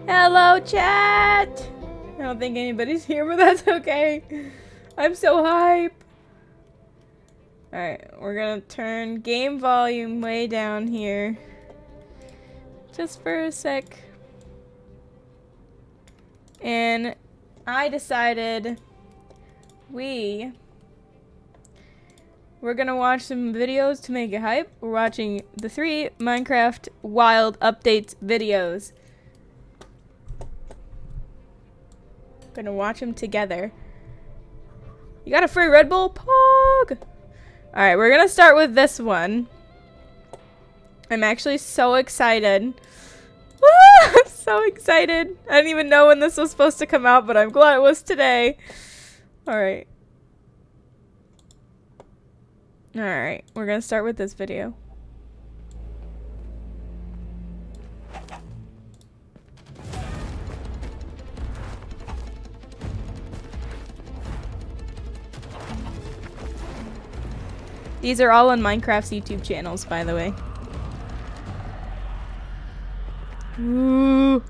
Hello, chat! I don't think anybody's here, but that's okay. I'm so hype. Alright, we're gonna turn game volume way down here. Just for a sec. And I decided we're gonna watch some videos to make it hype. We're watching the 3 Minecraft Wild Updates videos. Gonna watch them together. You got a free Red Bull? Pog! Alright, we're gonna start with this one. I'm actually so excited. I'm so excited. I didn't even know when this was supposed to come out, but I'm glad it was today. Alright. Alright, we're gonna start with this video. These are all on Minecraft's YouTube channels, by the way. Ooh.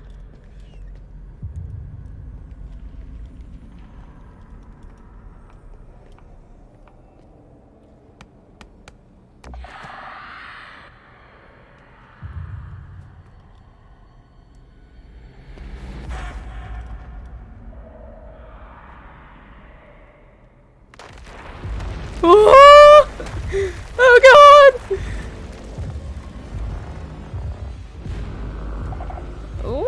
Oh, oh god! Ooh.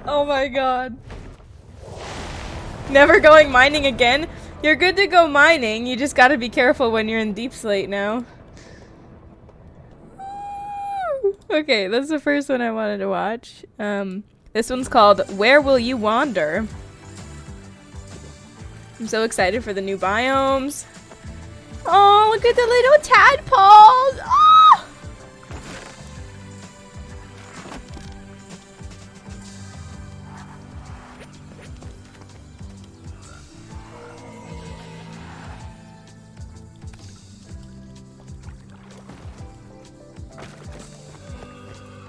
Oh my god. Never going mining again? You're good to go mining, you just gotta be careful when you're in Deep Slate now. Okay, that's the first one I wanted to watch. This one's called Where Will You Wander? I'm so excited for the new biomes. Oh, look at the little tadpoles! Oh!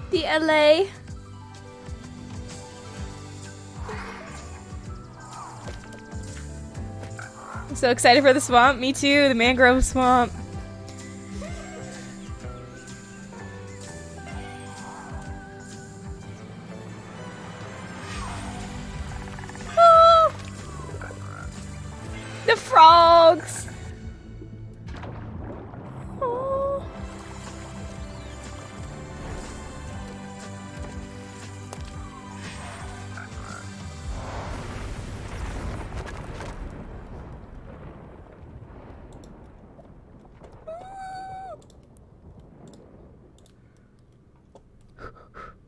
The LA. I'm so excited for the swamp. Me too, the mangrove swamp. Oh! The frogs. Oh.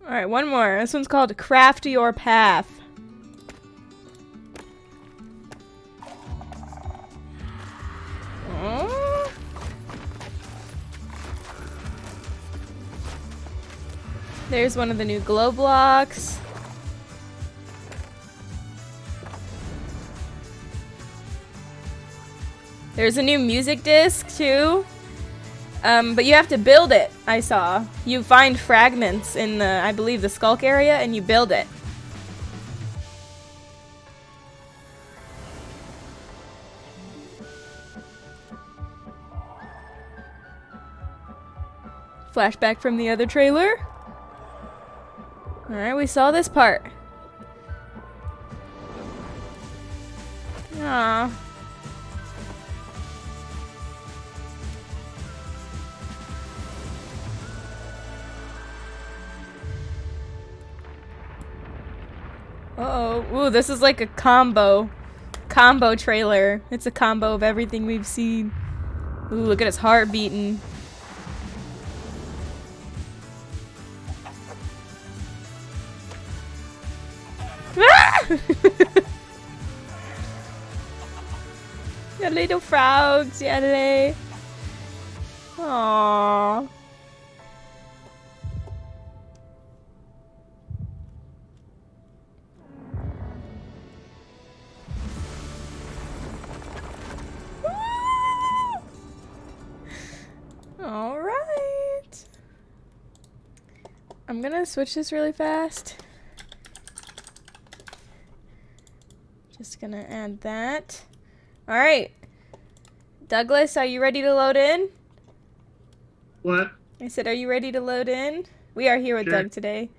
Alright, one more. This one's called Craft Your Path. Oh. There's one of the new glow blocks. There's a new music disc too. But you have to build it, I saw. You find fragments in the, I believe, the Skulk area, and you build it. Flashback from the other trailer. Alright, we saw this part. Aww. Uh-oh. Ooh, this is like a combo trailer. It's a combo of everything we've seen. Ooh, look at his heart beating. Ah! The little frogs, yeah. Aww. All right. I'm gonna switch this really fast. Just gonna add that. All right. Douglas, are you ready to load in? What? I said, are you ready to load in? We are here with Sure. Doug today.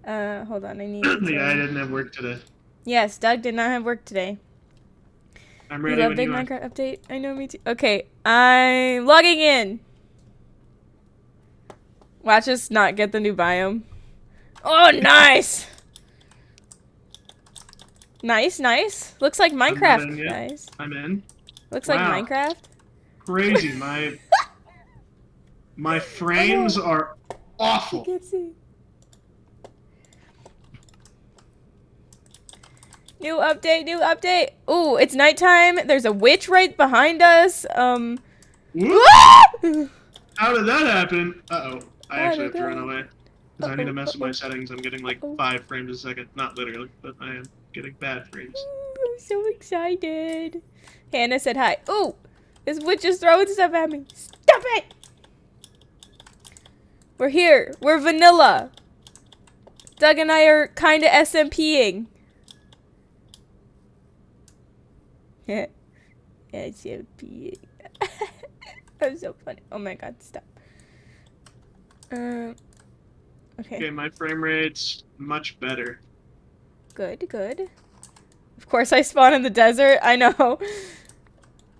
Hold on, I need to Yeah, I didn't have work today. Yes, Doug did not have work today. I'm You ready love when Big you are. Minecraft update? I know, me too. Okay, I'm logging in. Watch us not get the new biome. Oh, nice! Nice, nice. Looks like I'm not in Minecraft, yet. guys. I'm in. Looks like Wow. Minecraft. Crazy. My frames are You awful. can't see. New update, new update. Ooh, it's nighttime. There's a witch right behind us. Whoop. How did that happen? Uh-oh. I actually have to run away. Because I need to mess with my settings. I'm getting like 5 frames a second. Not literally, but I am getting bad frames. Ooh, I'm so excited. Hannah said hi. Ooh, this witch is throwing stuff at me. Stop it! We're here. We're vanilla. Doug and I are kind of SMPing. SMPing. That was so funny. Oh my god, stop. Okay. Okay, my frame rate's much better. Good, good. Of course I spawn in the desert. I know.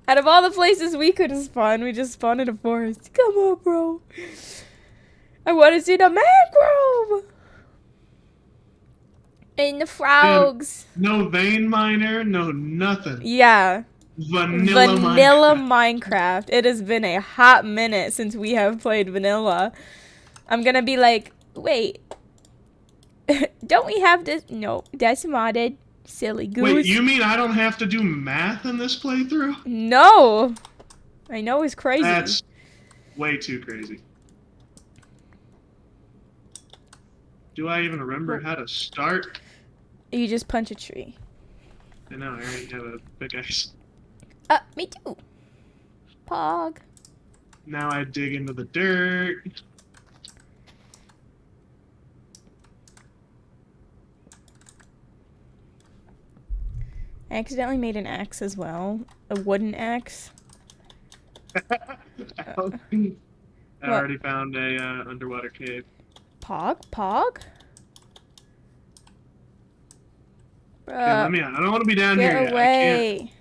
Out of all the places we could have spawned, we just spawned in a forest. Come on, bro. I want to see the mangrove. And the frogs. No vein miner, no nothing. Yeah. Vanilla Minecraft. It has been a hot minute since we have played vanilla. I'm gonna be like, wait. Don't we have this? No, that's modded. Silly goose. Wait, you mean I don't have to do math in this playthrough? No. I know it's crazy. That's way too crazy. Do I even remember how to start? You just punch a tree. I know, I already have a pickaxe. Me too. Pog. Now I dig into the dirt. I accidentally made an axe as well. A wooden axe. I already found a underwater cave. Pog? Pog? Okay, let me out. I don't want to be down here Get yet. away.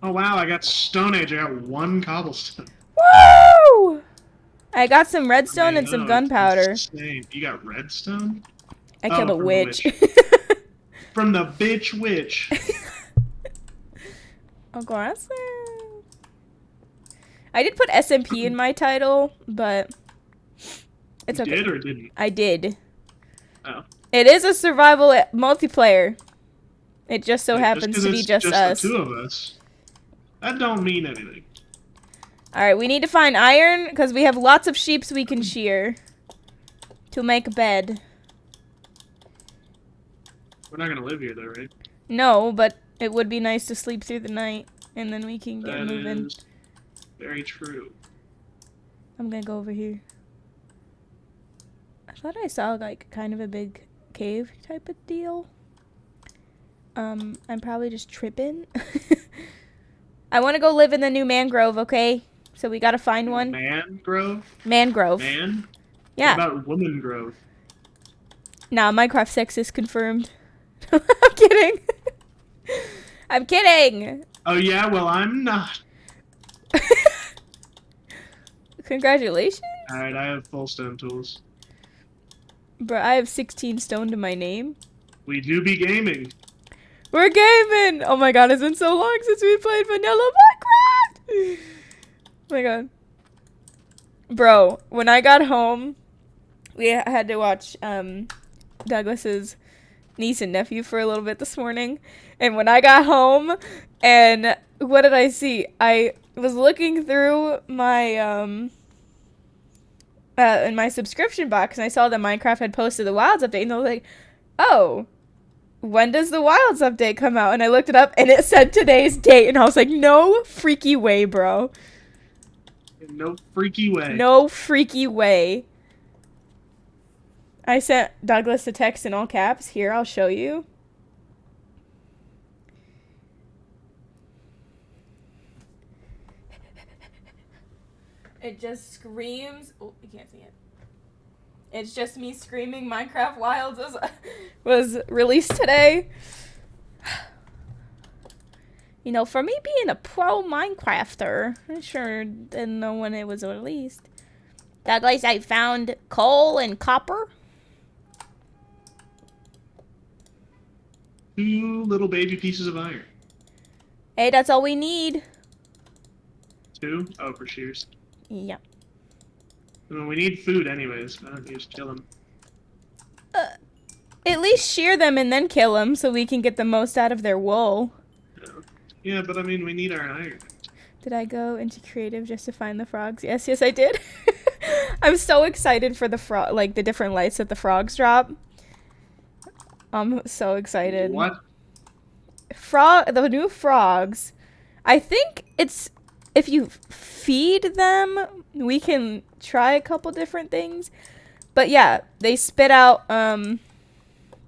Oh wow, I got Stone Age. I got 1 cobblestone. Woo! I got some redstone and some gunpowder. Insane. You got redstone? I killed a witch. From the bitch witch. Uncle Allison. I did put SMP in my title, but it's okay. You did or didn't? I did. Oh. It is a survival multiplayer. It just so happens to be just us. The 2 of us. That don't mean anything. Alright, we need to find iron because we have lots of sheeps we can shear to make a bed. We're not gonna live here though, right? No, but it would be nice to sleep through the night and then we can get moving. Is very true. I'm gonna go over here. I thought I saw like kind of a big cave type of deal. I'm probably just tripping. I want to go live in the new mangrove, okay? So we gotta find one. Mangrove? Mangrove. Man? Yeah. What about woman grove? Nah, Minecraft sex is confirmed. I'm kidding. I'm kidding. Oh yeah, well I'm not. Congratulations. Alright, I have full stone tools. Bro, I have 16 stone to my name. We do be gaming. We're gaming! Oh my god, it's been so long since we played vanilla Minecraft! Oh my god. Bro, when I got home, we had to watch Douglas's niece and nephew for a little bit this morning. And when I got home, and what did I see? I was looking through my in my subscription box, and I saw that Minecraft had posted the Wilds update, and I was like, oh, when does the Wilds update come out? And I looked it up, and it said today's date, and I was like, no freaky way, bro. No freaky way. No freaky way. I sent Douglas a text in all caps. Here, I'll show you. It just screams. Oh, you can't see it. It's just me screaming Minecraft Wilds was released today. You know, for me being a pro Minecrafter, I sure didn't know when it was released. Douglas, I found coal and copper. 2 little baby pieces of iron. Hey, that's all we need. 2? Oh, for shears. Yep. I mean, we need food anyways. I don't need to kill them. At least shear them and then kill them so we can get the most out of their wool. Yeah, but I mean, we need our iron. Did I go into creative just to find the frogs? Yes, yes, I did. I'm so excited for the the different lights that the frogs drop. I'm so excited. What? The new frogs. I think it's if you feed them, we can try a couple different things. But yeah, they spit out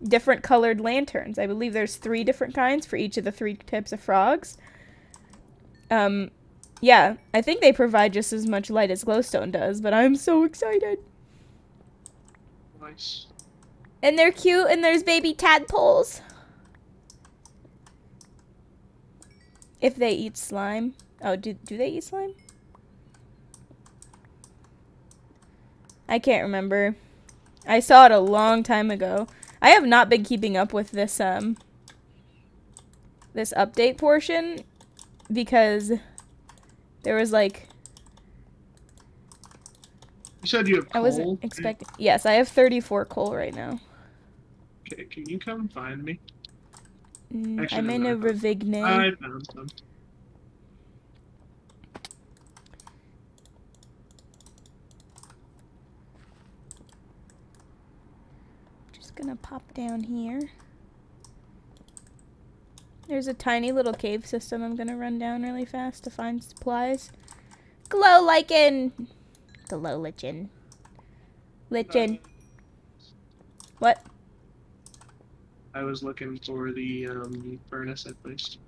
different colored lanterns. I believe there's 3 different kinds for each of the 3 types of frogs. Yeah, I think they provide just as much light as glowstone does, but I'm so excited. Nice. And they're cute, and there's baby tadpoles. If they eat slime. Oh, do they eat slime? I can't remember. I saw it a long time ago. I have not been keeping up with this this update portion because there was like You said you have coal? I wasn't expecting. Yes, I have 34 coal right now. Okay, can you come find me? Actually, I'm in a Revigne. I found some. Just gonna pop down here. There's a tiny little cave system I'm gonna run down really fast to find supplies. Glow lichen! Glow lichen. Lichen. What? I was looking for the furnace I placed.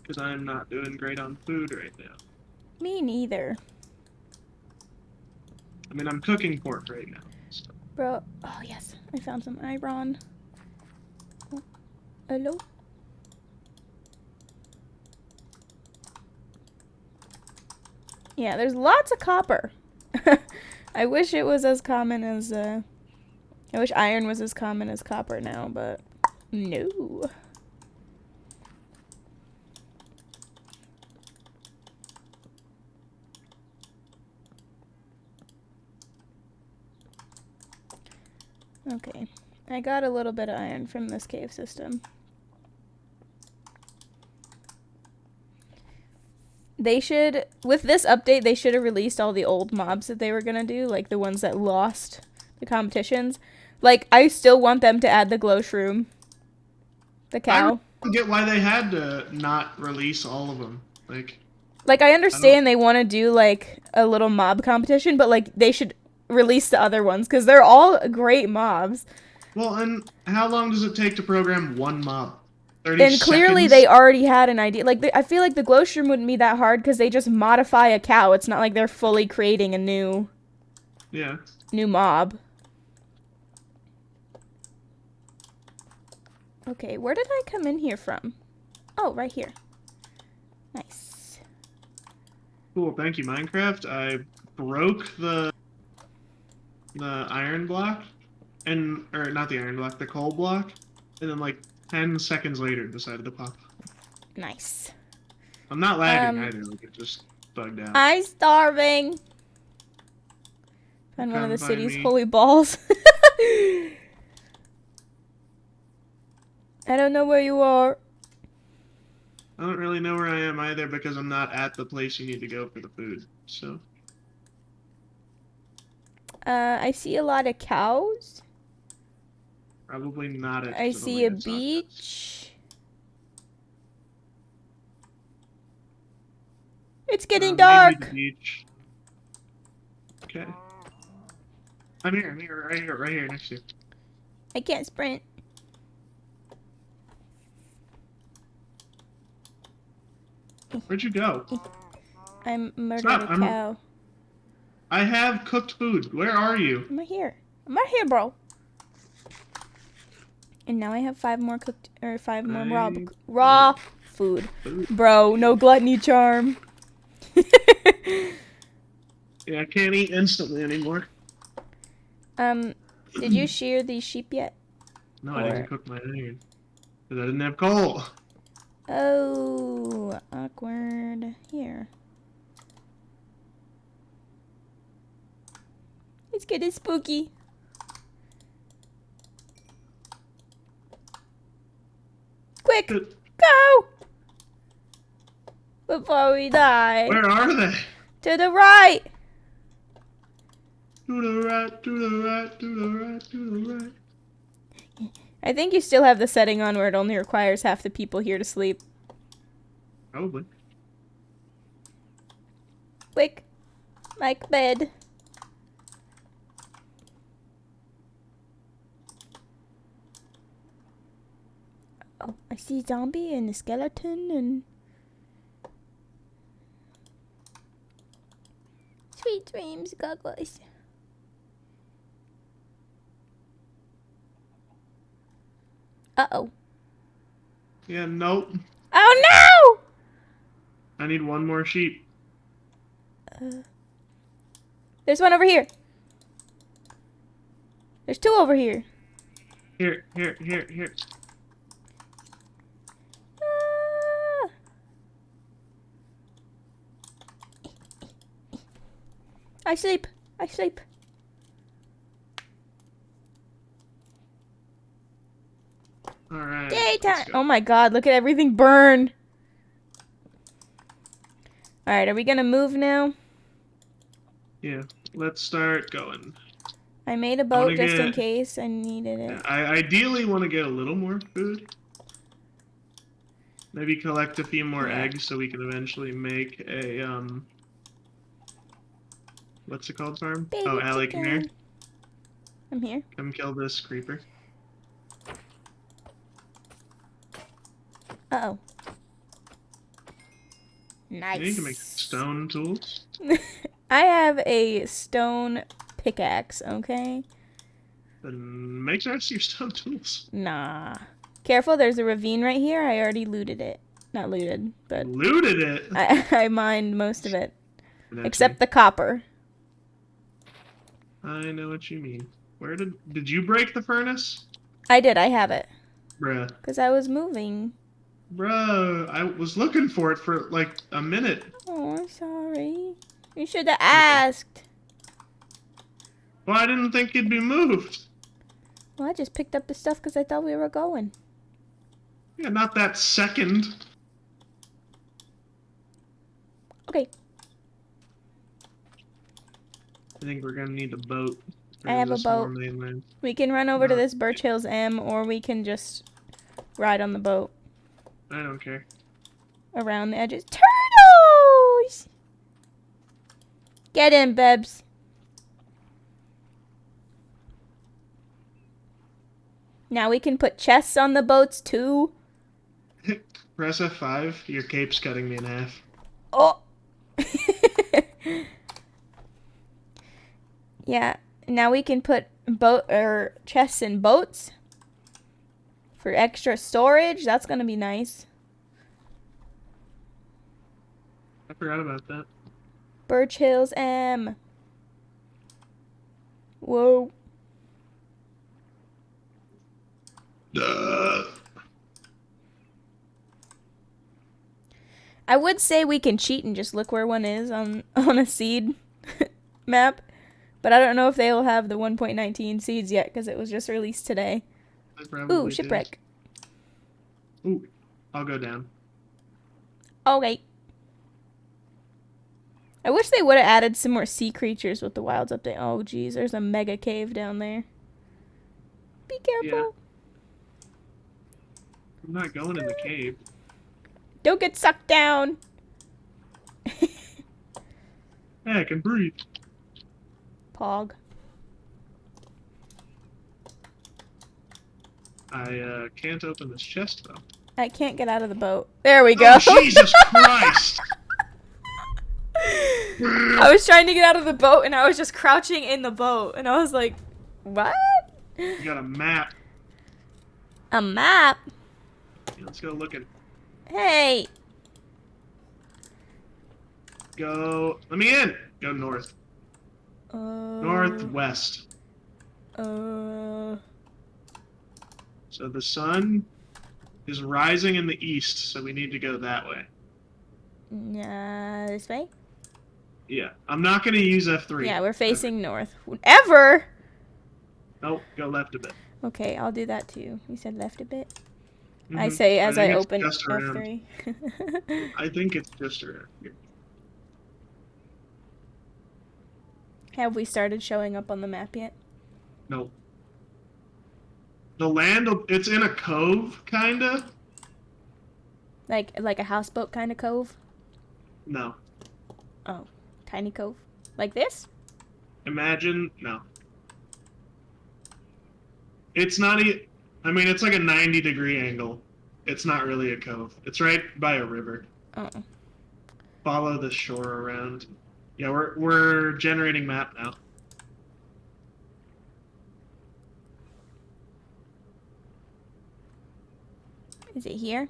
Because I'm not doing great on food right now. Me neither. I mean, I'm cooking pork right now. So. Bro, oh yes, I found some iron. Oh, hello? Yeah, there's lots of copper. I wish it was as common as, I wish iron was as common as copper now, but no. Okay, I got a little bit of iron from this cave system. They should, with this update, they should have released all the old mobs that they were gonna do, like the ones that lost the competitions. Like, I still want them to add the glow shroom. The cow. I don't get why they had to not release all of them. Like I understand they want to do, like, a little mob competition, but, like, they should release the other ones, because they're all great mobs. Well, and how long does it take to program one mob? 30 and clearly seconds? They already had an idea. Like, I feel like the glow shroom wouldn't be that hard because they just modify a cow. It's not like they're fully creating a new mob. Okay, where did I come in here from? Oh, right here. Nice. Cool, thank you, Minecraft. I broke the iron block, or not the iron block, the coal block, and then like 10 seconds later, decided to pop. Nice. I'm not lagging either. Like, it just bugged out. I'm starving. Found one of the city's holy balls. I don't know where you are. I don't really know where I am either because I'm not at the place you need to go for the food. So. I see a lot of cows. Probably not. I see a beach. It's getting Maybe dark. the beach. Okay. I'm here, right here, next to you. I can't sprint. Where'd you go? I'm murdered Stop, a cow. I have cooked food. Where are you? I'm right here. I'm right here, bro. And now I have 5 more cooked, or 5 more raw food. Bro, no gluttony charm. Yeah, I can't eat instantly anymore. Did you shear these sheep yet? No, I didn't cook my iron. Because I didn't have coal. Oh, awkward. Here. It's getting spooky. Quick, go! Before we die. Where are they? To the right. To the right, to the right, to the right, to the right. I think you still have the setting on where it only requires half the people here to sleep. Probably. Quick, make bed. Oh, I see a zombie and a skeleton and... Sweet dreams, goggles. Uh-oh. Yeah, nope. Oh, no! I need one more sheep. There's one over here. There's 2 over here. Here. Ah. I sleep. Alright. Daytime. Oh my god, look at everything burn. Alright, are we gonna move now? Yeah, let's start going. I made a boat just in case I needed it. I ideally want to get a little more food. Maybe collect a few more eggs so we can eventually make a, what's it called, farm? Baby oh, Allie, come here. I'm here. Come kill this creeper. Uh-oh. Nice. Yeah, you can make stone tools. I have a stone pickaxe, okay? Then make the rest of your stone tools. Nah. Careful, there's a ravine right here. I already looted it. Not looted, but... Looted it? I mined most of it. Except the copper. I know what you mean. Where did you break the furnace? I did, I have it. Bruh. Because I was moving. Bro, I was looking for it for like a minute. Oh, I'm sorry. You should have asked. Well, I didn't think you'd be moved. Well, I just picked up the stuff because I thought we were going. Yeah, not that second. Okay. I think we're gonna need a boat. I have a boat. We can run over to this Birch Hills M, or we can just ride on the boat. I don't care. Around the edges. Turtles! Get in, Bebs. Now we can put chests on the boats, too. Press F5. Your cape's cutting me in half. Oh! Yeah. Now we can put chests in boats. For extra storage. That's gonna be nice. I forgot about that. Birch Hills M. Whoa. I would say we can cheat and just look where one is on a seed map. But I don't know if they'll have the 1.19 seeds yet because it was just released today. Ooh, shipwreck. Ooh, I'll go down. Okay. I wish they would have added some more sea creatures with the wilds update. Oh, geez, there's a mega cave down there. Be careful. Yeah. I'm not going in the cave. Don't get sucked down. Hey, I can breathe. Pog. I can't open this chest, though. I can't get out of the boat. There we go. Oh, Jesus Christ! I was trying to get out of the boat, and I was just crouching in the boat. And I was like, what? You got a map. A map? Yeah, let's go looking. Hey. Go. Let me in. Go north. Northwest. So the sun is rising in the east, so we need to go that way. This way? Yeah. I'm not going to use F3. Yeah, we're facing north. Ever? Nope, go left a bit. Okay, I'll do that too. You said left a bit? Mm-hmm. I say as I open F3. I think it's just around here. Have we started showing up on the map yet? Nope. The land, it's in a cove, kinda. Like a houseboat kind of cove? No. Oh, tiny cove? Like this? Imagine, no. It's not I mean, it's like a 90-degree angle. It's not really a cove. It's right by a river. Oh. Follow the shore around. Yeah, we're generating map now. Is it here?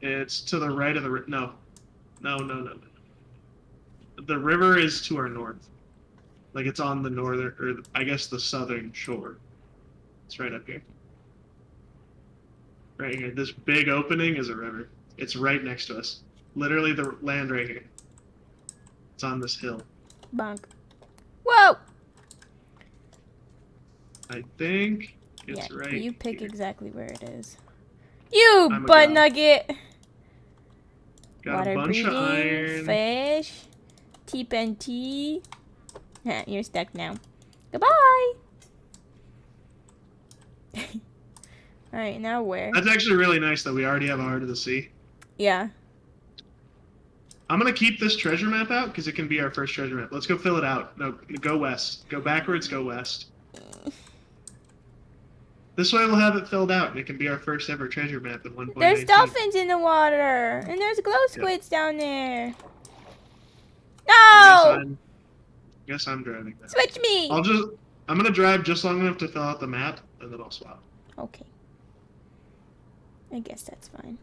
It's to the right of the no. No. The river is to our north. Like it's on the northern, or I guess the southern shore. It's right up here. Right here. This big opening is a river. It's right next to us. Literally the land right here. It's on this hill. Bonk. Whoa! I think it's yeah, right you pick here. exactly where it is. You butt nugget! Got Water a bunch breathing, of iron. fish, TNT. You're stuck now. Goodbye! Alright, now where? That's actually really nice that we already have a Heart of the Sea. Yeah. I'm going to keep this treasure map out because it can be our first treasure map. Let's go fill it out. No, go west. Go backwards, go west. This way we'll have it filled out and it can be our first ever treasure map at 1.19. There's dolphins in the water! And there's glow squids down there! No! Guess I'm driving that. Switch me! I'm going to drive just long enough to fill out the map and then I'll swap. Okay. I guess that's fine.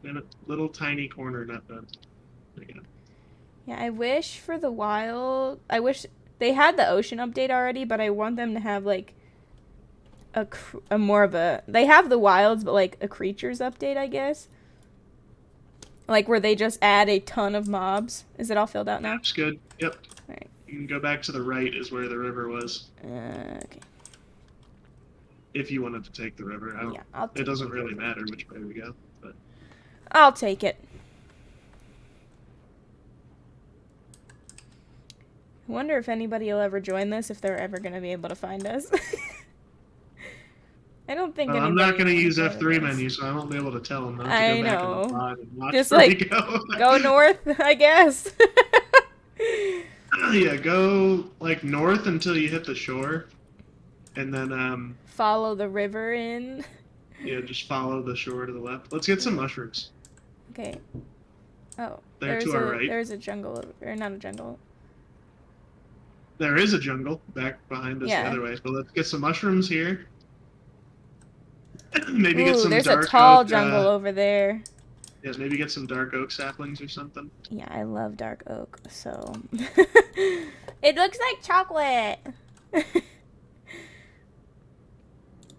In a little tiny corner, not done. Again. Yeah, I wish for the wild... I wish they had the ocean update already, but I want them to have, like, a more of a... They have the wilds, but, like, a creatures update, I guess. Like, where they just add a ton of mobs. Is it all filled out now? That's good. Yep. Alright. You can go back to the right is where the river was. Okay. If you wanted to take the river. It doesn't really matter which way we go. But I'll take it. I wonder if anybody will ever join this, if they're ever going to be able to find us. I don't think I'm not going to use F3 menu, so I won't be able to tell them not to go back in the pod and watch just where like, we go. Go north, I guess. Yeah, go, like, north until you hit the shore. And then, follow the river in. Yeah, just follow the shore to the left. Let's get some mushrooms. Okay. Oh, There to our right. There's a jungle, or not a jungle. There is a jungle back behind us the other way. So let's get some mushrooms here. Maybe get some there's dark a tall oak, jungle over there. Yeah, maybe get some dark oak saplings or something. Yeah, I love dark oak, so... It looks like chocolate!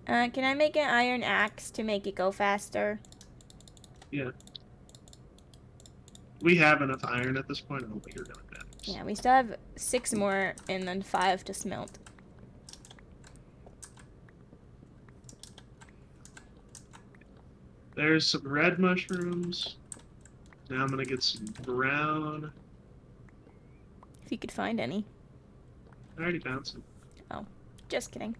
Can I make an iron axe to make it go faster? Yeah. We have enough iron at this point. I don't think you're going to axe. Yeah, we still have 6 more and then 5 to smelt. There's some red mushrooms. Now I'm going to get some brown. If you could find any. I already found some. Oh, just kidding.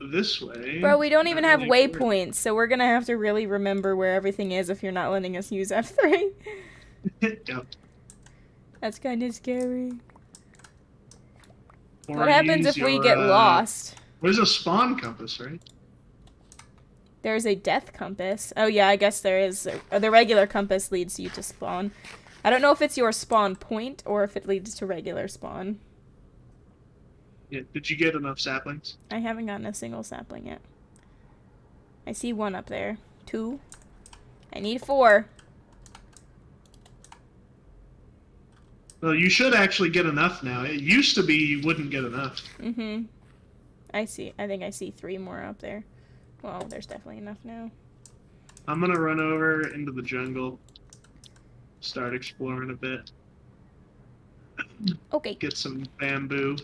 this way. Bro, we don't even have Like, waypoints, so we're gonna have to really remember where everything is if you're not letting us use F3. Yep. That's kind of scary. Or What happens use if we your, get lost? There's a spawn compass, right? There's a death compass. Oh yeah, I guess there is. The regular compass leads you to spawn. I don't know if it's your spawn point or if it leads to regular spawn. Yeah. Did you get enough saplings? I haven't gotten a single sapling yet. I see one up there. 2. I need 4. Well, you should actually get enough now. It used to be you wouldn't get enough. Mm-hmm. I think I see 3 more up there. Well, there's definitely enough now. I'm gonna run over into the jungle. Start exploring a bit. Okay. Get some bamboo.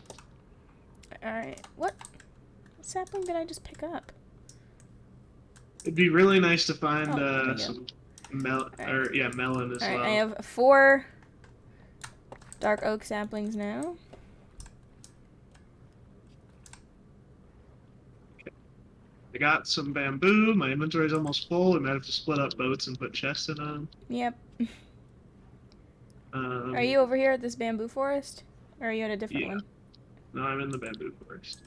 Alright. What sapling did I just pick up? It'd be really nice to find some melon as well. I have 4 dark oak saplings now. I got some bamboo. My inventory's almost full. I might have to split up boats and put chests in them. Yep. Are you over here at this bamboo forest? Or are you at a different one? No, I'm in the bamboo forest.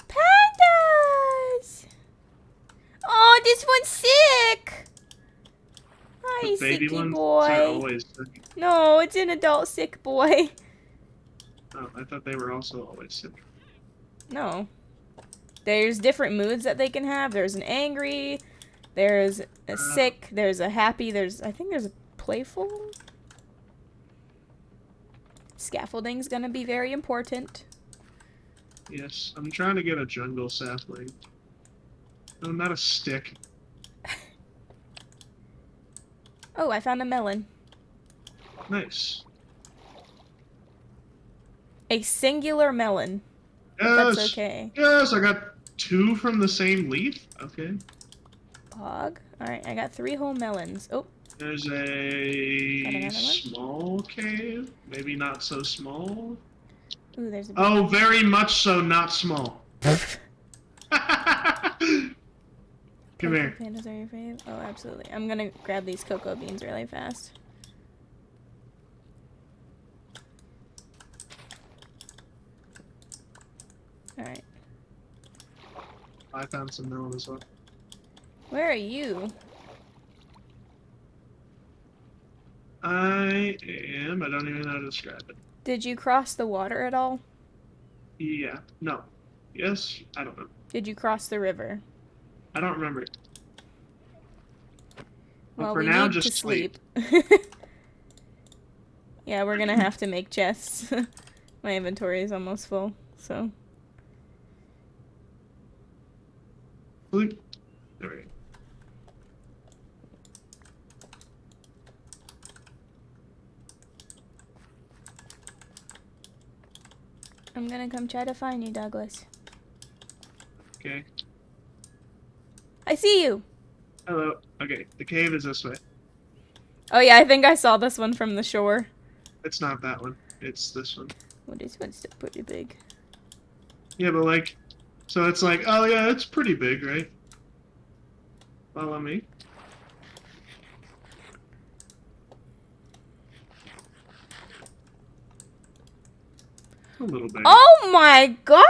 Pandas! Oh, this one's sick! Hi, The baby sicky ones boy. are always sick. No, it's an adult sick boy. Oh, I thought they were also always sick. No. There's different moods that they can have. There's an angry, there's a sick, there's a happy, I think there's a playful. Scaffolding's gonna be very important. Yes, I'm trying to get a jungle sapling. No, not a stick. Oh, I found a melon. Nice. A singular melon. Yes. That's okay. Yes, I got 2 from the same leaf. Okay. Hog. Alright, I got 3 whole melons. Oh. There's a small cave. Maybe not so small. Ooh, there's a Oh, very much so not small. Come here. Pandas are your fave? Oh, absolutely. I'm gonna grab these cocoa beans really fast. Alright. I found some melon as well. Where are you? I don't even know how to describe it. Did you cross the water at all? Yeah. No. Yes? I don't know. Did you cross the river? I don't remember it. Well, for we now, need just to sleep. Yeah, we're gonna have to make chests. My inventory is almost full, so. Sleep. There we go. I'm gonna come try to find you, Douglas. Okay. I see you! Hello. Okay, the cave is this way. Oh yeah, I think I saw this one from the shore. It's not that one. It's this one. Well, this one's still pretty big. Yeah, but like, so it's like, oh yeah, it's pretty big, right? Follow me. A little bit. Oh my gosh!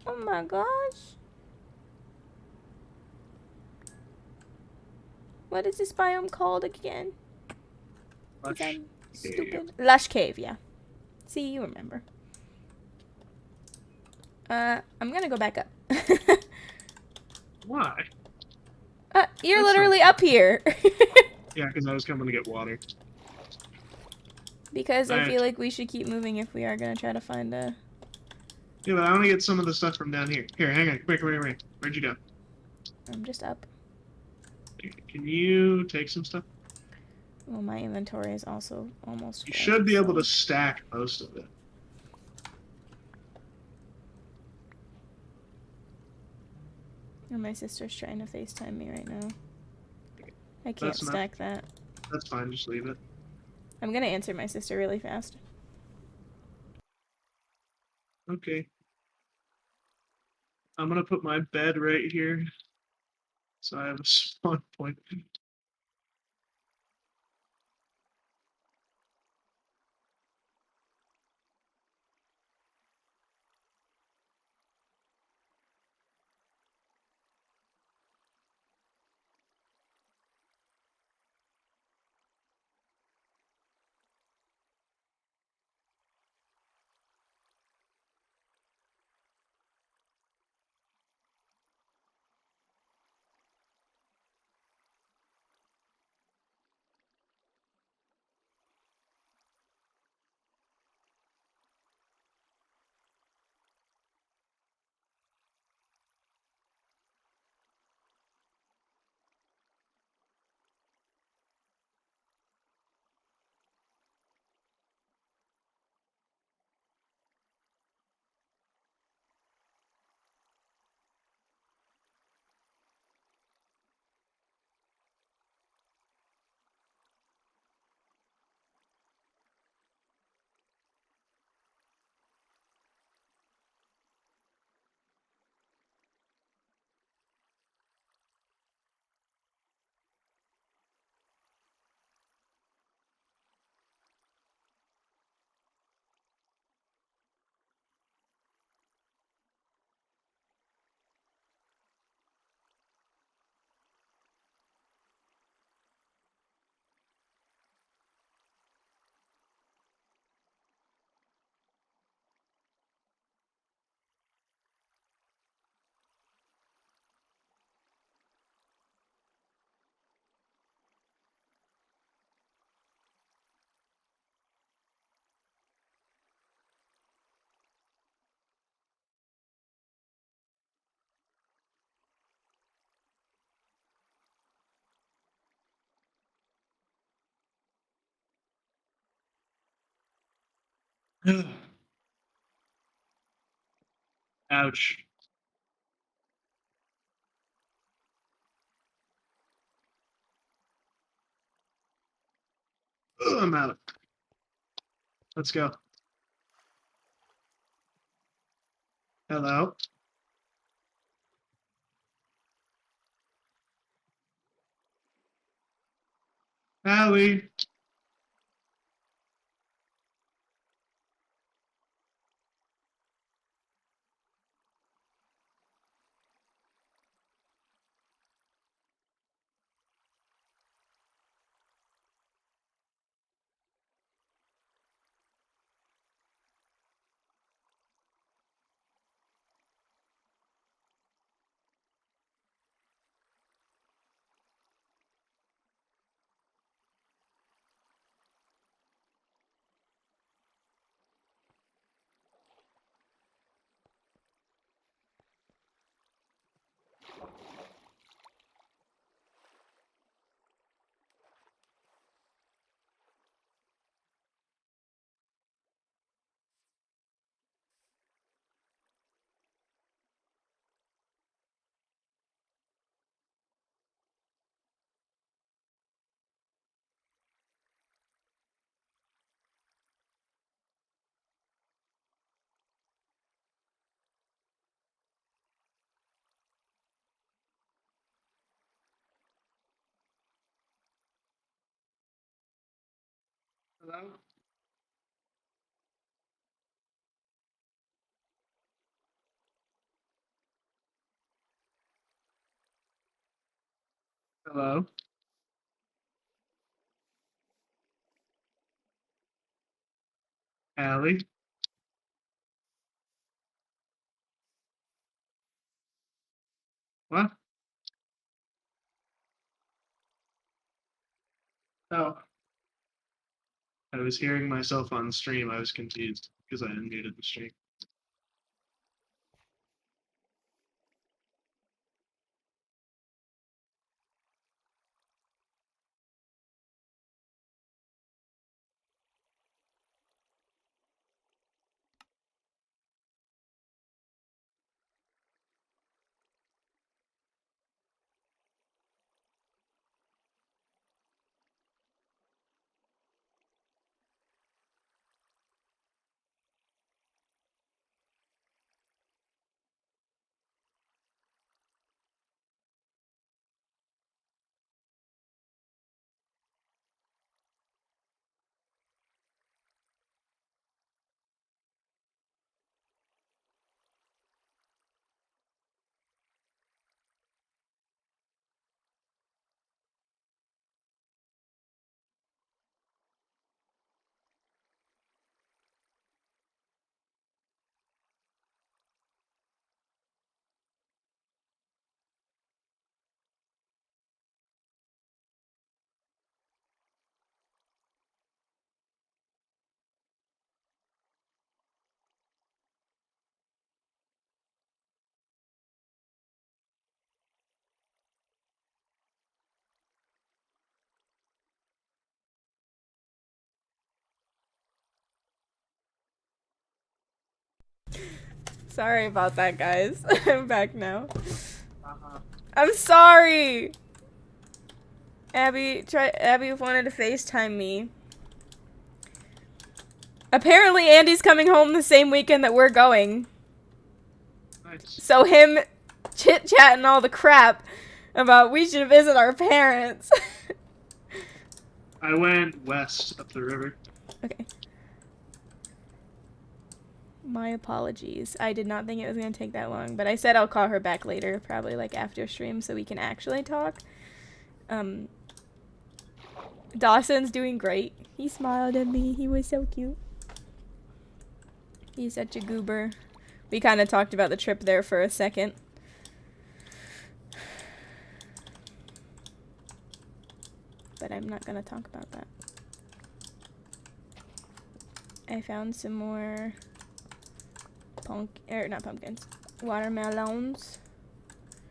Oh my gosh. What is this biome called again? Lush I'm Cave. stupid. Lush Cave, yeah. See, you remember. I'm gonna go back up. Why? You're That's literally up here. Yeah, because I was coming to get water. Because I feel like we should keep moving if we are gonna try to find a... Yeah, but I want to get some of the stuff from down here. Here, hang on. Come here. Where'd you go? I'm just up. Can you take some stuff? Well, my inventory is also almost You full, should be able so- to stack most of it. And my sister's trying to FaceTime me right now. I can't That's not- stack that. That's fine, just leave it. I'm gonna answer my sister really fast. Okay. I'm gonna put my bed right here, so I have a spawn point. Ouch. Ugh, I'm out. Let's go. Hello? Allie? Hello? Hello? Allie? What? Oh. I was hearing myself on stream. I was confused because I unmuted the stream. Sorry about that, guys. I'm back now. Uh-huh. I'm sorry. Abby wanted to FaceTime me. Apparently Andy's coming home the same weekend that we're going. Nice. So him chit-chatting all the crap about we should visit our parents. I went west up the river. Okay. My apologies. I did not think it was going to take that long, but I said I'll call her back later, probably like after stream, so we can actually talk. Dawson's doing great. He smiled at me. He was so cute. He's such a goober. We kind of talked about the trip there for a second. But I'm not going to talk about that. I found some more not pumpkins. Watermelons.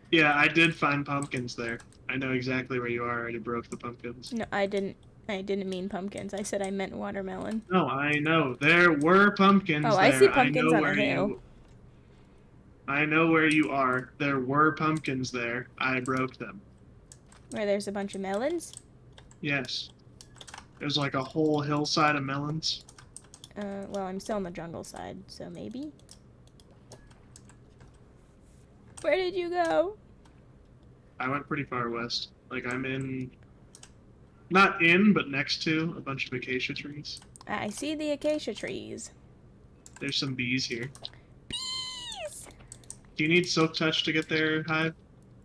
Yeah, I did find pumpkins there. I know exactly where you are. I already broke the pumpkins. No, I didn't mean pumpkins. I said I meant watermelon. No, I know. There were pumpkins there. I see pumpkins on a hill. I know where you are. There were pumpkins there. I broke them. Where there's a bunch of melons? Yes. There's like a whole hillside of melons. Well, I'm still on the jungle side, so maybe. Where did you go? I went pretty far west. Like, I'm in... Not in, but next to a bunch of acacia trees. I see the acacia trees. There's some bees here. Bees! Do you need silk touch to get their hive?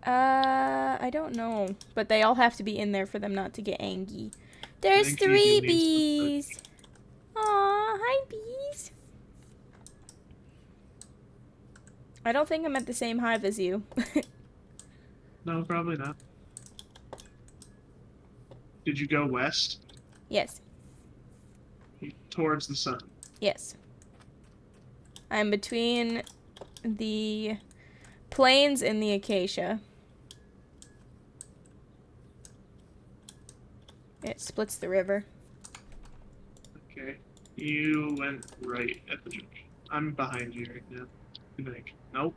I don't know. But they all have to be in there for them not to get angry. There's 3 bees! Aw, hi bees! I don't think I'm at the same hive as you. No, probably not. Did you go west? Yes. Towards the sun? Yes. I'm between the plains and the acacia. It splits the river. Okay. You went right at the junction. I'm behind you right now. I think. Nope.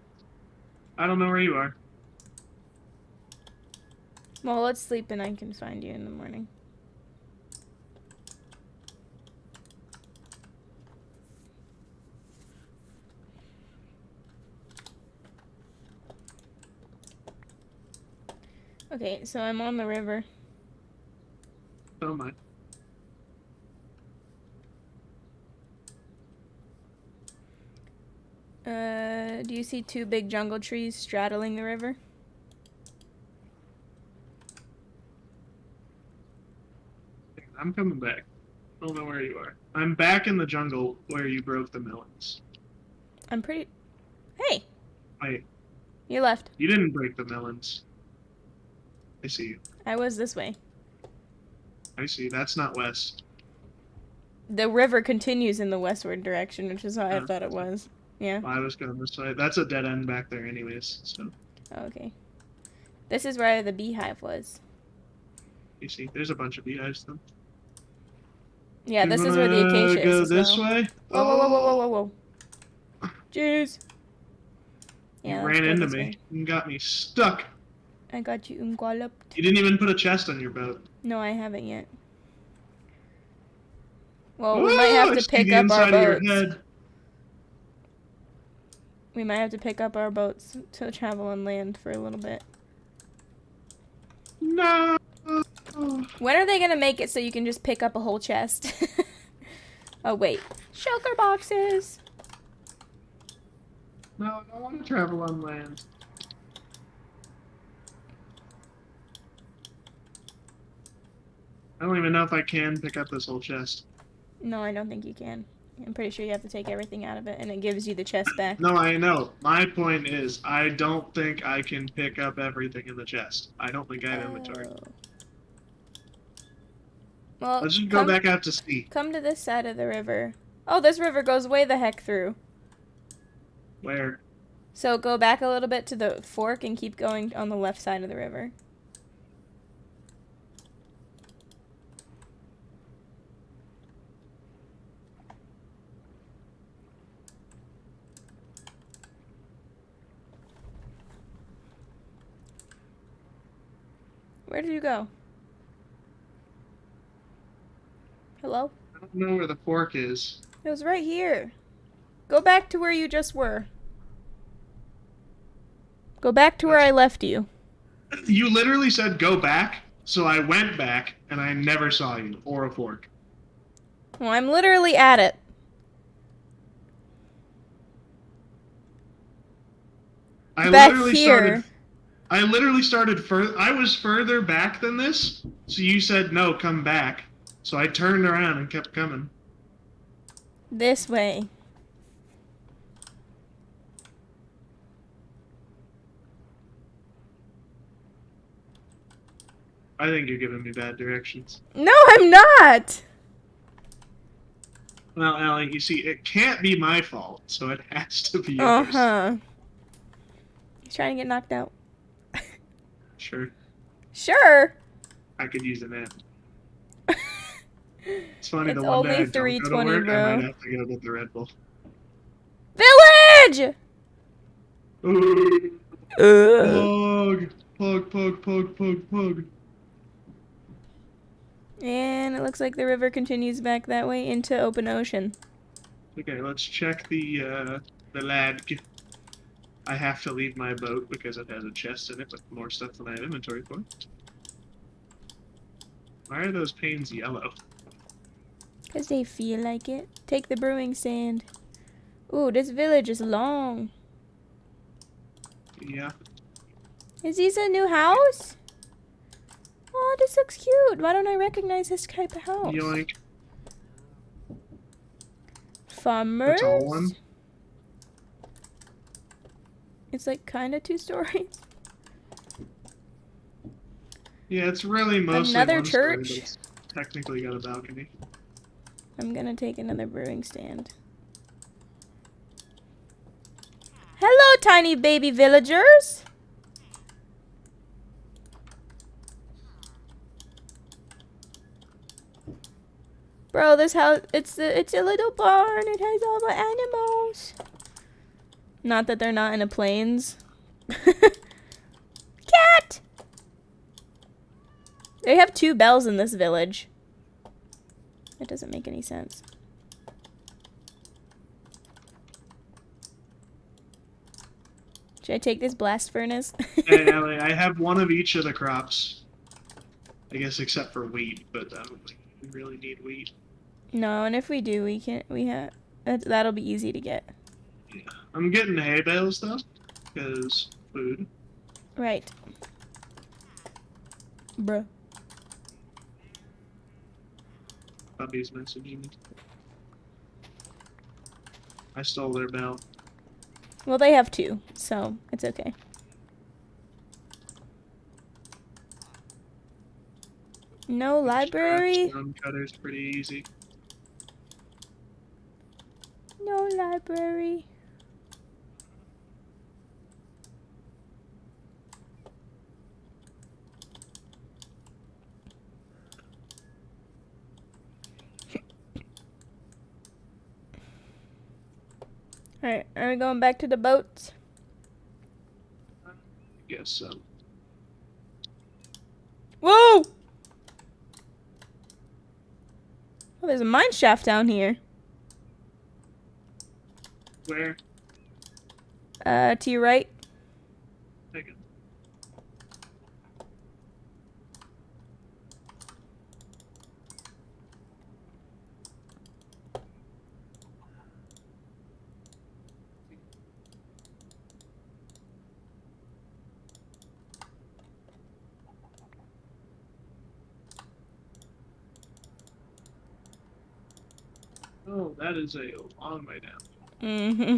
I don't know where you are. Well, let's sleep and I can find you in the morning. Okay, so I'm on the river. So am I. Do you see 2 big jungle trees straddling the river? I'm coming back. I don't know where you are. I'm back in the jungle where you broke the melons. I'm pretty... Hey! Wait. You left. You didn't break the melons. I see you. I was this way. I see. That's not west. The river continues in the westward direction, which is why I thought it was. Yeah. I was going this way. That's a dead end back there anyways, so. Oh, okay. This is where the beehive was. You see, there's a bunch of beehives then. Yeah, this is where the acacia go is as this well. way? Whoa, whoa, whoa, whoa, whoa, whoa, whoa. Jeez. Yeah, you ran into me way. and got me stuck. I got you engulfed. You didn't even put a chest on your boat. No, I haven't yet. Well, we might have to pick up our boats. We might have to pick up our boats to travel on land for a little bit. No. When are they gonna make it so you can just pick up a whole chest? Oh wait, shulker boxes. No, I don't want to travel on land. I don't even know if I can pick up this whole chest. No, I don't think you can. I'm pretty sure you have to take everything out of it, and it gives you the chest back. No, I know. My point is, I don't think I can pick up everything in the chest. I don't think I have inventory. Well, let's just go back out to sea. Come to this side of the river. Oh, this river goes way the heck through. Where? So go back a little bit to the fork and keep going on the left side of the river. Where did you go? Hello? I don't know where the fork is. It was right here. Go back to where you just were. Go back to where I left you. You literally said go back, so I went back, and I never saw you, or a fork. Well, I'm literally at it. I Back literally here. started further. I was further back than this, so you said no, come back. So I turned around and kept coming. This way. I think you're giving me bad directions. No, I'm not! Well, Allie, you see, it can't be my fault, so it has to be yours. Uh-huh. He's trying to get knocked out. Sure. Sure! I could use a nap. It's funny, It's the one day I only don't go to 3:20, work, bro. I might have to go get the Red Bull. Village! Pug. And it looks like the river continues back that way into open ocean. Okay, let's check the lag. I have to leave my boat because it has a chest in it with more stuff than I have inventory for. Why are those panes yellow? Because they feel like it. Take the brewing stand. Ooh, this village is long. Yeah. Is this a new house? Oh, this looks cute. Why don't I recognize this type of house? Yoink. Farmers? The tall one? It's like kind of 2 stories. Yeah, it's really mostly Another one story, church? but it's technically got a balcony. I'm gonna take another brewing stand. Hello, tiny baby villagers! Bro, this house, it's a little barn. It has all the animals. Not that they're not in the plains. Cat! They have 2 bells in this village. That doesn't make any sense. Should I take this blast furnace? Hey, Allie, I have one of each of the crops. I guess except for wheat, but I don't think we really need wheat. No, and if we do, that'll be easy to get. Yeah. I'm getting hay bales, though, because food. Right. Bruh. Puppy's messaging me. I stole their bell. Well, they have 2, so it's okay. No library? Stone cutter's pretty easy. No library. Alright, are we going back to the boats? I guess so. Whoa! Oh, there's a mine shaft down here. Where? To your right. Take it. Oh, that is a long way down. Mm-hmm.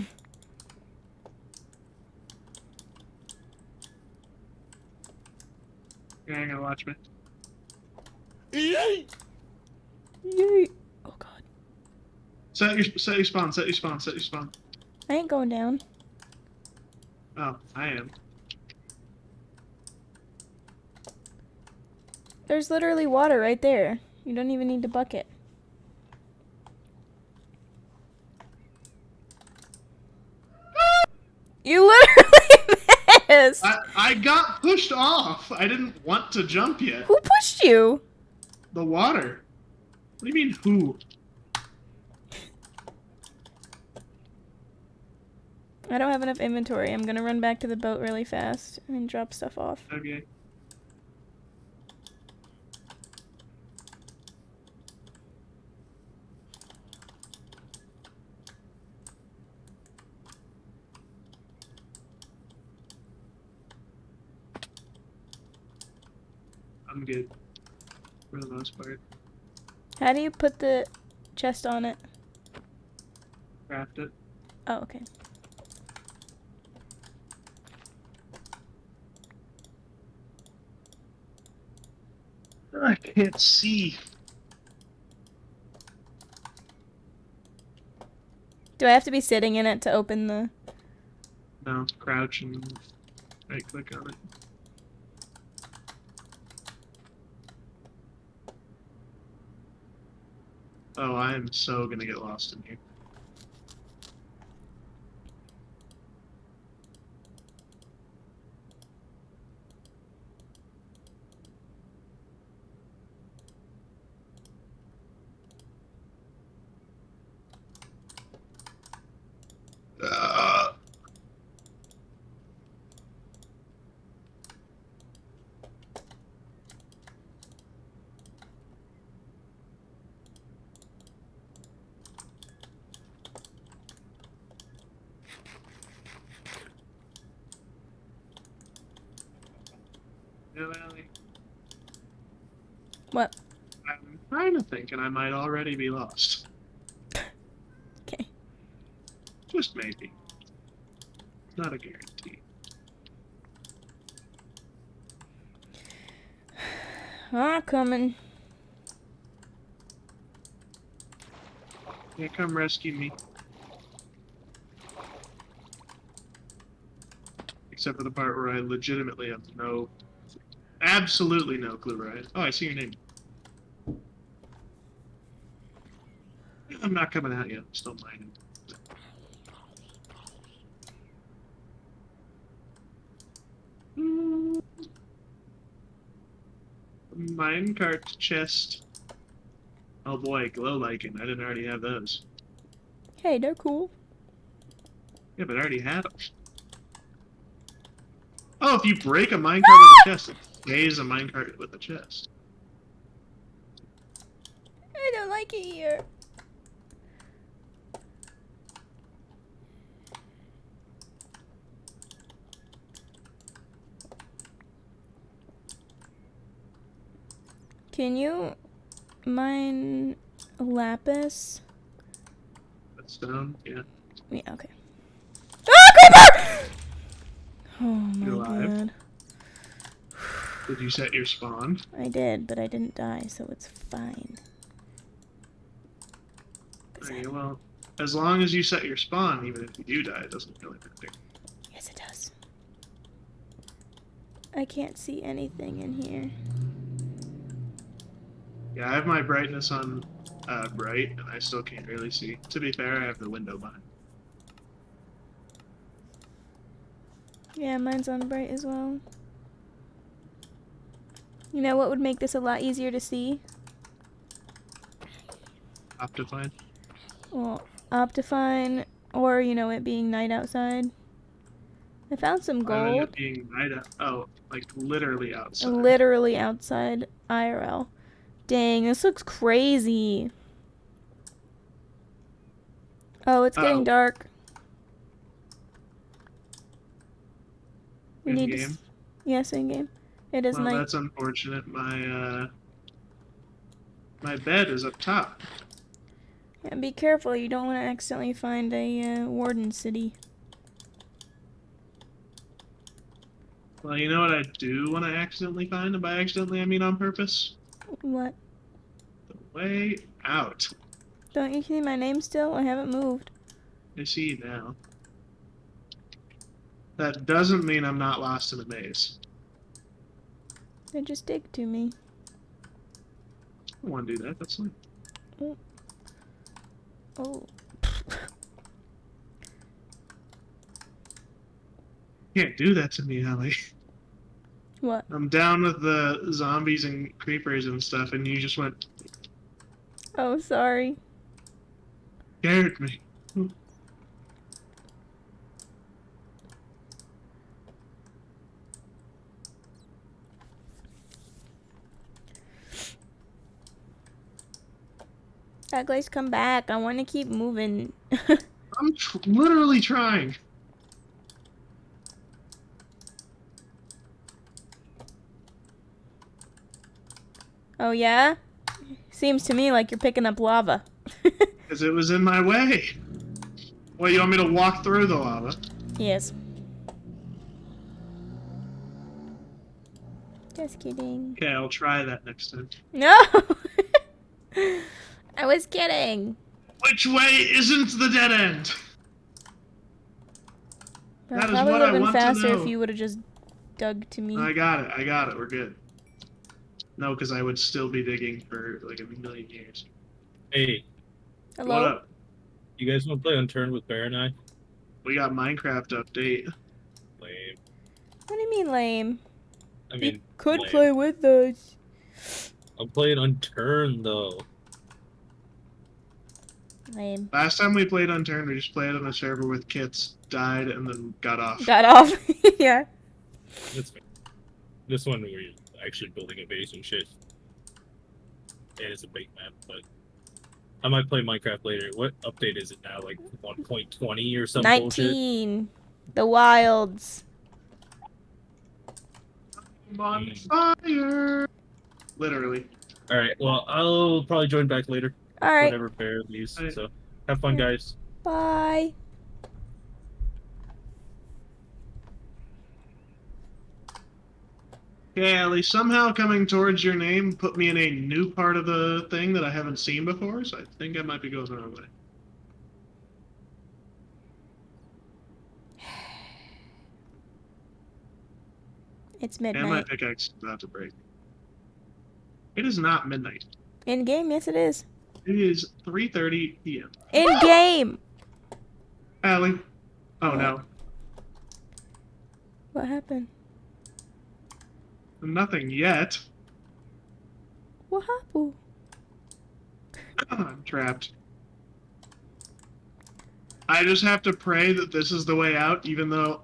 You're not gonna watch me. Yay! Oh god. Set your spawn. I ain't going down. Oh, I am. There's literally water right there. You don't even need the bucket. You literally this? I got pushed off. I didn't want to jump yet. Who pushed you? The water. What do you mean, who? I don't have enough inventory. I'm gonna run back to the boat really fast and drop stuff off. Okay. I'm good. For the most part. How do you put the chest on it? Craft it. Oh, okay. I can't see. Do I have to be sitting in it to open the... No, crouch and right click on it. Oh, I am so gonna get lost in here. What? I'm trying to think, and I might already be lost. Okay. Just maybe. Not a guarantee. I'm coming. Yeah, come rescue me. Except for the part where I legitimately have absolutely no clue where I am. Oh, I see your name. I'm not coming out yet. I'm still mining. Minecart chest. Oh boy, glow lichen. I didn't already have those. Hey, they're cool. Yeah, but I already had them. Oh, if you break a minecart with a chest, it stays a minecart with a chest. I don't like it here. Can you mine lapis? That's stone, yeah. Yeah, okay. Ah, creeper! Oh my You're alive. god. Did you set your spawn? I did, but I didn't die, so it's fine. Okay, well, as long as you set your spawn, even if you do die, it doesn't really matter. Yes, it does. I can't see anything in here. Yeah, I have my brightness on bright, and I still can't really see. To be fair, I have the window behind. Yeah, mine's on bright as well. You know what would make this a lot easier to see? Optifine? Well, Optifine, or, you know, it being night outside. I found some I ended gold. up being night out. Oh, like literally outside. Literally outside IRL. Dang, this looks crazy. Oh, it's getting dark. We need In-game? to... Yes, in-game. It is night. That's unfortunate. My bed is up top. Yeah, be careful. You don't want to accidentally find a warden city. Well, you know what I do want to accidentally find, and by accidentally I mean on purpose? What? The way out. Don't you see my name still? I haven't moved. I see you now. That doesn't mean I'm not lost in a maze. Then just dig to me. I don't want to do that. That's fine. Oh. Oh. can't do that to me, Ellie. What? I'm down with the zombies and creepers and stuff, and you just went... Oh, sorry. Scared me. Douglas, come back. I want to keep moving. I'm literally trying. Oh, yeah? Seems to me like you're picking up lava. Because it was in my way. Well, you want me to walk through the lava? Yes. Just kidding. Okay, I'll try that next time. No! I was kidding. Which way isn't the dead end? That That is probably what would I have been want to faster know. if you would have just dug to me. I got it, we're good. No, because I would still be digging for like a million years. Hey. Hello? What up? You guys want to play Unturned with Bear and I? We got Minecraft update. Lame. What do you mean lame? I mean, you could lame. play with us. I'm playing Unturned though. Lame. Last time we played Unturned, we just played on a server with kits, died, and then got off. Got off. Yeah. This one we're actually building a base and shit. And it's a big map, but I might play Minecraft later. What update is it now? Like 1.20 or something? 19. Bullshit? The wilds. I'm on fire! Literally. Alright, well, I'll probably join back later. Alright. Whenever Bear leaves, so have fun, guys. Bye. Okay, Ellie, somehow coming towards your name put me in a new part of the thing that I haven't seen before, so I think I might be going the wrong way. It's And my midnight. pickaxe is about to break. It is not midnight. In game, yes it is. It is 3:30 p.m. In game. Ellie. Oh no. What happened? Nothing yet. What happened? I'm trapped. I just have to pray that this is the way out, even though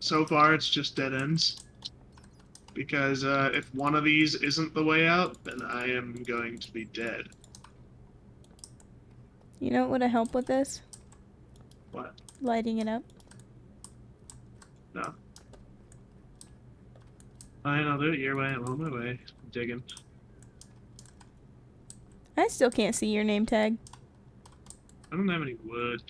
so far it's just dead ends. Because if one of these isn't the way out, then I am going to be dead. You know what would have helped with this? What? Lighting it up. No. Fine, I'll do it your way. I'm on my way. I'm digging. I still can't see your name tag. I don't have any wood.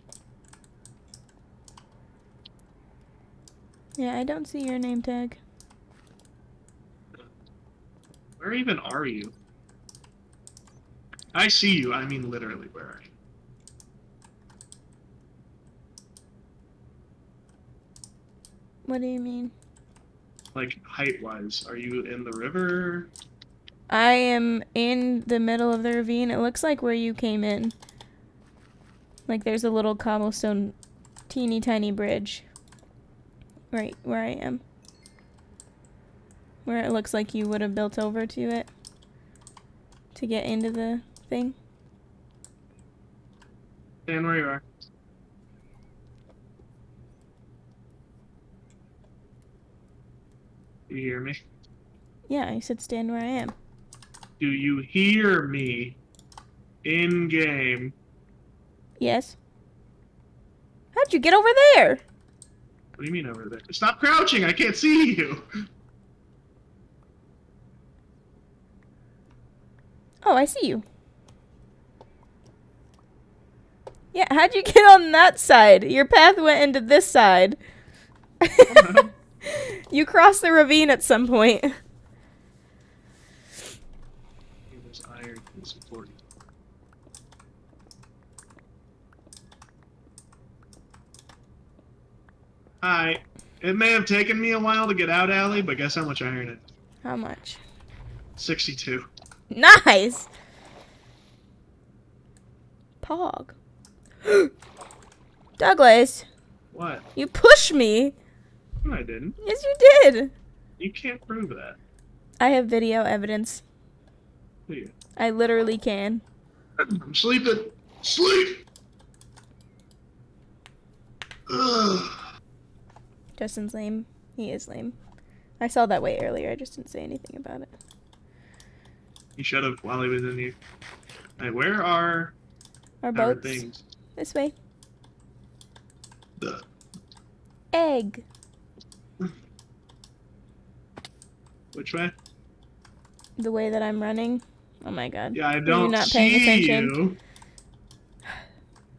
Yeah, I don't see your name tag. Where even are you? I see you. I mean literally, where are you? What do you mean? Like, height-wise. Are you in the river? I am in the middle of the ravine. It looks like where you came in. Like there's a little cobblestone teeny tiny bridge. Right where I am. Where it looks like you would have built over to it. To get into the thing. Stand where you are. Do you hear me? Yeah, I said stand where I am. Do you hear me? In-game. Yes. How'd you get over there? What do you mean over there? Stop crouching! I can't see you! Oh, I see you. Yeah, how'd you get on that side? Your path went into this side. You crossed the ravine at some point. There's iron. It's important. Hi. It may have taken me a while to get out, Allie, but guess how much iron it is? How much? 62. Nice! Pog. Douglas, What? you push me. No, I didn't. Yes, you did. You can't prove that. I have video evidence. Yeah. I literally can. I'm sleeping. Sleep! Ugh. Justin's lame. He is lame. I saw that way earlier. I just didn't say anything about it. You should have while he was in here. Hey, where are Our our boats. things? This way. The Egg. which way? The way that I'm running. Oh my god. Yeah, I You're don't not paying see attention. you.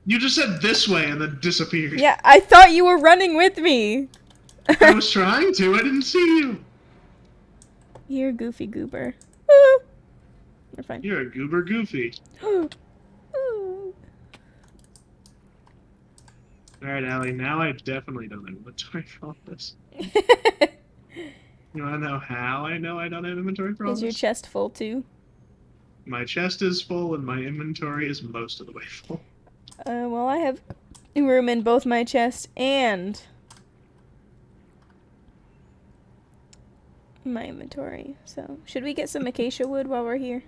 You just said this way and then disappeared. Yeah, I thought you were running with me. I was trying to. I didn't see you. You're a goofy goober. Woo. We're fine. You're a goober goofy. Ooh. Alright, Allie, now I definitely don't have inventory for all this. You wanna know how I know I don't have inventory for all Is your this? chest full too? My chest is full and my inventory is most of the way full. Well, I have room in both my chest and my inventory. So, should we get some acacia wood while we're here?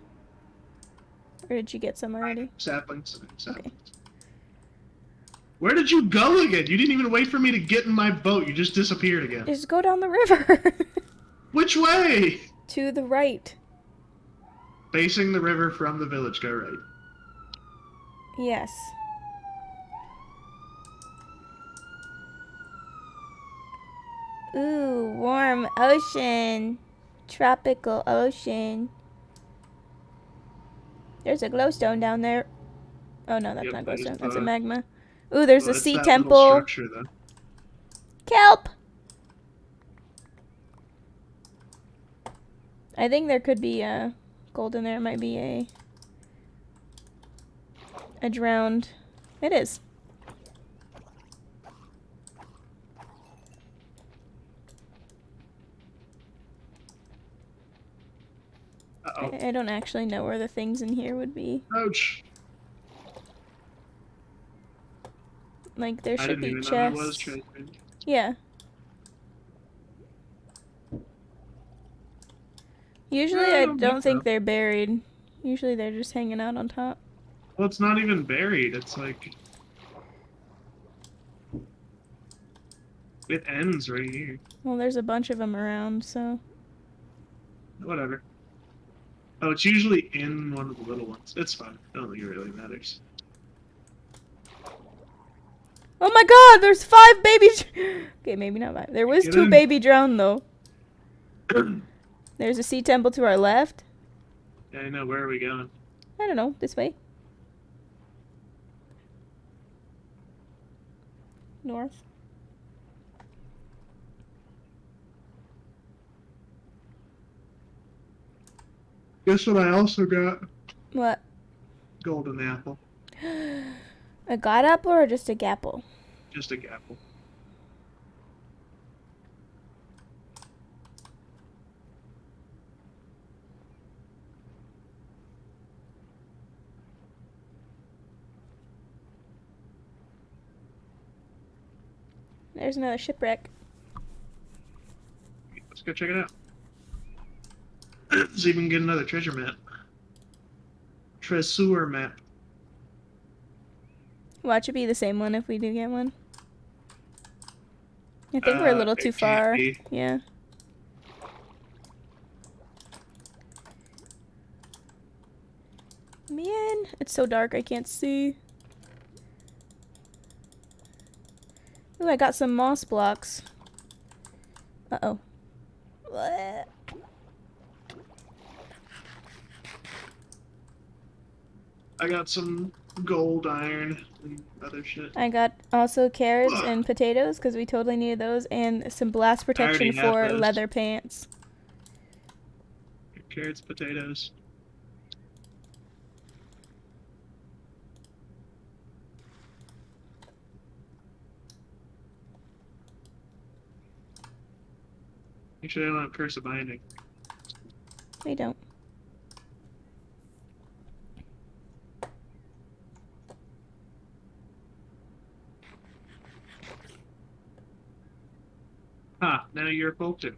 Or did you get some already? Saplings. Okay. Where did you go again? You didn't even wait for me to get in my boat. You just disappeared again. Just go down the river. Which way? To the right. Facing the river from the village, go right. Yes. Ooh, warm ocean. Tropical ocean. There's a glowstone down there. Oh no, that's not glowstone. That's a magma. Ooh, there's a sea temple. Structure, though. Kelp! I think there could be gold in there. It might be a drowned. It is. Uh-oh. I don't actually know where the things in here would be. Ouch. Like, there I should didn't be even know there was chests. treasure. Yeah. Usually I don't think they're buried. Usually they're just hanging out on top. Well, it's not even buried. It's like... It ends right here. Well, there's a bunch of them around, so... Whatever. Oh, it's usually in one of the little ones. It's fine. I don't think it really matters. Oh my god, there's 5 babies! Okay, maybe not 5. There was Get 2 in. baby drowned, though. There's a sea temple to our left. Yeah, I know. Where are we going? I don't know, this way. North. Guess what I also got? What? Golden apple. A god apple or just a gapple? Just a apple. There's another shipwreck. Let's go check it out. See if we can get another treasure map. Treasure map. Watch it be the same one if we do get one. I think we're a little too far. Yeah. Man, it's so dark I can't see. Ooh, I got some moss blocks. Uh-oh. Bleh. I got some gold, iron, and other shit. I got also carrots and potatoes because we totally needed those, and some blast protection already have for those. leather pants. Carrots, potatoes. Actually, I don't have Curse of Binding. We don't. Huh. you're bolted.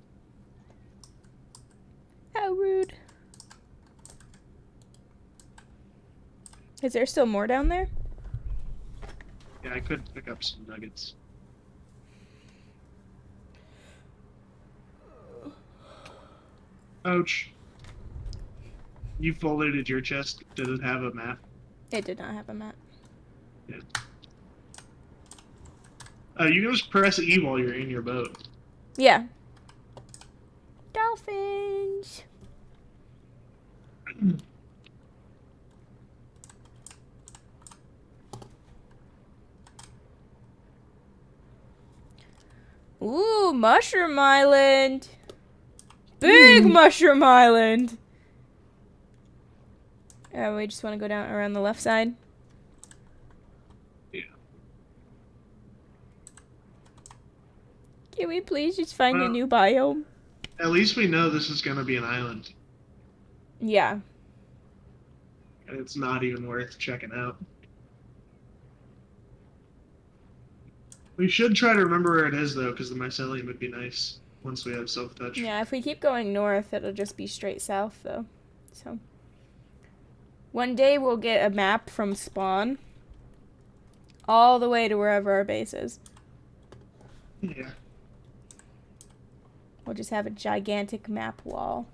How rude. Is there still more down there? Yeah, I could pick up some nuggets. Ouch. You folded your chest. Did it have a map? It did not have a map. Yeah. You can just press E while you're in your boat. Yeah. Dolphins. Ooh, Mushroom Island. Big Mushroom Island. We just want to go down around the left side. Yeah. Can we please just find a new biome? At least we know this is going to be an island. Yeah. And it's not even worth checking out. We should try to remember where it is, though, because the mycelium would be nice once we have self-touch. Yeah, if we keep going north, it'll just be straight south, though. So, one day we'll get a map from spawn all the way to wherever our base is. Yeah. We'll just have a gigantic map wall.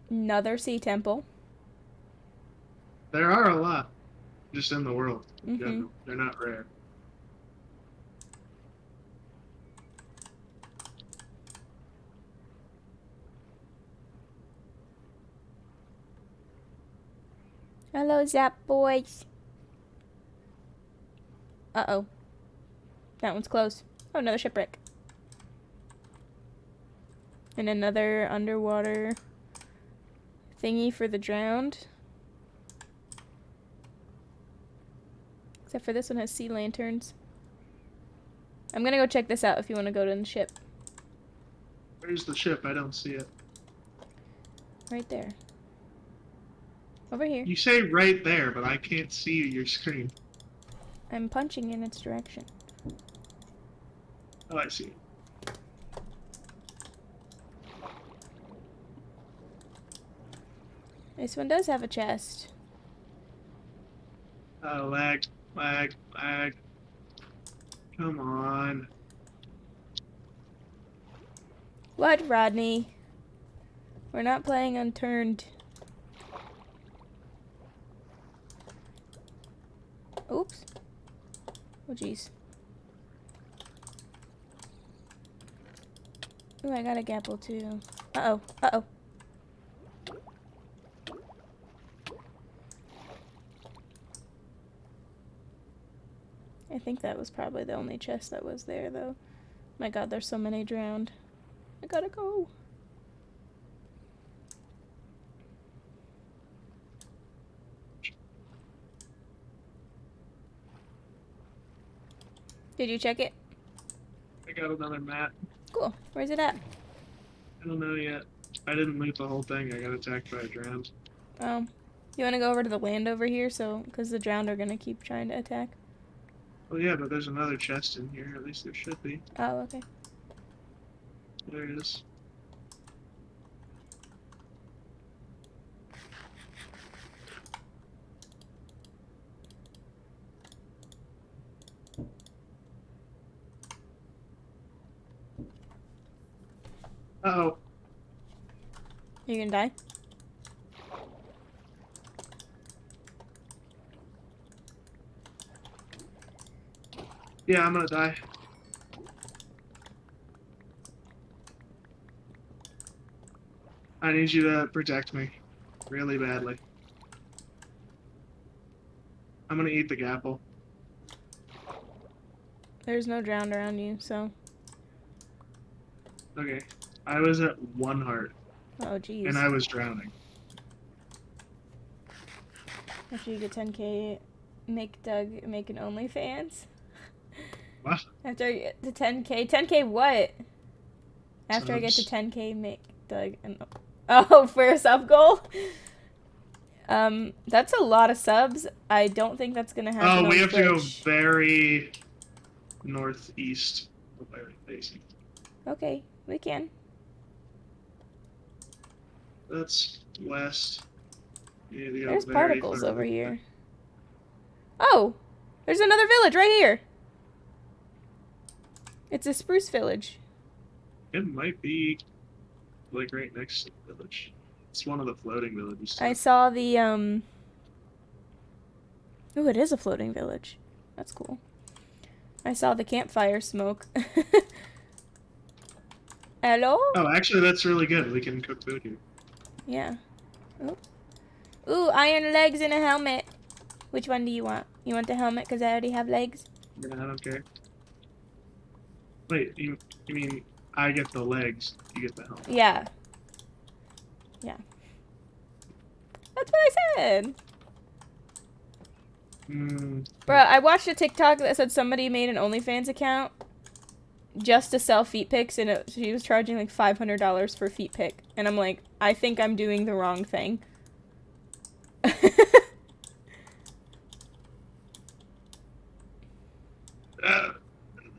Another sea temple. There are a lot just in the world. Mm-hmm. They're not rare. Hello, Zap boys. Uh-oh. That one's closed. Oh, another shipwreck. And another underwater thingy for the drowned. Except for this one has sea lanterns. I'm gonna go check this out if you want to go to the ship. Where's the ship? I don't see it. Right there. Over here. You say right there, but I can't see your screen. I'm punching in its direction. Oh, I see it. This one does have a chest. Oh, lag, lag, lag. Come on. What, Rodney? We're not playing unturned. Oops. Oh, jeez. Ooh, I got a gapple too. Uh-oh. Uh-oh. I think that was probably the only chest that was there, though. My god, there's so many drowned. I gotta go. Did you check it? I got another map. Cool. Where's it at? I don't know yet. I didn't loot the whole thing. I got attacked by a drowned. You want to go over to the land over here, because the drowned are gonna keep trying to attack? Oh yeah, but there's another chest in here. At least there should be. Oh, okay. There it is. Uh-oh. You gonna die? Yeah, I'm gonna die. I need you to protect me. Really badly. I'm gonna eat the gapple. There's no drowned around you, so... Okay. I was at 1 heart. Oh, jeez. And I was drowning. After you get 10k, make Doug make an OnlyFans. What? After I get to 10k... 10k what? After I get to Subs. 10k, make Doug an... Oh, for a sub goal? That's a lot of subs. I don't think that's gonna happen Oh, we on have to go Twitch. very... northeast of where we're facing. Okay, we can. That's west. Yeah, you go There's very particles far over west. here. Oh! There's another village right here! It's a spruce village. It might be like right next to the village. It's one of the floating villages. Too. I saw the, Ooh, it is a floating village. That's cool. I saw the campfire smoke. Hello? Oh, actually, that's really good. We can cook food here. Yeah. Oh. Ooh, iron legs and a helmet. Which one do you want? You want the helmet because I already have legs? Yeah, I don't care. Wait, you mean I get the legs, you get the helmet? Yeah. Yeah. That's what I said. Bro, I watched a TikTok that said somebody made an OnlyFans account just to sell feet pics, and she was charging like $500 for a feet pic. And I'm like, I think I'm doing the wrong thing.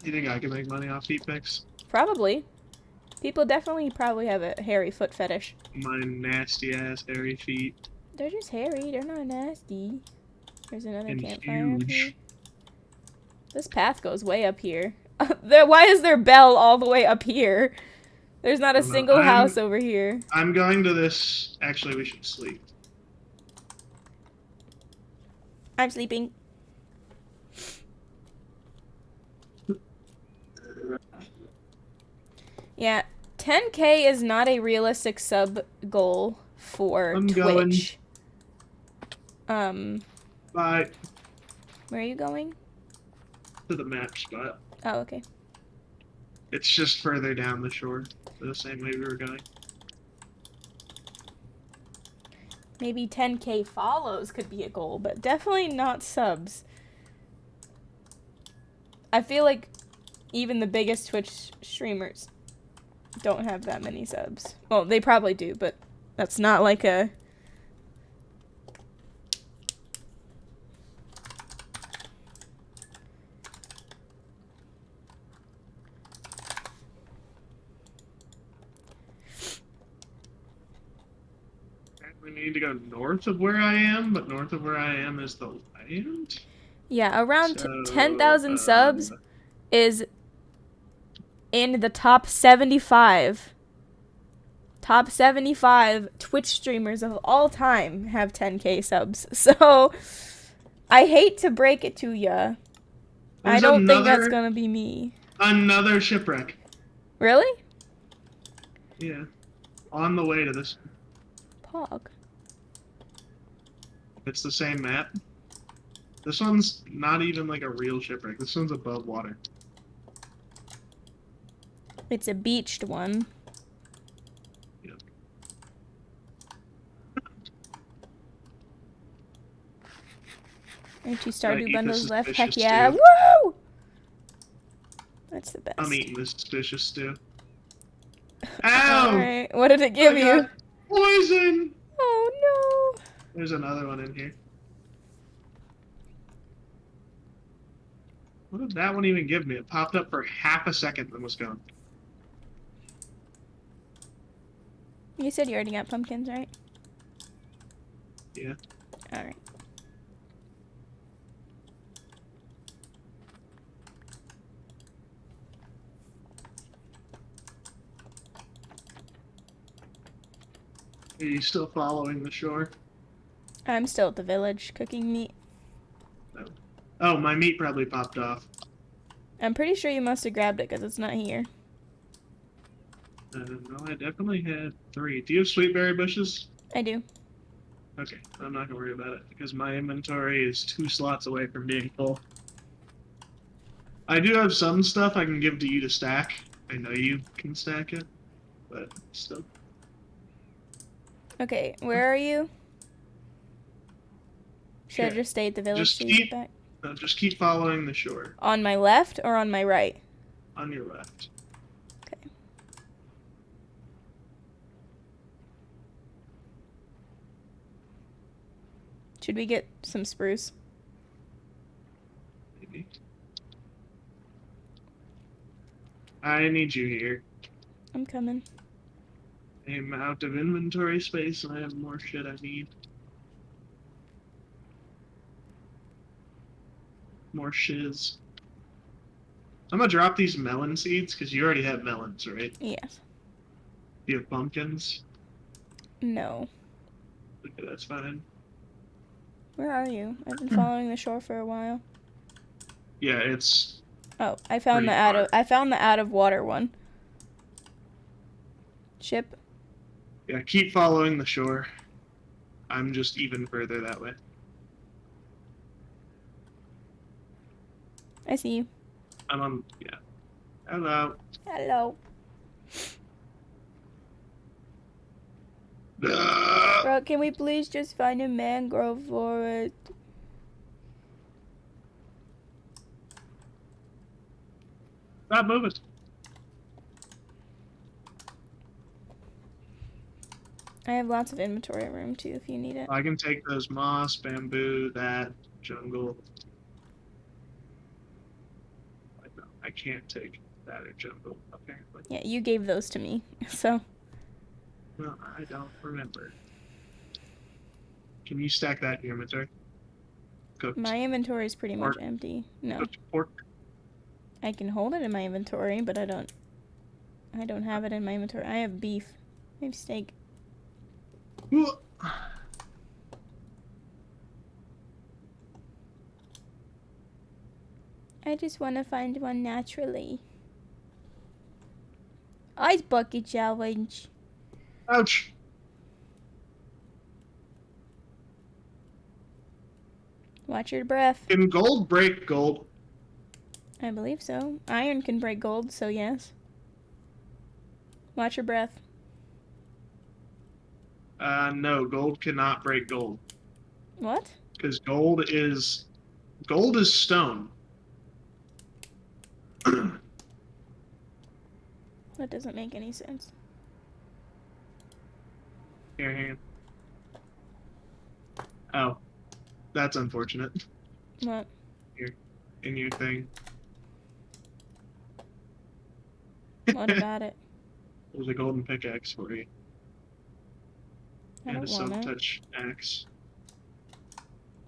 You think I can make money off feet pics? Probably. People definitely probably have a hairy foot fetish. My nasty ass hairy feet. They're just hairy. They're not nasty. There's another And campfire up huge. here. This path goes way up here. Why is there bell all the way up here? There's not a single house over here. I'm going to this. Actually, we should sleep. I'm sleeping. Yeah, 10K is not a realistic sub goal for Twitch. Bye. Where are you going? To the map spot. Oh, okay. It's just further down the shore, the same way we were going. Maybe 10K follows could be a goal, but definitely not subs. I feel like even the biggest Twitch streamers don't have that many subs. Well, they probably do, but that's not like a... We need to go north of where I am, but north of where I am is the land? Yeah, around So, 10,000 subs is in the top 75. Top 75 Twitch streamers of all time have 10K subs. So, I hate to break it to ya. I don't think that's gonna be me. Another shipwreck. Really? Yeah. On the way to this. Pog. It's the same map. This one's not even like a real shipwreck. This one's above water. It's a beached one. Yep. And 2 Stardew bundles left. Heck suspicious yeah. stew. Woo! That's the best. I'm eating this suspicious stew. Ow! Alright, what did it give you? Poison! Oh no! There's another one in here. What did that one even give me? It popped up for half a second and was gone. You said you already got pumpkins, right? Yeah. Alright. Are you still following the shore? I'm still at the village cooking meat. No. Oh, my meat probably popped off. I'm pretty sure you must have grabbed it because it's not here. No, I definitely had 3. Do you have sweet berry bushes? I do. Okay, I'm not gonna worry about it because my inventory is 2 slots away from being full. I do have some stuff I can give to you to stack. I know you can stack it, but still. Okay, where are you? Should I Okay. just stay at the village Just till you get back? No, just keep following the shore. On my left or on my right? On your left. Okay. Should we get some spruce? Maybe. I need you here. I'm coming. I'm out of inventory space and I have more shit I need. More shiz. I'm gonna drop these melon seeds because you already have melons, right? Yes. Do you have pumpkins? No. Okay, that's fine. Where are you? I've been following the shore for a while. Yeah, it's Oh, I found pretty the far. out of water one. Ship. Yeah, keep following the shore. I'm just even further that way. I see you. I'm on. Yeah. Hello. Hello. Ah! Bro, can we please just find a mangrove forest? Stop moving. I have lots of inventory room too if you need it. I can take those moss, bamboo, that jungle. No, I can't take that or jungle, apparently. Yeah, you gave those to me, so. Well, I don't remember. Can you stack that in your inventory? Cooked My inventory is pretty much pork. empty. No. Cooked pork. I can hold it in my inventory, but I don't have it in my inventory. I have beef. I have steak. I just want to find one naturally. Ice bucket challenge. Ouch! Watch your breath. Can gold break gold? I believe so. Iron can break gold, so yes. Watch your breath. No, gold cannot break gold. What? Because gold is stone. That doesn't make any sense. Here. Oh, that's unfortunate. What? Here, in your thing. What about it? There's a golden pickaxe for you. I And a don't want it. silk-touch axe.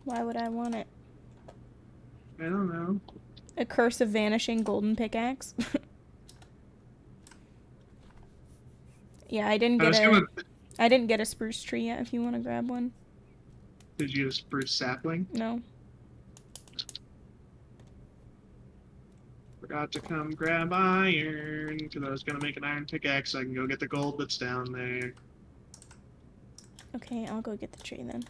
Why would I want it? I don't know. A curse of vanishing golden pickaxe. Yeah, I didn't get a spruce tree yet if you want to grab one. Did you get a spruce sapling? No. Forgot to come grab iron, because I was going to make an iron pickaxe so I can go get the gold that's down there. Okay, I'll go get the tree then.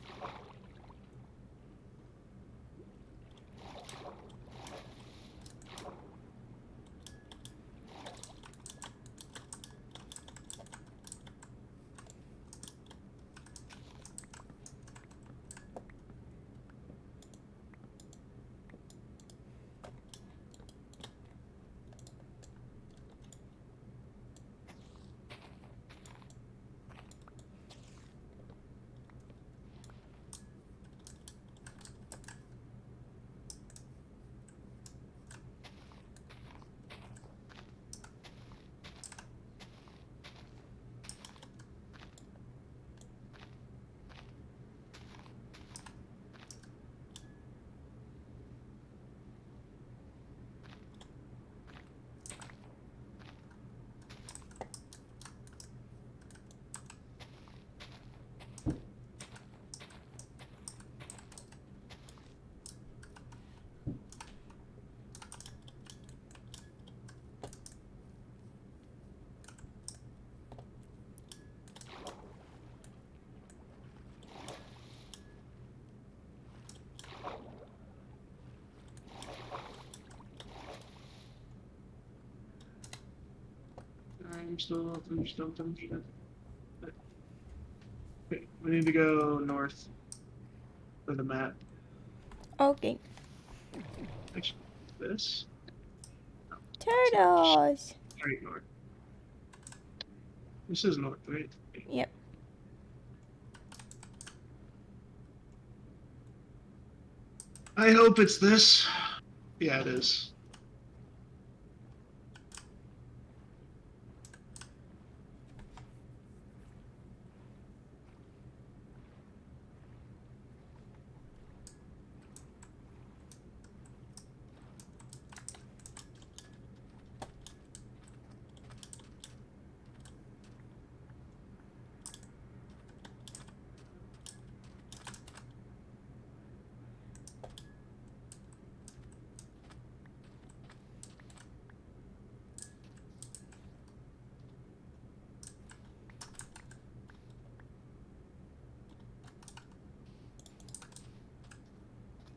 I'm still finished. Okay, we need to go north for the map. Okay. Actually, this? No, Turtles! straight north. This is north, right? Yep. I hope it's this. Yeah, it is.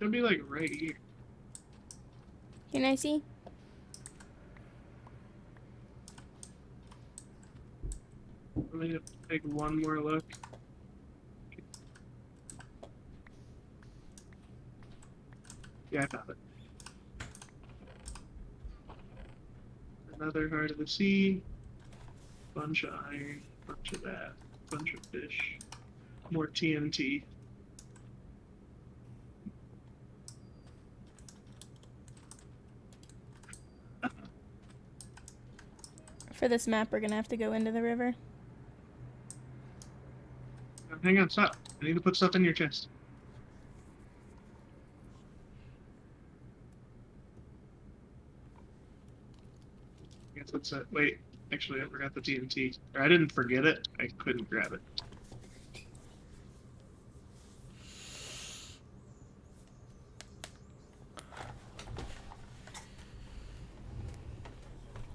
Should be like right here. Can I see? Let me take one more look. Yeah, I found it. Another heart of the sea. Bunch of iron. Bunch of that. Bunch of fish. More TNT. For this map, we're gonna have to go into the river. Hang on, stop. I need to put stuff in your chest. I guess that's it. Wait, actually, I forgot the TNT. Or I didn't forget it. I couldn't grab it.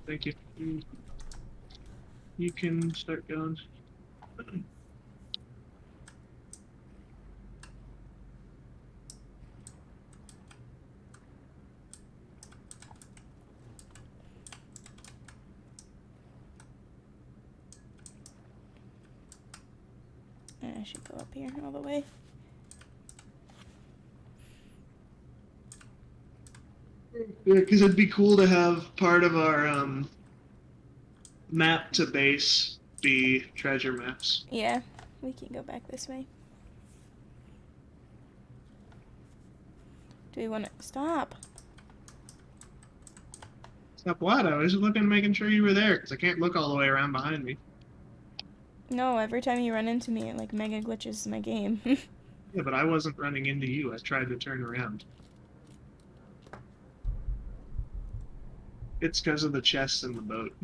Thank you. You can start going. I should go up here all the way. Yeah, because it'd be cool to have part of our map to base be treasure maps. Yeah, we can go back this way. Do we want to stop? Stop what? I was looking, making sure you were there, because I can't look all the way around behind me. No, every time you run into me, it like mega glitches my game. Yeah, but I wasn't running into you. I tried to turn around. It's because of the chests in the boat.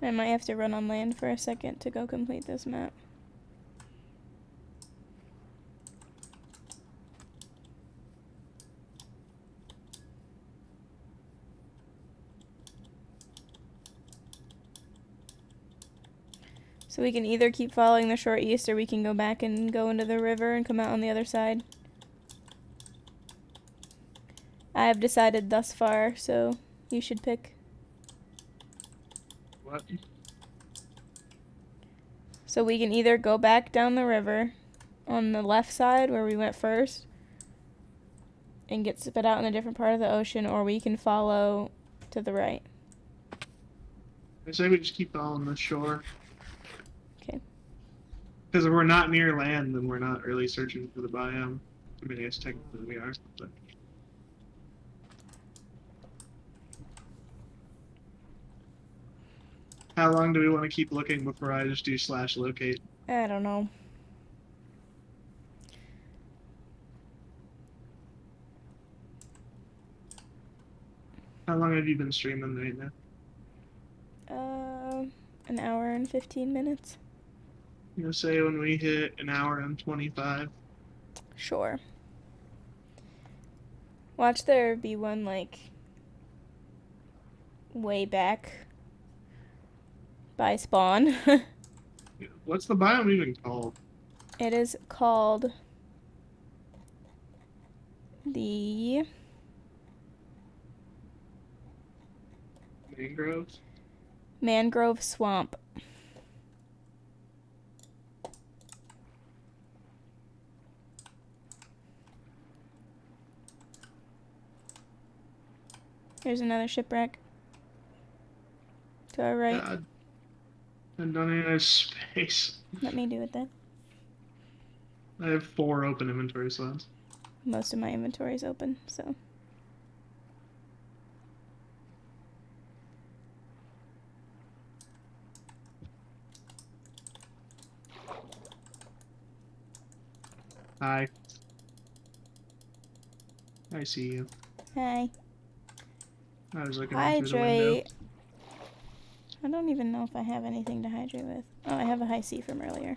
I might have to run on land for a second to go complete this map. So we can either keep following the shore east or we can go back and go into the river and come out on the other side. I have decided thus far, so you should pick. What? So we can either go back down the river on the left side where we went first and get spit out in a different part of the ocean, or we can follow to the right. I say we just keep following the shore. Okay. Because if we're not near land, then we're not really searching for the biome. I mean, I guess technically we are, but... How long do we want to keep looking before I just do /locate? I don't know. How long have you been streaming right now? An hour and 15 minutes. I'm gonna say when we hit an hour and 25. Sure. Watch there be one, like, way back by spawn. What's the biome even called? It is called the Mangroves? Mangrove Swamp. Here's another shipwreck. To our right. God. I don't even have space. Let me do it then. I have 4 open inventory slots. Most of my inventory is open, so. Hi. I see you. Hi. I was looking in through the window. Hydrate. I don't even know if I have anything to hydrate with. Oh, I have a high C from earlier.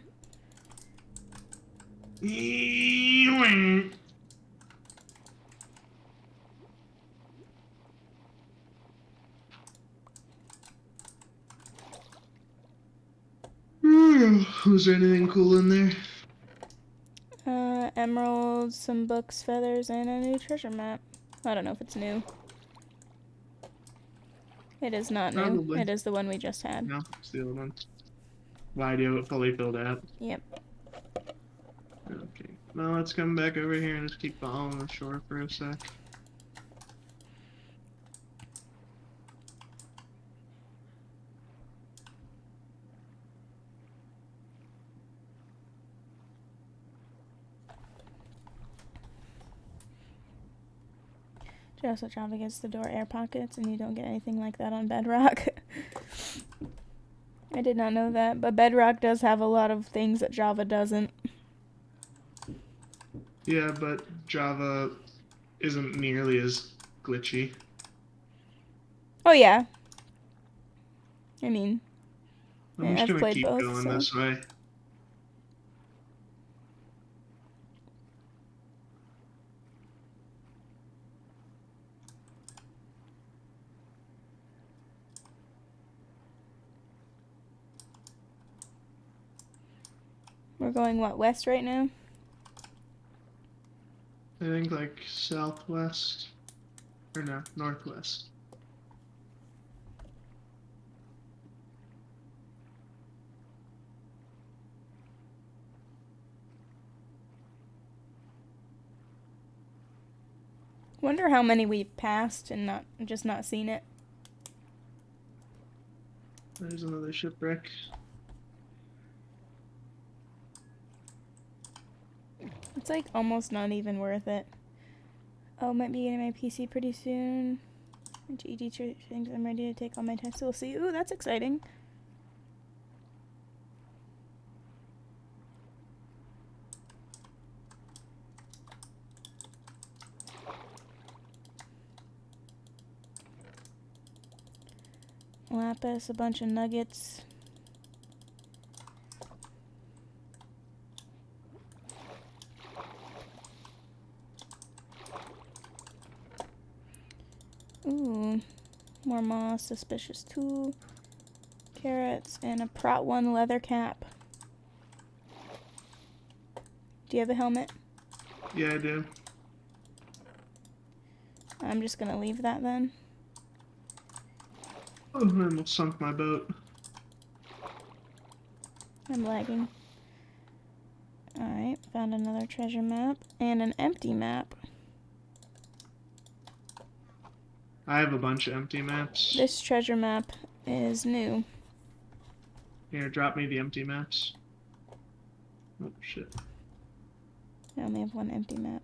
Was there anything cool in there? Emeralds, some books, feathers, and a new treasure map. I don't know if it's new. It is not new. Probably. It is the one we just had. No, it's the old one. Why do you have it fully filled out? Yep. Okay. Well, let's come back over here and just keep following the shore for a sec. Just watch out against the door air pockets, and you don't get anything like that on Bedrock. I did not know that, but Bedrock does have a lot of things that Java doesn't. Yeah, but Java isn't nearly as glitchy. Oh yeah. I mean, I'm just I've gonna played keep both, going so. this way. We're going, what, west right now? I think like southwest. Or no, northwest. Wonder how many we've passed and just not seen it. There's another shipwreck. It's like almost not even worth it. Oh, might be getting my PC pretty soon. Into ED things, I'm ready to take all my tests. So we'll see. Ooh, that's exciting. Lapis, a bunch of nuggets. Ooh, more moss, suspicious tool, carrots, and a Prot 1 leather cap. Do you have a helmet? Yeah, I do. I'm just gonna leave that then. Oh, I almost sunk my boat. I'm lagging. Alright, found another treasure map and an empty map. I have a bunch of empty maps. This treasure map is new. Here, drop me the empty maps. Oh, shit. I only have one empty map.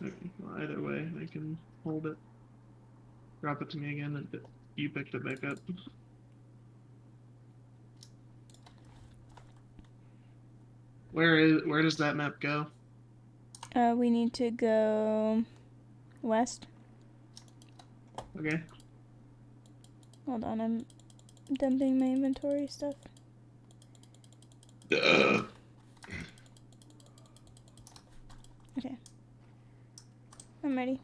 Okay, well, either way, I can hold it. Drop it to me again, and you picked it back up. Where does that map go? We need to go west. Okay. Hold on, I'm dumping my inventory stuff. Okay. I'm ready.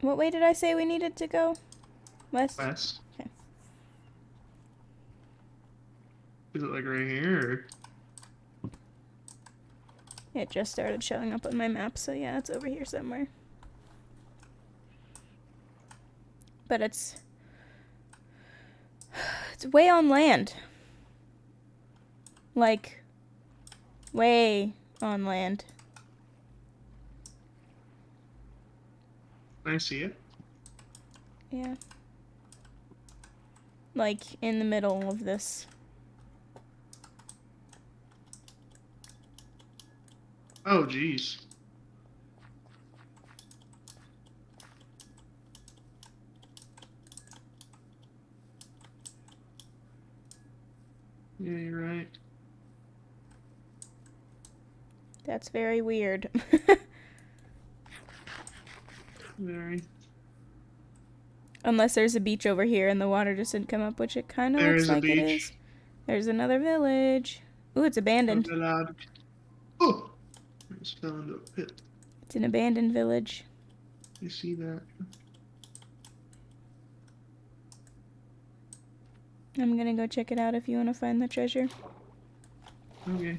What way did I say we needed to go? West? West. Okay. Is it like right here? Or? It just started showing up on my map, so yeah, it's over here somewhere. But it's way on land. Like, way on land. I see it. Yeah. Like, in the middle of this. Oh, jeez. Yeah, you're right. That's very weird. Very. Unless there's a beach over here and the water just didn't come up, which it kind of There looks is a like it beach. is. There's another village. Ooh, it's abandoned. Oh! I just fell into a pit. It's an abandoned village. You see that? I'm gonna go check it out if you want to find the treasure. Okay.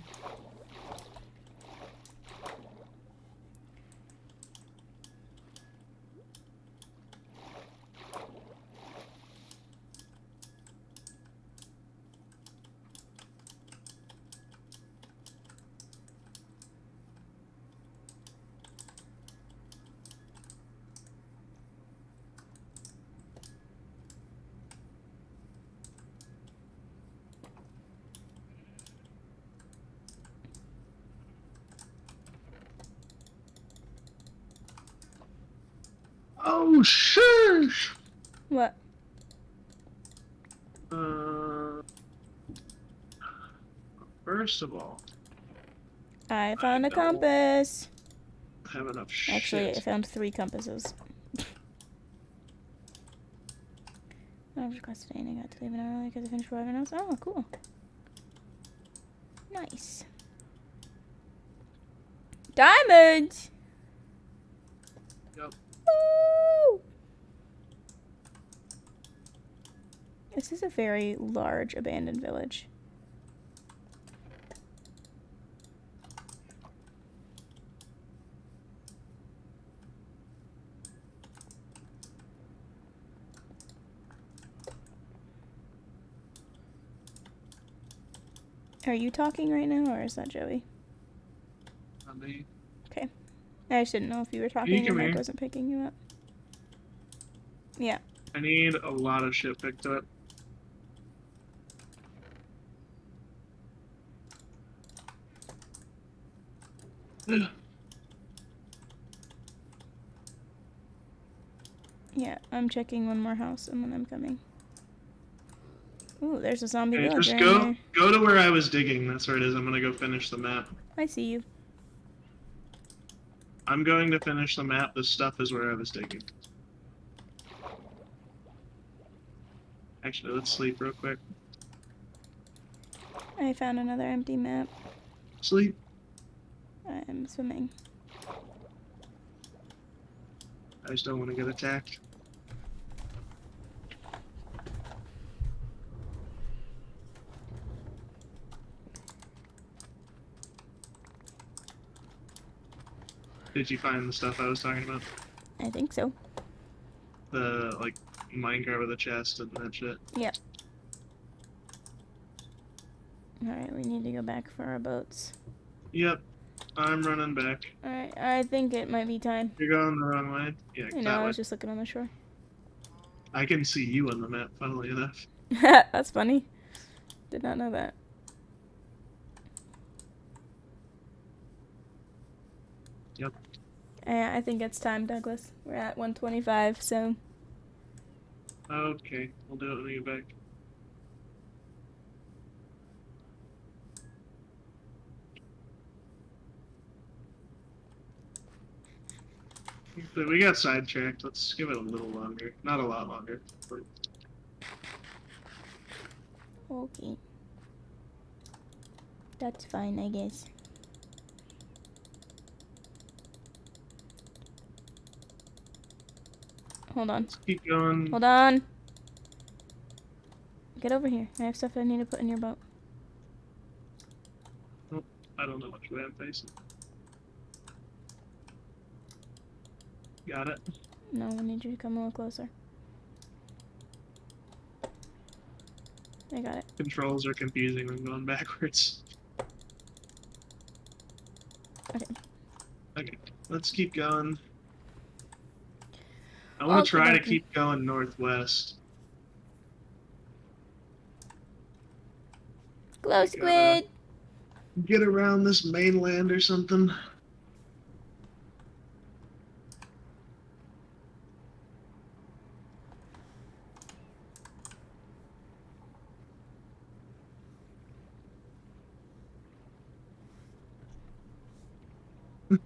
Oh, shush! What? First of all, I found a don't compass. have enough shit. Actually, I found 3 compasses. I was class today and I got to leave an hour early because I finished 5 minutes. Oh, cool. Nice. Diamonds! Yep. Woo! This is a very large abandoned village. Are you talking right now, or is that Joey? Not me. Okay. I just didn't know if you were talking and come the mic here. wasn't picking you up. Yeah. I need a lot of shit picked up. Yeah, I'm checking one more house and then I'm coming. Ooh, there's a zombie Okay, village just right there. go to where I was digging. That's where it is. I'm gonna go finish the map. I see you. I'm going to finish the map. This stuff is where I was digging. Actually, let's sleep real quick. I found another empty map. Sleep. I'm swimming. I just don't want to get attacked. Did you find the stuff I was talking about? I think so. The, like, minecart with a chest and that shit? Yep. Alright, we need to go back for our boats. Yep. I'm running back. Alright, I think it might be time. You're going the wrong way? Yeah, I know, that I way. was just looking on the shore. I can see you on the map, funnily enough. That's funny. Did not know that. Yep. I think it's time, Douglas. We're at 125, so... Okay, we'll do it when we get back. We got sidetracked. Let's give it a little longer. Not a lot longer. But... Okay. That's fine, I guess. Hold on. Let's keep going. Hold on. Get over here. I have stuff I need to put in your boat. Oh, I don't know which way I'm facing. Got it. No, I need you to come a little closer. I got it. Controls are confusing when going backwards. Okay. Okay, let's keep going. I want to try to keep going northwest. Glow squid! Get around this mainland or something.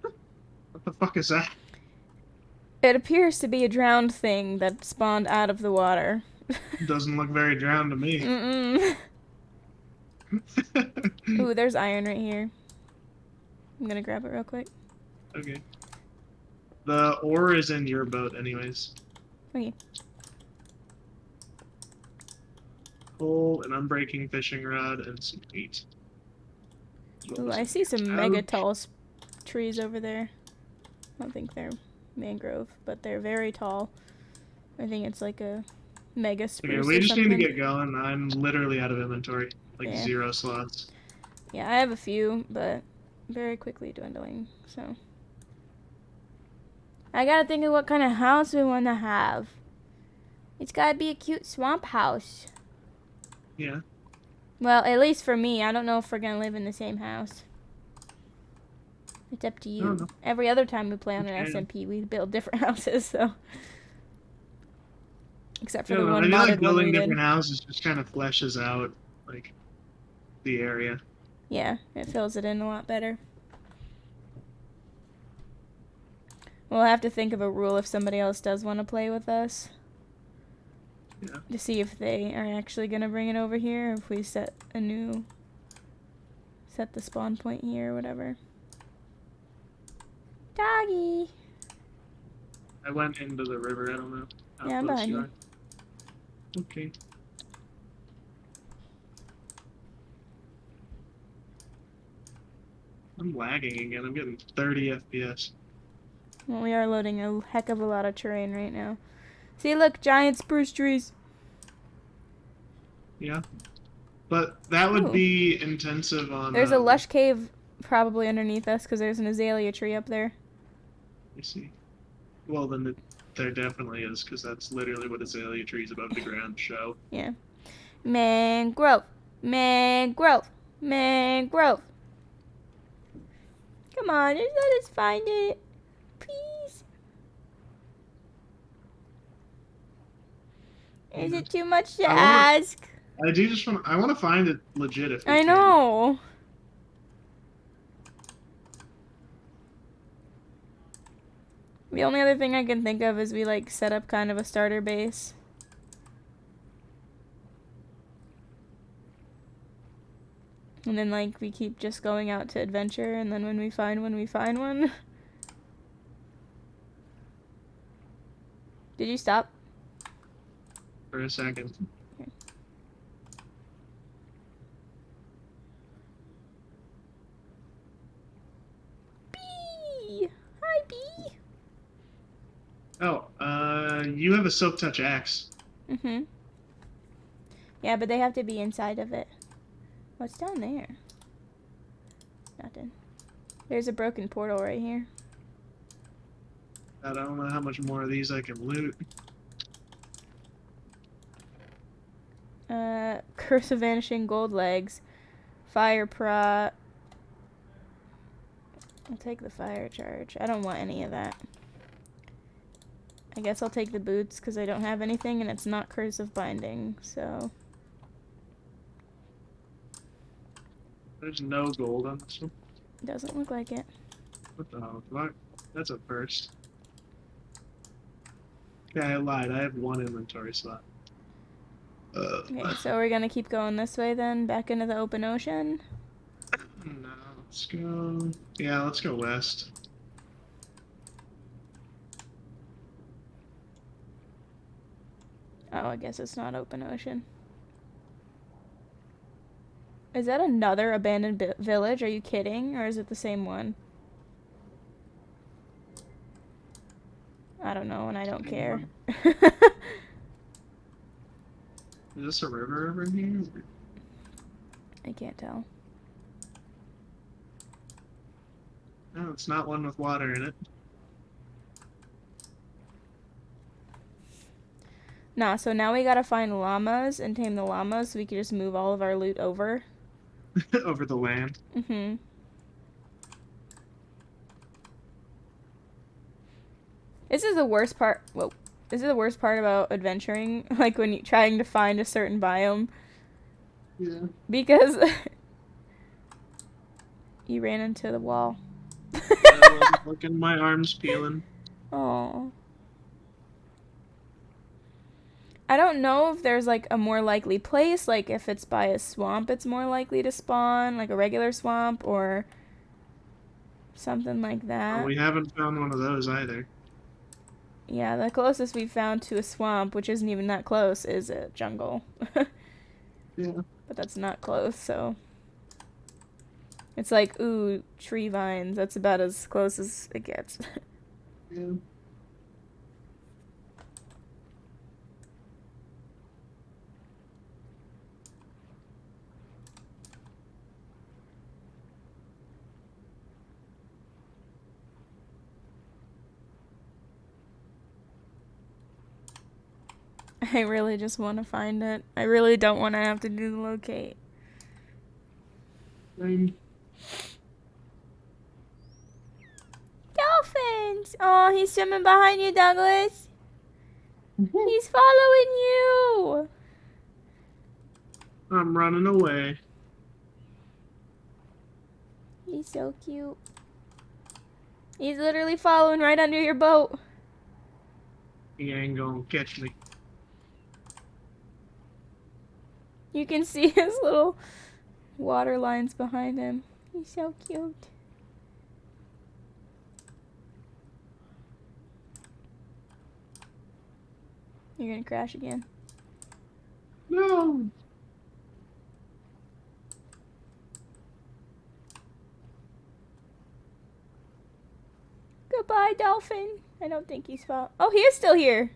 What the fuck is that? It appears to be a drowned thing that spawned out of the water. Doesn't look very drowned to me. Mm-mm. Ooh, there's iron right here. I'm gonna grab it real quick. Okay. The ore is in your boat anyways. Okay. Coal, an unbreaking fishing rod, and some meat. Ooh, I see some mega tall trees over there. I don't think they're mangrove, but they're very tall. I think it's like a mega spruce. Okay, we just something. need to get going. I'm literally out of inventory. Like 0 slots. Yeah, I have a few, but very quickly dwindling, so. I gotta think of what kind of house we want to have. It's gotta be a cute swamp house. Yeah. Well, at least for me. I don't know if we're gonna live in the same house. It's up to you. Every other time we play on an SMP, we build different houses, so. Except for the one modded like building one we different did. houses just kind of fleshes out, like, the area. Yeah, it fills it in a lot better. We'll have to think of a rule if somebody else does want to play with us. Yeah. To see if they are actually going to bring it over here, or if we set the spawn point here or whatever. Doggy! I went into the river, I don't know how Yeah, I'm close behind you you. are. Okay. I'm lagging again, I'm getting 30 FPS. Well, we are loading a heck of a lot of terrain right now. See, look, giant spruce trees. Yeah. But that would be intensive on... There's a lush cave probably underneath us, because there's an azalea tree up there. I see. Well, then there definitely is, because that's literally what azalea trees above the ground show. Yeah. Mangrove. Mangrove. Mangrove. Come on, just let us find it. Please. Is it too much to ask? I do just want... I want to find it legit if we I know. The only other thing I can think of is we, like, set up kind of a starter base. And then, like, we keep just going out to adventure, and then when we find one, we find one. Did you stop? For a second. Okay. Bee! Hi, Bee! Oh, you have a silk touch axe. Mm-hmm. Yeah, but they have to be inside of it. What's down there? Nothing. There's a broken portal right here. I don't know how much more of these I can loot. Curse of Vanishing Gold Legs. Fire prot. I'll take the fire charge. I don't want any of that. I guess I'll take the boots because I don't have anything and it's not Curse of Binding, so. There's no gold on this one. Doesn't look like it. What the fuck? That's a first. Yeah, I lied. I have 1 inventory slot. Okay, so we're gonna keep going this way then, back into the open ocean. No, let's go. Yeah, let's go west. Oh, I guess it's not open ocean. Is that another abandoned village? Are you kidding? Or is it the same one? I don't know, and I don't care. Is this a river over here? I can't tell. No, it's not one with water in it. Nah, so now we gotta find llamas and tame the llamas so we can just move all of our loot over. Over the land. Mm-hmm. This is the worst part. Whoa. This is the worst part about adventuring, like when you're trying to find a certain biome. Yeah. Because you ran into the wall. I wasn't looking, my arm's peeling. Oh. I don't know if there's like a more likely place, like if it's by a swamp it's more likely to spawn, like a regular swamp or something like that. Well, we haven't found one of those either. Yeah, the closest we've found to a swamp, which isn't even that close, is a jungle. Yeah. But that's not close, so. It's like, ooh, tree vines. That's about as close as it gets. Yeah. I really just want to find it. I really don't want to have to do the locate. Same. Dolphins! Oh, he's swimming behind you, Douglas. He's following you. I'm running away. He's so cute. He's literally following right under your boat. He ain't gonna catch me. You can see his little water lines behind him. He's so cute. You're gonna crash again. No. Goodbye, dolphin. I don't think he's Oh, he is still here.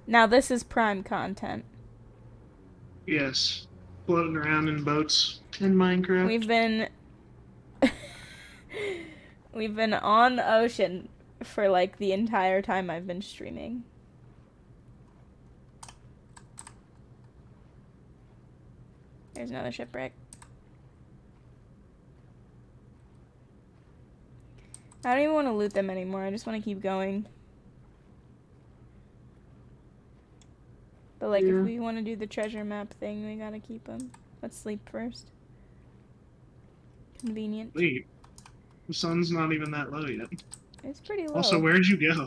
Now this is prime content. Yes. Floating around in boats in Minecraft. We've been on the ocean for like the entire time I've been streaming. There's another shipwreck. I don't even want to loot them anymore. I just want to keep going. But like, if we want to do the treasure map thing, we gotta keep them. Let's sleep first. Convenient. Sleep? The sun's not even that low yet. It's pretty low. Also, where'd you go?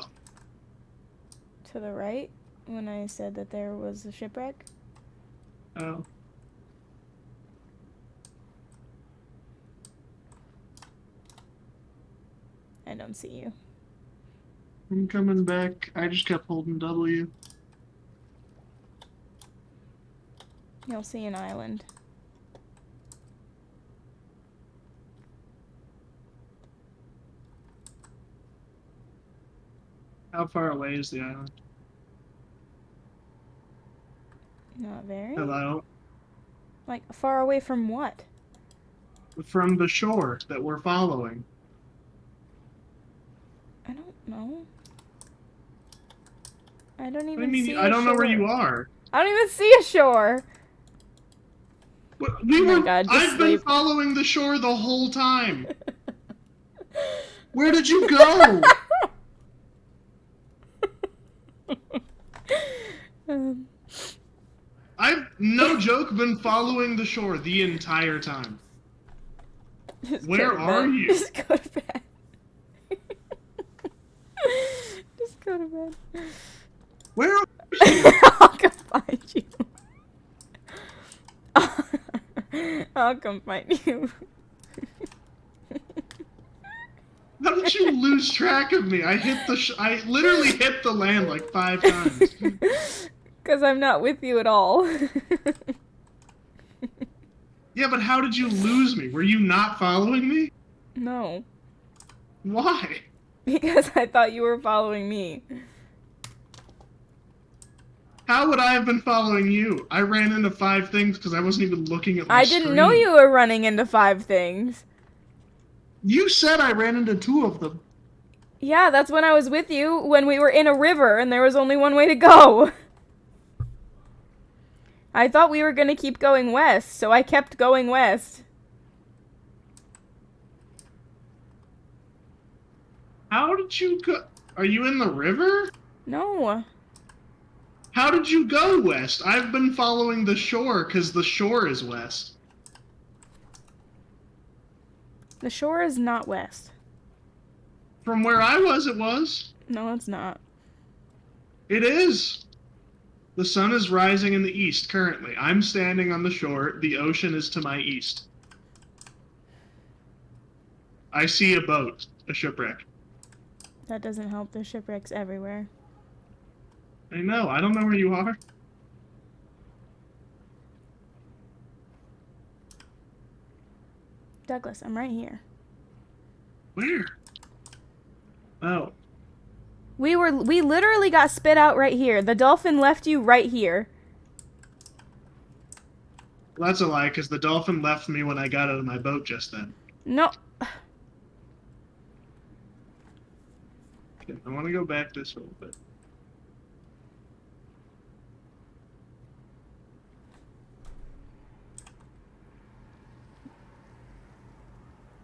To the right, when I said that there was a shipwreck. Oh. I don't see you. I'm coming back. I just kept holding W. You'll see an island. How far away is the island? Not very. Hello? Like, far away from what? From the shore that we're following. I don't know. I don't even I mean, see I don't a know where shore. you are. I don't even see a shore. I've been following the shore the whole time. Where did you go? I've, no joke, been following the shore the entire time. Where are you? Just go to bed. Just go to bed. Where are you? I'll come find you. I'll come find you. How did you lose track of me? I literally hit the land like 5 times. Because I'm not with you at all. Yeah, but how did you lose me? Were you not following me? No. Why? Because I thought you were following me. How would I have been following you? I ran into 5 things because I wasn't even looking at my I screen. didn't know you were running into 5 things. You said I ran into 2 of them. Yeah, that's when I was with you, when we were in a river and there was only one way to go. I thought we were going to keep going west, so I kept going west. How did you go? Are you in the river? No. How did you go west? I've been following the shore because the shore is west. The shore is not west. From where I was, it was. No, it's not. It is. The sun is rising in the east currently. I'm standing on the shore. The ocean is to my east. I see a boat, a shipwreck. That doesn't help. There's shipwrecks everywhere. I know. I don't know where you are. Douglas, I'm right here. Where? Oh. We literally got spit out right here. The dolphin left you right here. Well, that's a lie, because the dolphin left me when I got out of my boat just then. No. Okay, I want to go back this little bit.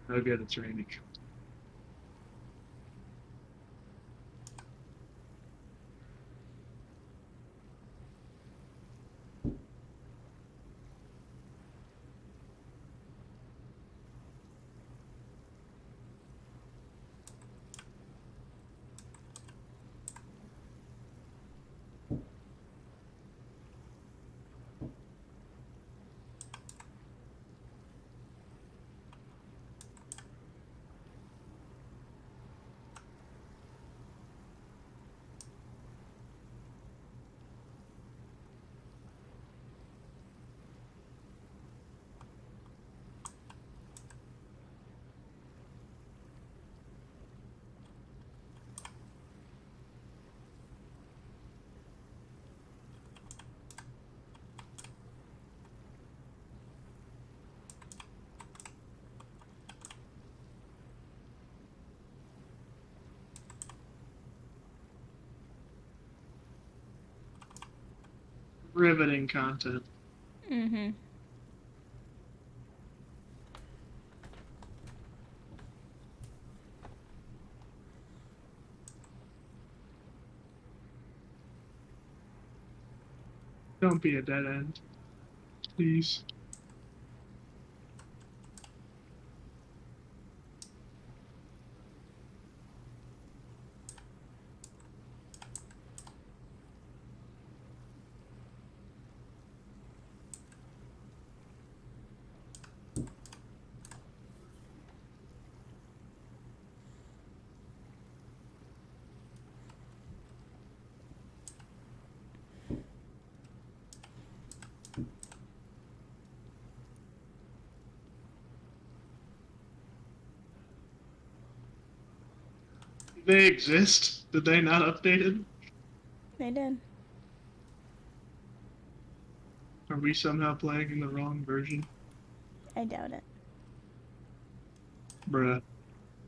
Oh good, it's raining. Riveting content. Mm-hmm. Don't be a dead end. Please. They exist? Did they not update it? They did. Are we somehow playing in the wrong version? I doubt it. Bruh.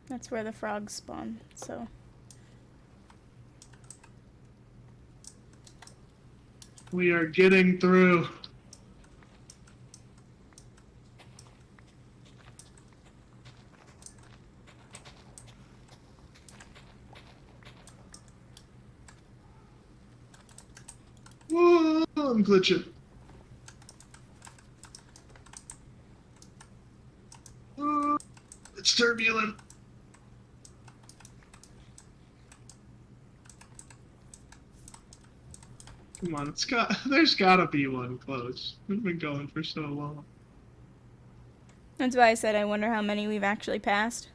That's where the frogs spawn, so. We are getting through. Whoa, I'm glitching. Oh, it's turbulent. Come on, there's gotta be one close. We've been going for so long. That's why I said I wonder how many we've actually passed.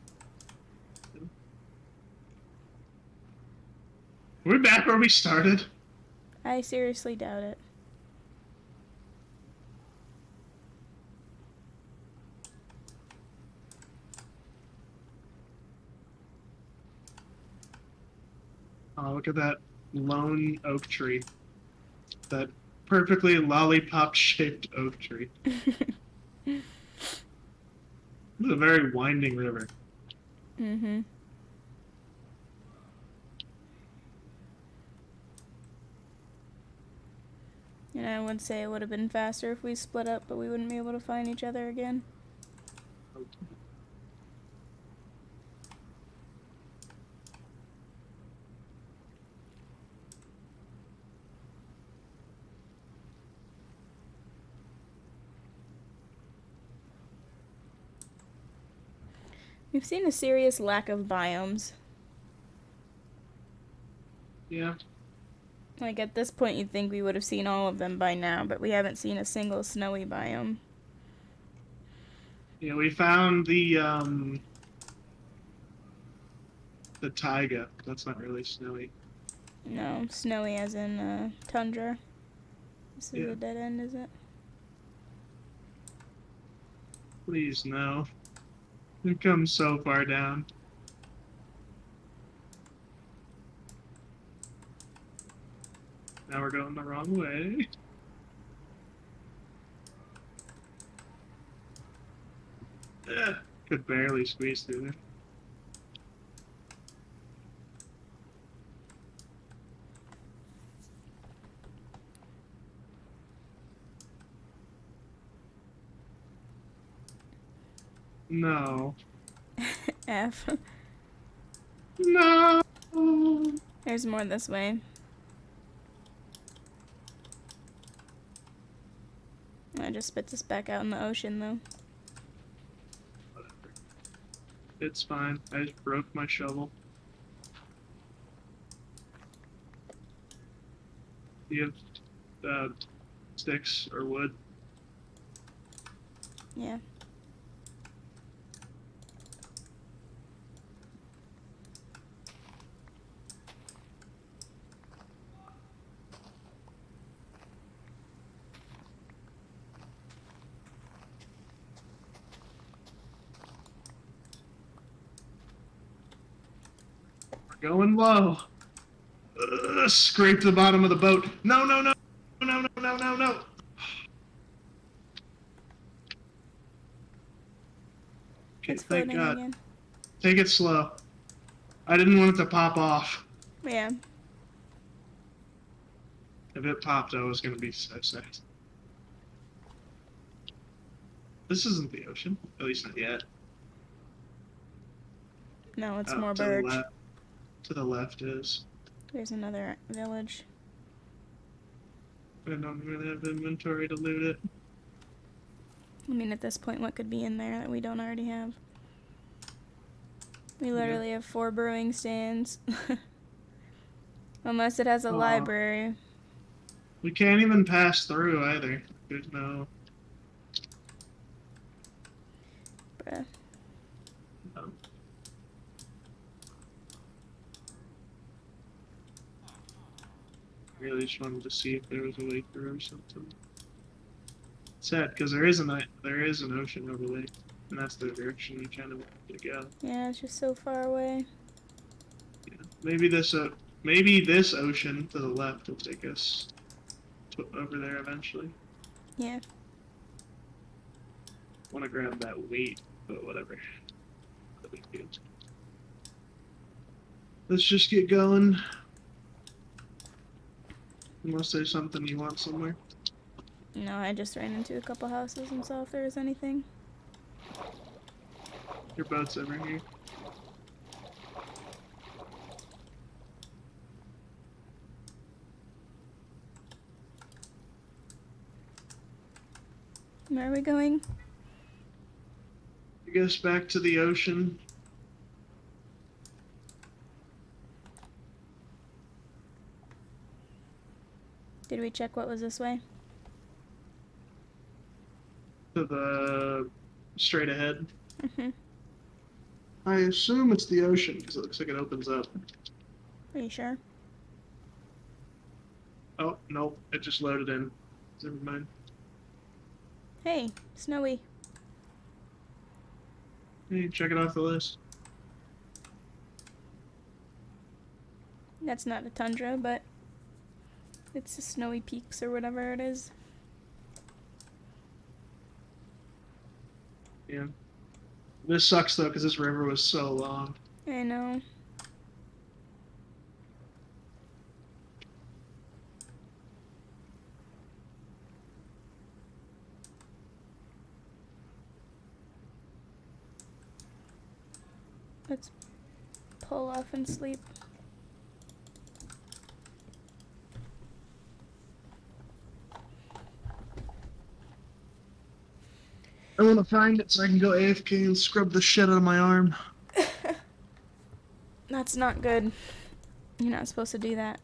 We're back where we started. I seriously doubt it. Oh, look at that lone oak tree. That perfectly lollipop-shaped oak tree. It's a very winding river. Mm-hmm. And I would say it would have been faster if we split up, but we wouldn't be able to find each other again. We've seen a serious lack of biomes. Yeah. Like, at this point, you'd think we would have seen all of them by now, but we haven't seen a single snowy biome. Yeah, we found the taiga. That's not really snowy. No, snowy as in, tundra. This is Yeah. a dead end, is it? Please, no. It comes so far down. Now we're going the wrong way. Could barely squeeze through there. No. F. No. There's more this way. I just spit this back out in the ocean, though. Whatever. It's fine. I just broke my shovel. Do you have sticks or wood? Yeah. We're going low. Scrape the bottom of the boat. No, no, no. No, no, no, no, no. Okay, It's thank floating God. again. Take it slow. I didn't want it to pop off. Yeah. If it popped, I was going to be so sad. This isn't the ocean. At least not yet. No, it's Oh, more to the birch. left. To the left is. There's another village. I don't really have inventory to loot it. I mean, at this point, what could be in there that we don't already have? We literally have 4 brewing stands. Unless it has a library. We can't even pass through either. There's no... Bruh. No. Really just wanted to see if there was a way through or something. Sad, because there is an ocean over there, and that's the direction we kind of want to go. Yeah, it's just so far away. Yeah. Maybe this ocean to the left will take us over there eventually. Yeah. Want to grab that weight, but whatever. No big deal. Let's just get going. Unless there's something you want somewhere. No, I just ran into a couple houses and saw if there was anything. Your boat's over here. Where are we going? I guess back to the ocean. Did we check what was this way? To the straight ahead. Mm-hmm. I assume it's the ocean because it looks like it opens up. Are you sure? Oh, nope. It just loaded in. Never mind. Hey, snowy. Hey, check it off the list. That's not a tundra, but it's the snowy peaks or whatever it is. Yeah. This sucks though because this river was so long. I know. Let's pull off and sleep. I want to find it so I can go AFK and scrub the shit out of my arm. That's not good. You're not supposed to do that.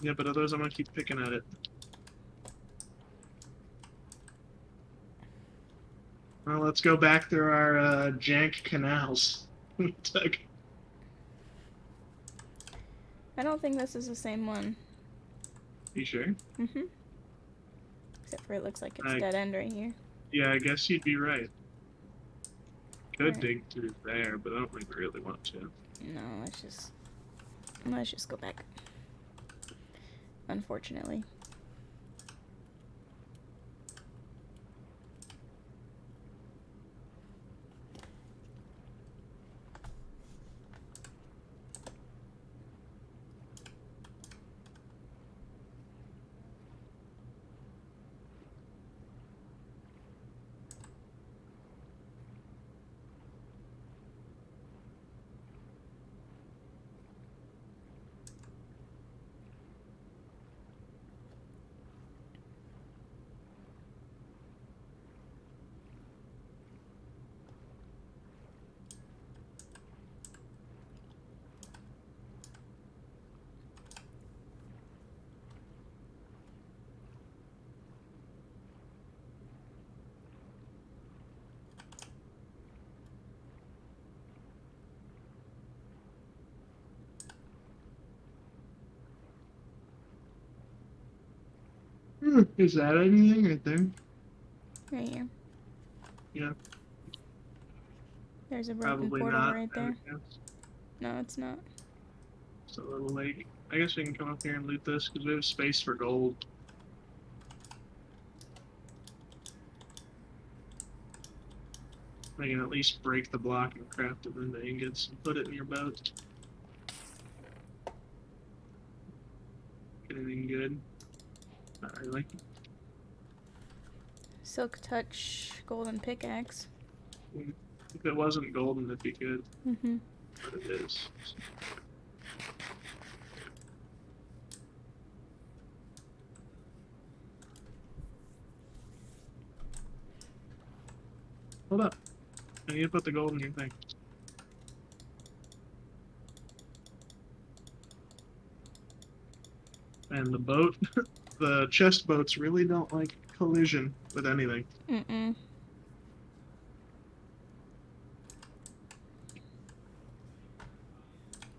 Yeah, but otherwise I'm gonna keep picking at it. Well, let's go back through our jank canals. Doug. I don't think this is the same one. You sure? Mm-hmm. Except for it looks like it's dead end right here. Yeah, I guess you'd be right. Could Right. dig through there, but I don't think we really want to. No, let's just go back. Unfortunately. Is that anything right there? Right here. Yeah. There's a broken Probably portal not. right there. No, it's not. It's a little late. I guess we can come up here and loot this because we have space for gold. I can at least break the block and craft it into ingots and put it in your boat. Get anything good? Not really. Silk touch golden pickaxe. If it wasn't golden, it'd be good. Mm-hmm. But it is. Hold up. I need to put the gold in your thing. And the boat, the chest boats really don't like collision with anything. Mm-mm.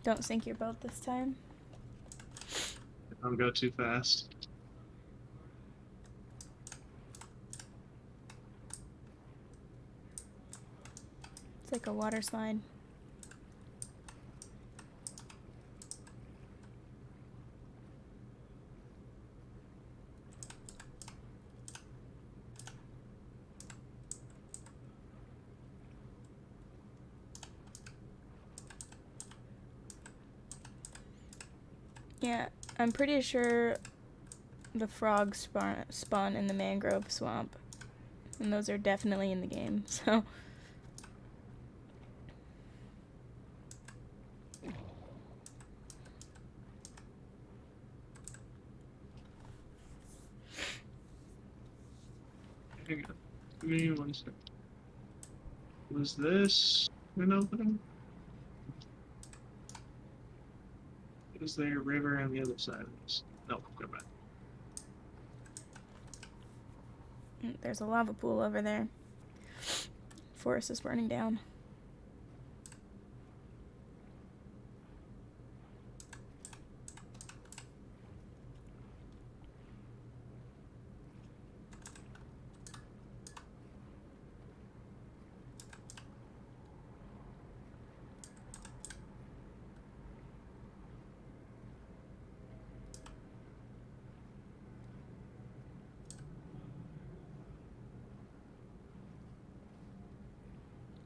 Don't sink your boat this time. Don't go too fast. It's like a water slide. Yeah, I'm pretty sure the frogs spawn in the mangrove swamp. And those are definitely in the game, so... Hang on. Give me 1 second. Was this an opening? Is there a river on the other side of this? No, never mind. There's a lava pool over there. Forest is burning down.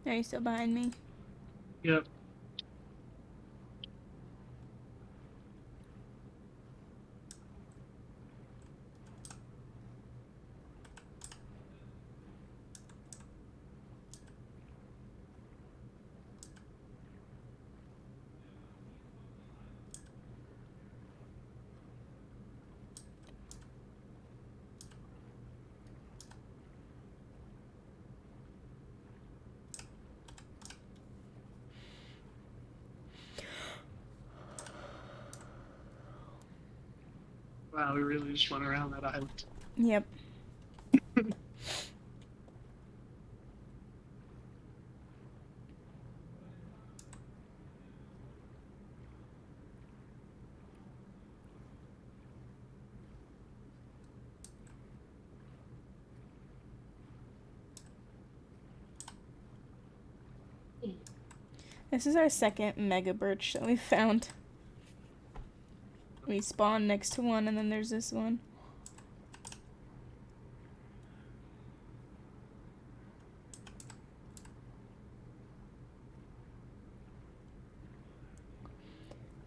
Are you still behind me? Yep. Wow, we really just went around that island. Yep. This is our second mega birch that we found. We spawned next to one, and then there's this one.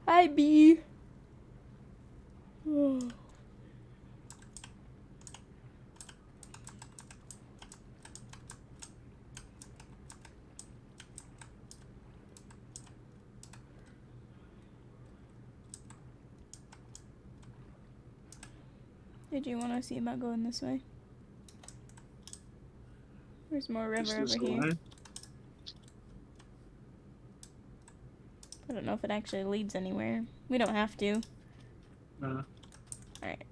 Hi, bee. Oh. Did you want to see about going this way? There's more river over here. I don't know if it actually leads anywhere. We don't have to. Alright.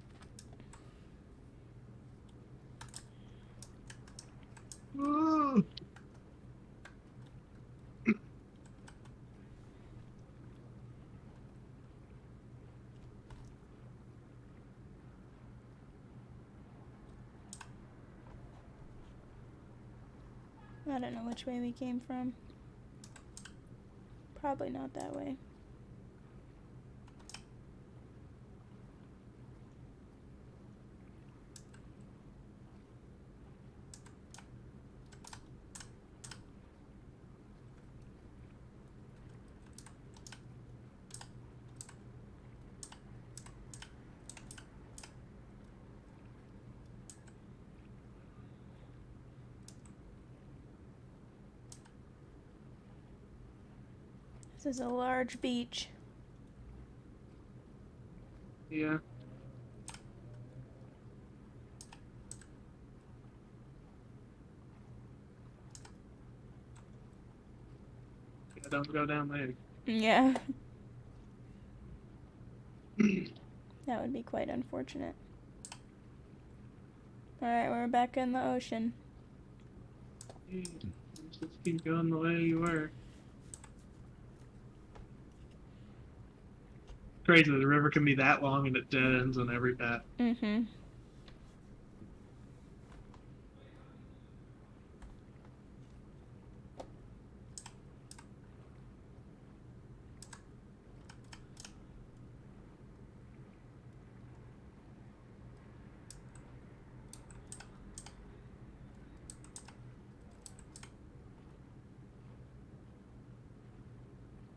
I don't know which way we came from. Probably not that way. This is a large beach. Yeah. Yeah, don't go down there. Yeah. That would be quite unfortunate. Alright, we're back in the ocean. Just keep going the way you were. Crazy, the river can be that long and it dead ends on every path. Mm-hmm.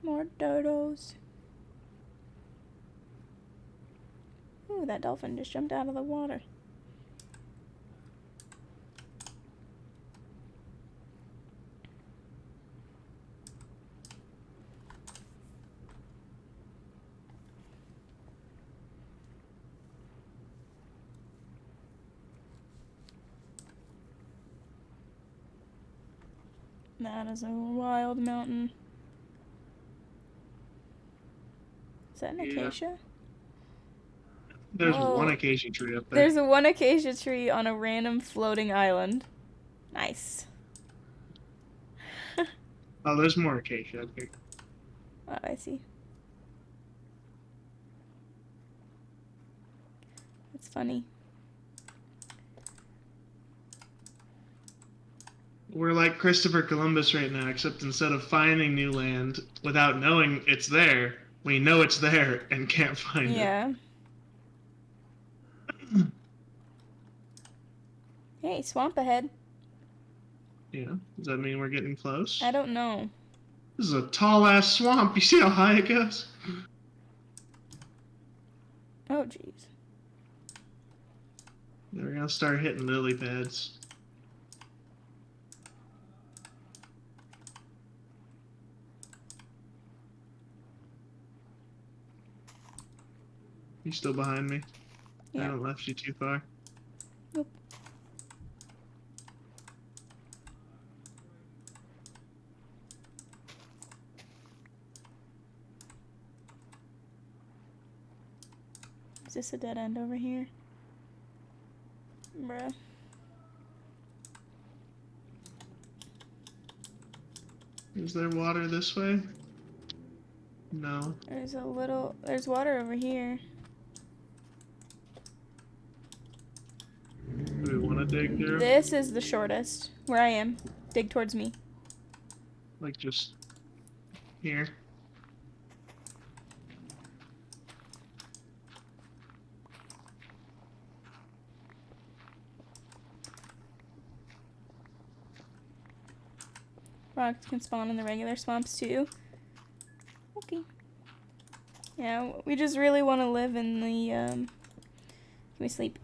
More dodos. Ooh, that dolphin just jumped out of the water. That is a wild mountain. Is that an acacia? There's Whoa. one acacia tree up there. There's a one acacia tree on a random floating island. Nice. Oh, there's more acacia up here. Oh, I see. That's funny. We're like Christopher Columbus right now, except instead of finding new land without knowing it's there, we know it's there and can't find it. Yeah. Hey, swamp ahead. Yeah. Does that mean we're getting close? I don't know. This is a tall-ass swamp. You see how high it goes? Oh, jeez. We're gonna start hitting lily pads. You still behind me? Yeah. I haven't left you too far. Nope. Is this a dead end over here? Bruh. Is there water this way? No. There's water over here. Do we want to dig through? This is the shortest. Where I am. Dig towards me. Like just here. Rocks can spawn in the regular swamps too. Okay. Yeah, we just really want to live in the, Can we sleep?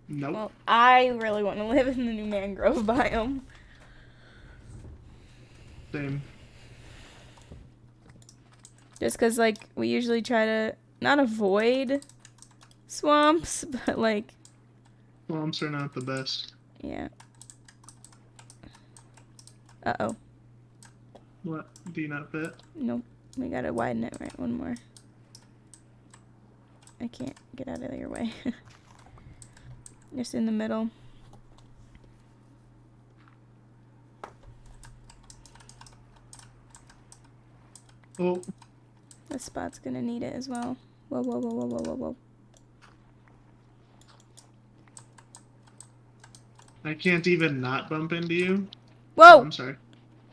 Nope. Well, I really want to live in the new mangrove biome. Same. Just because, like, we usually try to not avoid swamps, but, like... Swamps are not the best. Yeah. Uh-oh. What? Do you not fit? Nope. We gotta widen it, right? One more. I can't get out of your way. Just in the middle. Oh. This spot's gonna need it as well. Whoa, whoa, whoa, whoa, whoa, whoa, whoa. I can't even not bump into you. Whoa! Oh, I'm sorry.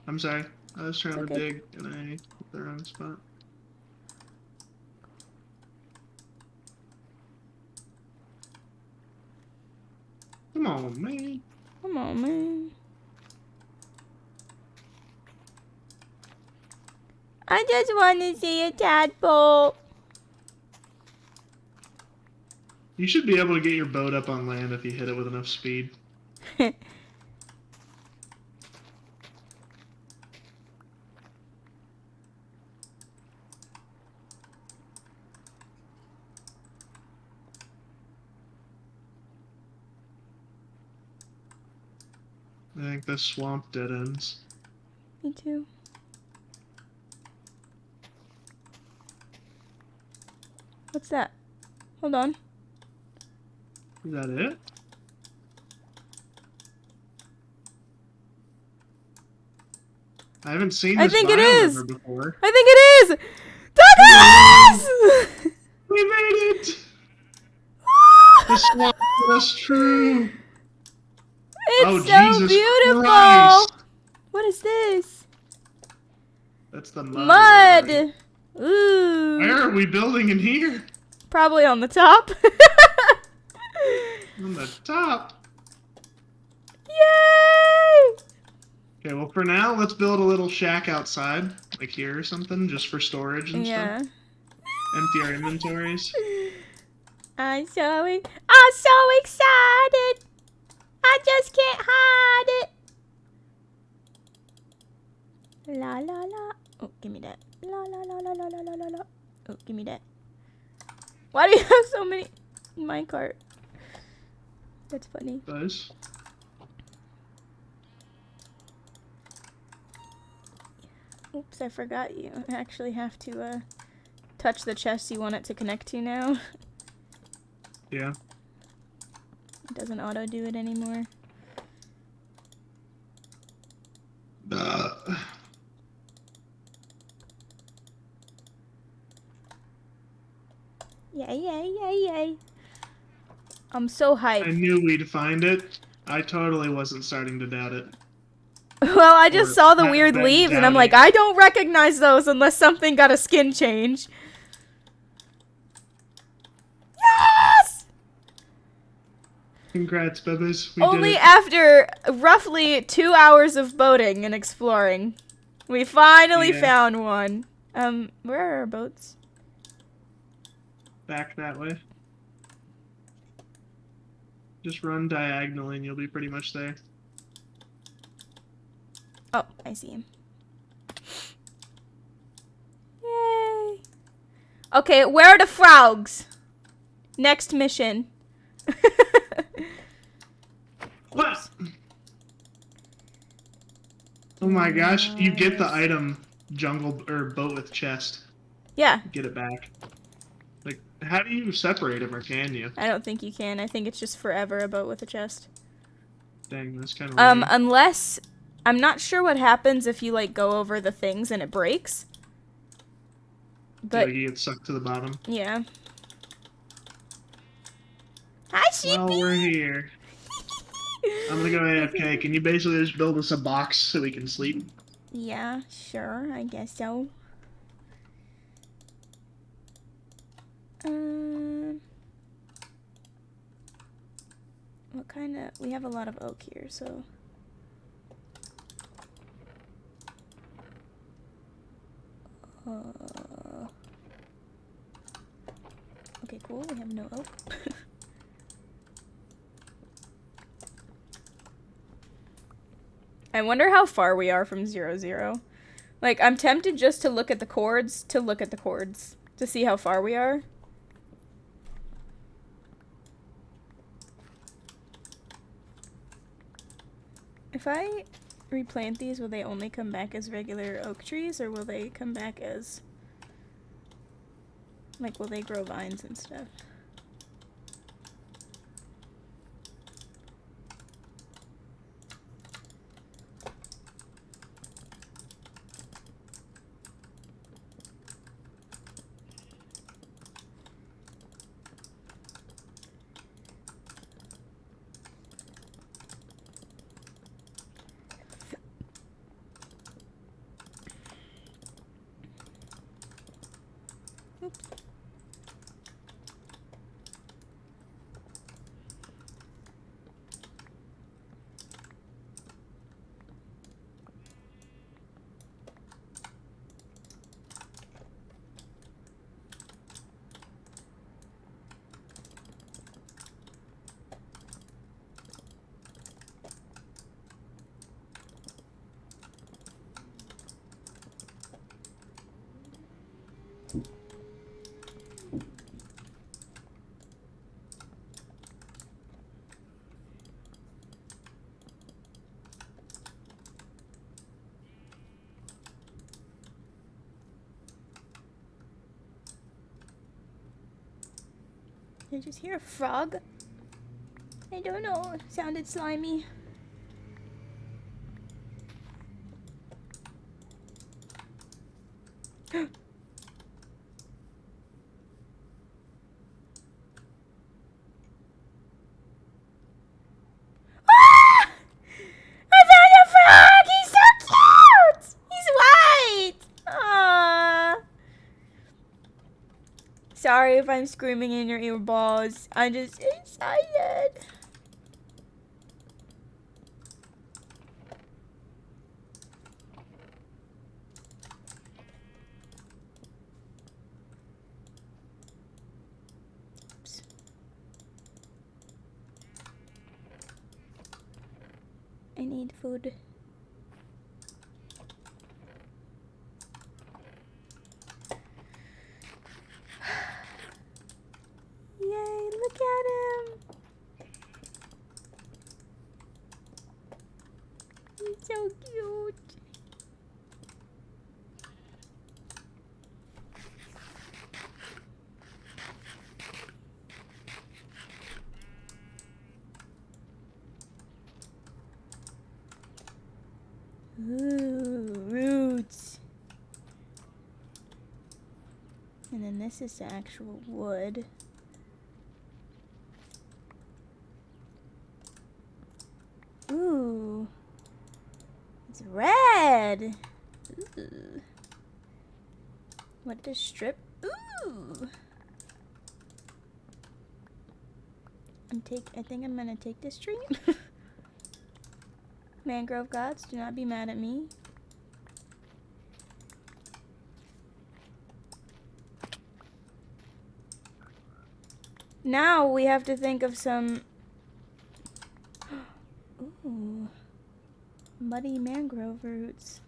I'm sorry. I was trying to dig and I hit the wrong spot. Come on, man. Come on, man. I just want to see a tadpole. You should be able to get your boat up on land if you hit it with enough speed. I think this swamp dead ends. Me too. What's that? Hold on. Is that it? I haven't seen this think it biome is. ever before. I think it is! Douglas! We made it! The swamp was true! It's Oh, so Jesus beautiful! Christ. What is this? That's the mud. Mud! Ooh. Where are we building in here? Probably on the top. On the top. Yay! Okay, well for now, let's build a little shack outside, like here or something, just for storage and Yeah. stuff. Empty our inventories. I'm so excited. I just can't hide it. La la la. Oh, give me that. La la la la la la la la la. Oh, give me that. Why do you have so many in my cart? That's funny. Guys. Oops, I forgot you actually have to touch the chest you want it to connect to now. Yeah. It doesn't auto do it anymore. Yay, yay, yay, yay. I'm so hyped. I knew we'd find it. I totally wasn't starting to doubt it. Well, I just Or saw the had weird been leaves and I'm doubting. like, I don't recognize those unless something got a skin change. Yes! Congrats, Bubba's. We Only did it. after roughly 2 hours of boating and exploring, we finally Yeah. found one. Where are our boats? Back that way. Just run diagonally and you'll be pretty much there. Oh, I see him. Yay. Okay, where are the frogs? Next mission. What? Oh my gosh, you get the item jungle or boat with chest. Yeah. Get it back. Like, how do you separate them, or can you? I don't think you can. I think it's just forever a boat with a chest. Dang, that's kind of lame. Unless... I'm not sure what happens if you, like, go over the things and it breaks. But... Like, you get sucked to the bottom. Yeah. Hi, sheepy! Well, we're here. I'm gonna go AFK. Can you basically just build us a box so we can sleep? Yeah, sure. I guess so. What kind of... We have a lot of oak here, so... Okay, cool. We have no oak. I wonder how far we are from 0, 0. Like, I'm tempted just to look at the chords, to see how far we are. If I replant these, will they only come back as regular oak trees, or will they come back as... Like, will they grow vines and stuff? Oops. Did I just hear a frog? I don't know. It sounded slimy. Ah! I found a frog! He's so cute! He's white! Aww. Sorry if I'm screaming in your earballs. I'm just excited. Oops. I need food. Yay, look at him. He's so cute. Ooh, roots. And then this is the actual wood. Ooh. It's red. Ooh. What does strip? Ooh. I think I'm gonna take this tree. Mangrove gods, do not be mad at me. Now we have to think of some... Ooh. Muddy mangrove roots.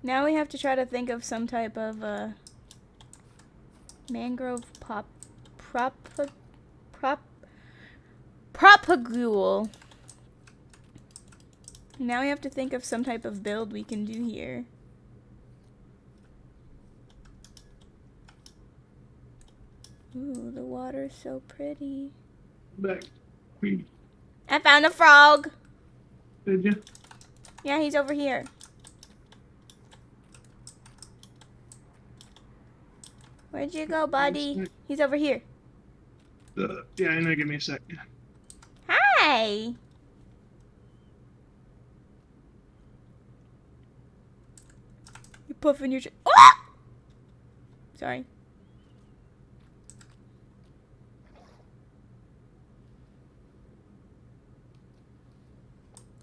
Now we have to try to think of some type of mangrove propagule. Now we have to think of some type of build we can do here. Ooh, the water's so pretty. Back. I found a frog. Did you? Yeah, he's over here. Where'd you go, buddy? He's over here. Yeah, I know. Give me a sec. Hi. You puffing your oh! Sorry.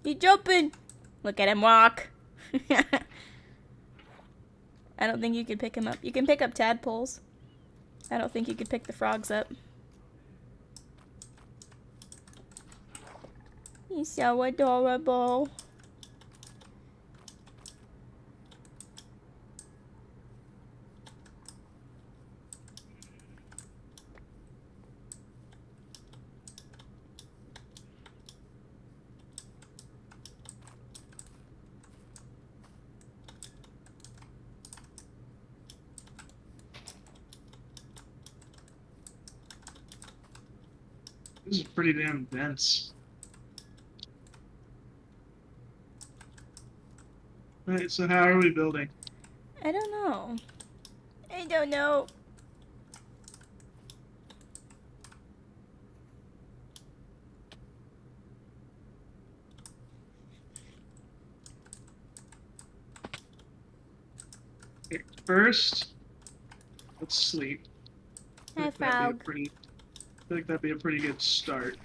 He's jumping. Look at him walk. I don't think you could pick him up. You can pick up tadpoles. I don't think you could pick the frogs up. He's so adorable. This is pretty damn dense. Alright, so how are we building? I don't know. I don't know. Okay, first, let's sleep. Hi, I frog. think that'd be a pretty good start.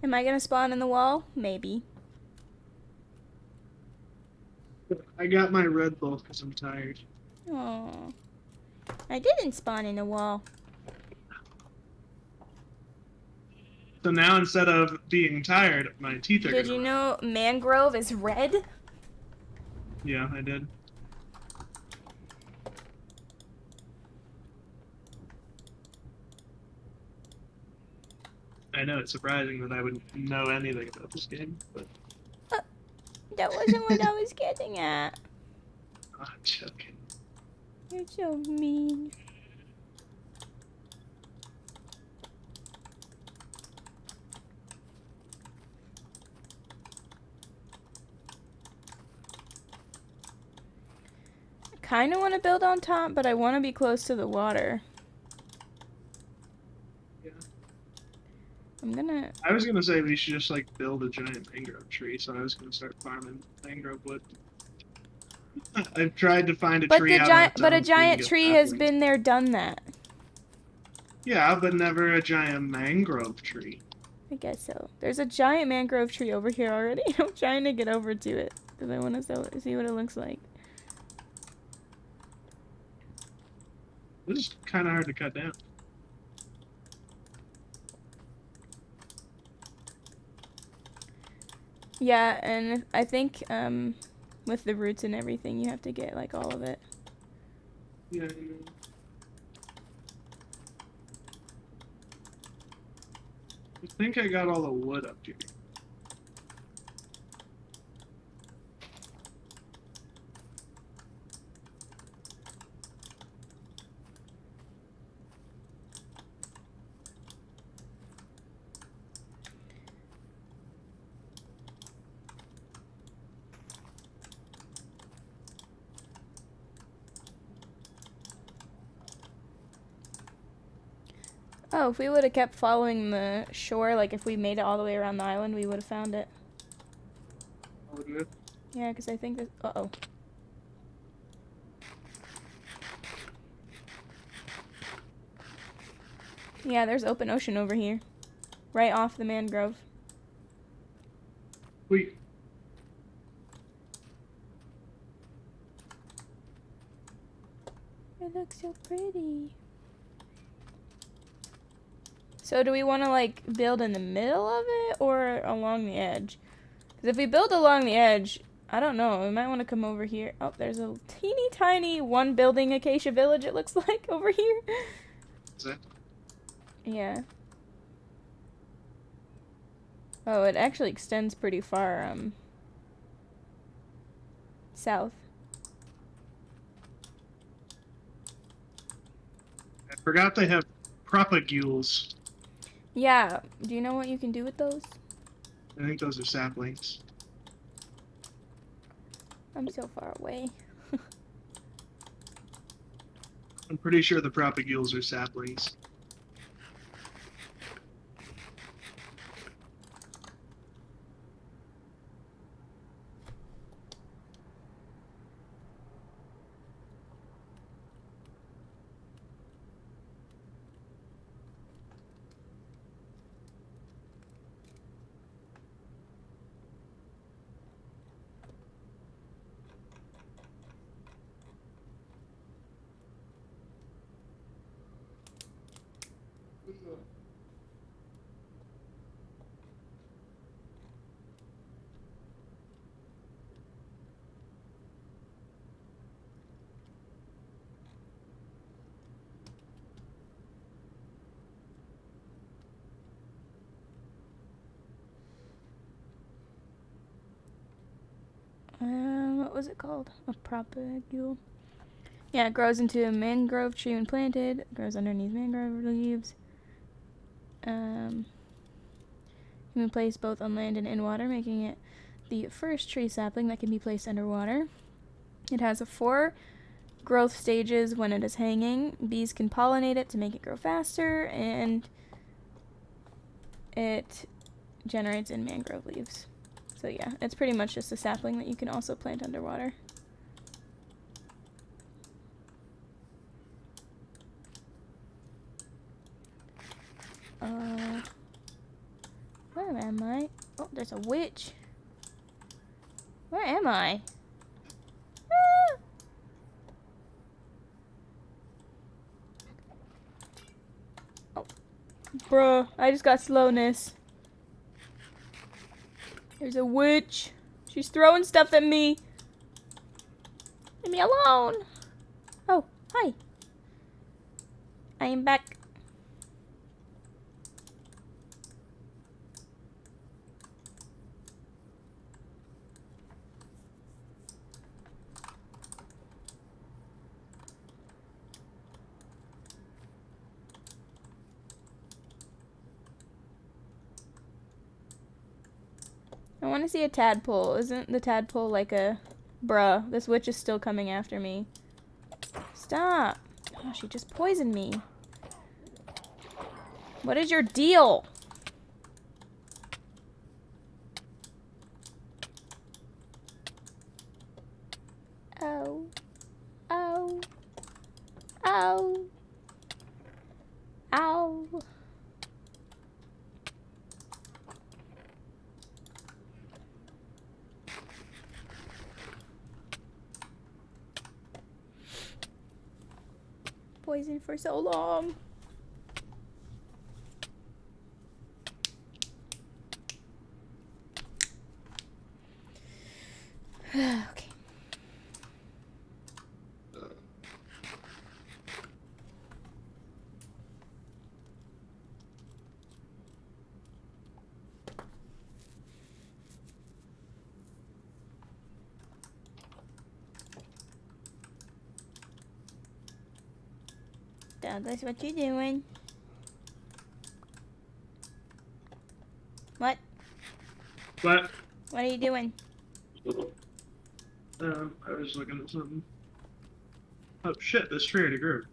Am I gonna spawn in the wall? Maybe. I got my Red Bull because I'm tired. Oh, I didn't spawn in the wall. So now instead of being tired, my teeth are Did you know mangrove is red? Yeah, I did. I know, it's surprising that I would know anything about this game, but... That wasn't what I was getting at. I'm joking. You're so mean. I kind of want to build on top, but I want to be close to the water. Yeah. I was gonna say we should just, like, build a giant mangrove tree, so I was gonna start farming mangrove wood. I've tried to find a tree but a giant tree has been there, done that. Yeah, but never a giant mangrove tree. I guess so. There's a giant mangrove tree over here already. I'm trying to get over to it because I want to see what it looks like. This is kind of hard to cut down. Yeah, and I think with the roots and everything, you have to get like all of it. Yeah, I know. I think I got all the wood up here. Oh, if we would have kept following the shore, like if we made it all the way around the island, we would have found it. Oh, good. Yeah, because I think this... Uh-oh. Yeah, there's open ocean over here. Right off the mangrove. Wait. It looks so pretty. So do we want to like build in the middle of it or along the edge? Because if we build along the edge, I don't know. We might want to come over here. Oh, there's a teeny tiny one building acacia village it looks like over here. Is that? Yeah. Oh, it actually extends pretty far south. Forgot they have propagules. Yeah. Do you know what you can do with those? I think those are saplings. I'm so far away. I'm pretty sure the propagules are saplings. What was it called? A propagule. Yeah, it grows into a mangrove tree when planted. It grows underneath mangrove leaves. Can be placed both on land and in water, making it the first tree sapling that can be placed underwater. It has 4 growth stages when it is hanging. Bees can pollinate it to make it grow faster, and it generates in mangrove leaves. So yeah, it's pretty much just a sapling that you can also plant underwater. Where am I? Oh, there's a witch. Where am I? Ah! Oh, bruh, I just got slowness. There's a witch. She's throwing stuff at me. Leave me alone. Oh, hi. I am back. I want to see a tadpole. Isn't the tadpole like a... Bruh, this witch is still coming after me. Stop. Oh, she just poisoned me. What is your deal? Oh. Oh. Oh. Ow. Poisoned for so long. Okay. Douglas, what you doing? What? What? What are you doing? I was looking at something. Oh shit, this tree already grew.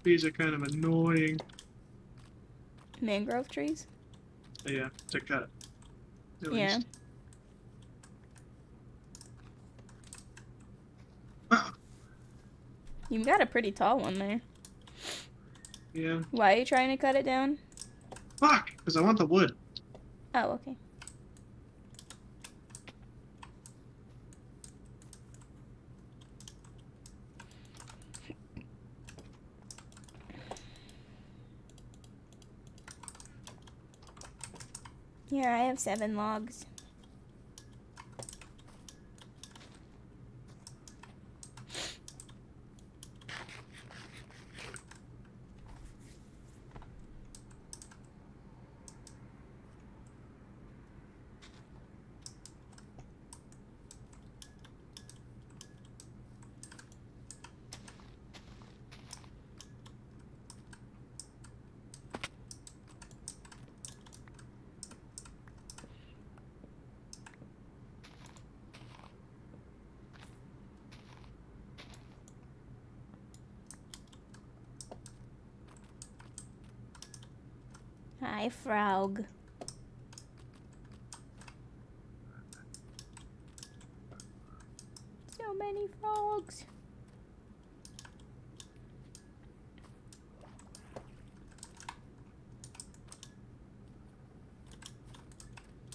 These are kind of annoying. Mangrove trees? Yeah, to cut. At Yeah. least. You've got a pretty tall one there. Yeah. Why are you trying to cut it down? Fuck! Because I want the wood. Oh, okay. Here, I have 7 logs. Hi, frog. So many frogs.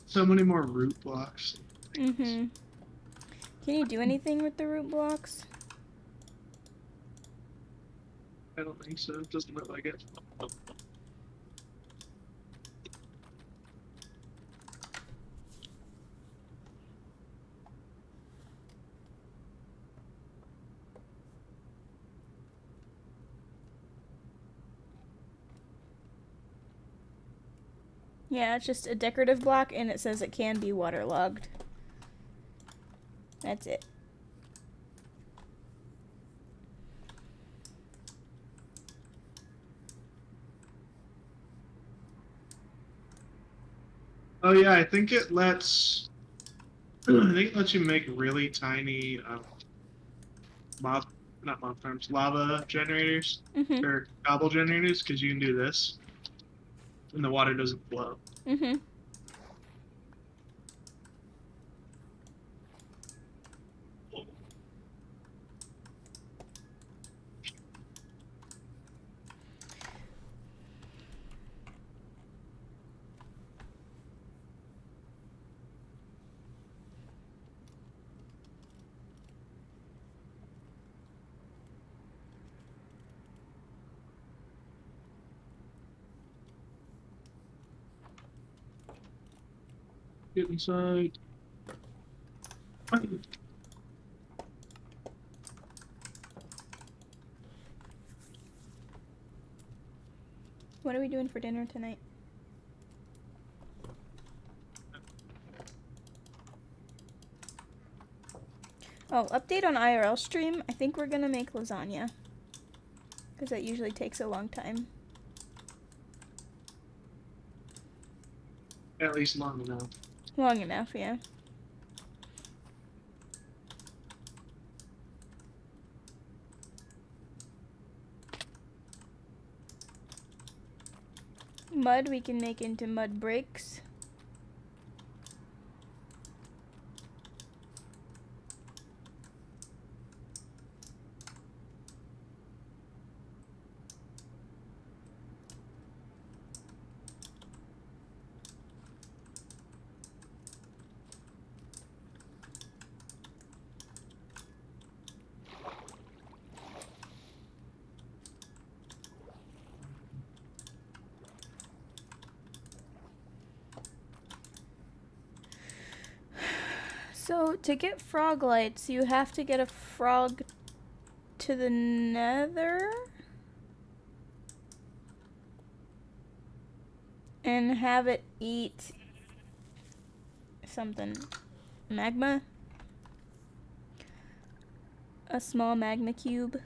So many more root blocks. Mm-hmm. Can you do anything with the root blocks? I don't think so. It doesn't look like it. Yeah, it's just a decorative block, and it says it can be waterlogged. That's it. Oh yeah, I think it lets. I think it lets you make really tiny mob, not mob farms, lava generators Mm-hmm. or cobble generators, because you can do this, and the water doesn't flow. Mm-hmm. Get inside. What are we doing for dinner tonight? Oh, update on IRL stream. I think we're gonna make lasagna. Because that usually takes a long time. At least long enough. Long enough, yeah. Mud we can make into mud bricks. So, to get frog lights, you have to get a frog to the nether and have it eat something. Magma? A small magma cube.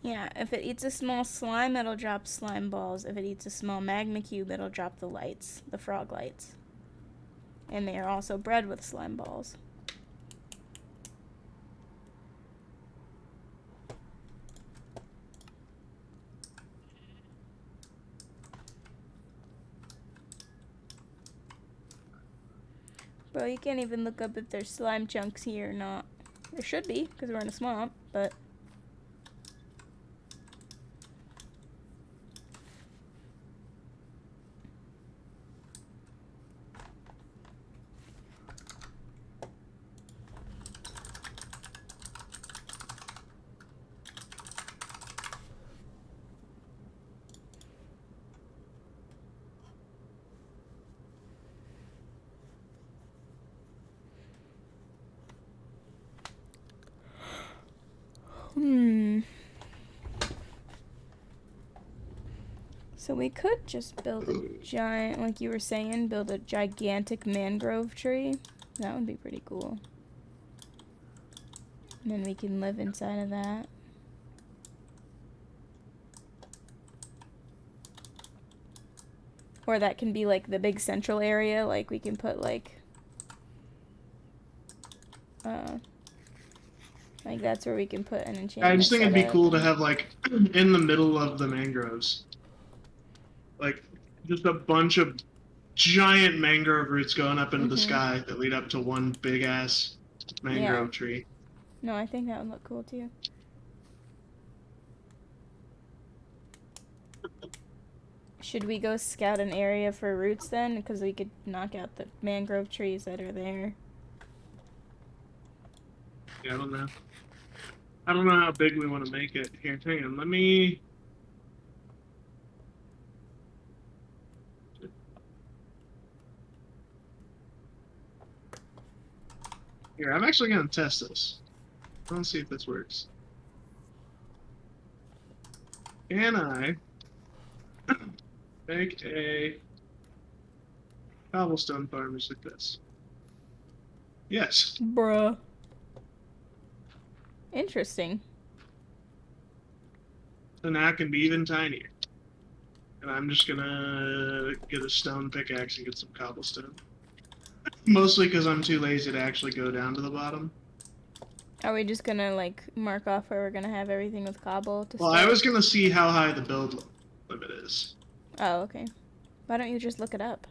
Yeah, if it eats a small slime, it'll drop slime balls. If it eats a small magma cube, it'll drop the lights, the frog lights. And they are also bred with slime balls. Bro, you can't even look up if there's slime chunks here or not. There should be, because we're in a swamp, but... So we could just build a giant, like you were saying, build a gigantic mangrove tree. That would be pretty cool. And then we can live inside of that. Or that can be like the big central area. Like we can put like that's where we can put an enchantment. I just think it'd be cool to have like in the middle of the mangroves, like just a bunch of giant mangrove roots going up into the sky that lead up to one big ass mangrove tree. No, I think that would look cool too. Should we go scout an area for roots then? Because we could knock out the mangrove trees that are there. Yeah, I don't know. I don't know how big we want to make it. Here, hang on. Let me... Here, I'm actually going to test this. Let's see if this works. Can I make a cobblestone farm just like this? Yes. Bruh. Interesting. So now it can be even tinier. And I'm just gonna get a stone pickaxe and get some cobblestone. Mostly because I'm too lazy to actually go down to the bottom. Are we just gonna like mark off where we're gonna have everything with cobble to Well, start? I was gonna see how high the build limit is. Oh, okay. Why don't you just look it up?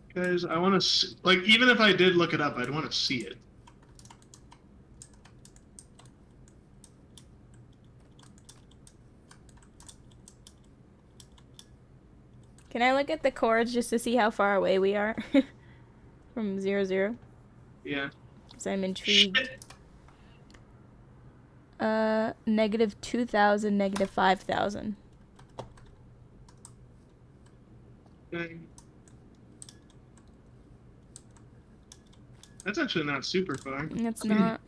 Because I want to, like, even if I did look it up, I'd want to see it. Can I look at the chords just to see how far away we are from 0, 0? Yeah. Because I'm intrigued. Shit. Negative 2,000, negative 5,000. Dang. That's actually not super far. It's not.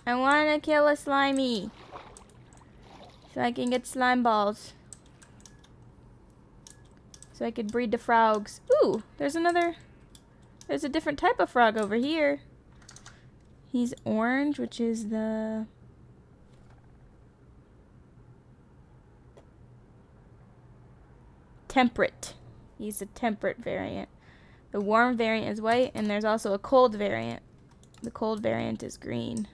I want to kill a slimy. So I can get slime balls. So I could breed the frogs. Ooh, there's a different type of frog over here. He's orange, which is the... temperate. He's a temperate variant. The warm variant is white, and there's also a cold variant. The cold variant is green.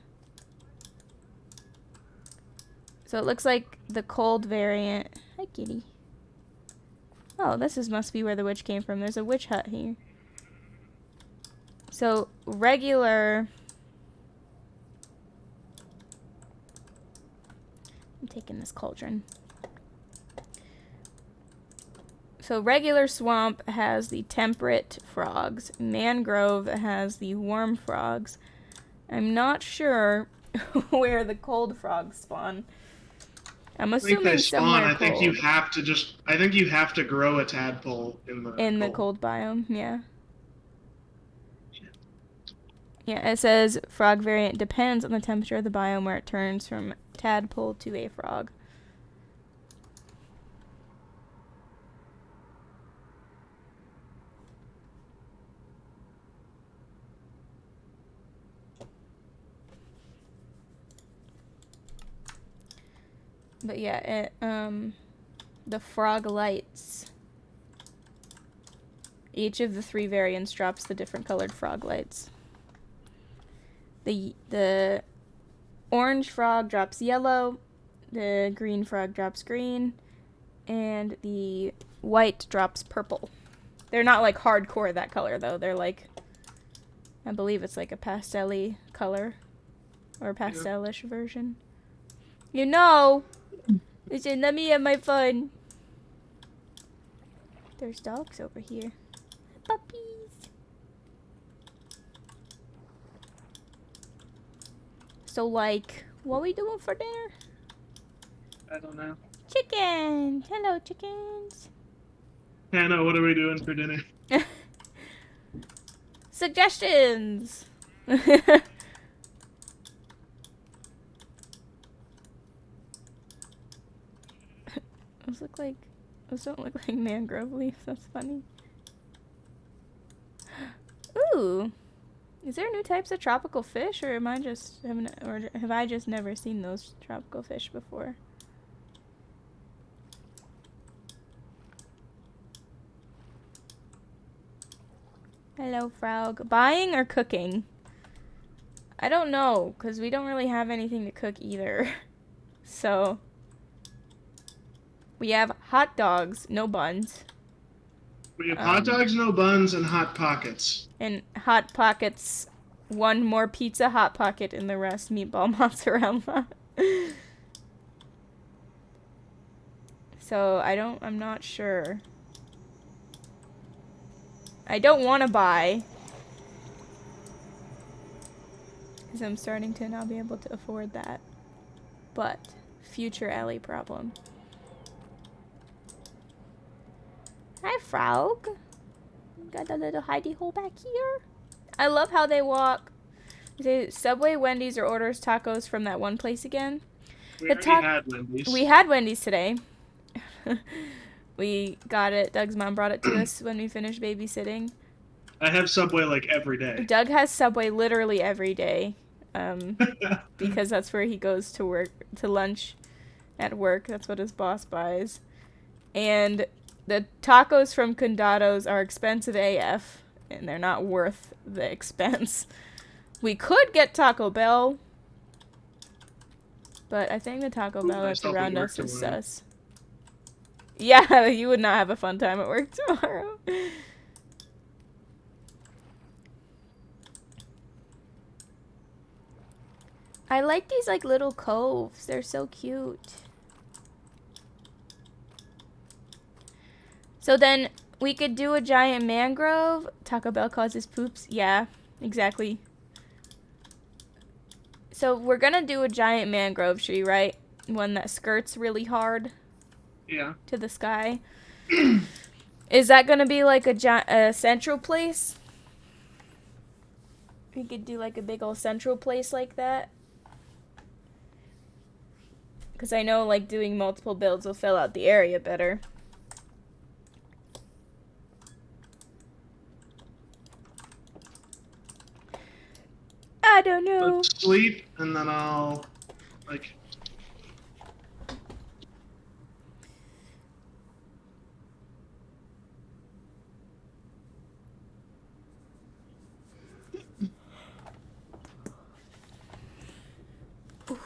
So it looks like the cold variant... Hi, kitty. Oh, must be where the witch came from. There's a witch hut here. So, regular... I'm taking this cauldron. So regular swamp has the temperate frogs. Mangrove has the warm frogs. I'm not sure where the cold frogs spawn. I'm assuming they spawn. somewhere I think cold. I think you have to grow a tadpole in the cold biome, yeah. Yeah, it says frog variant depends on the temperature of the biome where it turns from tadpole to a frog. But yeah, the frog lights. Each of the 3 variants drops the different colored frog lights. The orange frog drops yellow, the green frog drops green, and the white drops purple. They're not like hardcore that color though. They're like, I believe it's like a pastel-y color, or pastel-ish version. You know! Listen, let me have my fun. There's dogs over here. Puppies. So, like, what are we doing for dinner? I don't know. Chickens! Hello, chickens. Hannah, what are we doing for dinner? Suggestions! Those don't look like mangrove leaves. That's funny. Ooh. Is there new types of tropical fish, or have I just never seen those tropical fish before? Hello, frog. Buying or cooking? I don't know, because we don't really have anything to cook either. So, we have hot dogs, no buns. We have hot dogs, no buns, and hot pockets. And hot pockets, one more pizza hot pocket, and the rest meatball mozzarella. So, I'm not sure. I don't want to buy, because I'm starting to not be able to afford that. But, future Ellie problem. Hi, frog. Got a little hidey hole back here. I love how they walk. They Subway, Wendy's, or orders tacos from that one place again. We already had Wendy's. We had Wendy's today. We got it. Doug's mom brought it to us when we finished babysitting. I have Subway like every day. Doug has Subway literally every day. Because that's where he goes to work, to lunch at work. That's what his boss buys. And the tacos from Condados are expensive AF, and they're not worth the expense. We could get Taco Bell, but I think the Taco Bell that's around us is sus. Yeah, you would not have a fun time at work tomorrow. I like these like little coves. They're so cute. So then we could do a giant mangrove. Taco Bell causes poops. Yeah, exactly. So we're gonna do a giant mangrove tree, right? One that skirts really hard. Yeah. To the sky. Is that gonna be like a central place? We could do like a big old central place like that. Because I know like doing multiple builds will fill out the area better. I don't know. Let's sleep, and then I'll, like... Okay,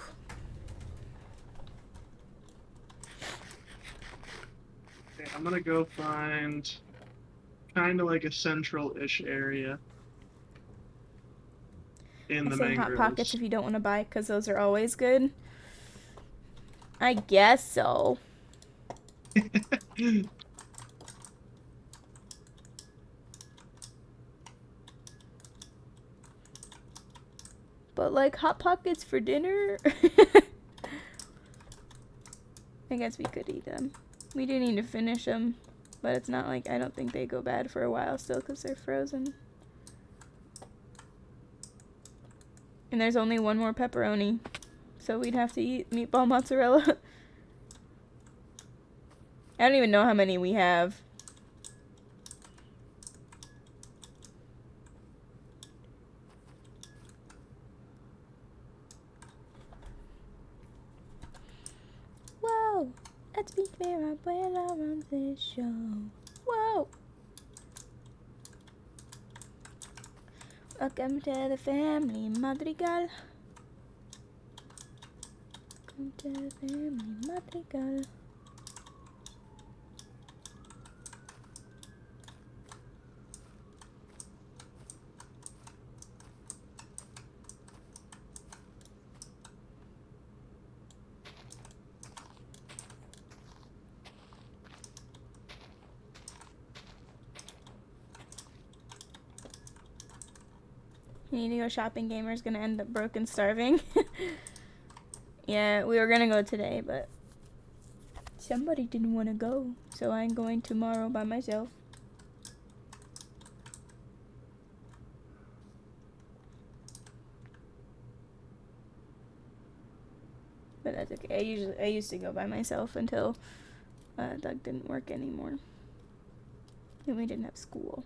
I'm gonna go find kind of like a central-ish area. In the mangroves. Hot pockets if you don't want to buy, because those are always good. I guess so. But like hot pockets for dinner? I guess we could eat them. We do need to finish them, but it's not like I don't think they go bad for a while still because they're frozen. And there's only one more pepperoni, so we'd have to eat meatball mozzarella. I don't even know how many we have. Whoa! Let's be clear, Abuela runs this show. Whoa! Welcome to the family, Madrigal. Welcome to the family, Madrigal. You need to go shopping. Gamer's gonna end up broke and starving. Yeah, we were gonna go today, but somebody didn't want to go, so I'm going tomorrow by myself. But that's okay. I used to go by myself until Doug didn't work anymore, and we didn't have school.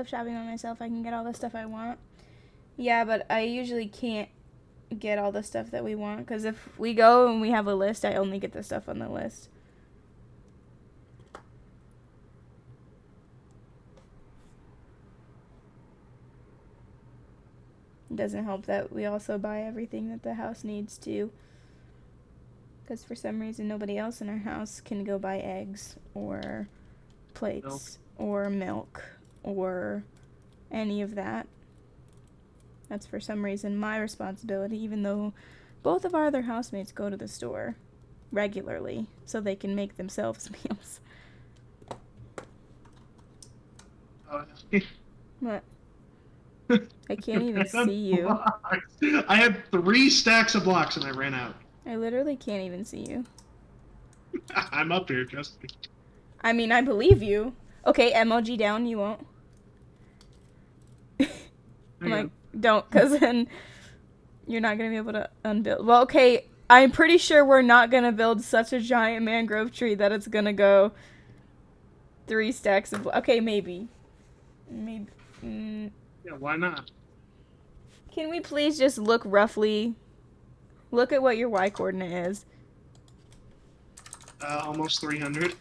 love shopping by myself. I can get all the stuff I want. Yeah, but I usually can't get all the stuff that we want, because if we go and we have a list, I only get the stuff on the list. It doesn't help that we also buy everything that the house needs too, because for some reason nobody else in our house can go buy eggs or plates or milk or any of that. That's for some reason my responsibility, even though both of our other housemates go to the store regularly so they can make themselves meals. What? I can't even see you. I had 3 stacks of blocks and I ran out. I literally can't even see you. I'm up here, trust me. I mean, I believe you. Okay, MLG down, you won't. I'm like, don't, because then you're not going to be able to unbuild. Well, okay, I'm pretty sure we're not going to build such a giant mangrove tree that it's going to go 3 stacks of... Okay, maybe. Maybe. Yeah, why not? Can we please just look roughly? Look at what your Y coordinate is. Almost 300.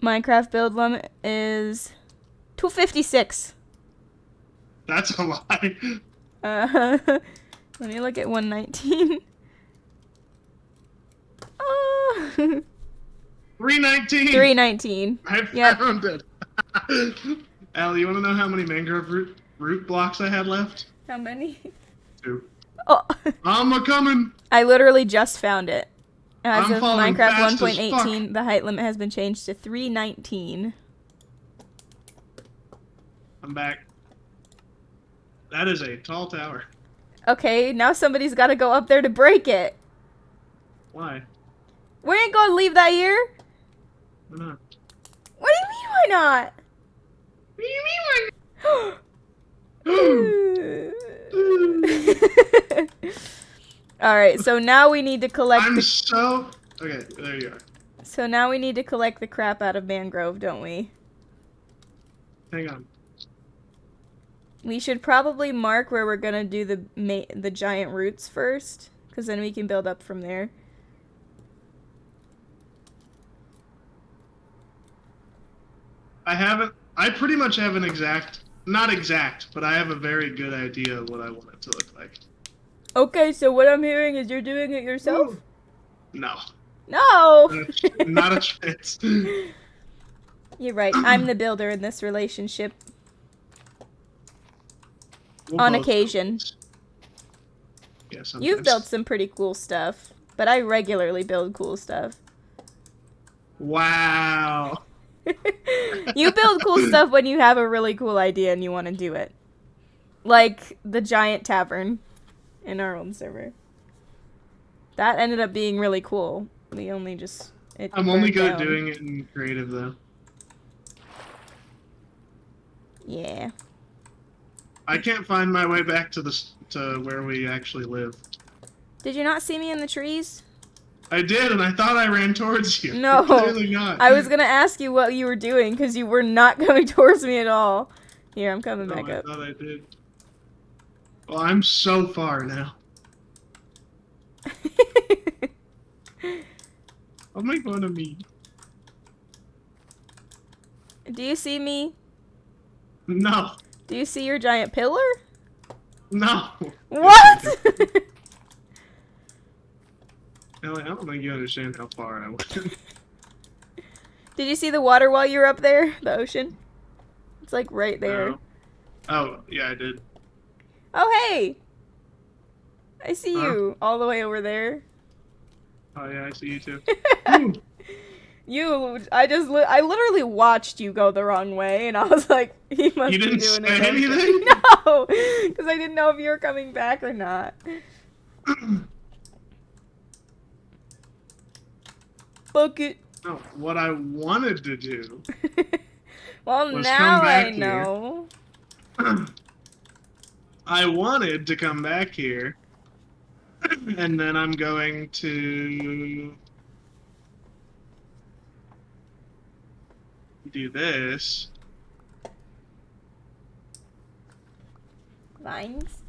Minecraft build limit is 256. That's a lie. Let me look at 119. Oh. 319. 319. I found it. Allie, you want to know how many mangrove root blocks I had left? How many? 2. Oh. I'm a-coming. I literally just found it. As I'm of falling Minecraft fast as 1.18, the height limit has been changed to 319. I'm back. That is a tall tower. Okay, now somebody's got to go up there to break it. Why? We ain't gonna leave that here. Why not? What do you mean, why not? What do you mean? Alright, so now we need to collect Okay, there you are. So now we need to collect the crap out of mangrove, don't we? Hang on. We should probably mark where we're gonna do the giant roots first, because then we can build up from there. I pretty much have an not exact, but I have a very good idea of what I want it to look like. Okay, so what I'm hearing is you're doing it yourself? No. No! Not a chance. You're right, I'm the builder in this relationship. On occasion. Yeah, sometimes. You've built some pretty cool stuff, but I regularly build cool stuff. Wow. You build cool stuff when you have a really cool idea and you want to do it. Like the giant tavern in our own server. That ended up being really cool. We only just... I'm only good at doing it in creative, though. Yeah. I can't find my way back to where we actually live. Did you not see me in the trees? I did, and I thought I ran towards you. No. Clearly not. I was gonna ask you what you were doing, because you were not coming towards me at all. Here, I'm coming back up. I thought I did. Well, I'm so far now. I'll make fun of me. Do you see me? No. Do you see your giant pillar? No. What? Ellie, I don't think you understand how far I went. Did you see the water while you were up there? The ocean? It's like right there. No. Oh, yeah, I did. Oh, hey! I see you all the way over there. Oh, yeah, I see you too. I literally watched you go the wrong way, and I was like, he must be doing it. You didn't say anything? No! Because I didn't know if you were coming back or not. Bucket. No, what I wanted to do. Well, was now come back I know. I wanted to come back here, and then I'm going to do this, Vines?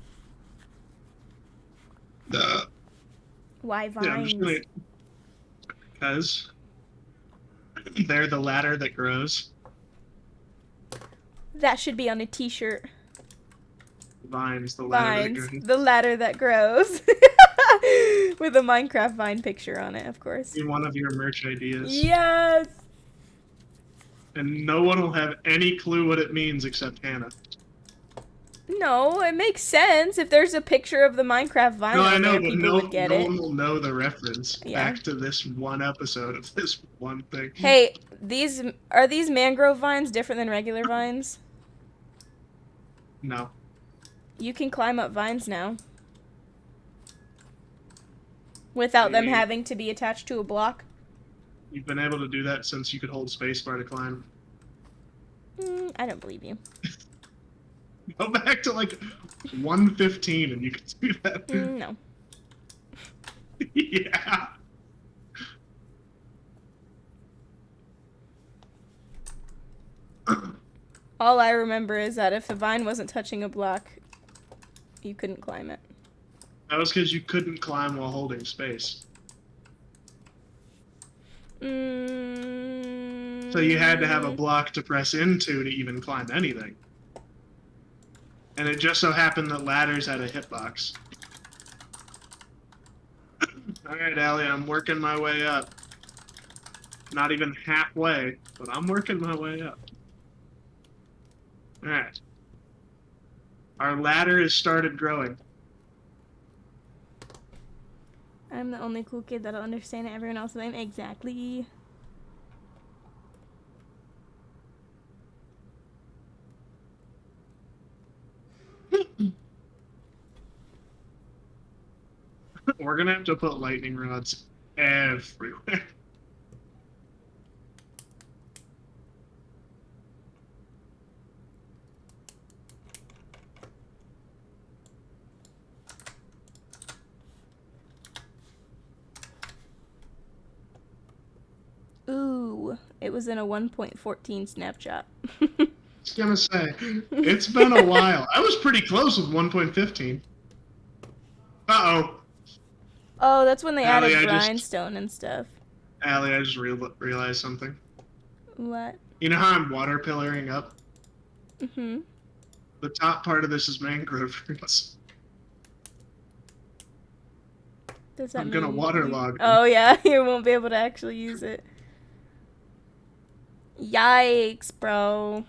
Duh. Why Yeah, I'm just vines? gonna... Because they're the ladder that grows. That should be on a t-shirt. Vines, the ladder that Vines, grows. the ladder that grows. With a Minecraft vine picture on it, of course. Be one of your merch ideas. Yes! And no one will have any clue what it means except Hannah. No, it makes sense. If there's a picture of the Minecraft vine No, I on know, there, but people would get no it. one will know the reference Yeah. back to this one episode of this one thing. Hey, are these mangrove vines different than regular vines? No. You can climb up vines now. Without them having to be attached to a block. You've been able to do that since you could hold spacebar to climb. I don't believe you. Go back to like 115 and you can do that. No. Yeah. All I remember is that if the vine wasn't touching a block, you couldn't climb it. That was because you couldn't climb while holding space. So you had to have a block to press into to even climb anything. And it just so happened that ladders had a hitbox. Alright, Allie, I'm working my way up. Not even halfway, but I'm working my way up. Alright. Our ladder has started growing. I'm the only cool kid that'll understand it. Everyone else ain't. Exactly. We're gonna have to put lightning rods everywhere. Ooh, it was in a 1.14 snapshot. I was gonna say, it's been a while. I was pretty close with 1.15. Uh-oh. Oh, that's when they Allie, added grindstone and stuff. Allie, I just realized something. What? You know how I'm water pillaring up? Mm-hmm. The top part of this is mangrove roots. Does that I'm mean gonna waterlog them. Oh yeah, you won't be able to actually use it. Yikes, bro.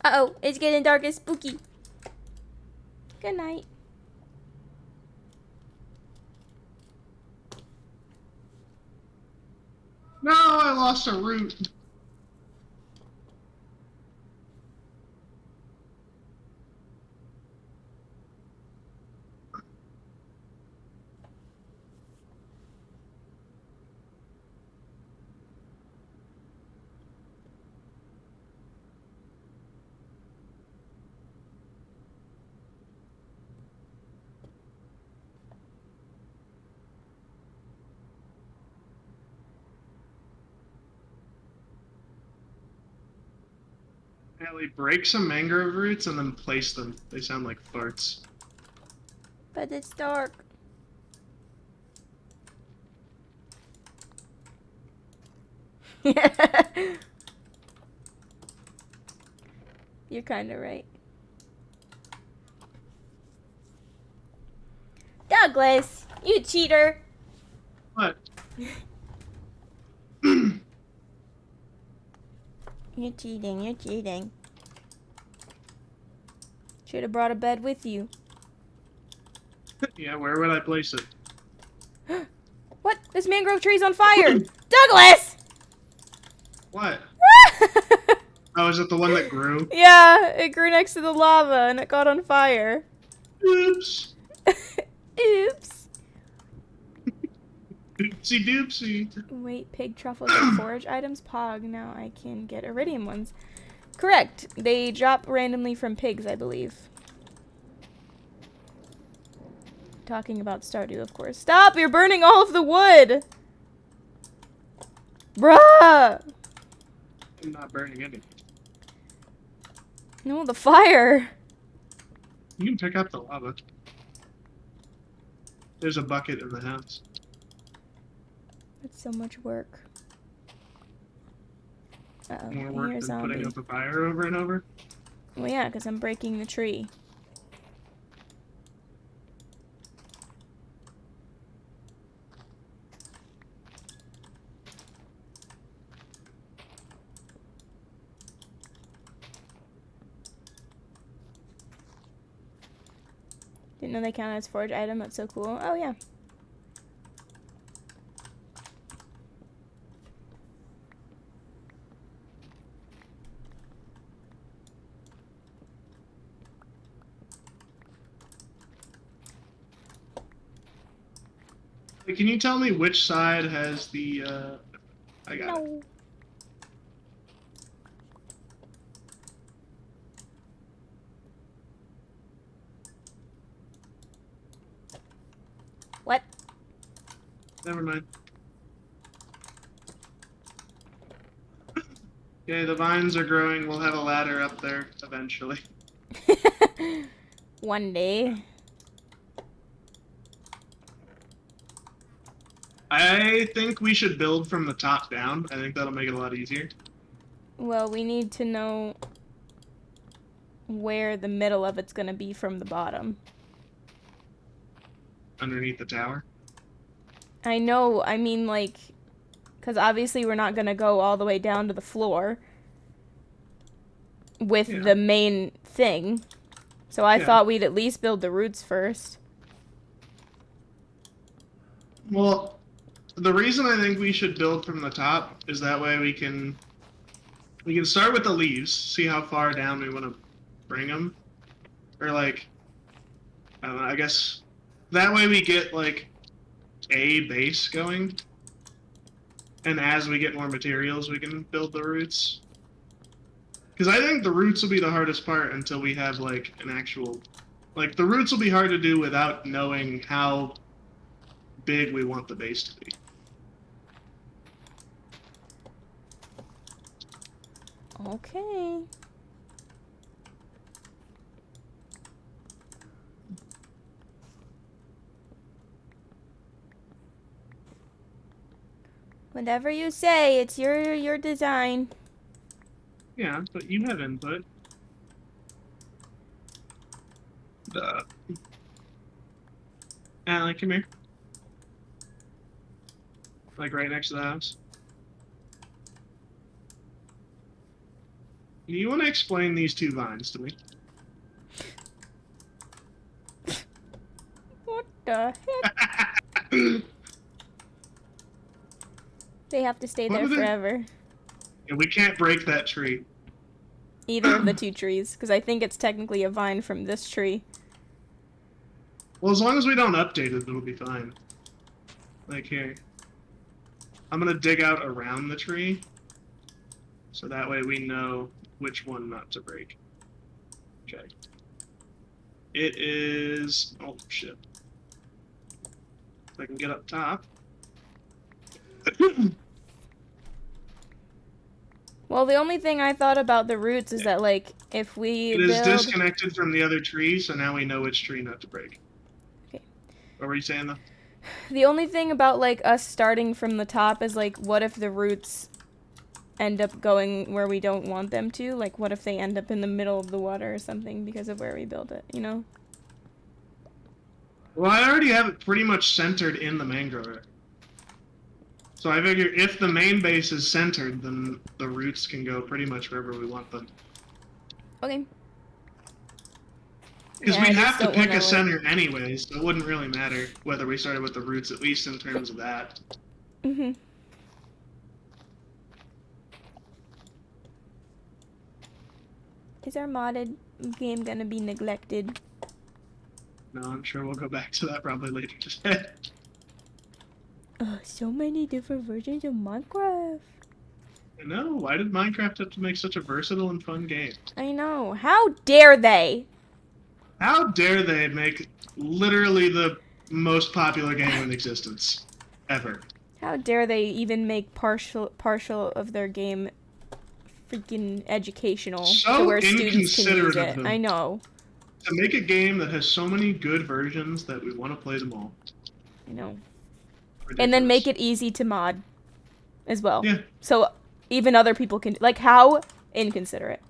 Uh-oh, it's getting dark and spooky. Good night. No, I lost a root. Allie, break some mangrove roots and then place them. They sound like farts. But it's dark. You're kind of right. Douglas, you cheater. What? You're cheating. Should have brought a bed with you. Yeah, where would I place it? What? This mangrove tree's on fire! Douglas! What? Oh, is it the one that grew? Yeah, it grew next to the lava and it got on fire. Oops. Oops. Oopsie doopsie. Wait, pig truffles and forage items? Pog, now I can get iridium ones. Correct. They drop randomly from pigs, I believe. Talking about Stardew, of course. Stop! You're burning all of the wood! Bruh! I'm not burning anything. No, the fire! You can pick up the lava. There's a bucket in the house. That's so much work. Uh-oh, More I work hear a than zombie. putting up a fire over and over. Well, yeah, because I'm breaking the tree. Didn't know they count as forage item. That's so cool. Oh, yeah. Hey, can you tell me which side has the, I got it. No. What? Never mind. Okay, the vines are growing. We'll have a ladder up there eventually. One day. I think we should build from the top down. I think that'll make it a lot easier. Well, we need to know where the middle of it's gonna be from the bottom. Underneath the tower. I know, I mean, like, because obviously we're not gonna go all the way down to the floor with the main thing. So I thought we'd at least build the roots first. Well, the reason I think we should build from the top is that way we can start with the leaves, see how far down we want to bring them, or like, I don't know, I guess that way we get like a base going, and as we get more materials we can build the roots. Because I think the roots will be the hardest part until we have like an actual, like the roots will be hard to do without knowing how big we want the base to be. Okay. Whatever you say, it's your design. Yeah, but you have input. Allie, come here. Like right next to the house. Do you want to explain these two vines to me? What the heck? They have to stay there forever. Yeah, we can't break that tree. Either of the two trees, because I think it's technically a vine from this tree. Well, as long as we don't update it, it'll be fine. Like here. I'm gonna dig out around the tree, so that way we know which one not to break. Okay. It is... oh, shit. If I can get up top. Well, the only thing I thought about the roots is that, like, if we It is disconnected from the other tree, so now we know which tree not to break. Okay. What were you saying, though? The only thing about, like, us starting from the top is, like, what if the roots end up going where we don't want them to? Like, what if they end up in the middle of the water or something because of where we built it, you know? Well, I already have it pretty much centered in the mangrove area. So I figure if the main base is centered, then the roots can go pretty much wherever we want them. Okay. Because we have to pick a center anyways, so it wouldn't really matter whether we started with the roots, at least in terms of that. Mm-hmm. Is our modded game gonna be neglected? No, I'm sure we'll go back to that probably later today. So many different versions of Minecraft. I know, why did Minecraft have to make such a versatile and fun game? I know. How dare they? How dare they make literally the most popular game in existence. Ever. How dare they even make partial of their game freaking educational so to where students can use of it. them. I know. To make a game that has so many good versions that we want to play them all. I know. Ridiculous. And then make it easy to mod as well. Yeah. So even other people can, like, how inconsiderate.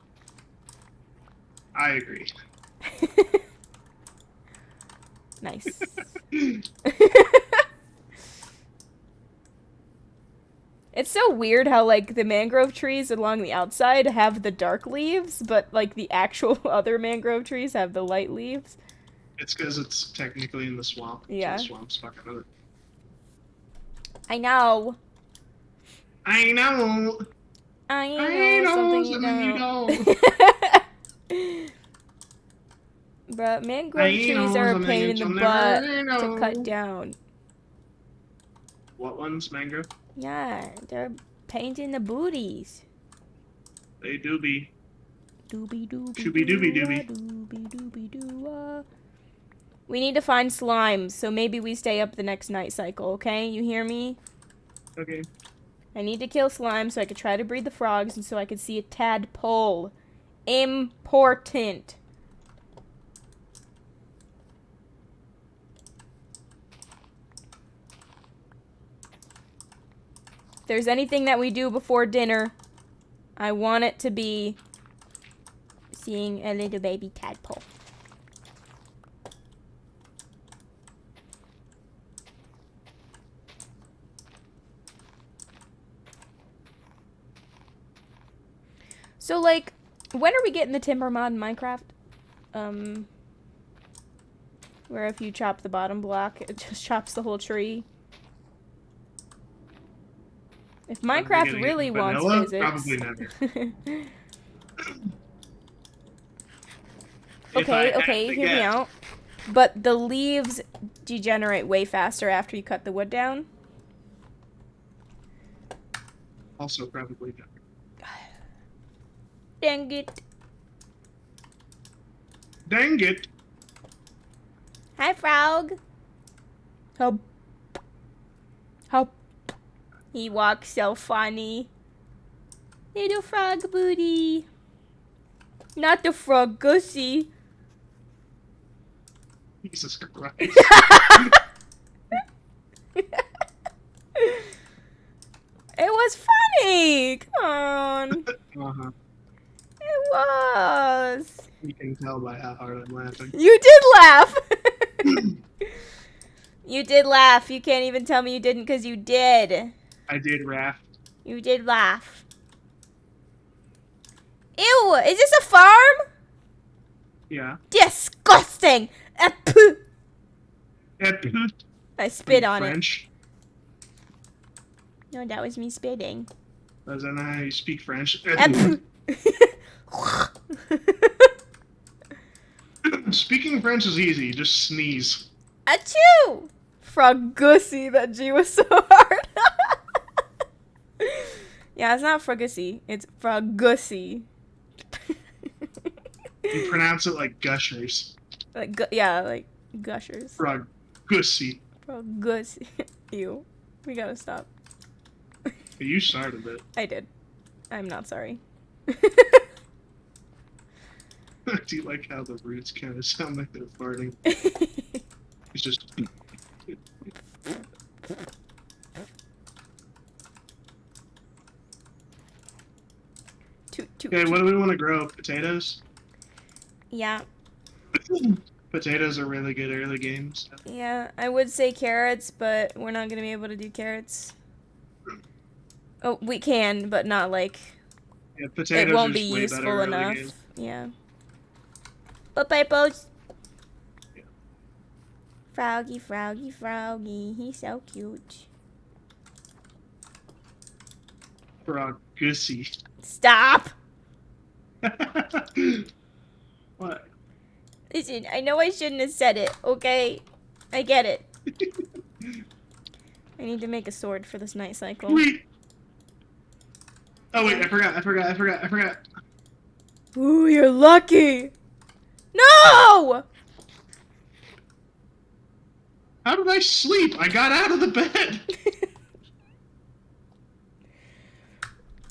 I agree. Nice. It's so weird how, like, the mangrove trees along the outside have the dark leaves, but, like, the actual other mangrove trees have the light leaves. It's because it's technically in the swamp. Yeah. So the swamp's fucking with it. I know. I know. I know something you don't. But mangrove trees are a pain in the butt to cut down. What ones, mangrove? Yeah, they're pains in the booties. They do be. Doobie doobie Shooby dooby doo-ah, doobie doobie doo-ah. We need to find slimes, so maybe we stay up the next night cycle, okay? You hear me? Okay. I need to kill slime so I could try to breed the frogs and so I could see a tadpole. Important. If there's anything that we do before dinner, I want it to be seeing a little baby tadpole. So, like, when are we getting the timber mod in Minecraft? Where if you chop the bottom block, it just chops the whole tree. If Minecraft really wants physics... Probably never. Okay, hear me out. But the leaves degenerate way faster after you cut the wood down. Also probably never. Dang it. Dang it. Hi, frog. Hop. Hop. He walks so funny. Little frog booty. Not the frog gussy. Jesus Christ. It was funny. Come on. Uh-huh. It was. You can tell by how hard I'm laughing. You did laugh. You did laugh. You can't even tell me you didn't because you did. I did laugh. You did laugh. Ew, is this a farm? Yeah. Disgusting. I spit on French. it. No, that was me spitting. Does that know how you speak French? Speaking French is easy. Just sneeze. Achoo! Froggussy. That G was so hard. Yeah, it's not froggussy. It's froggussy. You pronounce it like gushers. Like, yeah, like gushers. Froggussy. Froggussy. Ew. We gotta stop. You started it. I did. I'm not sorry. Do you like how the roots kind of sound like they're farting? It's just... Okay, what do we want to grow? Potatoes? Yeah. Potatoes are really good early games. Yeah, I would say carrots, but we're not gonna be able to do carrots. Oh, we can, but not like... Yeah, potatoes it won't are be just way useful better early enough. game. Yeah. But Pipos. Yeah. Froggy, froggy, froggy. He's so cute. Froggussy. Stop! What? Listen, I know I shouldn't have said it, okay? I get it. I need to make a sword for this night cycle. Wait. Oh wait, I forgot. Ooh, you're lucky. No! How did I sleep? I got out of the bed.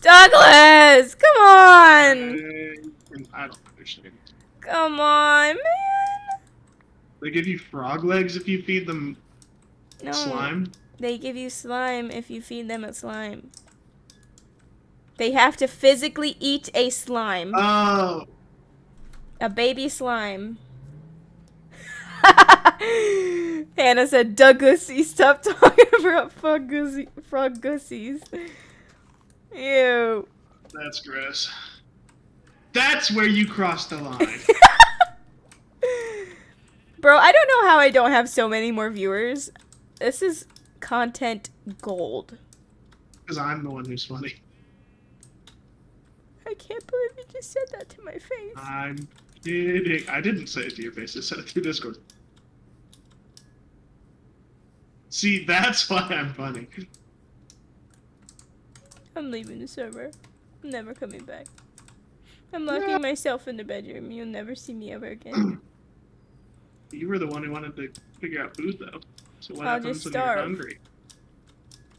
Douglas, come on. I don't understand. Come on, man. They give you frog legs if you feed them No. slime? They give you slime if you feed them a slime. They have to physically eat a slime. Oh! A baby slime. Hannah said, Douglasy, stop talking about frog gussies. Ew. That's gross. That's where you cross the line. Bro, I don't know how I don't have so many more viewers. This is content gold. Because I'm the one who's funny. I can't believe you just said that to my face. I'm kidding. I didn't say it to your face. I said it through Discord. See, that's why I'm funny. I'm leaving the server. I'm never coming back. I'm locking myself in the bedroom. You'll never see me ever again. You were the one who wanted to figure out food, though. So what I'll happens just when starve. you're hungry?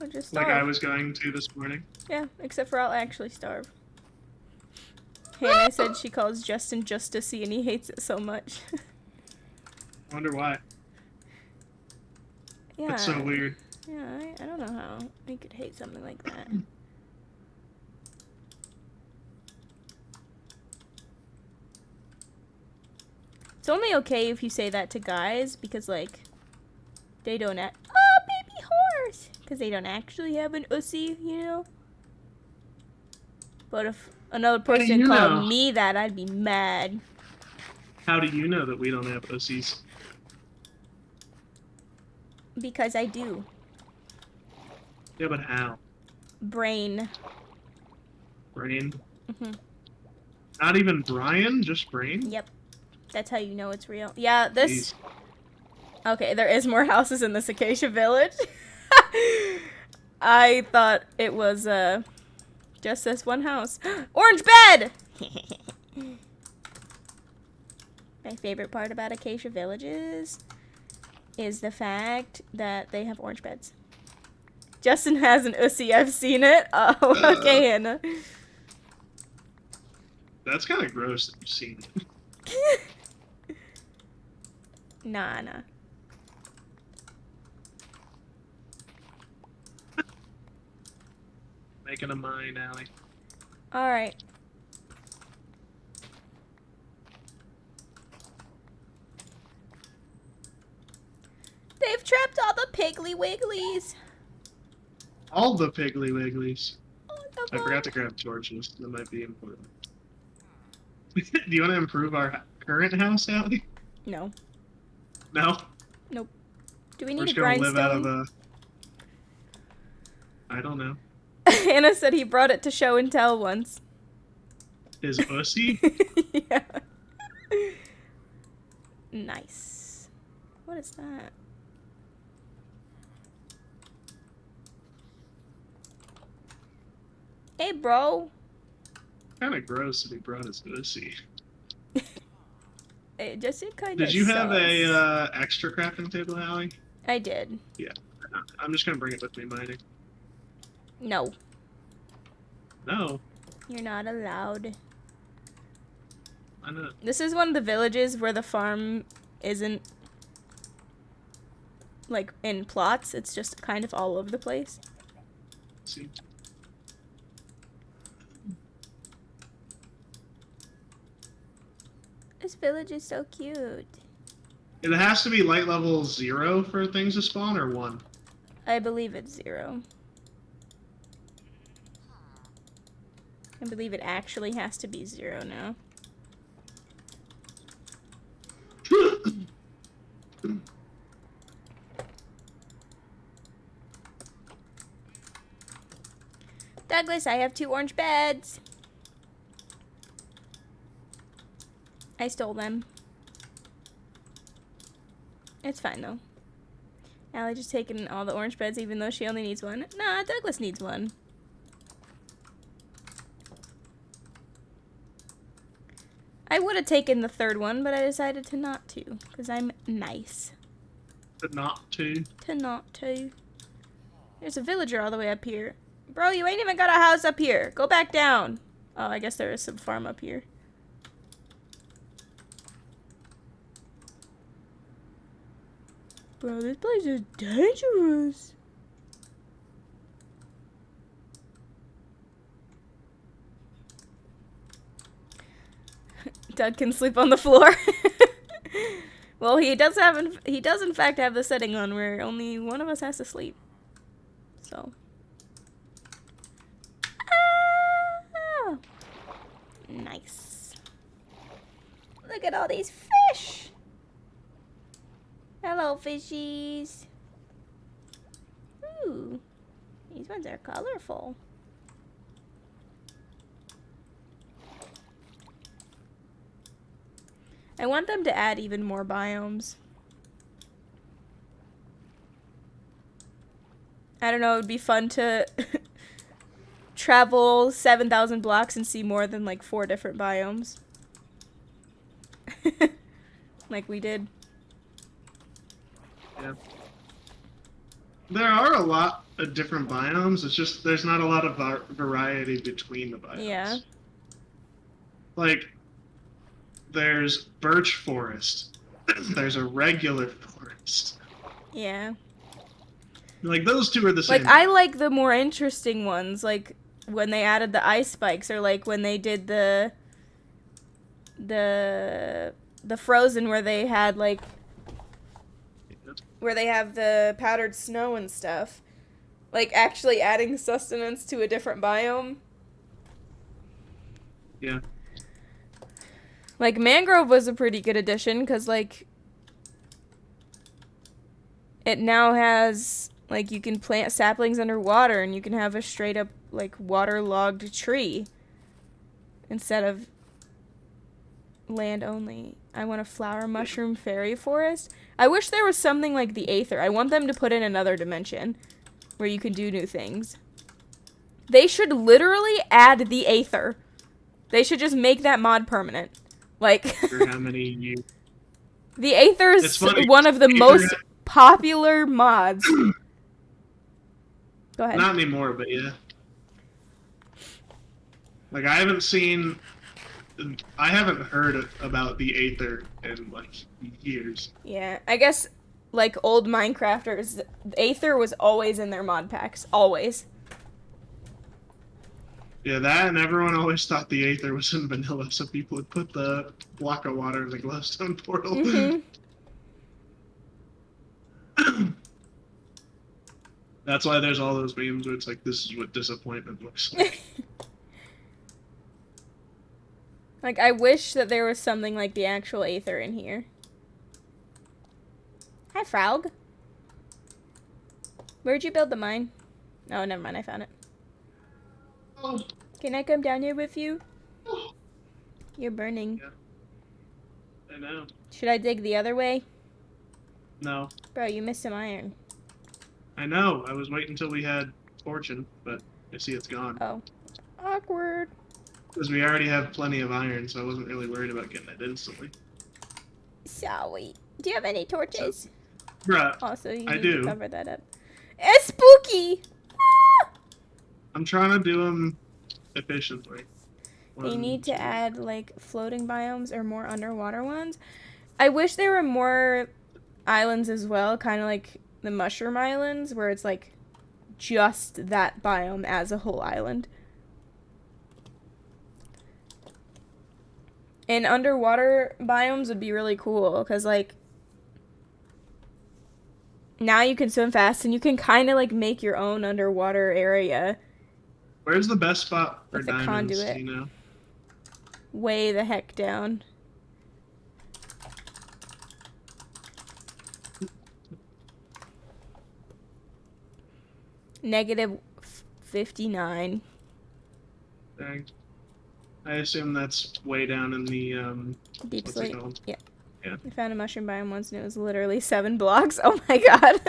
I'll just starve. Like I was going to this morning. Yeah, except for I'll actually starve. Hannah said she calls Justin Justicey and he hates it so much. I wonder why. Yeah. That's so weird. Yeah, I don't know how I could hate something like that. It's only okay if you say that to guys because, like, they don't oh, baby horse! Because they don't actually have an ussy, you know? But if another person called me that, I'd be mad. How do you know that we don't have OCs? Because I do. Yeah, but how? Brain. Brain? Mhm. Not even Brian? Just brain? Yep. That's how you know it's real. Yeah, this... Jeez. Okay, there is more houses in this Acacia Village. I thought it was, just this one house. Orange bed! My favorite part about Acacia Villages is the fact that they have orange beds. Justin has an ussy. I've seen it. Oh, okay, Hannah. That's kind of gross that you've seen it. Nah. Making a mine, Allie. Alright. They've trapped all the Piggly Wigglies. All the Piggly Wigglies. Oh, I forgot to grab torches. That might be important. Do you want to improve our current house, Allie? No. No? Nope. Do we We're need a just gonna grindstone? live out of a... I don't know. Anna said he brought it to show and tell once. His pussy? Yeah. Nice. What is that? Hey, bro. Kind of gross that he brought his pussy. It just kind of. Did you have a extra crafting table, Allie? I did. Yeah. I'm just gonna bring it with me mining. No. No. You're not allowed. Why not? This is one of the villages where the farm isn't like in plots. It's just kind of all over the place. See. This village is so cute. It has to be light level 0 for things to spawn, or 1? I believe it's 0. I believe it actually has to be 0 now. Douglas, I have 2 orange beds. I stole them. It's fine though. Allie just taking all the orange beds even though she only needs 1. Nah, Douglas needs 1. I would have taken the 3rd one, but I decided to not to, because I'm nice. Not to. To not to. There's a villager all the way up here. Bro, you ain't even got a house up here. Go back down. Oh, I guess there is some farm up here. Bro, this place is dangerous. Doug can sleep on the floor. Well, he does in fact have the setting on where only one of us has to sleep. So. Ah, nice. Look at all these fish. Hello, fishies. Ooh, these ones are colorful. I want them to add even more biomes. I don't know, it would be fun to travel 7,000 blocks and see more than like 4 different biomes. Like we did. Yeah. There are a lot of different biomes, it's just there's not a lot of variety between the biomes. Yeah. Like, there's birch forest. There's a regular forest. Yeah. Like, those two are the same. Like, I like the more interesting ones, like when they added the ice spikes, or like when they did the frozen where they had like where they have the powdered snow and stuff. Like actually adding sustenance to a different biome. Yeah. Like mangrove was a pretty good addition because like it now has like you can plant saplings underwater and you can have a straight up like waterlogged tree instead of land only. I want a flower mushroom fairy forest. I wish there was something like the Aether. I want them to put in another dimension where you can do new things. They should literally add the Aether. They should just make that mod permanent. Like How many you... The Aether is one of the most popular mods. Go ahead. Not anymore, but yeah. Like, I haven't heard about the Aether in, like, years. Yeah, I guess, like, old Minecrafters, Aether was always in their mod packs. Always. Yeah, that, and everyone always thought the Aether was in vanilla, so people would put the block of water in the glowstone portal. Mm-hmm. That's why there's all those memes where it's like, this is what disappointment looks like. Like, I wish that there was something like the actual Aether in here. Hi, Frog. Where'd you build the mine? Oh, never mind, I found it. Oh. Can I come down here with you? You're burning. Yeah. I know. Should I dig the other way? No. Bro, you missed some iron. I know. I was waiting until we had fortune, but I see it's gone. Oh. Awkward. Because we already have plenty of iron, so I wasn't really worried about getting it instantly. Sorry. Do you have any torches? Bruh, Also, you I need do. to cover that up. It's spooky! Ah! I'm trying to do them efficiently. They need to add, like, floating biomes or more underwater ones. I wish there were more islands as well, kind of like the Mushroom Islands, where it's, like, just that biome as a whole island. And underwater biomes would be really cool, because, like, now you can swim fast, and you can kind of, like, make your own underwater area. Where's the best spot for With the diamonds, conduit. you know? Way the heck down. Negative 59. Dang. I assume that's way down in the, Deep what's it sleep. called? Yeah. Yeah. I found a mushroom biome once and it was literally 7 blocks. Oh my god.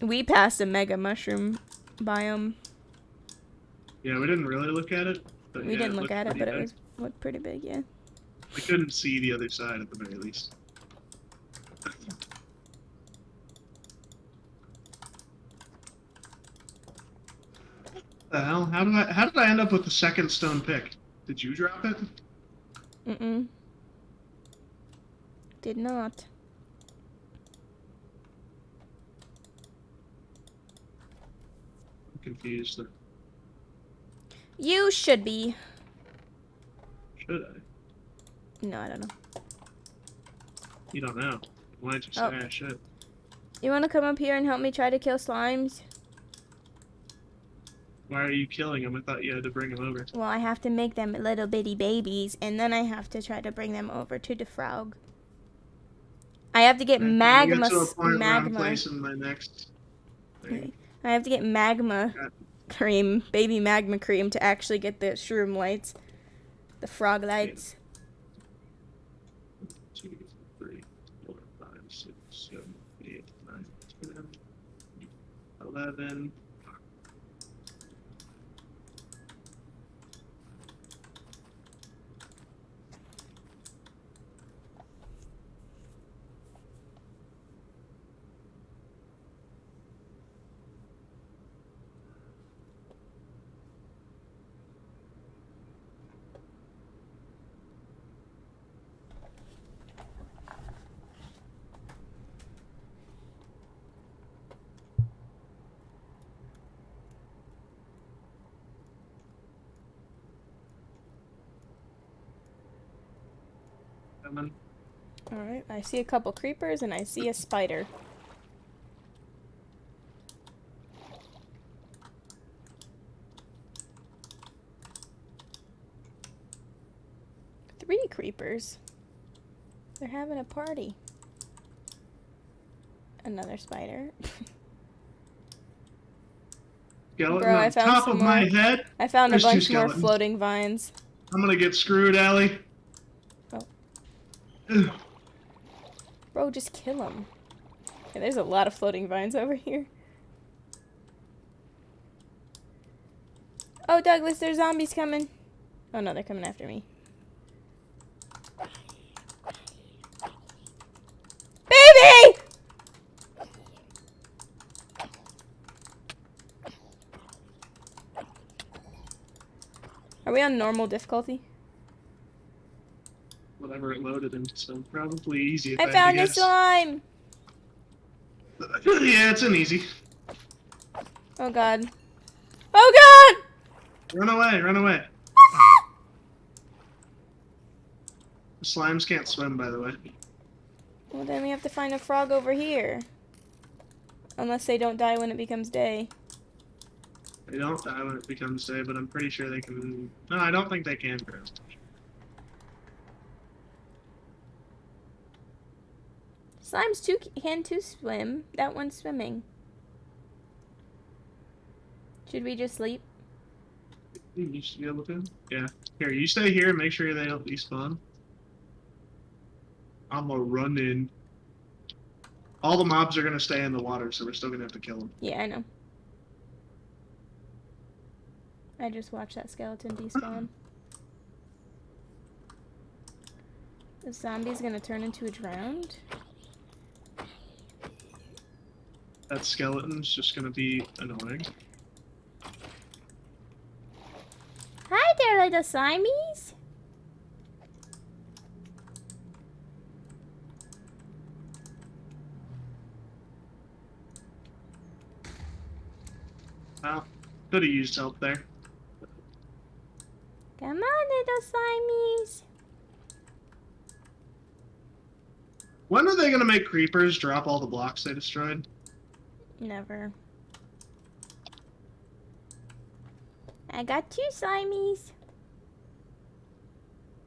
We passed a mega mushroom biome. Yeah, we didn't really look at it. But We yeah, didn't look at it, but big. it looked pretty big, yeah. We couldn't see the other side at the very least. The hell? How did I end up with the second stone pick? Did you drop it? Mm-mm. Did not. confused. You should be. Should I? No, I don't know. You don't know. Why did you say I should? You want to come up here and help me try to kill slimes? Why are you killing them? I thought you had to bring them over. Well, I have to make them little bitty babies, and then I have to try to bring them over to the frog. I have to get magma. I'm placing my next thing. I have to get magma cream, baby magma cream, to actually get the shroom lights, the frog lights. 2, 3, 4, 5, 6, 7, 8, 9, 10, 11. Alright, I see a couple creepers and I see a spider. Three creepers. They're having a party. Another spider. Skeleton Bro, I on found top some of more. my head. I found There's a two bunch more skeletons. floating vines. I'm gonna get screwed, Allie. Oh. Bro, just kill them. Okay, there's a lot of floating vines over here. Oh, Douglas, there's zombies coming. Oh no, they're coming after me. Baby! Are we on normal difficulty? Whatever it loaded into, so probably easy. I found a slime! Yeah, it's an easy. Oh god. Oh god! Run away, run away. The slimes can't swim, by the way. Well, then we have to find a frog over here. Unless they don't die when it becomes day. They don't die when it becomes day, but I'm pretty sure they can... No, I don't think they can grow. Slimes can swim. That one's swimming. Should we just sleep? You should be able to. Yeah. Here, you stay here and make sure they don't despawn. I'm gonna run in. All the mobs are gonna stay in the water, so we're still gonna have to kill them. Yeah, I know. I just watched that skeleton despawn. The zombie's gonna turn into a drowned? That skeleton's just gonna be annoying. Hi there, little slimies! Well, could have used help there. Come on, little slimies! When are they gonna make creepers drop all the blocks they destroyed? Never. I got 2 slimies.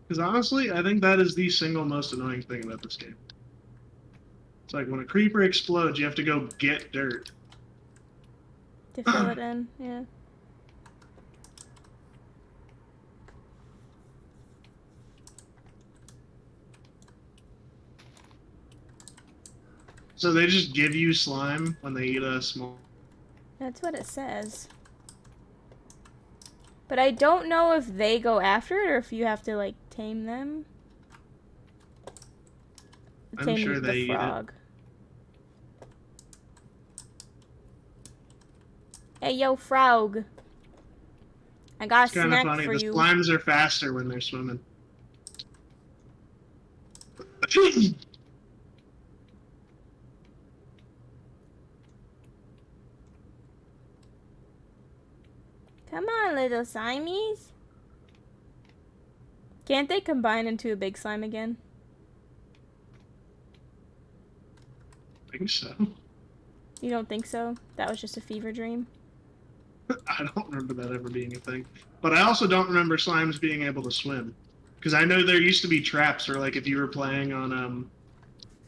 Because honestly, I think that is the single most annoying thing about this game. It's like when a creeper explodes, you have to go get dirt. To fill it in, yeah. So they just give you slime when they eat a small... That's what it says. But I don't know if they go after it or if you have to, like, tame them. I'm sure they eat it. Hey, yo, frog. I got a snack funny. for you. The slimes are faster when they're swimming. Come on, little slimies. Can't they combine into a big slime again? I think so. You don't think so? That was just a fever dream? I don't remember that ever being a thing. But I also don't remember slimes being able to swim. Because I know there used to be traps where, like, if you were playing on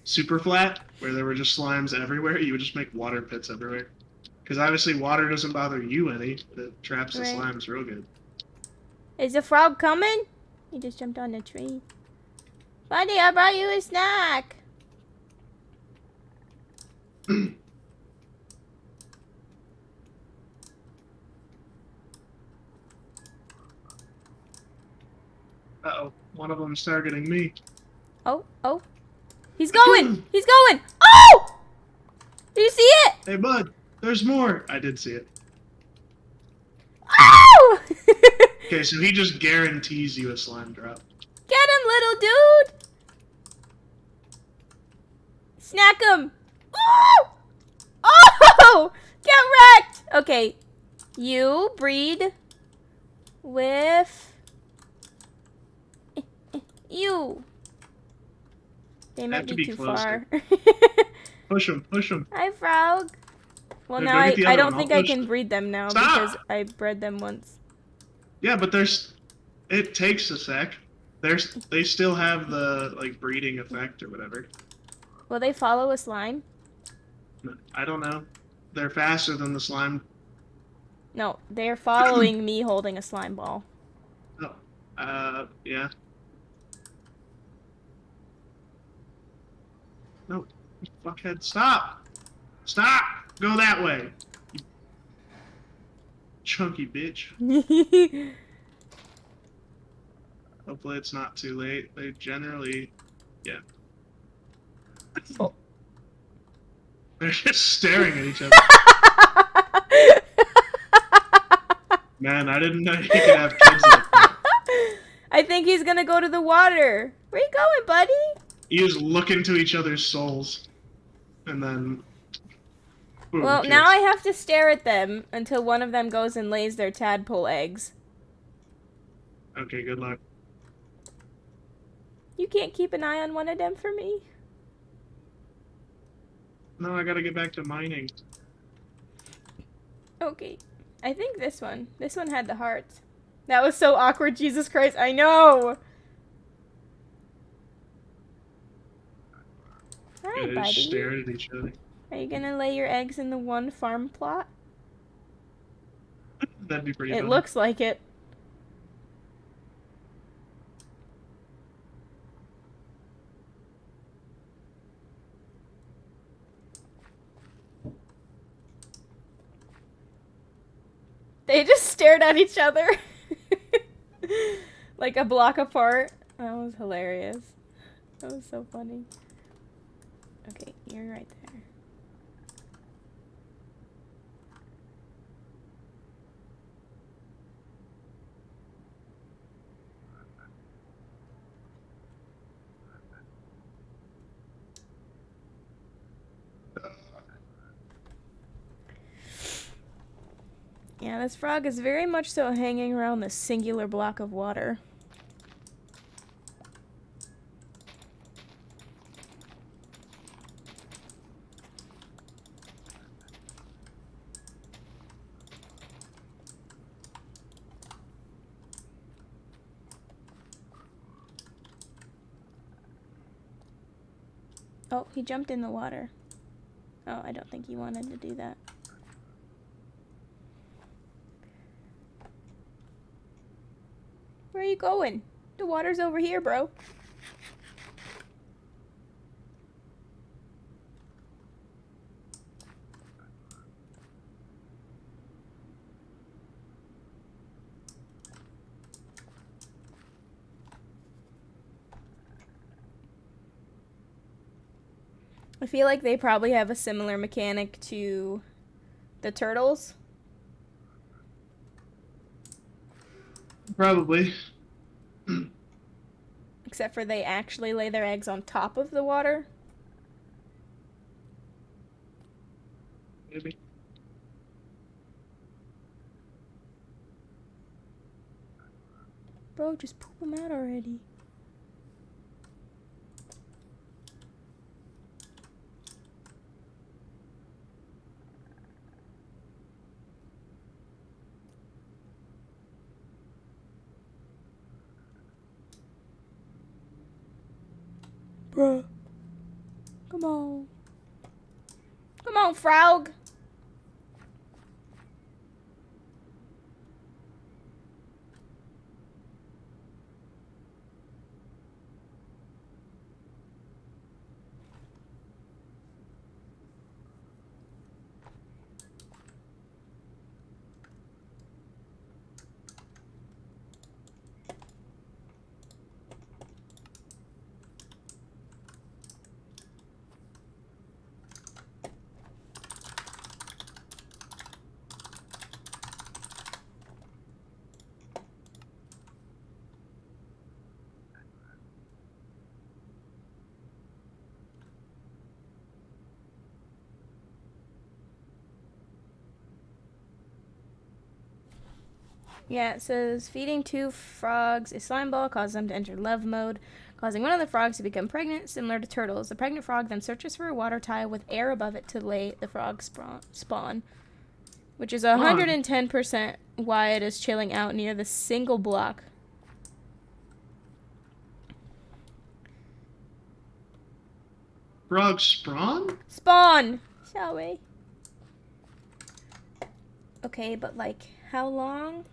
Super Flat, where there were just slimes everywhere, you would just make water pits everywhere. Because obviously water doesn't bother you any, but it traps the Right. slimes real good. Is the frog coming? He just jumped on the tree. Buddy, I brought you a snack. Uh-oh, one of them's targeting me. Oh, oh. He's going! He's going! Oh! Do you see it? Hey, bud, there's more. I did see it. Oh! Okay, so he just guarantees you a slime drop. Get him, little dude! Snack him! Oh! Oh! Get wrecked! Okay, you breed with you. They might to be be too closer. far. Push him, push him. Hi, frog. Well, No, now go get the I other don't one. think I'll I push can them. breed them now Stop! because I bred them once. Yeah, but it takes a sec. They still have the, like, breeding effect or whatever. Will they follow a slime? I don't know. They're faster than the slime. No, they're following me holding a slime ball. Oh. Yeah. No. Fuckhead, stop! Stop! Go that way! You chunky bitch. Hopefully it's not too late. They generally... Yeah. Oh. They're just staring at each other. Man, I didn't know you could have kids like that. I think he's gonna go to the water. Where you going, buddy? You just look into each other's souls. And then... Boom, Well, kiss. now I have to stare at them until one of them goes and lays their tadpole eggs. Okay, good luck. You can't keep an eye on one of them for me? No, I gotta get back to mining. Okay. I think this one. This one had the hearts. That was so awkward, Jesus Christ. I know! Hi, They just buddy. stared at each other. Are you gonna lay your eggs in the one farm plot? That'd be pretty It funny. looks like it. They just stared at each other. Like a block apart. That was hilarious. That was so funny. Okay, you're right there. Yeah, this frog is very much so hanging around this singular block of water. Oh, he jumped in the water. Oh, I don't think he wanted to do that. Where are you going? The water's over here, bro. I feel like they probably have a similar mechanic to the turtles. Probably. Except for they actually lay their eggs on top of the water. Maybe. Bro, just poop them out already. Bruh. Come on. Come on, frog. Yeah, it says feeding 2 frogs a slime ball causes them to enter love mode, causing one of the frogs to become pregnant, similar to turtles. The pregnant frog then searches for a water tile with air above it to lay the frog spawn, which is 110% why it is chilling out near the single block. Frog spawn? Spawn! Shall we? Okay, but like, how long?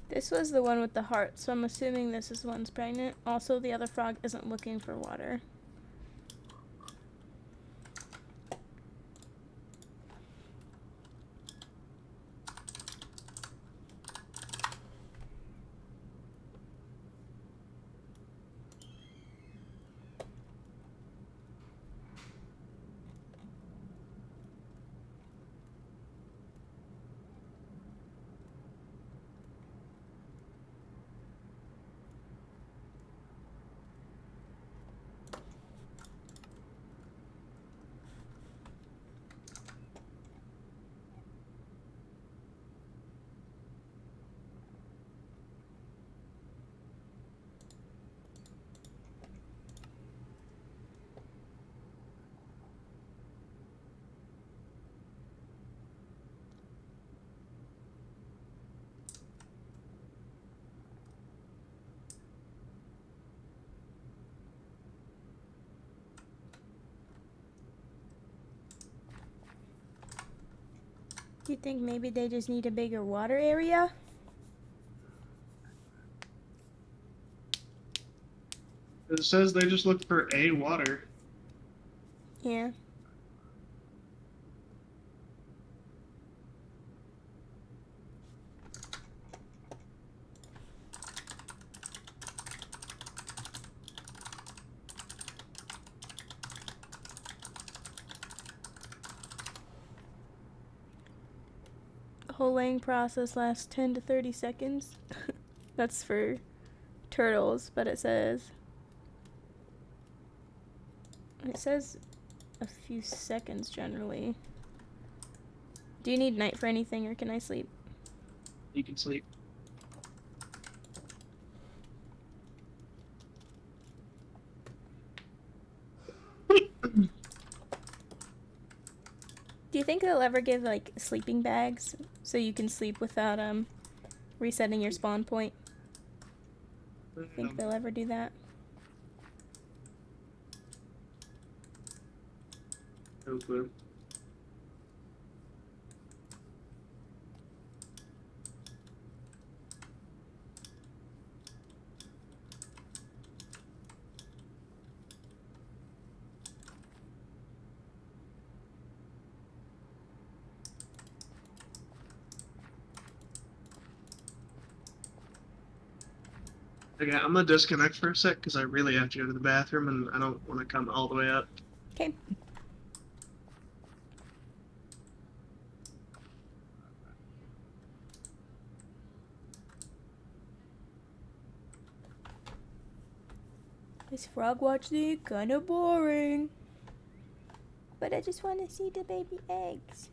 This was the one with the heart, so I'm assuming this is the one's pregnant. Also, the other frog isn't looking for water. Do you think maybe they just need a bigger water area? It says they just look for a water. Yeah. The whole laying process lasts 10 to 30 seconds. That's for turtles, but it says a few seconds generally. Do you need night for anything, or can I sleep? You can sleep. Do you think they'll ever give like sleeping bags so you can sleep without resetting your spawn point? Think they'll ever do that? No clue. Okay, I'm gonna disconnect for a sec because I really have to go to the bathroom and I don't want to come all the way up. Okay. This frog watching kinda boring. But I just want to see the baby eggs.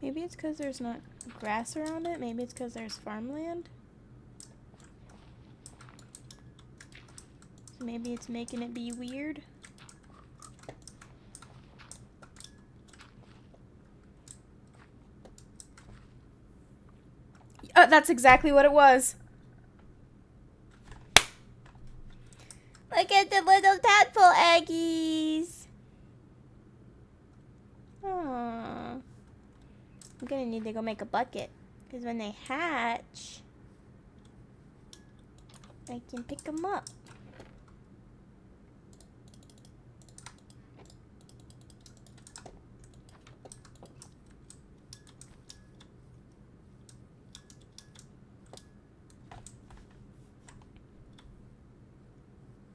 Maybe it's because there's not grass around it. Maybe it's because there's farmland. So maybe it's making it be weird. Oh, that's exactly what it was. Look at the little tadpole eggies. Aww. I'm gonna need to go make a bucket. Because when they hatch, I can pick them up.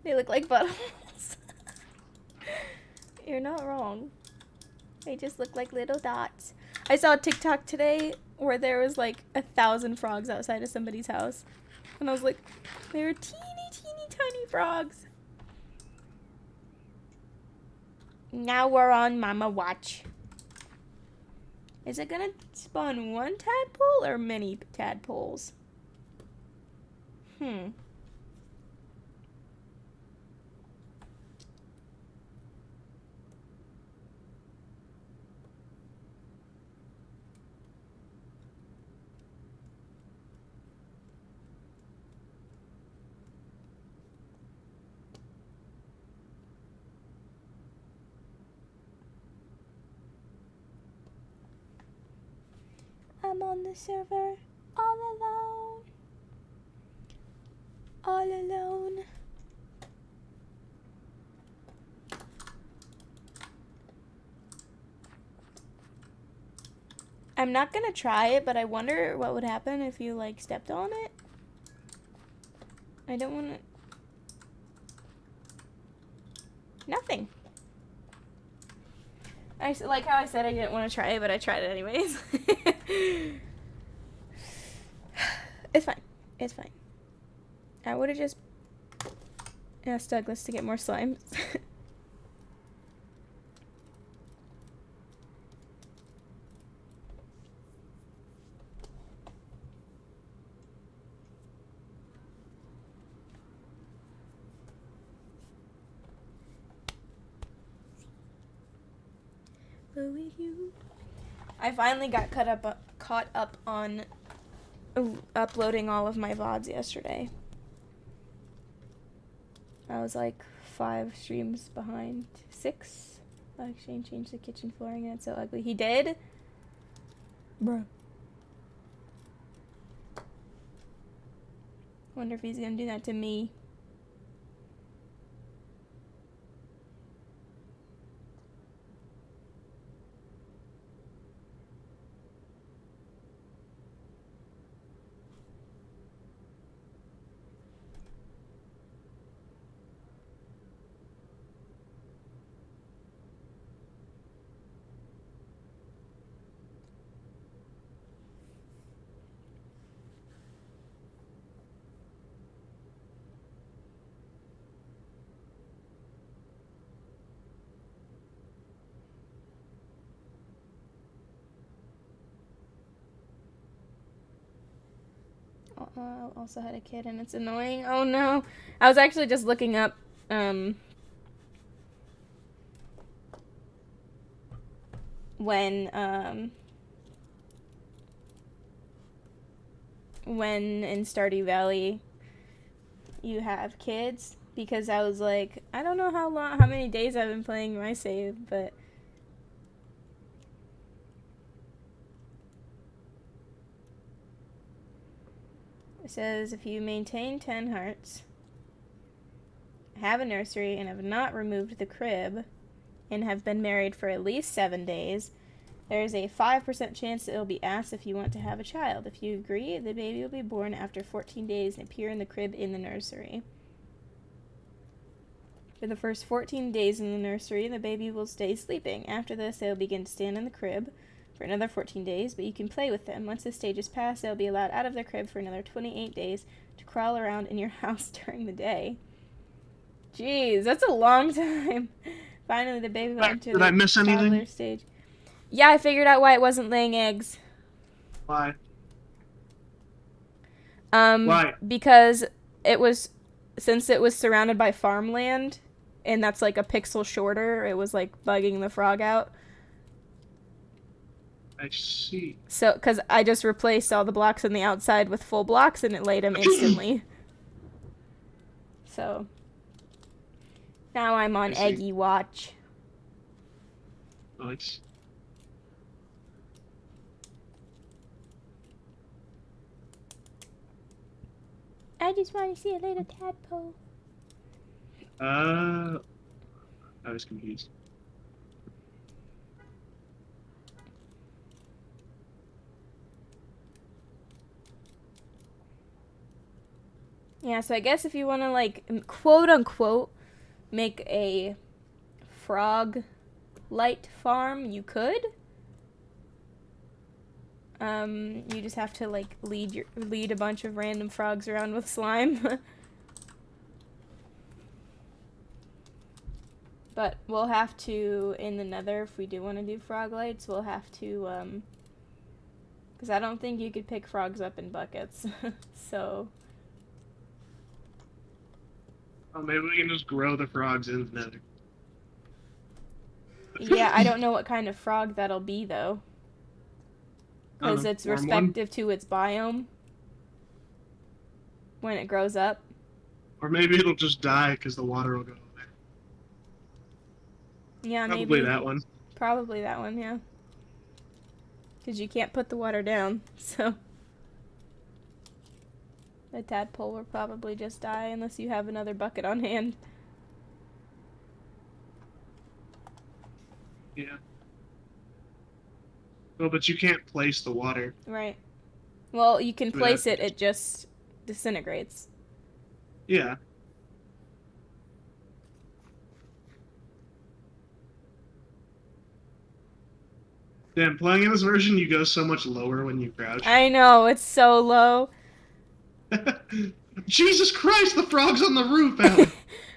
They look like buttholes. You're not wrong. They just look like little dots. I saw a TikTok today where there was like 1,000 frogs outside of somebody's house. And I was like, they were teeny tiny frogs. Now we're on Mama Watch. Is it gonna spawn one tadpole or many tadpoles? I'm on the server all alone. All alone. I'm not gonna try it, but I wonder what would happen if you like stepped on it. I don't wanna... Nothing. I like how I said I didn't want to try it, but I tried it anyways. It's fine. It's fine. I would have just asked Douglas to get more slimes. I finally got caught up on uploading all of my VODs yesterday. I was like 5 streams behind. 6? Actually, changed the kitchen flooring and it's so ugly. He did? Bruh. Wonder if he's gonna do that to me. Also had a kid and it's annoying. Oh no. I was actually just looking up when in Stardew Valley you have kids, because I was like, I don't know how many days I've been playing my save, but it says if you maintain 10 hearts, have a nursery, and have not removed the crib, and have been married for at least 7 days, there is a 5% chance that it will be asked if you want to have a child. If you agree, the baby will be born after 14 days and appear in the crib in the nursery. For the first 14 days in the nursery, the baby will stay sleeping. After this, they will begin to stand in the crib for another 14 days, but you can play with them. Once this stage is passed, they'll be allowed out of their crib for another 28 days to crawl around in your house during the day. Jeez, that's a long time. Finally, the baby will enter the toddler stage. Yeah, I figured out why it wasn't laying eggs. Why? Why? Because since it was surrounded by farmland, and that's like a pixel shorter, it was like bugging the frog out. I see. So, because I just replaced all the blocks on the outside with full blocks, and it laid them instantly. So, now I'm on Eggy watch. Nice. I just want to see a little tadpole. I was confused. Yeah, so I guess if you want to, like, quote unquote, make a frog light farm, you could. You just have to, like, lead a bunch of random frogs around with slime. But we'll have to, in the nether, if we do want to do frog lights, we'll have to, because I don't think you could pick frogs up in buckets. So... Oh, maybe we can just grow the frogs in the nether. Yeah, I don't know what kind of frog that'll be, though. Because it's respective to its biome when it grows up. Or maybe it'll just die because the water will go away. Yeah, maybe. Probably that one. Probably that one, yeah. Because you can't put the water down, so... The tadpole will probably just die unless you have another bucket on hand. Yeah. Well, but you can't place the water. Right. Well, you can place it, it just disintegrates. Yeah. Damn, playing in this version, you go so much lower when you crouch. I know, it's so low. Jesus Christ, the frog's on the roof, Alan.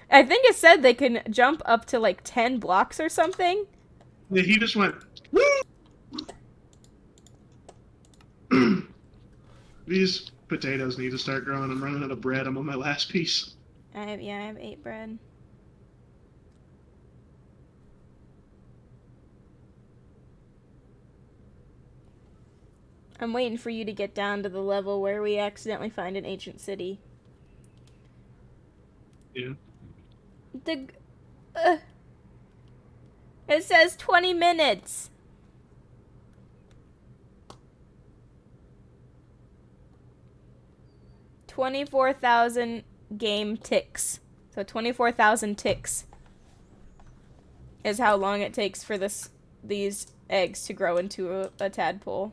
I think it said they can jump up to like 10 blocks or something. Yeah, he just went, These potatoes need to start growing. I'm running out of bread. I'm on my last piece. I have 8 bread. I'm waiting for you to get down to the level where we accidentally find an ancient city. Yeah. It says 20 minutes. $24,000 game ticks. So 24,000 ticks is how long it takes for these eggs to grow into a tadpole.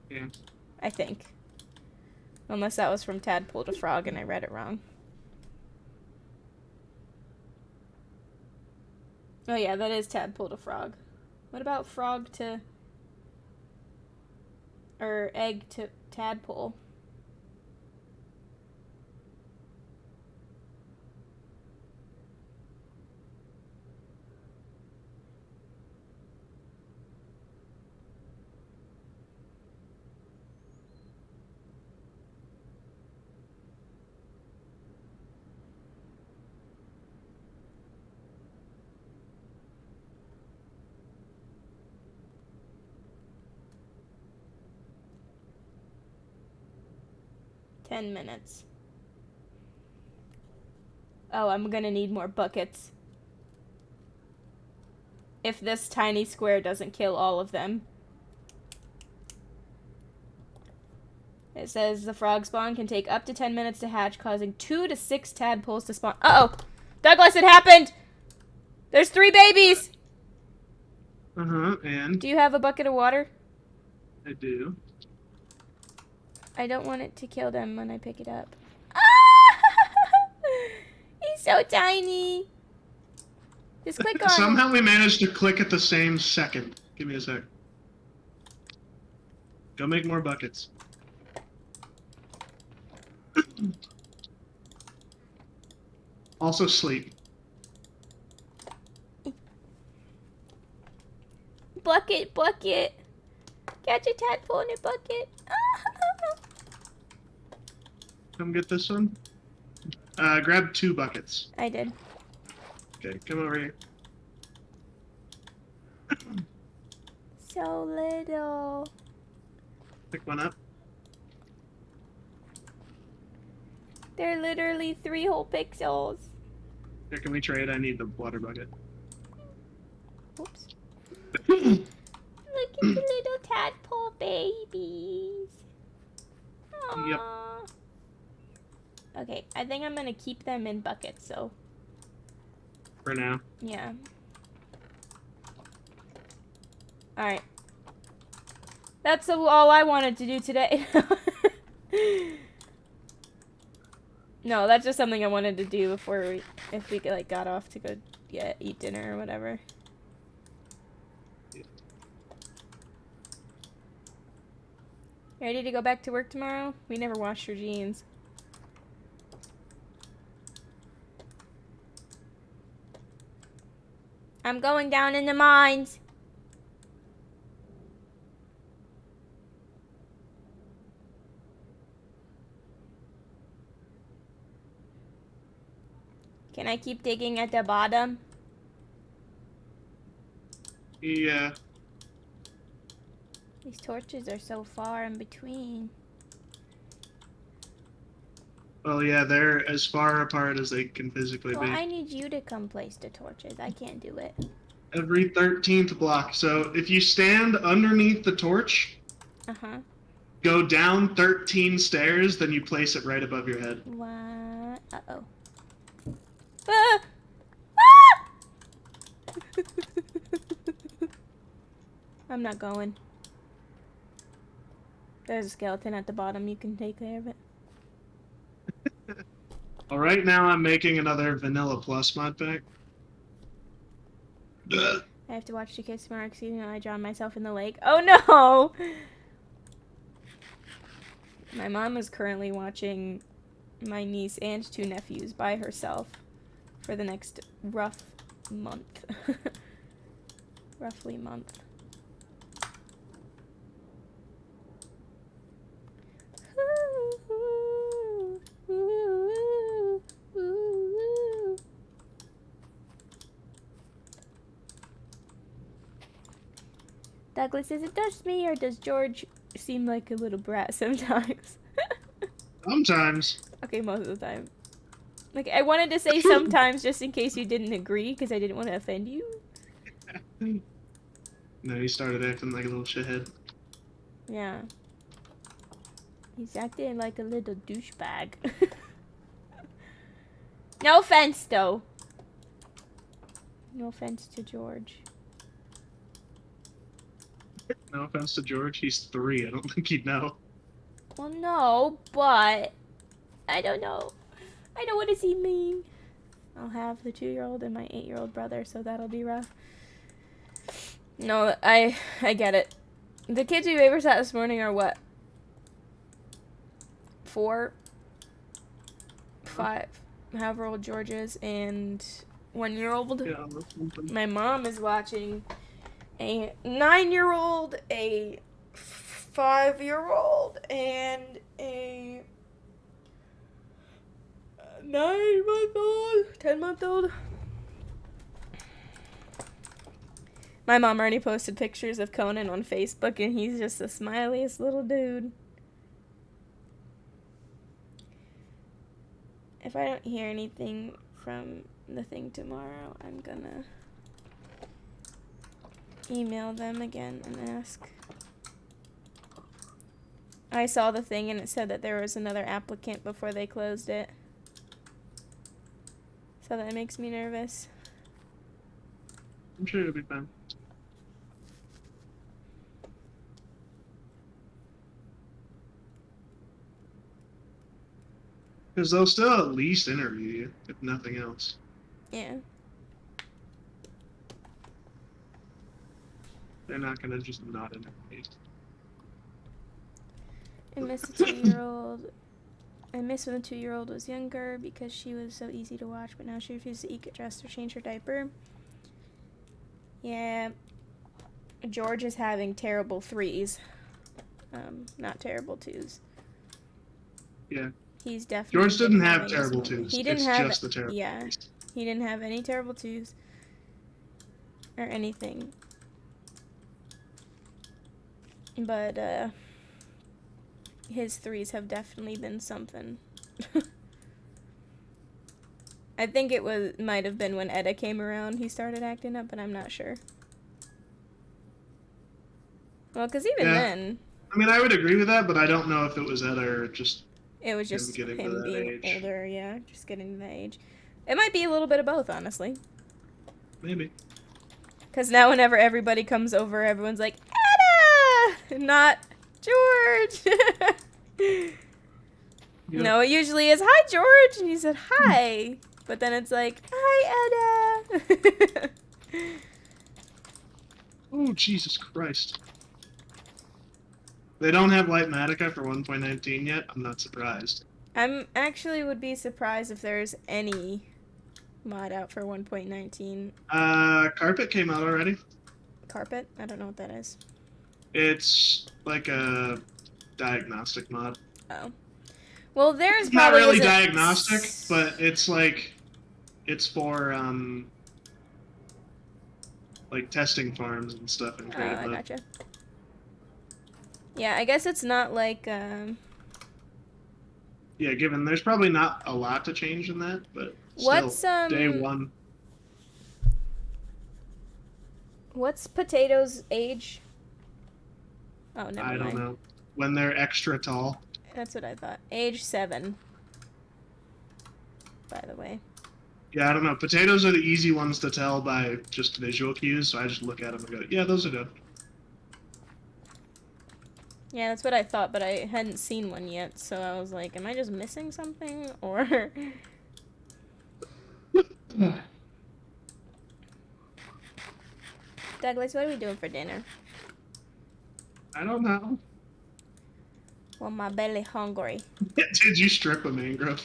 Yeah. I think. Unless that was from tadpole to frog and I read it wrong. Oh yeah, that is tadpole to frog. What about frog to... or egg to tadpole? $10 minutes. Oh, I'm gonna need more buckets. If this tiny square doesn't kill all of them. It says the frog spawn can take up to 10 minutes to hatch, causing 2 to 6 tadpoles to spawn. Uh-oh! Douglas, it happened! There's 3 babies! Uh-huh, and? Do you have a bucket of water? I do. I don't want it to kill them when I pick it up. He's He's so tiny. Just click on him. Somehow we managed to click at the same second. Give me a sec. Go make more buckets. Also sleep. Bucket, bucket. Catch a tadpole in a bucket. Come get this one. Grab 2 buckets. I did. Okay, come over here. So little. Pick one up. They're literally 3 whole pixels. Here, can we trade? I need the water bucket. Oops. Look at the little tadpole babies. Aww. Yep. Okay, I think I'm gonna keep them in buckets, so. For now. Yeah. Alright. That's all I wanted to do today. No, that's just something I wanted to do before if we like got off to go eat dinner or whatever. Ready to go back to work tomorrow? We never washed your jeans. I'm going down in the mines. Can I keep digging at the bottom? Yeah. These torches are so far in between. Well, yeah, they're as far apart as they can physically Well, be. I need you to come place the torches. I can't do it. Every 13th block. So if you stand underneath the torch, Uh-huh. go down 13 stairs, then you place it right above your head. What? Uh-oh. Ah! Ah! I'm not going. There's a skeleton at the bottom. You can take care of it. All right, now I'm making another Vanilla Plus mod pack. I have to watch the kids tomorrow because I drowned myself in the lake. Oh no! My mom is currently watching my niece and 2 nephews by herself for the next rough month. Roughly month. Douglas, is it just me or does George seem like a little brat sometimes? Sometimes. Okay, most of the time. Like, I wanted to say sometimes just in case you didn't agree because I didn't want to offend you. No, he started acting like a little shithead. Yeah. He's acting like a little douchebag. No offense, though. No offense to George. No offense to George, he's 3. I don't think he'd know. Well, no, but I don't know. I know what does he mean. I'll have the 2-year-old and my 8-year-old brother, so that'll be rough. No, I get it. The kids we babysat this morning are what? 4, 5, however old George is, and 1-year-old. Yeah, My mom is watching a 9-year-old, a 5-year-old, and a 9-month-old, 10-month-old. My mom already posted pictures of Conan on Facebook, and he's just the smiliest little dude. If I don't hear anything from the thing tomorrow, I'm gonna email them again and ask. I saw the thing and it said that there was another applicant before they closed it. So that makes me nervous. I'm sure it'll be fine. Because they'll still at least interview you, if nothing else. Yeah. They're not gonna just not interview you. I miss a 2-year-old. I miss when the 2-year-old was younger because she was so easy to watch, but now she refuses to eat, get dressed, or change her diaper. Yeah. George is having terrible 3s. Not terrible 2s. Yeah. He's definitely George didn't have having terrible some- 2s. He didn't it's have just the terrible yeah. 3s. He didn't have any terrible 2s or anything. But his 3s have definitely been something. I think it might have been when Edda came around he started acting up, but I'm not sure. Well, because even then... I mean, I would agree with that, but I don't know if it was Edda or just It was just getting to him that being age. older, yeah. Just getting to that age. It might be a little bit of both, honestly. Maybe. Because now whenever everybody comes over, everyone's like, Edda! Not George! Yep. No, it usually is, hi, George! And he said, hi! But then it's like, hi, Edda! Oh, Jesus Christ. They don't have Light Matica for 1.19 yet? I'm not surprised. I'm actually would be surprised if there's any mod out for 1.19. Carpet came out already. Carpet? I don't know what that is. It's like a diagnostic mod. Oh. Well, there's It's not probably really isn't- diagnostic, but it's like, it's for, like testing farms and stuff in Oh, creative I mode. gotcha. Yeah, I guess it's not like, Yeah, given there's probably not a lot to change in that, but What's, still, day one. What's Potato's age? Oh, never mind. I don't know. When they're extra tall. That's what I thought. Age 7. By the way. Yeah, I don't know. Potatoes are the easy ones to tell by just visual cues, so I just look at them and go, yeah, those are good. Yeah, that's what I thought, but I hadn't seen one yet, so I was like, am I just missing something? Or... Douglas, what are we doing for dinner? I don't know. Well, my belly hungry. Did you strip a mangrove?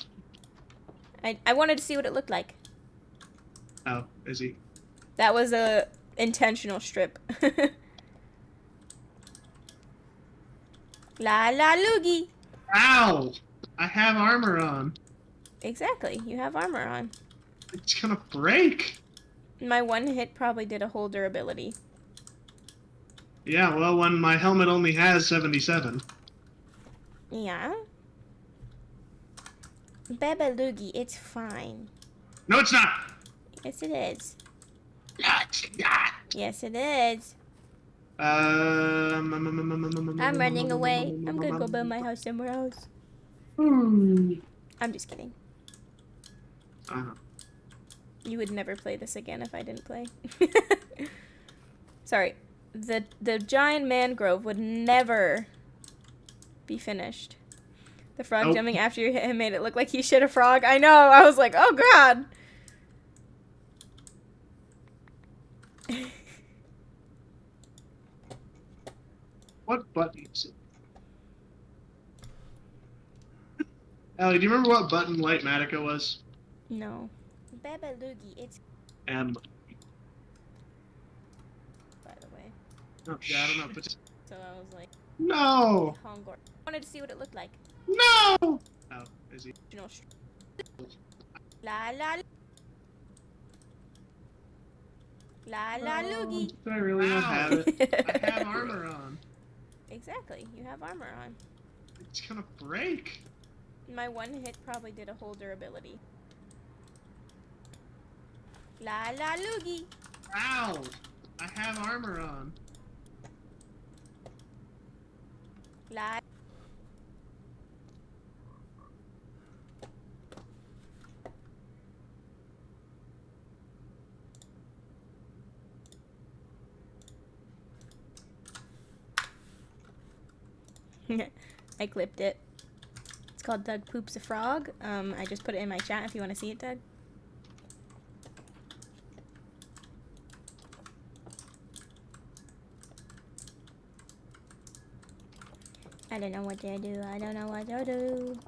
I wanted to see what it looked like. Oh, is he? That was a intentional strip. La la loogie. Ow! I have armor on. Exactly, you have armor on. It's gonna break. My one hit probably did a whole durability. Yeah, well, when my helmet only has 77. Yeah. Baba loogie, it's fine. No, it's not. Yes, it is. Not. Yes, it is. I'm I'm running away. I'm gonna go build my house somewhere else. Hmm. I'm just kidding. You would never play this again if I didn't play. Sorry. The giant mangrove would never be finished. The frog Nope. jumping after you hit him made it look like he shit a frog. I know. I was like, oh god. What button is it? Allie, do you remember what button Light Matica was? No. Baba loogie, it's M. by the way. Oh, yeah, I don't know. But So I was like, no! Hongor. Wanted to see what it looked like. No! Oh, is he? You know, la la la la loogie. Do I really not have it? I have armor on. Exactly, you have armor on. It's gonna break. My one hit probably did a whole durability. La la loogie. Ow! I have armor on. La. I clipped it. It's called Doug Poops a Frog. I just put it in my chat if you want to see it, Doug. I don't know what to do. I don't know what to do.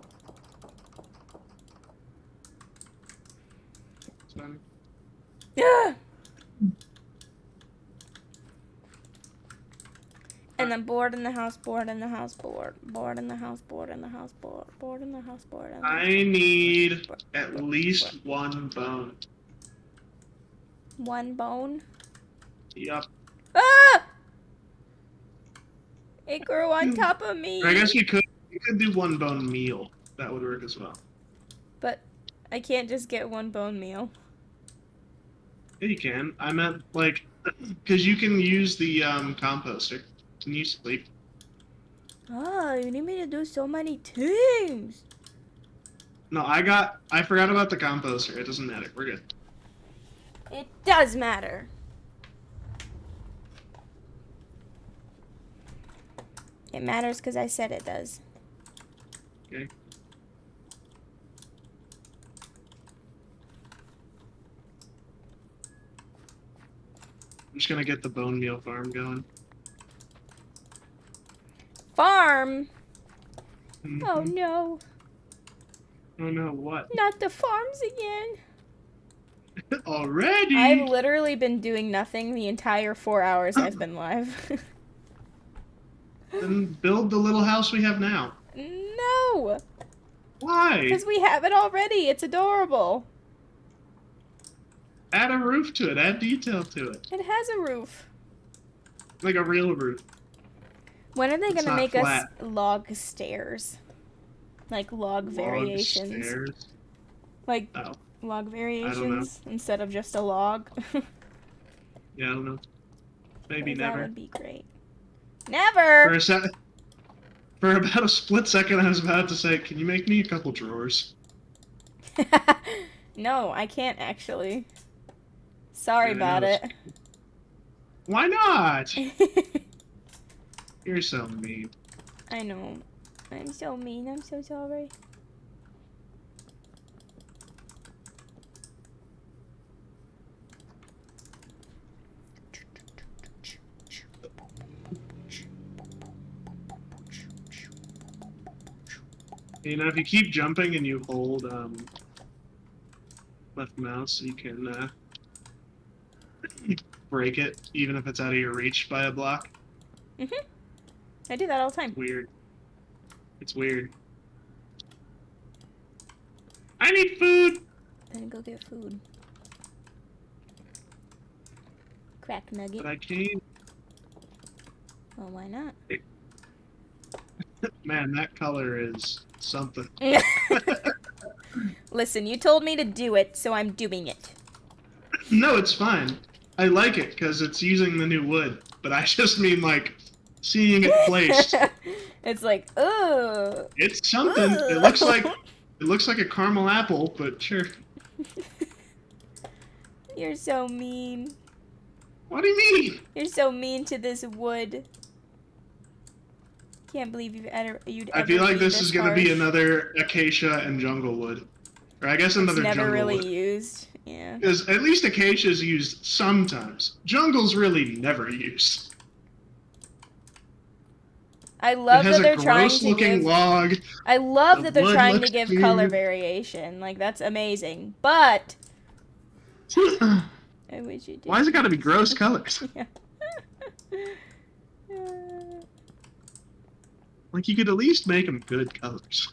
Yeah. And then bored in the house, bored in the house, bored in the house, bored in the house, bored in the house, bored in the house. I need at least one bone. One bone? Yup. Ah! It grew on top of me. I guess you could do one bone meal. That would work as well. But I can't just get one bone meal. Yeah, you can. I meant like, because you can use the composter. Can you sleep? Oh, you need me to do so many things. No, I forgot about the composter. It doesn't matter. We're good. It does matter. It matters because I said it does. Okay. I'm just gonna get the bone meal farm going. Farm? Mm-hmm. Oh no. Oh no, what? Not the farms again. Already? I've literally been doing nothing the entire 4 hours I've been live. Then build the little house we have now. No! Why? Because we have it already. It's adorable. Add a roof to it. Add detail to it. It has a roof. Like a real roof. When are they It's going to not make flat. us log stairs? Like log variations. Stairs. Like Oh. log variations instead of just a log. Yeah, I don't know. Maybe That never. would be great. Never! For about a split second, I was about to say, can you make me a couple drawers? No, I can't actually. Sorry Yeah, about it. Why not? You're so mean. I know. I'm so mean. I'm so sorry. You know, if you keep jumping and you hold left mouse, you can break it, even if it's out of your reach by a block. Mhm. I do that all the time. Weird. It's weird. I need food! Then go get food. Crack nugget. But I can't. Well, why not? Man, that color is something. Listen, you told me to do it, so I'm doing it. No, it's fine. I like it because it's using the new wood, but I just mean like seeing it placed. It's like, ugh. It's something. Ugh. It looks like a caramel apple, but sure. You're so mean. What do you mean? You're so mean to this wood. Can't believe you'd ever I feel like be this is gonna be harsh. another acacia and jungle wood, or I guess another It's never jungle really wood. used. Yeah. Because at least acacia is used sometimes. Jungle's really never used. I love it has that they're a trying to gross-looking give. log. I love The that they're wood trying to looks give weird. color variation. Like that's amazing. But I wish you did. Why's it gotta be gross colors? Yeah. Like, you could at least make them good colors.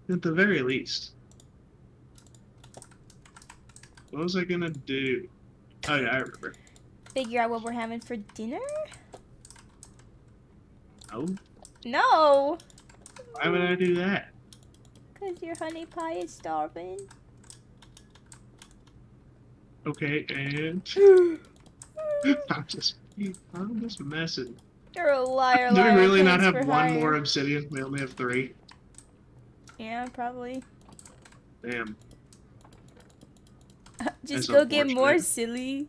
At the very least. What was I gonna do? Oh yeah, I remember. Figure out what we're having for dinner? Oh, No! why would I do that? Because your honey pie is starving. Okay, and I'm just messing. You're a liar, Do we liar. really not thanks have for one hire. more obsidian? We only have 3. Yeah, probably. Damn. Just That's go get more, unfortunate. silly.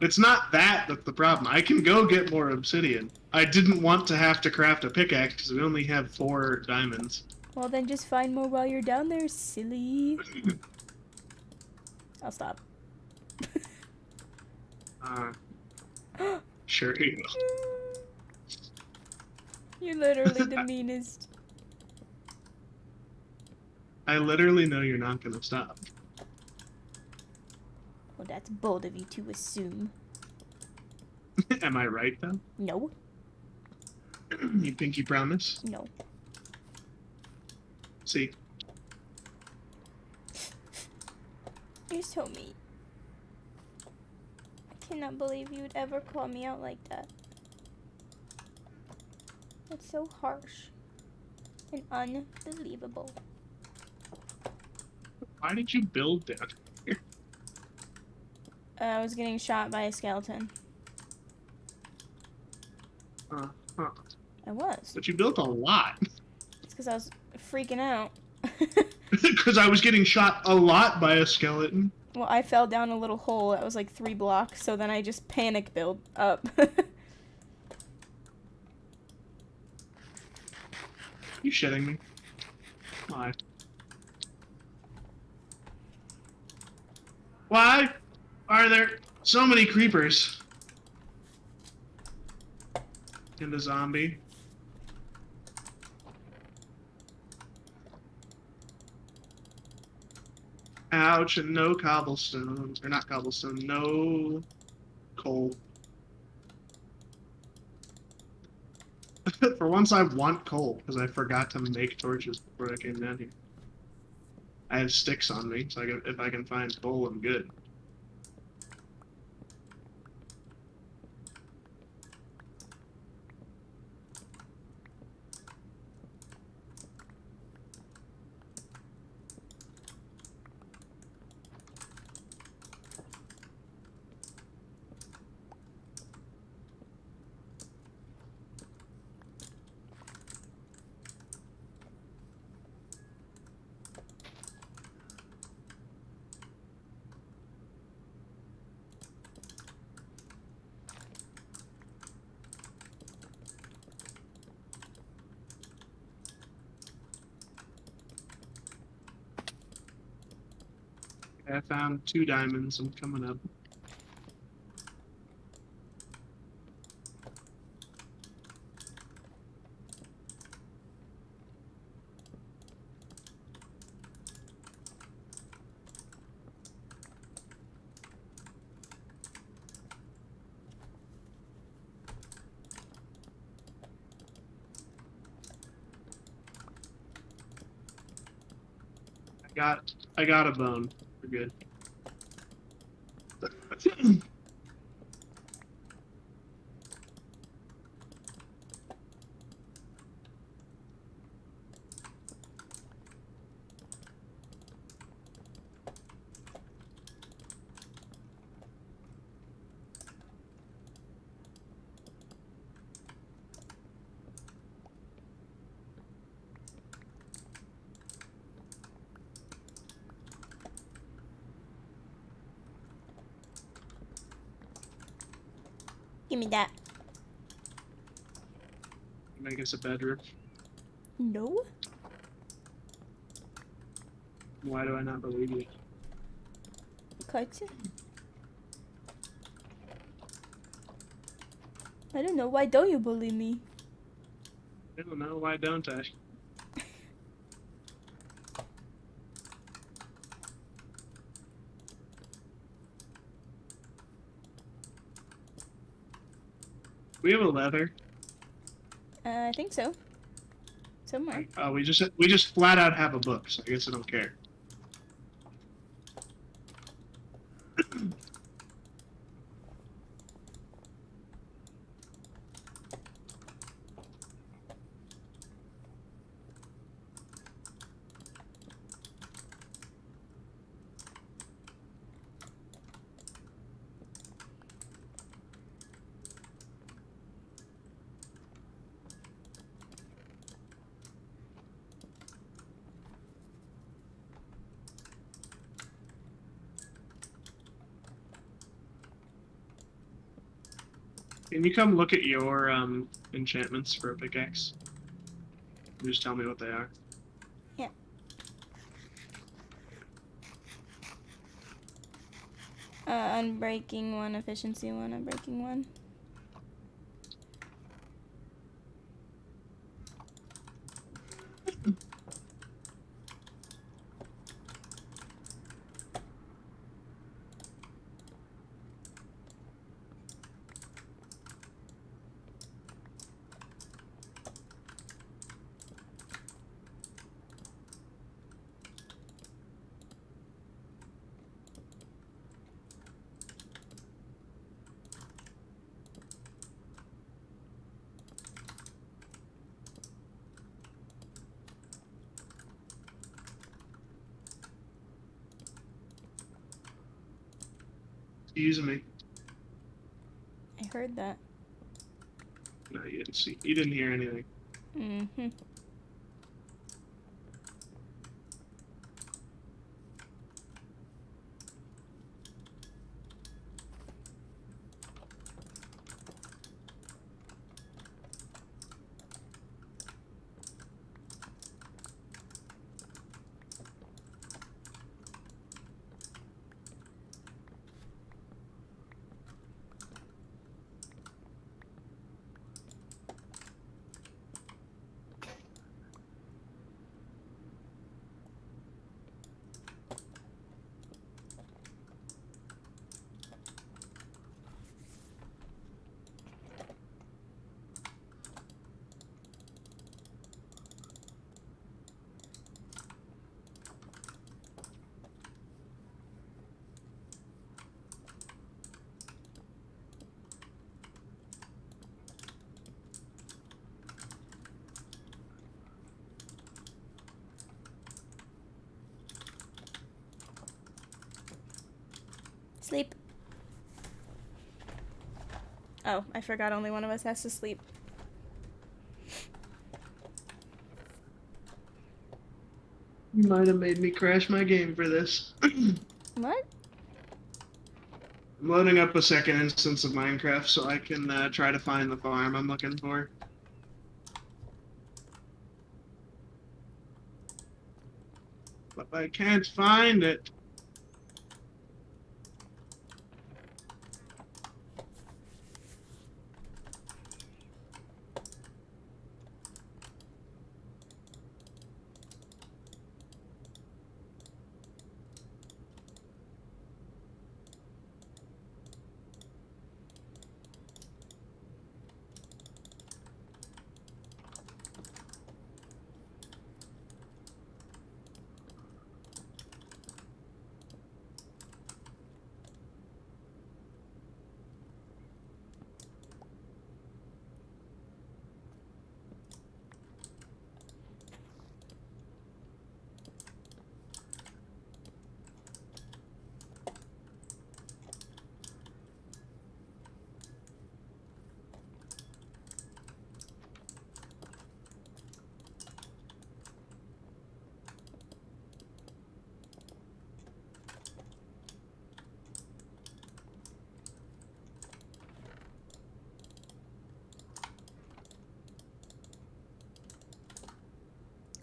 It's not that's the problem. I can go get more obsidian. I didn't want to have to craft a pickaxe because we only have 4 diamonds. Well, then just find more while you're down there, silly. I'll stop. Sure you will. You're literally the meanest. I literally know you're not gonna stop. Well, that's bold of you to assume. Am I right, though? No. You pinky promise? No. See? You're so mean. I cannot believe you would ever call me out like that. That's so harsh and unbelievable. Why did you build down here? I was getting shot by a skeleton. Huh. I was. But you built a lot. It's because I was freaking out. Because I was getting shot a lot by a skeleton. Well, I fell down a little hole that was like 3 blocks, so then I just panic built up. You shitting me? Why? Why are there so many creepers? And a zombie. Ouch, and no cobblestones. Or not cobblestone, no coal. For once I want coal, because I forgot to make torches before I came down here. I have sticks on me, so if I can find coal, I'm good. I found 2 diamonds. I'm coming up. I got a bone. We're good. Give me that. Make us a bedroom. No? Why do I not believe you? Cut. I don't know. Why don't you believe me? I don't know. Why don't I? We have a leather. I think so. Somewhere. Oh, we just flat out have a book, so I guess I don't care. Can you come look at your enchantments for a pickaxe. You just tell me what they are. Yeah. Unbreaking 1, efficiency 1, unbreaking 1. Excuse me. I heard that. No, you didn't see. You didn't hear anything. Mm-hmm. Sleep. Oh, I forgot only one of us has to sleep. You might have made me crash my game for this. What? I'm loading up a second instance of Minecraft so I can try to find the farm I'm looking for. But I can't find it.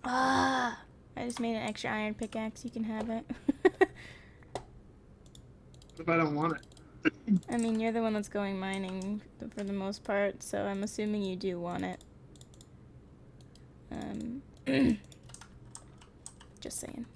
Ah! I just made an extra iron pickaxe. You can have it. What if I don't want it? I mean, you're the one that's going mining for the most part, so I'm assuming you do want it. Just saying.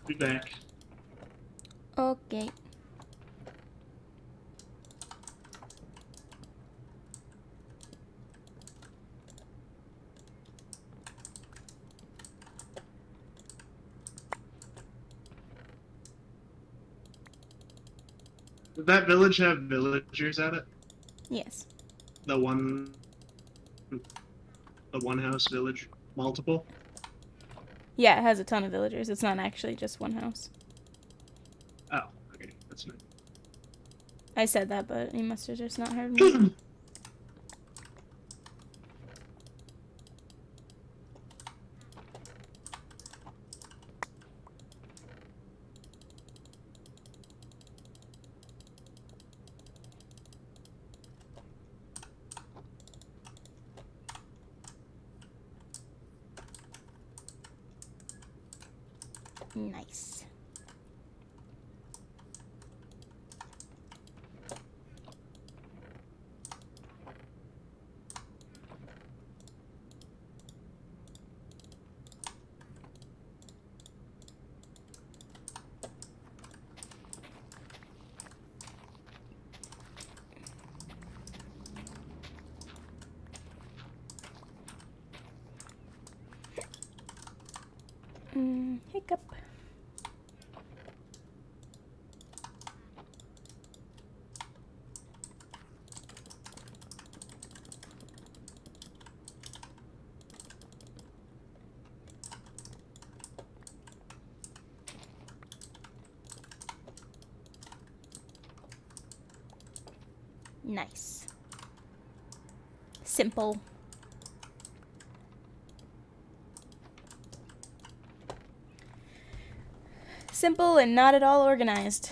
Be back. Okay. Did that village have villagers at it? Yes. The one house village? Multiple? Yeah, it has a ton of villagers. It's not actually just one house. Oh, okay. That's nice. I said that, but you must have just not heard me. Nice. Hiccup. Nice. Simple. Simple and not at all organized.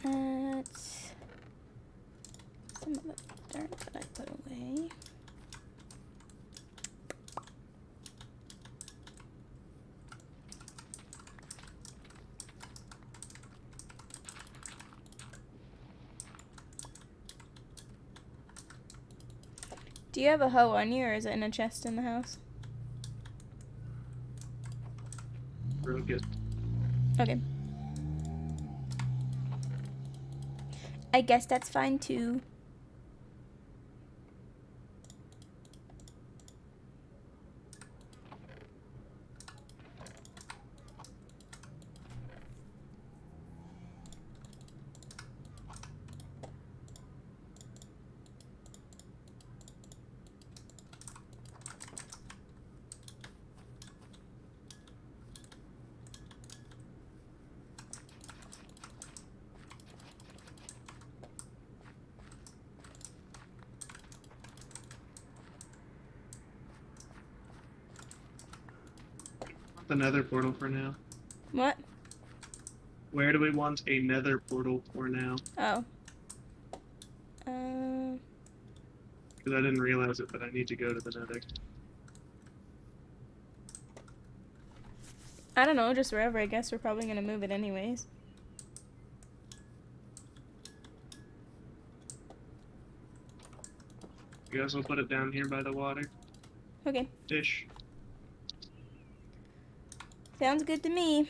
That's some of the dirt that I put away. Do you have a hoe on you, or is it in a chest in the house? Real good. Okay. I guess that's fine too. The nether portal for now. What? Where do we want a nether portal for now? Oh. Because I didn't realize it, but I need to go to the nether. I don't know, just wherever. I guess we're probably gonna move it anyways. You guys will put it down here by the water. Okay. Dish. Sounds good to me.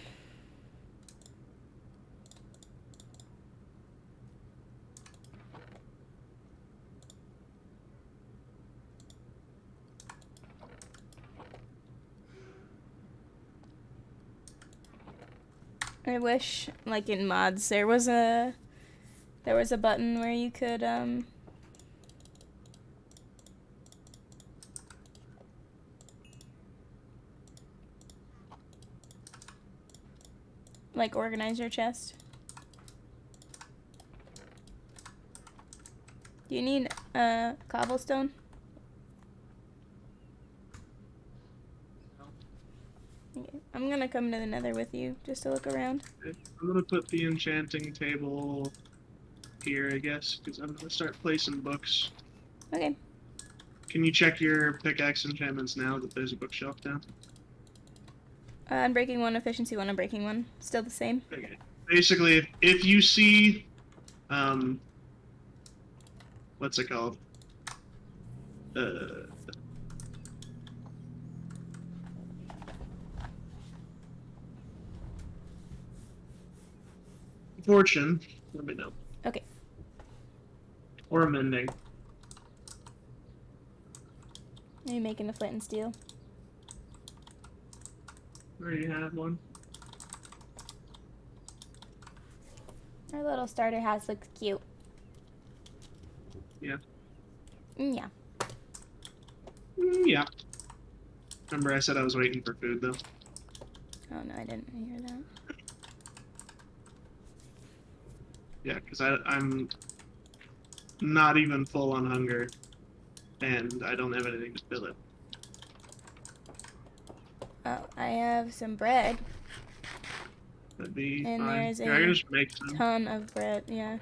I wish, like in mods, there was a button where you could like organize your chest. Do you need cobblestone? Okay. I'm gonna come to the nether with you just to look around. I'm gonna put the enchanting table here, I guess, because I'm gonna start placing books. Okay. Can you check your pickaxe enchantments now that there's a bookshelf down? Unbreaking 1, efficiency 1, unbreaking 1. Still the same. Okay. Basically, if you see, what's it called? Fortune, let me know. Okay. Or mending. Are you making a flint and steel? I already have one. Our little starter house looks cute. Yeah. Yeah. Yeah. Remember I said I was waiting for food, though? Oh no, I didn't hear that. Yeah, because I'm not even full on hunger, and I don't have anything to fill it. Oh, I have some bread. That'd be And fine. there's Here, I can a just make some. ton of bread, yeah.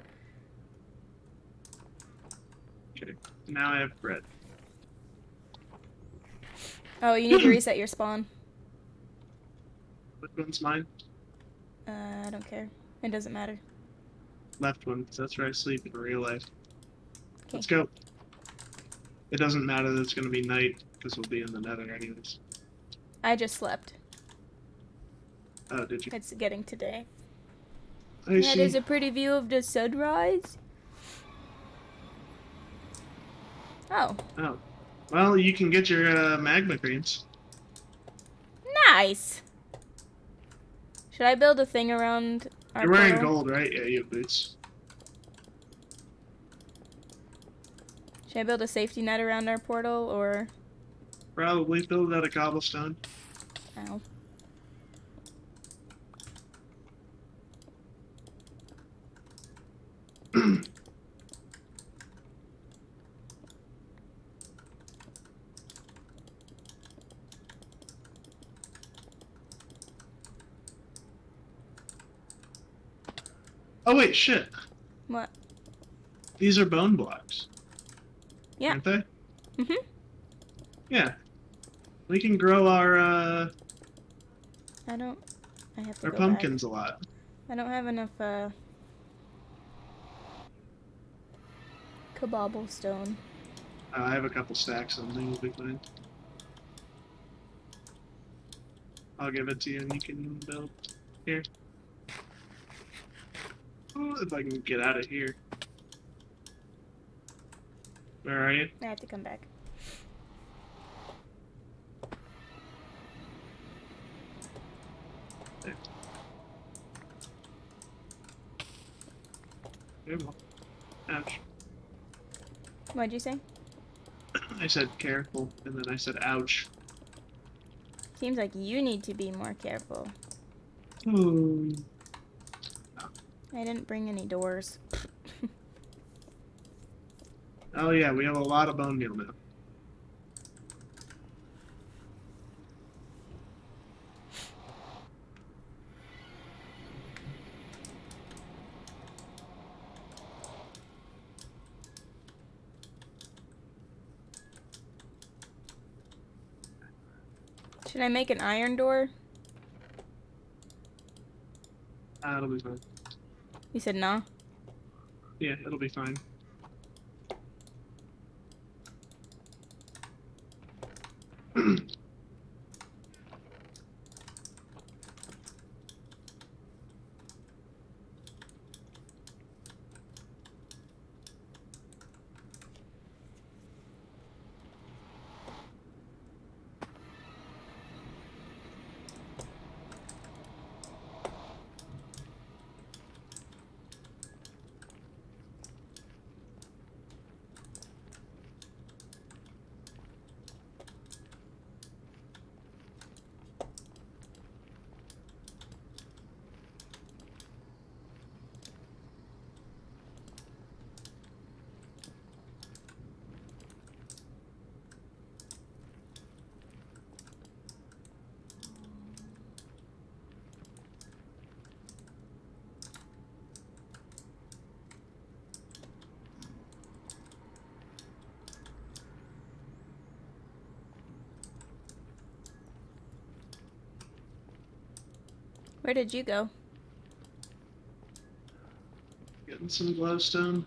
Okay, now I have bread. Oh, you need to reset your spawn. Which one's mine? I don't care. It doesn't matter. Left one, because that's where I sleep in real life. Okay. Let's go. It doesn't matter that it's going to be night, because we'll be in the nether anyways. I just slept. Oh, did you? It's getting today. I Yeah, see. there's a pretty view of the sunrise. Oh. Oh. Well, you can get your magma creams. Nice! Should I build a thing around our You're wearing portal? gold, right? Yeah, you have boots. Should I build a safety net around our portal, or... Probably build out of cobblestone. Ow. Oh wait, shit. What? These are bone blocks. Yeah. Aren't they? Mm-hmm. Yeah. We can grow our I have to our go pumpkins back. a lot. I don't have enough, cobblestone. I have a couple stacks on them, we'll be fine. I'll give it to you and you can build. Here. Oh, if I can get out of here. Where are you? I have to come back. There. Careful. Ouch. What'd you say? I said careful, and then I said ouch. Seems like you need to be more careful. Oh. I didn't bring any doors. Oh yeah, we have a lot of bone meal now. Should I make an iron door? It'll be fine. You said no? Yeah, it'll be fine. Where did you go? Getting some glowstone.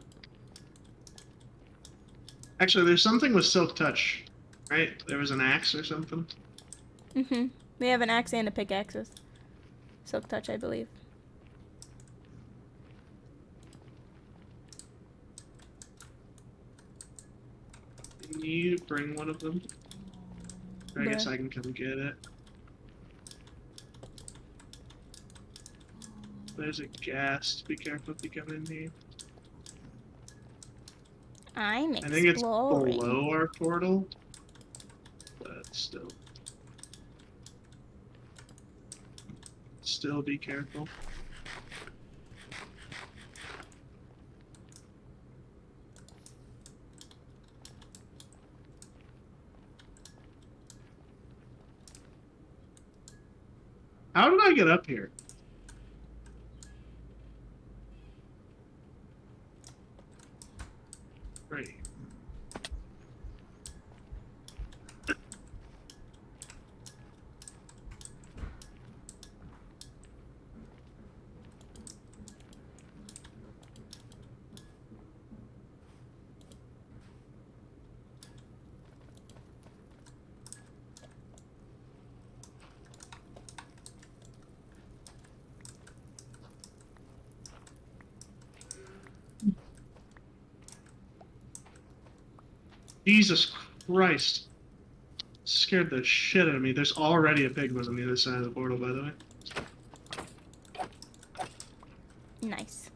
Actually, there's something with silk touch, right? There was an axe or something. Mm-hmm. We have an axe and a pickaxe with silk touch, I believe. Can you bring one of them? I guess Bruh. I can come get it. There's a ghast. Be careful if you come in here. I'm I think it's exploring. below our portal, but still be careful. How did I get up here? Right. Jesus Christ. Scared the shit out of me. There's already a pigman on the other side of the portal, by the way. Nice.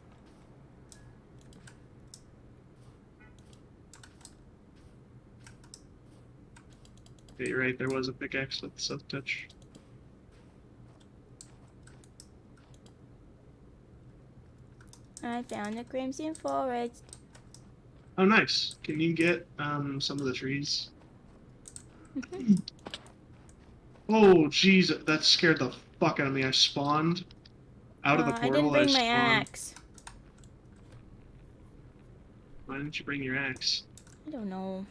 Yeah, you're right, there was a pickaxe with silk touch. I found a crimson forest. Oh, nice. Can you get some of the trees? Oh, jeez, that scared the fuck out of me. I spawned out of the I didn't portal. I bring my spawned. axe. Why didn't you bring your axe? I don't know.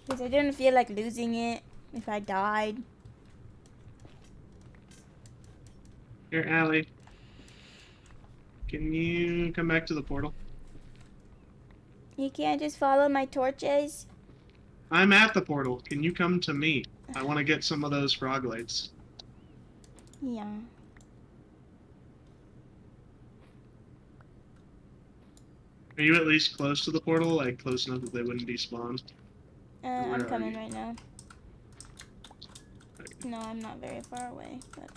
Because I didn't feel like losing it if I died. Here, Allie. Can you come back to the portal? You can't just follow my torches? I'm at the portal. Can you come to me? I want to get some of those frog lights. Yeah. Are you at least close to the portal? Like, close enough that they wouldn't despawn? I'm Where are coming you? right now. Okay. No, I'm not very far away, but...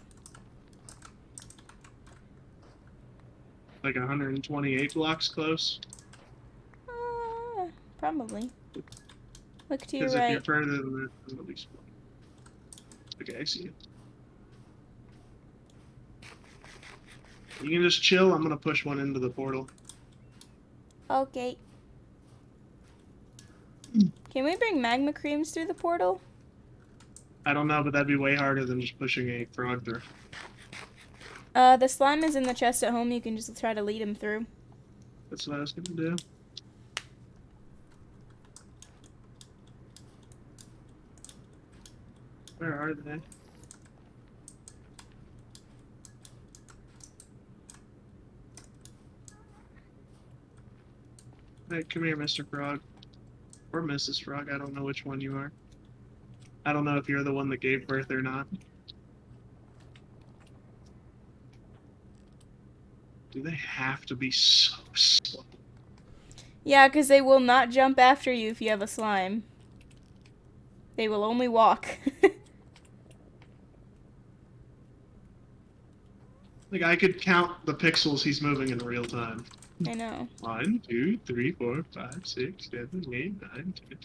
Like 128 blocks close? Probably. Look to your Because if you're right. further than that, it'll despawn. Okay, I see you. You can just chill. I'm gonna push one into the portal. Okay. Can we bring magma creams through the portal? I don't know, but that'd be way harder than just pushing a frog through. The slime is in the chest at home. You can just try to lead him through. That's what I was gonna do. Where are they? Hey, come here, Mr. Frog. Or Mrs. Frog, I don't know which one you are. I don't know if you're the one that gave birth or not. Do they have to be so slow? Yeah, because they will not jump after you if you have a slime. They will only walk. Like, I could count the pixels he's moving in real time. I know. 1, 2, 3, 4, 5, 6, 7, 8, 9, 10.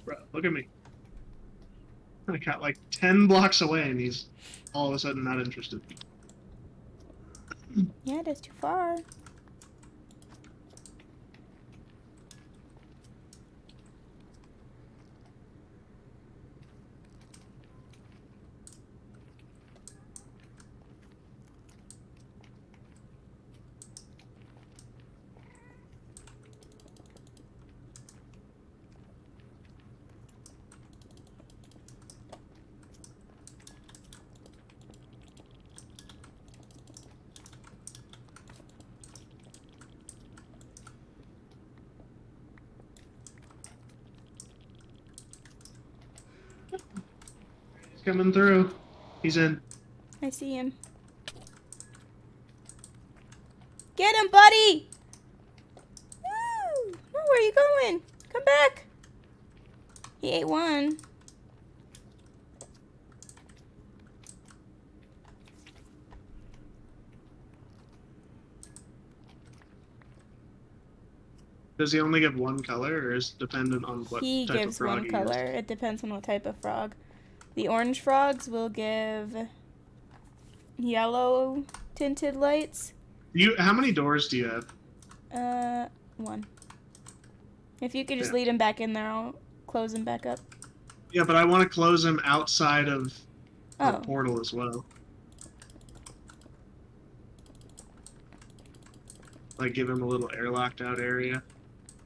Bro, look at me. I got like 10 blocks away and he's all of a sudden not interested. Yeah, that's too far. coming through. He's in. I see him. Get him, buddy! Woo! No, where are you going? Come back. He ate one. Does he only give one color, or is it dependent on what He type of gives frog one he color. is? It depends on what type of frog. The orange frogs will give yellow tinted lights. How many doors do you have? One. If you could just Yeah. lead him back in there, I'll close him back up. Yeah, but I want to close him outside of the Oh. portal as well. Like, give him a little airlocked out area.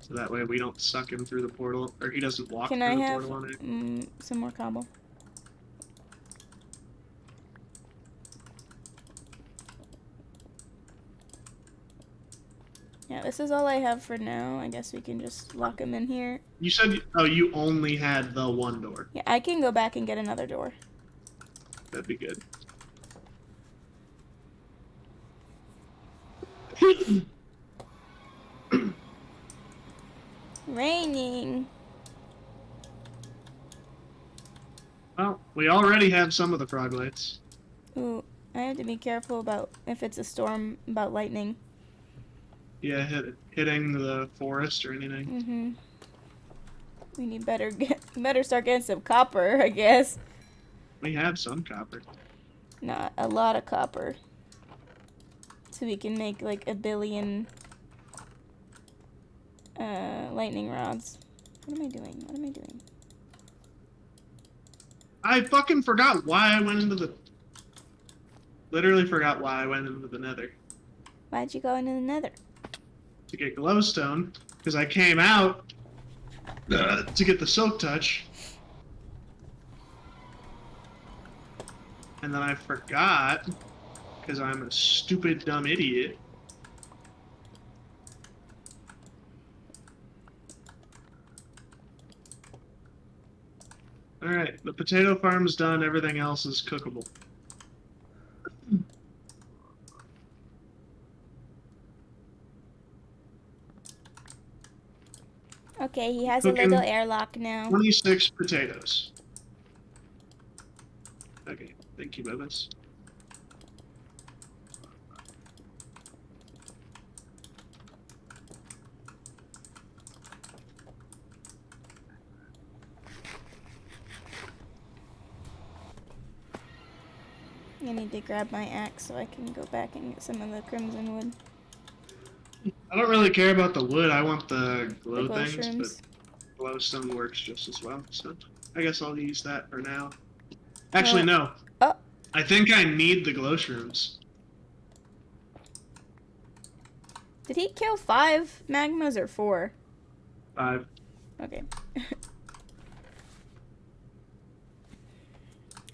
So that way we don't suck him through the portal, or he doesn't walk Can through I the have portal on it. some more cobble? Yeah, this is all I have for now. I guess we can just lock him in here. You said, oh, you only had the one door. Yeah, I can go back and get another door. That'd be good. Raining. Well, we already have some of the frog lights. Ooh, I have to be careful about if it's a storm about lightning. Yeah, hitting the forest or anything. Mm-hmm. We need better start getting some copper, I guess. We have some copper. Not a lot of copper. So we can make like 1 billion lightning rods. What am I doing? What am I doing? I fucking forgot why I went into the... Literally forgot why I went into the nether. Why'd you go into the nether? To get glowstone, because I came out to get the silk touch. And then I forgot, because I'm a stupid, dumb idiot. Alright, the potato farm's done, everything else is cookable. Okay, he has a Cooking little airlock now. 26 potatoes. Okay, thank you, Bubba's. I need to grab my axe so I can go back and get some of the crimson wood. I don't really care about the wood, I want the glow, The glow things, shrooms. but glowstone works just as well, so I guess I'll use that for now. Actually, no. Oh. I think I need the glow shrooms. Did he kill 5 magmas or 4? 5. Okay.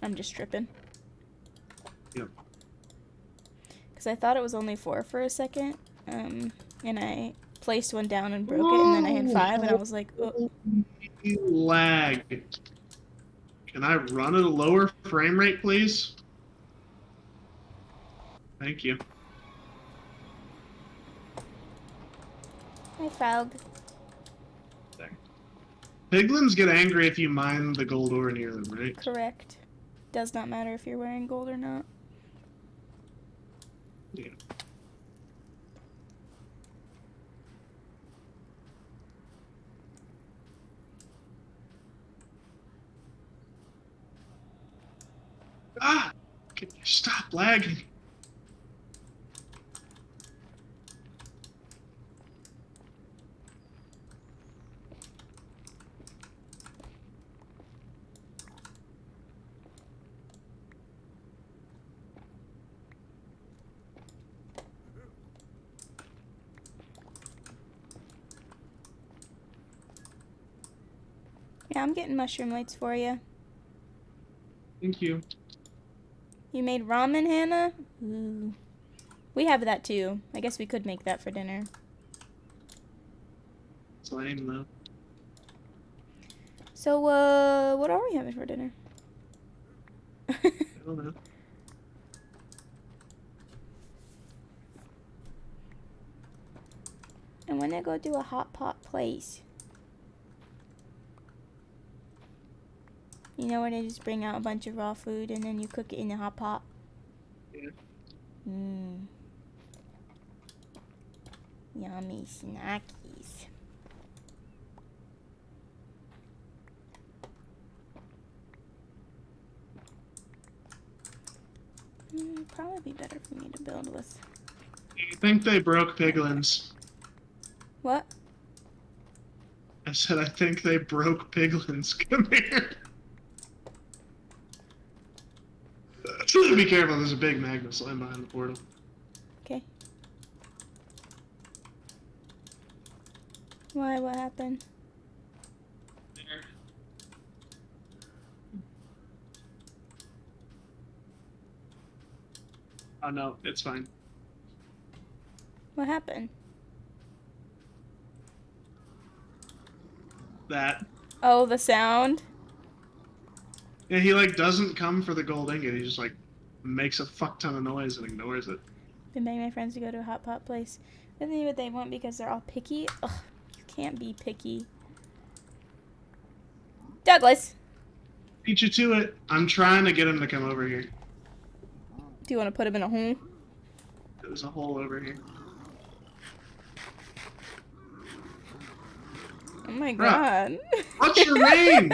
I'm just tripping. Yep. Because I thought it was only 4 for a second. And I placed one down and broke it, and then I hit 5, and I was like, oh. Lag. Can I run at a lower frame rate, please? Thank you. Hi, Frog. There. Piglins get angry if you mine the gold ore near them, right? Correct. Does not matter if you're wearing gold or not. Yeah. Ah! Can you stop lagging? Yeah, I'm getting mushroom lights for you. Thank you. You made ramen, Hannah? Ooh. We have that too. I guess we could make that for dinner. It's lame, though. So, what are we having for dinner? I don't know. I want to go to a hot pot place. You know where they just bring out a bunch of raw food and then you cook it in a hot pot? Yeah. Mmm. Yummy snackies. Probably be better for me to build with. I think they broke piglins. What? I said I think they broke piglins. Come here. Be careful, there's a big magnet slime behind the portal. Okay. Why? What happened? There. Oh no, it's fine. What happened? That. Oh, the sound? Yeah, he like doesn't come for the gold ingot, he just like makes a fuck ton of noise and ignores it. Been begging my friends to go to a hot pot place. Isn't that what they want because they're all picky? Ugh, you can't be picky. Douglas! Beat you to it. I'm trying to get him to come over here. Do you want to put him in a hole? There's a hole over here. Oh my god. What's your range?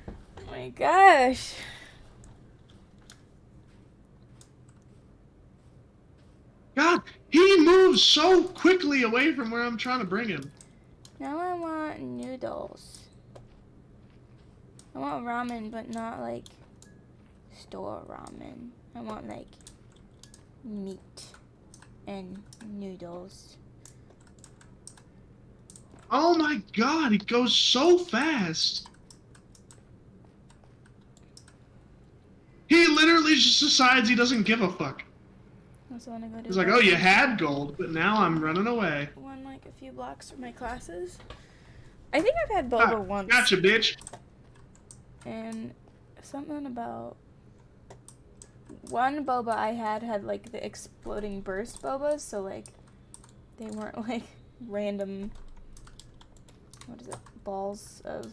Oh my gosh. God, he moves so quickly away from where I'm trying to bring him. Now I want noodles. I want ramen, but not like store ramen. I want like meat and noodles. Oh my god, he goes so fast. He literally just decides he doesn't give a fuck. I also want to go to He's like, oh, you had gold, but now I'm running away. one like a few blocks from my classes. I think I've had boba once. Gotcha, bitch. And something about one boba I had like the exploding burst bobas, so like they weren't like random, what is it, balls of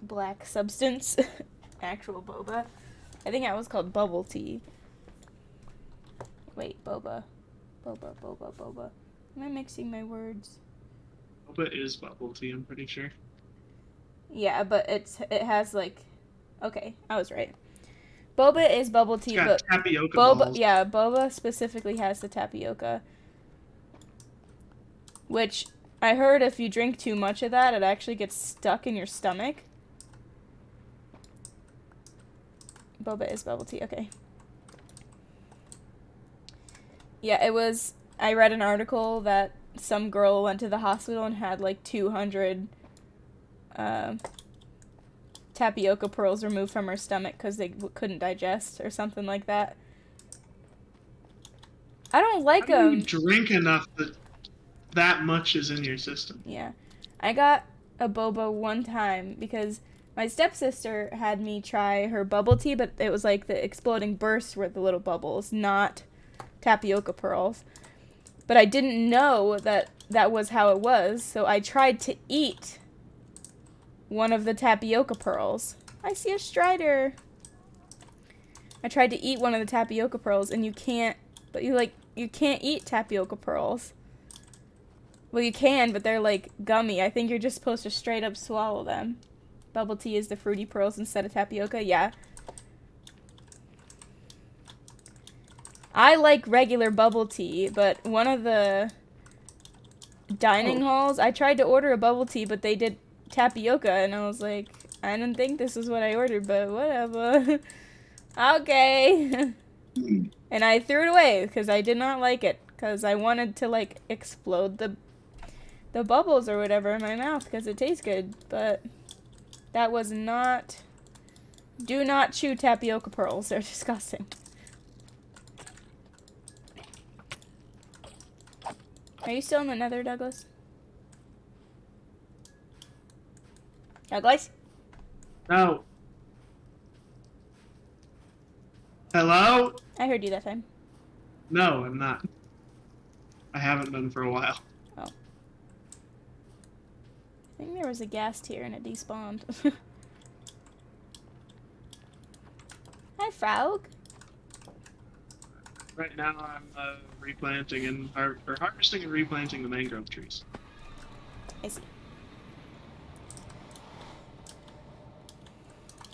black substance. Actual boba. I think that was called bubble tea. Wait, boba. Boba. Am I mixing my words? Boba is bubble tea, I'm pretty sure. Yeah, but it has like, okay, I was right. Boba is bubble tea, It's got but tapioca boba, balls. yeah, boba specifically has the tapioca, which I heard if you drink too much of that, it actually gets stuck in your stomach. Boba is bubble tea, okay. Yeah, it was, I read an article that some girl went to the hospital and had like 200 tapioca pearls removed from her stomach because they couldn't digest or something like that. I don't like How do them. you drink enough that much is in your system? Yeah. I got a boba one time because my stepsister had me try her bubble tea, but it was like the exploding bursts were the little bubbles, not tapioca pearls. But I didn't know that that was how it was, so I tried to eat one of the tapioca pearls. I see a strider. I tried to eat one of the tapioca pearls, and you can't, but you can't eat tapioca pearls. Well, you can, but they're like gummy. I think you're just supposed to straight up swallow them. Bubble tea is the fruity pearls instead of tapioca, yeah. I like regular bubble tea, but one of the dining halls, I tried to order a bubble tea, but they did tapioca, and I was like, I didn't think this is what I ordered, but whatever. Okay. And I threw it away because I did not like it, because I wanted to like explode the bubbles or whatever in my mouth because it tastes good, but that was not. Do not chew tapioca pearls, they're disgusting. Are you still in the nether, Douglas? Douglas? No. Hello? I heard you that time. No, I'm not. I haven't been for a while. Oh. I think there was a ghast here and it despawned. Hi, Frog. Right now, I'm replanting and harvesting and replanting the mangrove trees. I see.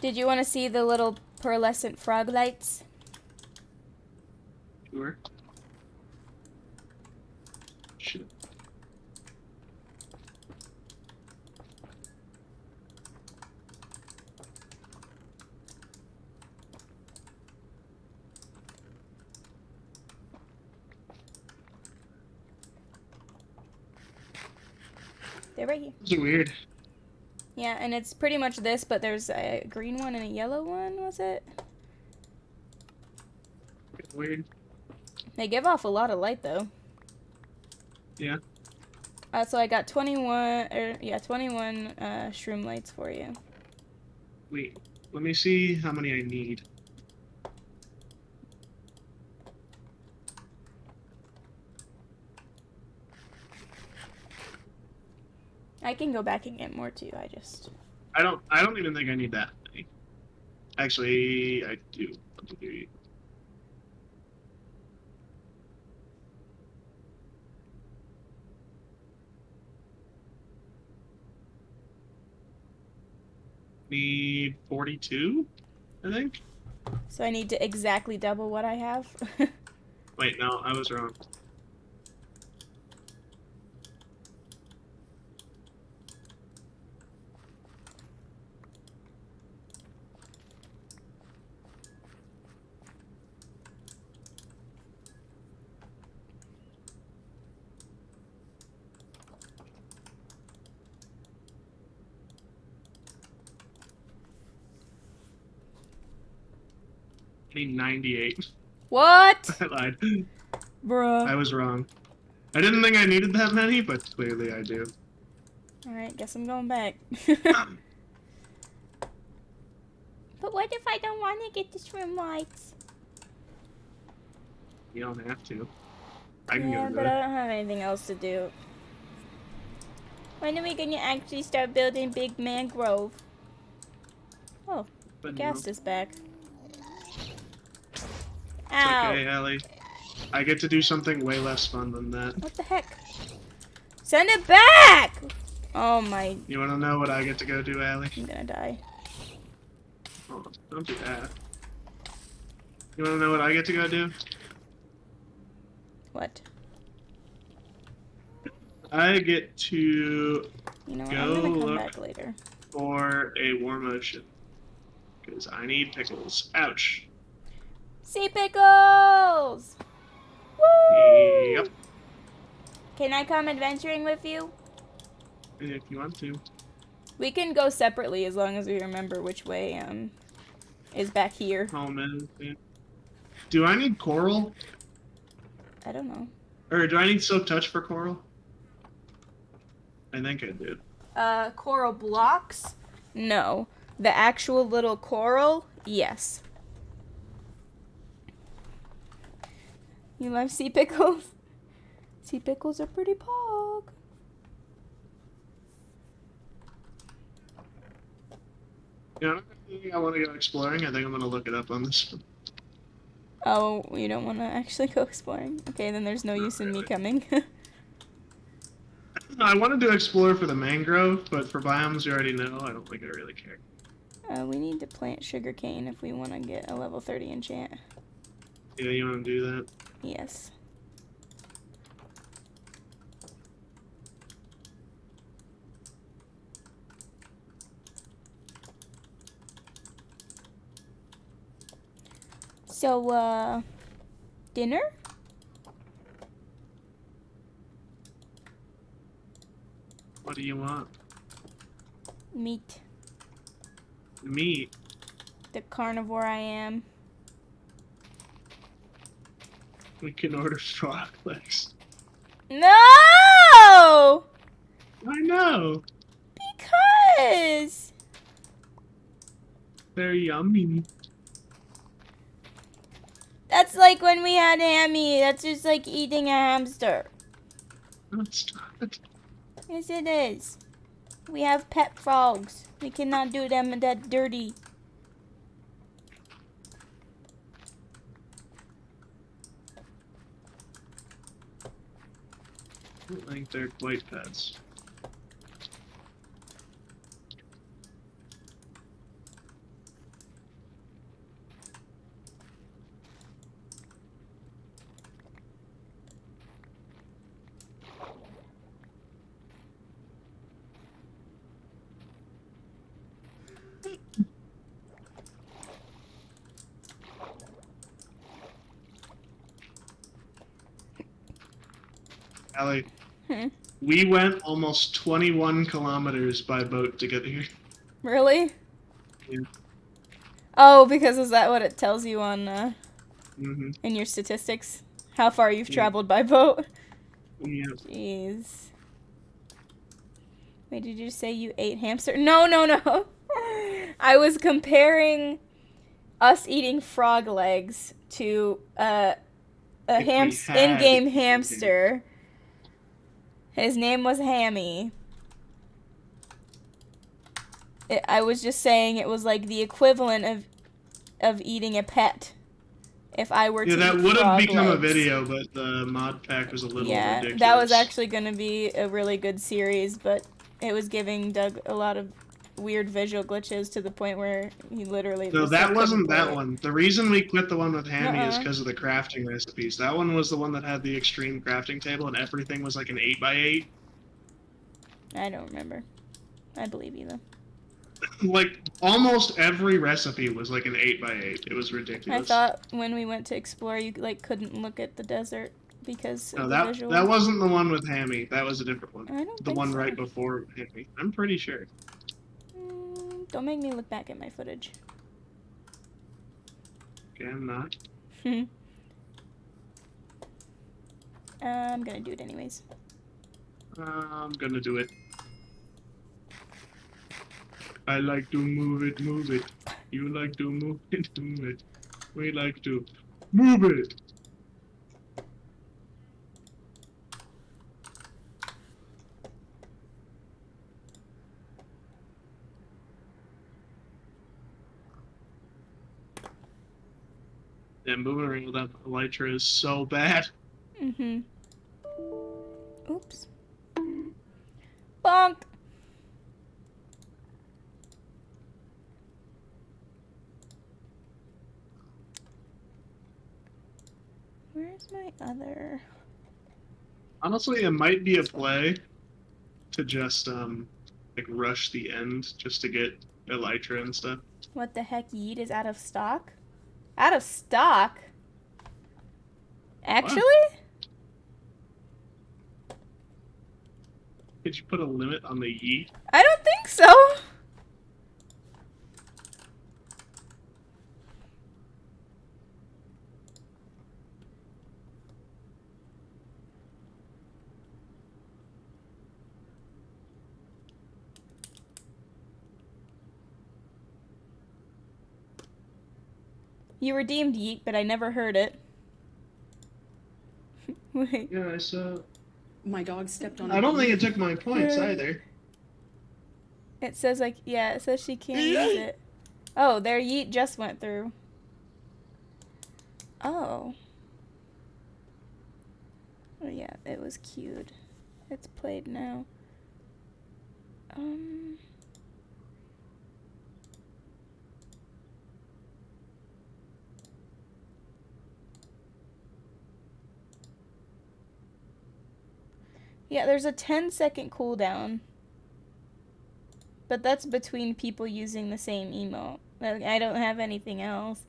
Did you want to see the little pearlescent frog lights? Sure. Shit. They're right here. Those are weird. Yeah, and it's pretty much this, but there's a green one and a yellow one, was it? It's weird. They give off a lot of light, though. Yeah. So I got 21 shroom lights for you. Wait, let me see how many I need. I can go back and get more too. I don't even think I need that many. Actually, I do. Need 42, I think. So I need to exactly double what I have. Wait, no, I was wrong. I need 98. What? I lied. Bruh. I was wrong. I didn't think I needed that many, but clearly I do. Alright, guess I'm going back. But what if I don't want to get the shroom lights? You don't have to. I can Yeah, go but do I it. don't have anything else to do. When are we gonna actually start building big mangrove? Oh, But no. ghast is back. It's Ow! okay, Allie. I get to do something way less fun than that. What the heck? Send it back! Oh my... You wanna know what I get to go do, Allie? I'm gonna die. Oh, don't do that. You wanna know what I get to go do? What? I get to You know what? Go I'm gonna come look. back later. for a warm ocean. Because I need pickles. Ouch. Sea pickles! Woo! Yep. Can I come adventuring with you? If you want to. We can go separately as long as we remember which way is back here. Home in. Yeah. Do I need coral? I don't know. Or do I need silk touch for coral? I think I do. Coral blocks? No. The actual little coral? Yes. You love sea pickles? Sea pickles are pretty pog. You know, I want to go exploring. I think I'm going to look it up on this one. Oh, you don't want to actually go exploring? Okay, then there's no use in me coming. I wanted to explore for the mangrove, but for biomes you already know, I don't think I really care. We need to plant sugarcane if we want to get a level 30 enchant. Yeah, you want to do that? Yes. So, dinner? What do you want? Meat. Meat? The carnivore I am. We can order frog legs. No! I know! Because! They're yummy. That's like when we had Hammy. That's just like eating a hamster. Stop it. Yes, it is. We have pet frogs. We cannot do them that dirty. I don't think they're quite pets. Allie, we went almost 21 kilometers by boat to get here. Really? Yeah. Oh, because is that what it tells you on Mm-hmm. in your statistics? How far you've Yeah. traveled by boat? Yeah. Jeez. Wait, did you say you ate hamster? No, no, no. I was comparing us eating frog legs to a in-game hamster. His name was Hammy. I was just saying it was like the equivalent of eating a pet. If I were to that eat would have frog become legs. a video, but the mod pack was a little ridiculous. That was actually going to be a really good series, but it was giving Doug a lot of weird visual glitches to the point where he literally No, just that couldn't wasn't play that it. one. The reason we quit the one with Hammy is Nuh-uh. because of the crafting recipes. That one was the one that had the extreme crafting table and everything was like an 8x8. I don't remember. I believe you though. Like, almost every recipe was like an 8x8. It was ridiculous. I thought when we went to explore, you like couldn't look at the desert because of the visual. That wasn't the one with Hammy. That was a different one. I don't The think one so. right before Hammy. I'm pretty sure. Don't make me look back at my footage. Okay, I'm not. I'm gonna do it anyways. I'm gonna do it. I like to move it, move it. You like to move it, move it. We like to move it. Yeah, moving around with that elytra is so bad. Oops. Bonk! Where's my other... Honestly, it might be a play to just, like, rush the end just to get elytra and stuff. What the heck, Yeet is out of stock? Out of stock? Actually? What? Did you put a limit on the yeet? I don't think so. You redeemed Yeet, but I never heard it. Wait. Yeah, I saw. My dog stepped on. I don't think it took my points either. It says like, yeah, it says she can't use it. Oh, their Yeet just went through. Oh. Oh yeah, it was cued. It's played now. Yeah, there's a 10-second cooldown. But that's between people using the same emote. Like, I don't have anything else.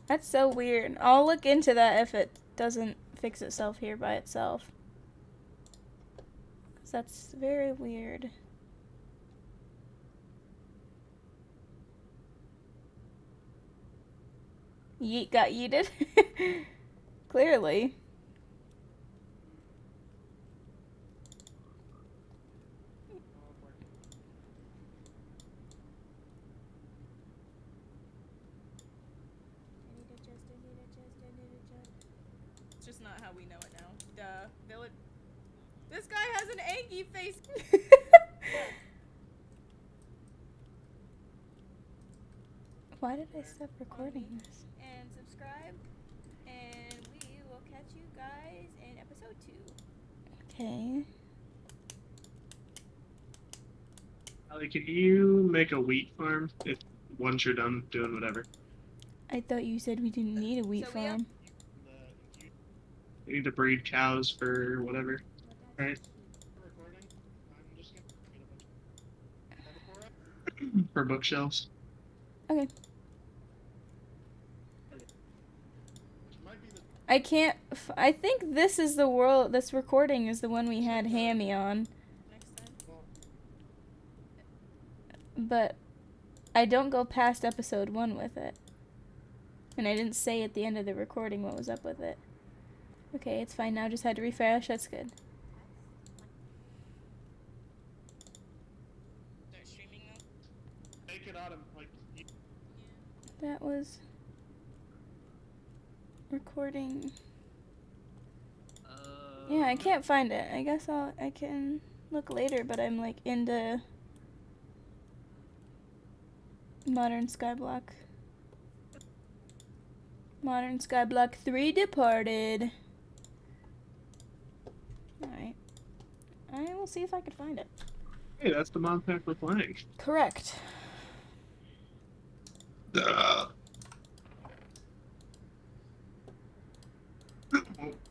That's so weird. I'll look into that if it doesn't fix itself here by itself. 'Cause that's very weird. Yeet got yeeted. Clearly. village. This guy has an Angie face. Why did I stop recording this? And subscribe, and we will catch you guys in episode 2. Okay. Allie, can you make a wheat farm if once you're done doing whatever? I thought you said we didn't need a wheat farm. You need to breed cows for whatever, right? For bookshelves. Okay. I can't. I think this is the world. This recording is the one we had Hammy on. But I don't go past episode 1 with it. And I didn't say at the end of the recording what was up with it. Okay, it's fine now. Just had to refresh. That's good. That was recording. Yeah, I can't find it. I guess I can look later, but I'm like into Modern Skyblock. Modern Skyblock 3 Departed. Alright. I will see if I can find it. Hey, that's the mod pack we're playing. Correct. Oh,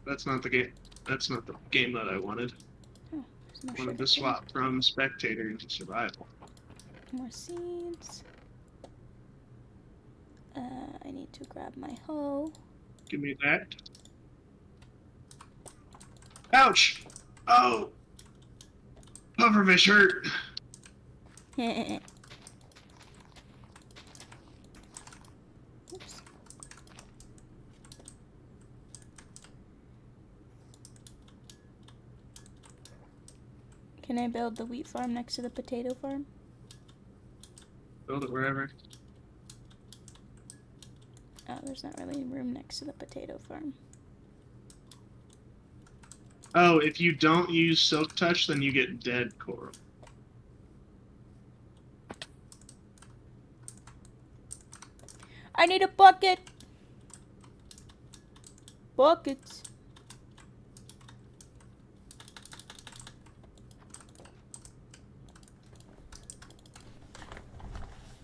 that's not the game. That's not the game that I wanted. Oh, there's more I wanted sugar to swap from spectator to survival. cane. More seeds. I need to grab my hoe. Give me that. Ouch! Oh! Pufferfish hurt. Oops. Can I build the wheat farm next to the potato farm? Build it wherever. Oh, there's not really room next to the potato farm. Oh, if you don't use Silk Touch, then you get dead coral. I need a bucket! Buckets.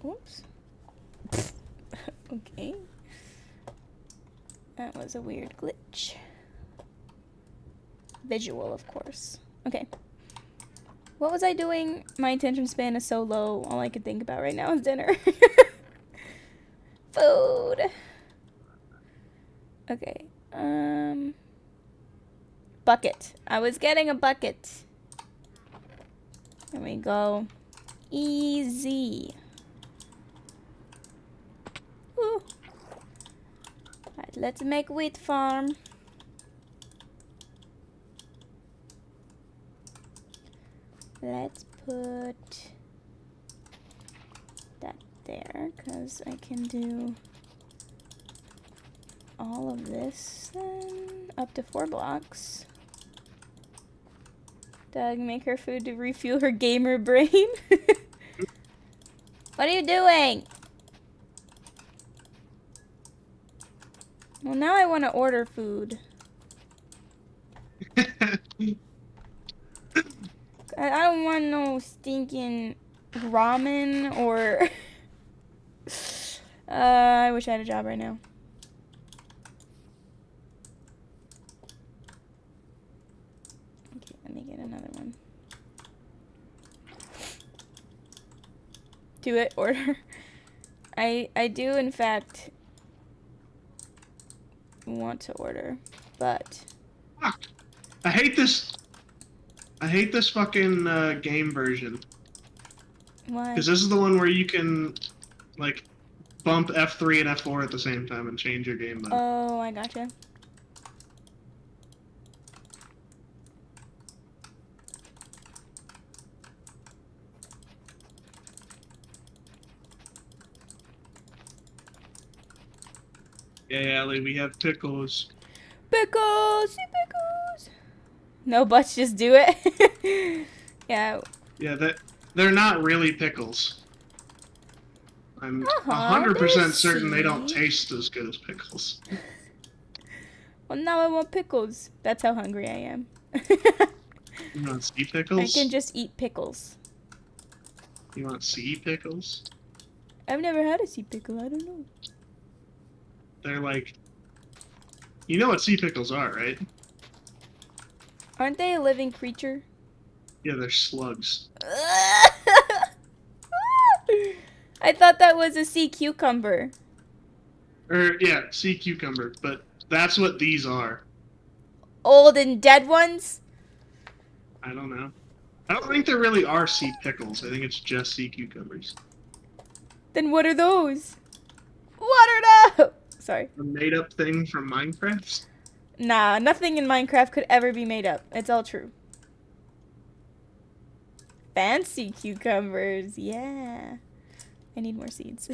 Oops. Okay. That was a weird glitch. Visual, of course. Okay. What was I doing? My attention span is so low. All I can think about right now is dinner. Food. Okay. Bucket. I was getting a bucket. There we go. Easy. Woo. Alright, let's make wheat farm. Let's put that there, because I can do all of this then. Up to 4 blocks. Doug, make her food to refuel her gamer brain. What are you doing? Well, now I want to order food. I don't want no stinking ramen or... I wish I had a job right now. Okay, let me get another one. Do it, order. I do, in fact, want to order, but... Fuck. I hate this fucking game version. Why? Because this is the one where you can, like, bump F3 and F4 at the same time and change your game mode. Oh, I gotcha. Yeah, Allie, we have pickles. Pickles! See pickles! No buts, just do it. Yeah. Yeah, they're not really pickles. I'm they're 100% certain they don't seed. taste as good as pickles. Well, now I want pickles. That's how hungry I am. You want sea I pickles? can just eat pickles. You want sea pickles? I've never had a sea pickle. I don't know. They're like... You know what sea pickles are, right? Aren't they a living creature? Yeah, they're slugs. I thought that was a sea cucumber. Yeah, sea cucumber, but that's what these are. Old and dead ones? I don't know. I don't think there really are sea pickles. I think it's just sea cucumbers. Then what are those? What are those? Sorry. A made-up thing from Minecraft? Nah, nothing in Minecraft could ever be made up. It's all true. Fancy cucumbers, yeah. I need more seeds.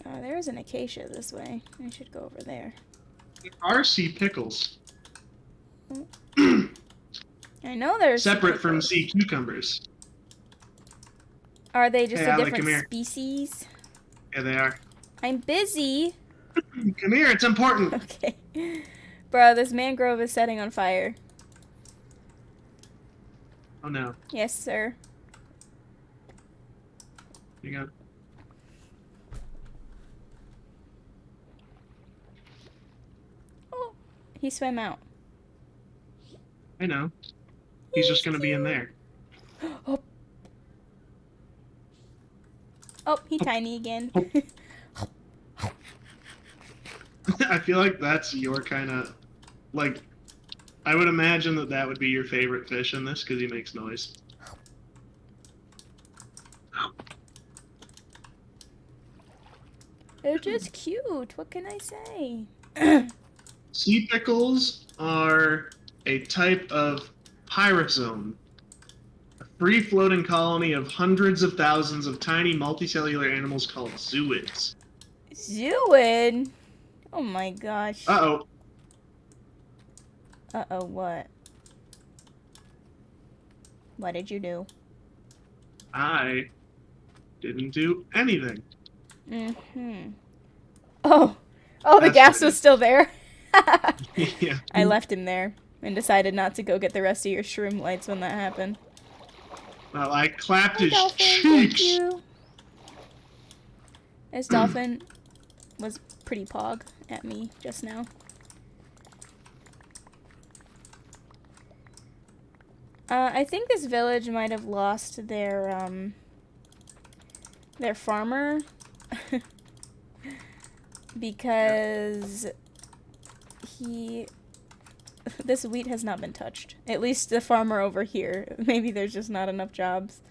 There's an acacia this way. I should go over there. There are sea pickles. I know there's Separate from sea cucumbers. Are they just Hey, a Allie, different come here. species? Yeah, they are. I'm busy. Come here, it's important. Okay. Bro, this mangrove is setting on fire. Oh no. Yes, sir. Hang on. Oh, he swam out. I know. He's just gonna be in there. Oh. Oh, he tiny again. I feel like that's your kind of... Like, I would imagine that that would be your favorite fish in this, because he makes noise. They're just cute. What can I say? Sea pickles are a type of pyrosome. A free-floating colony of hundreds of thousands of tiny multicellular animals called zooids. Zooid? Oh my gosh. Uh-oh. Uh-oh, what? What did you do? I didn't do anything. Mm-hmm. Oh. Oh, the That's gas what it was is. still there. Yeah. I left him there and decided not to go get the rest of your shroom lights when that happened. Well, I clapped Hi, his Dolphin. Thank cheeks. you. This dolphin was pretty pog at me just now. I think this village might have lost their farmer because this wheat has not been touched. At least the farmer over here. Maybe there's just not enough jobs.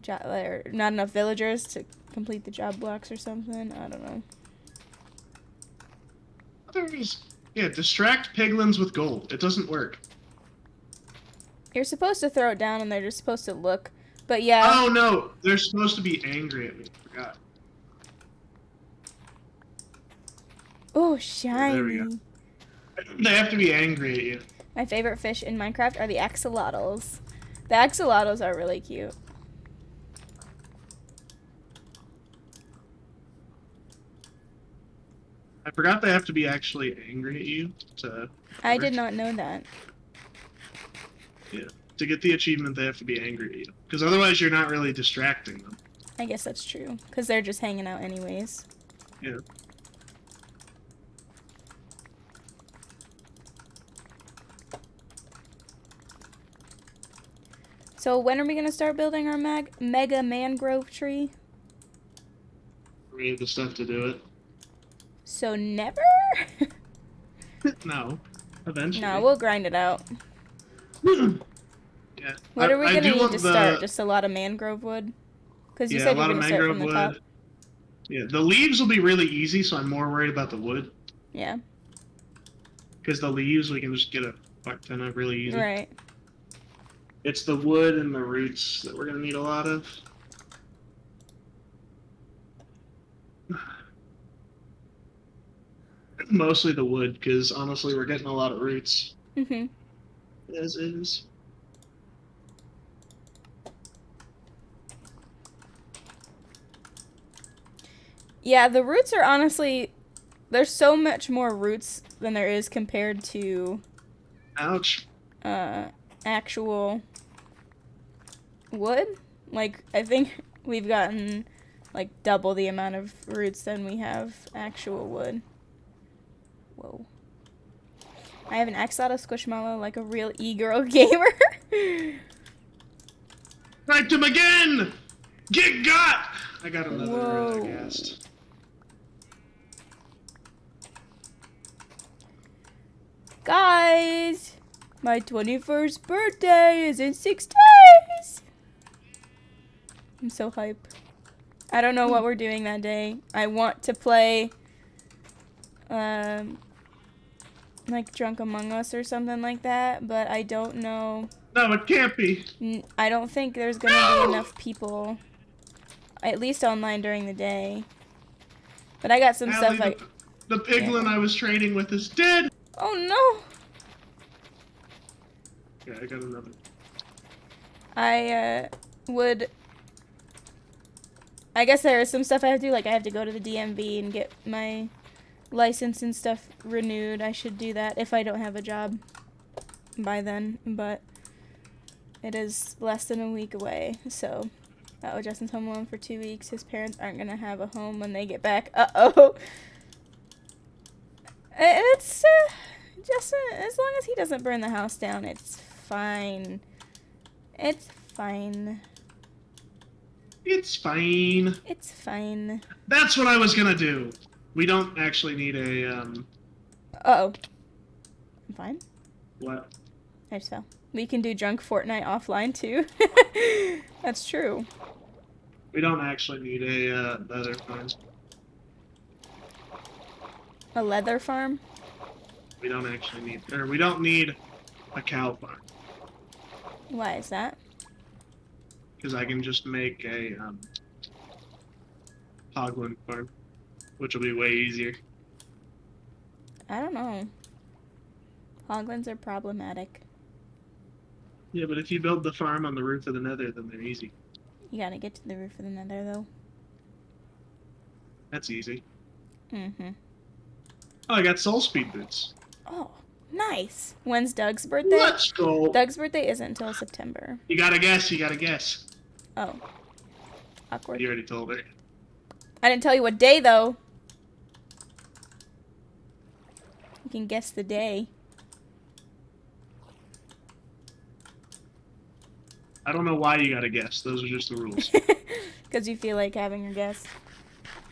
Or not enough villagers to complete the job blocks or something. I don't know. Yeah, distract piglins with gold. It doesn't work. You're supposed to throw it down and they're just supposed to look. But yeah. Oh no, they're supposed to be angry at me. I forgot. Oh, Yeah, there we go. shiny. They have to be angry at you. My favorite fish in Minecraft are the axolotls. The axolotls are really cute. I forgot they have to be actually angry at you to... I did not know that. Yeah. To get the achievement, they have to be angry at you. Because otherwise, you're not really distracting them. I guess that's true. Because they're just hanging out anyways. Yeah. So when are we going to start building our mega mangrove tree? We have the stuff to do it. So never? No. Eventually. No, we'll grind it out. Yeah. What are we going to need to start? The... Just a lot of mangrove wood? Because you Yeah, said a you're lot going of to start mangrove from the top. wood. Yeah, the leaves will be really easy, so I'm more worried about the wood. Yeah. Because the leaves, we can just get a fuck ton of really easy. Right. It's the wood and the roots that we're going to need a lot of. Mostly the wood, because honestly, we're getting a lot of roots. Mm-hmm. As is. Yeah, the roots are honestly... There's so much more roots than there is compared to... Ouch. Actual wood. Like, I think we've gotten, like, double the amount of roots than we have actual wood. Whoa. I have an X out of Squishmallow like a real e-girl gamer. Sniped him again! Get got! I got another Whoa. ghast. Guys, my 21st birthday is in 6 days. I'm so hype. I don't know what we're doing that day. I want to play, like Drunk Among Us or something like that, but I don't know. No, it can't be. I don't think there's gonna be enough people, at least online during the day. But I got some Allie, stuff the piglin I was training with is dead. Oh no! Yeah, I got another. I guess there is some stuff I have to do, like I have to go to the DMV and get my license and stuff renewed. I should do that if I don't have a job by then, but it is less than a week away, so Justin's home alone for 2 weeks. His parents aren't gonna have a home when they get back. Uh-oh! It's, Justin, as long as he doesn't burn the house down, it's fine. It's fine. It's fine. It's fine. That's what I was gonna do. We don't actually need a, Uh-oh. I'm fine. What? I just fell. We can do Drunk Fortnite offline, too. That's true. We don't actually need a, leather farm. A leather farm? We don't actually need, or we don't need a cow farm. Why is that? Because I can just make a, hoglin farm, which will be way easier. I don't know. Hoglins are problematic. Yeah, but if you build the farm on the roof of the nether, then they're easy. You gotta get to the roof of the nether, though. That's easy. Mm-hmm. Oh, I got soul speed boots. Oh, nice. When's Doug's birthday? Let's go. Doug's birthday isn't until September. You gotta guess, you gotta guess. Oh. Awkward. You already told her. I didn't tell you what day, though. You can guess the day. I don't know why you gotta guess. Those are just the rules. Because you feel like having your guess.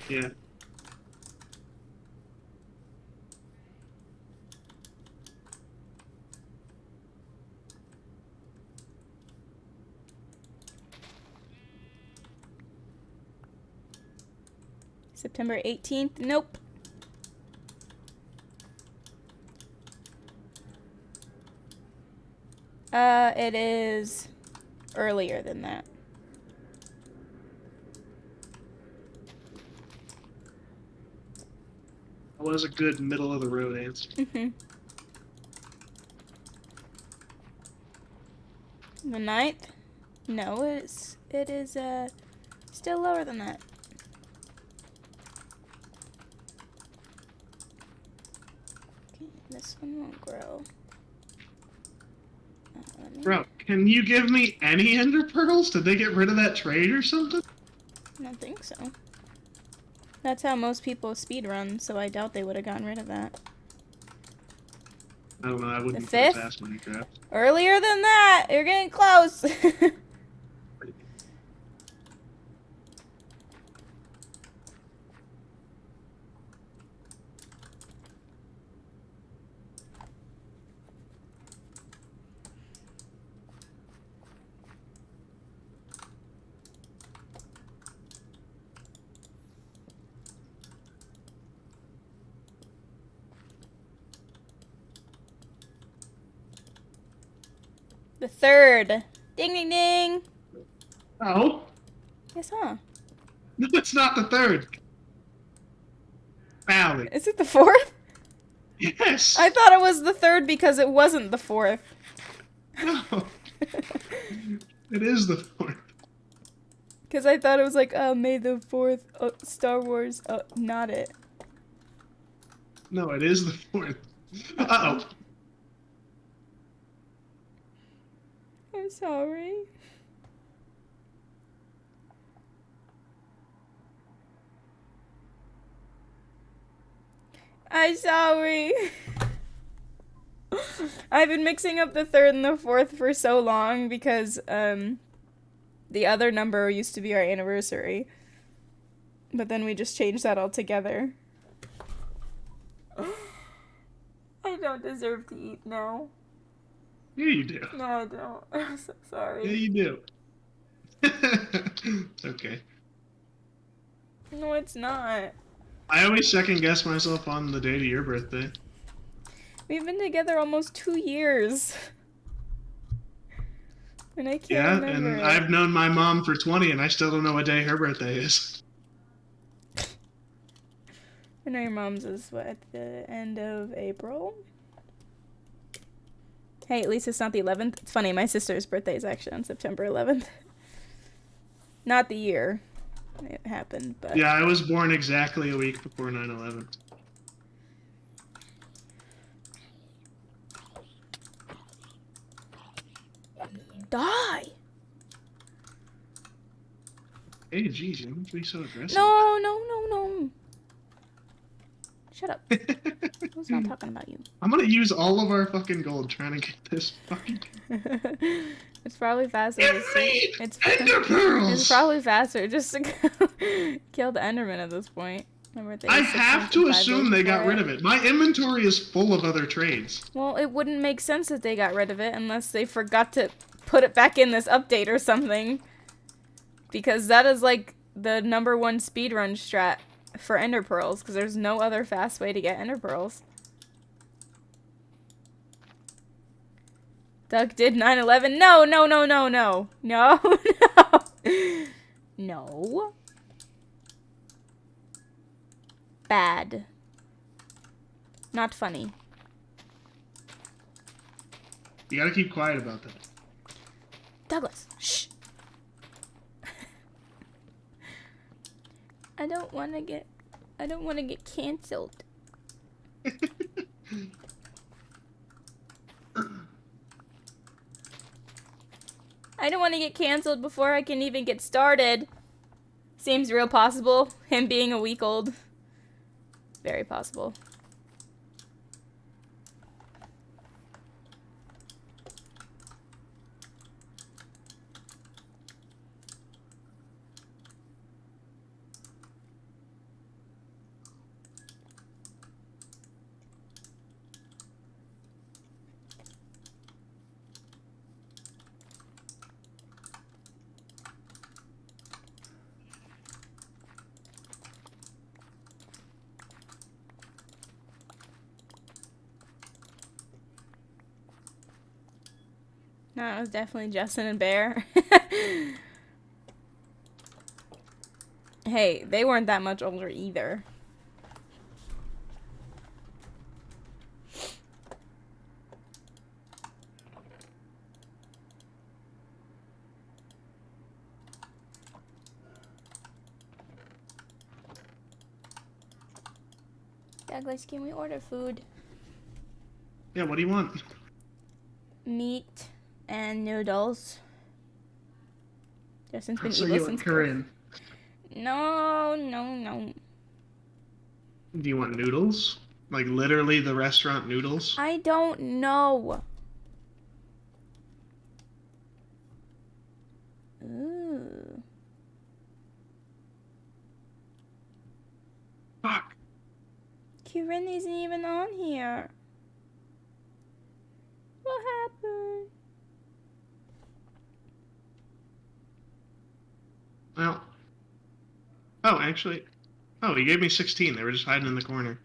Yeah. September 18th? Nope. It is earlier than that. That was a good middle of the road answer. Mm-hmm. The 9th? No, it is still lower than that. Okay, this one won't grow. Bro, can you give me any ender pearls? Did they get rid of that trade or something? I don't think so. That's how most people speedrun, so I doubt they would have gotten rid of that. I don't know, I wouldn't The 5th? ask Minecraft. Earlier than that! You're getting close! The 3rd. Ding ding ding! Oh? Yes, huh? No, it's not the 3rd. Allie. Is it the 4th? Yes. I thought it was the 3rd because it wasn't the 4th. No. It is the 4th. Because I thought it was like, May the 4th, Star Wars, not it. No, it is the 4th. Uh-oh. I'm sorry. I'm sorry. I've been mixing up the 3rd and the 4th for so long because, the other number used to be our anniversary. But then we just changed that all together. I don't deserve to eat now. Yeah, you do. No, I don't. I'm so sorry. Yeah, you do. It's okay. No, it's not. I always second guess myself on the date of your birthday. We've been together almost 2 years. And I can't remember. And I've known my mom for 20 and I still don't know what day her birthday is. I know your mom's is, what, at the end of April? Hey, at least it's not the 11th. It's funny, my sister's birthday is actually on September 11th. Not the year it happened, but... Yeah, I was born exactly a week before 9/11. Die! Hey, geez, you must be so aggressive. No. Shut up. I was not talking about you. I'm gonna use all of our fucking gold trying to get this fucking... It's probably faster. It's Ender Pearls! It's probably faster just to kill the Enderman at this point. I have to assume they got rid of it. My inventory is full of other trades. Well, it wouldn't make sense that they got rid of it unless they forgot to put it back in this update or something. Because that is like the #1 speedrun strat for Ender Pearls, because there's no other fast way to get Ender Pearls. Doug did 9/11. No. No. Bad. Not funny. You gotta keep quiet about that. Douglas, shh. I don't want to get canceled. I don't want to get canceled before I can even get started. Seems real possible, him being a week old. Very possible. No, it was definitely Justin and Bear. Hey, they weren't that much older either. Douglas, can we order food? Yeah, what do you want? Meat and noodles. Justin's been So eating you want Korean? No. Do you want noodles? Like literally the restaurant noodles? I don't know. Ooh. Fuck. Kieran isn't even on here. What happened? Well. Oh, actually. Oh, he gave me 16. They were just hiding in the corner.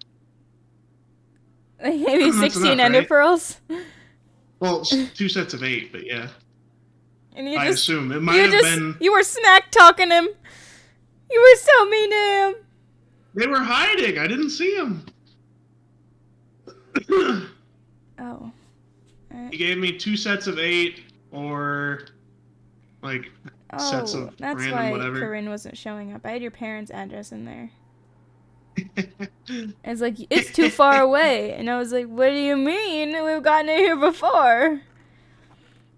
They gave you That's 16 enough, Ender right? Pearls? Well, it's 2 sets of 8, but yeah. And you I just, assume. It might have been... You were smack talking him. You were so mean to him. They were hiding. I didn't see them. Oh. He gave me 2 sets of 8 or like sets Oh, of that's random why whatever. Corinne wasn't showing up. I had your parents' address in there. It's like, it's too far away. And I was like, what do you mean? We've gotten it here before.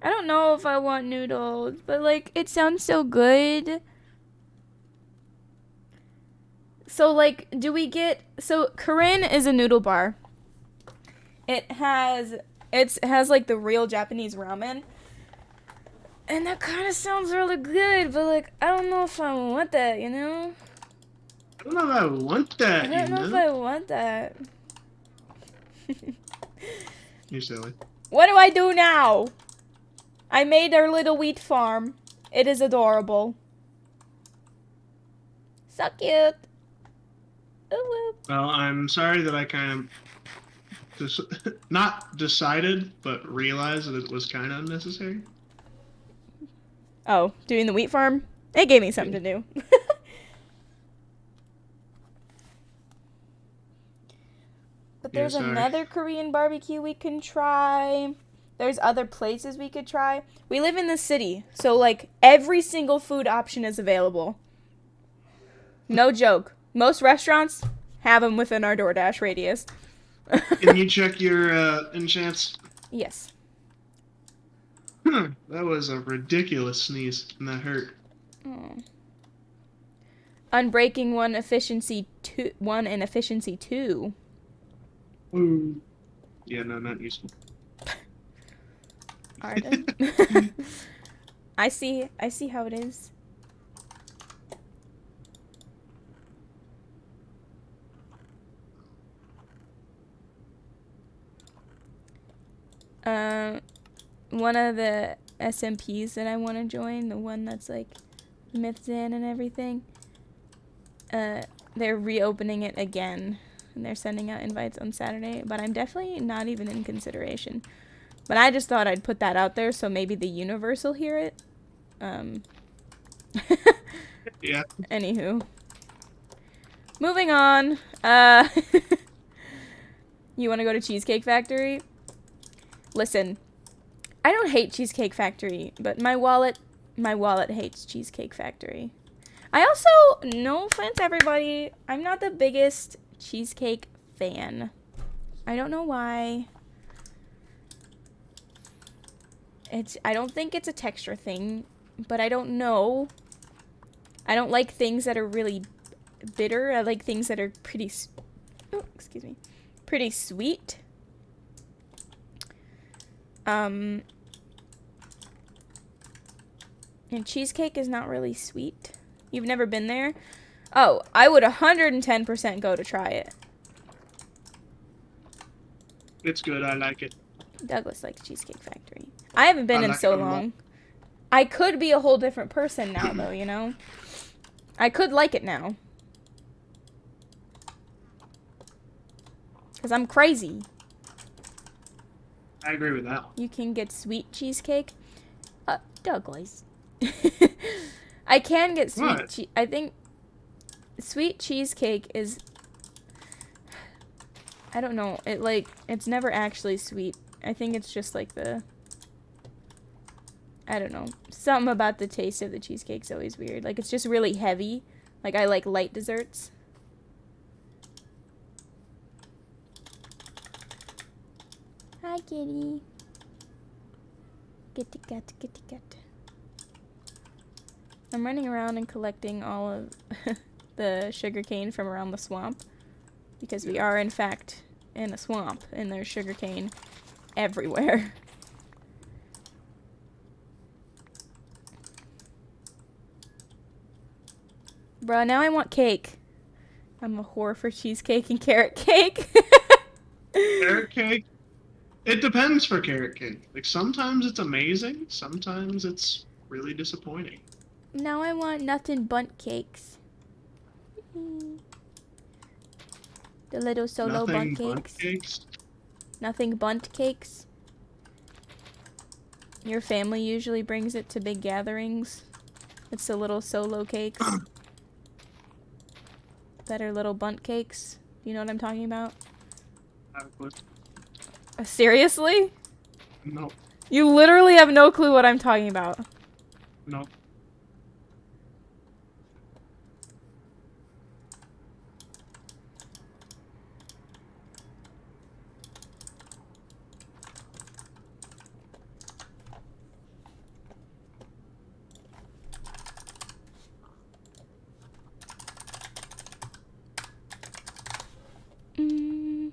I don't know if I want noodles, but like, it sounds so good. So like, do we get, so Corinne is a noodle bar. It has like the real Japanese ramen. And that kind of sounds really good, but like, I don't know if I want that, you know? I don't know if I want that, I don't know if I want that. You're silly. What do I do now? I made our little wheat farm. It is adorable. So cute. Ooh, ooh. Well, I'm sorry that I kind of not decided, but realized that it was kind of unnecessary. Oh, doing the wheat farm? It gave me something to do. But there's another Korean barbecue we can try. There's other places we could try. We live in the city, so like every single food option is available. No joke. Most restaurants have them within our DoorDash radius. Can you check your enchants? Yes. That was a ridiculous sneeze, and that hurt. Oh. Unbreaking 1, efficiency 2, 1 and efficiency 2. Ooh. Yeah, no, not useful. Arden. I see how it is. One of the SMPs that I want to join, the one that's like Mythzan and everything, they're reopening it again, and they're sending out invites on Saturday, but I'm definitely not even in consideration. But I just thought I'd put that out there so maybe the universe will hear it. Yeah. Anywho. Moving on. You want to go to Cheesecake Factory? Listen, I don't hate Cheesecake Factory, but my wallet hates Cheesecake Factory. I also, no offense everybody, I'm not the biggest cheesecake fan. I don't know why. I don't think it's a texture thing, but I don't know. I don't like things that are really bitter. I like things that are pretty sweet. And cheesecake is not really sweet. You've never been there? Oh, I would 110% go to try it. It's good, I like it. Douglas likes Cheesecake Factory. I haven't been in so long. I could be a whole different person now, though, you know? I could like it now. Because I'm crazy. I agree with that. You can get sweet cheesecake. Douglas. I can get sweet I think sweet cheesecake is, I don't know, it's never actually sweet. I think it's just like I don't know. Something about the taste of the cheesecake's always weird. Like, it's just really heavy. Like, I like light desserts. Hi, kitty. Kitty cat, kitty cat. I'm running around and collecting all of the sugarcane from around the swamp. Because we are, in fact, in a swamp. And there's sugarcane everywhere. Bruh, now I want cake. I'm a whore for cheesecake and carrot cake. Carrot cake? It depends for carrot cake. Like, sometimes it's amazing, sometimes it's really disappointing. Now I want nothing bunt cakes. The little solo bunt cakes. Nothing bunt cakes. Your family usually brings it to big gatherings. It's the little solo cakes. That are little bunt cakes. You know what I'm talking about? Seriously? Nope. You literally have no clue what I'm talking about. Nope. Mm.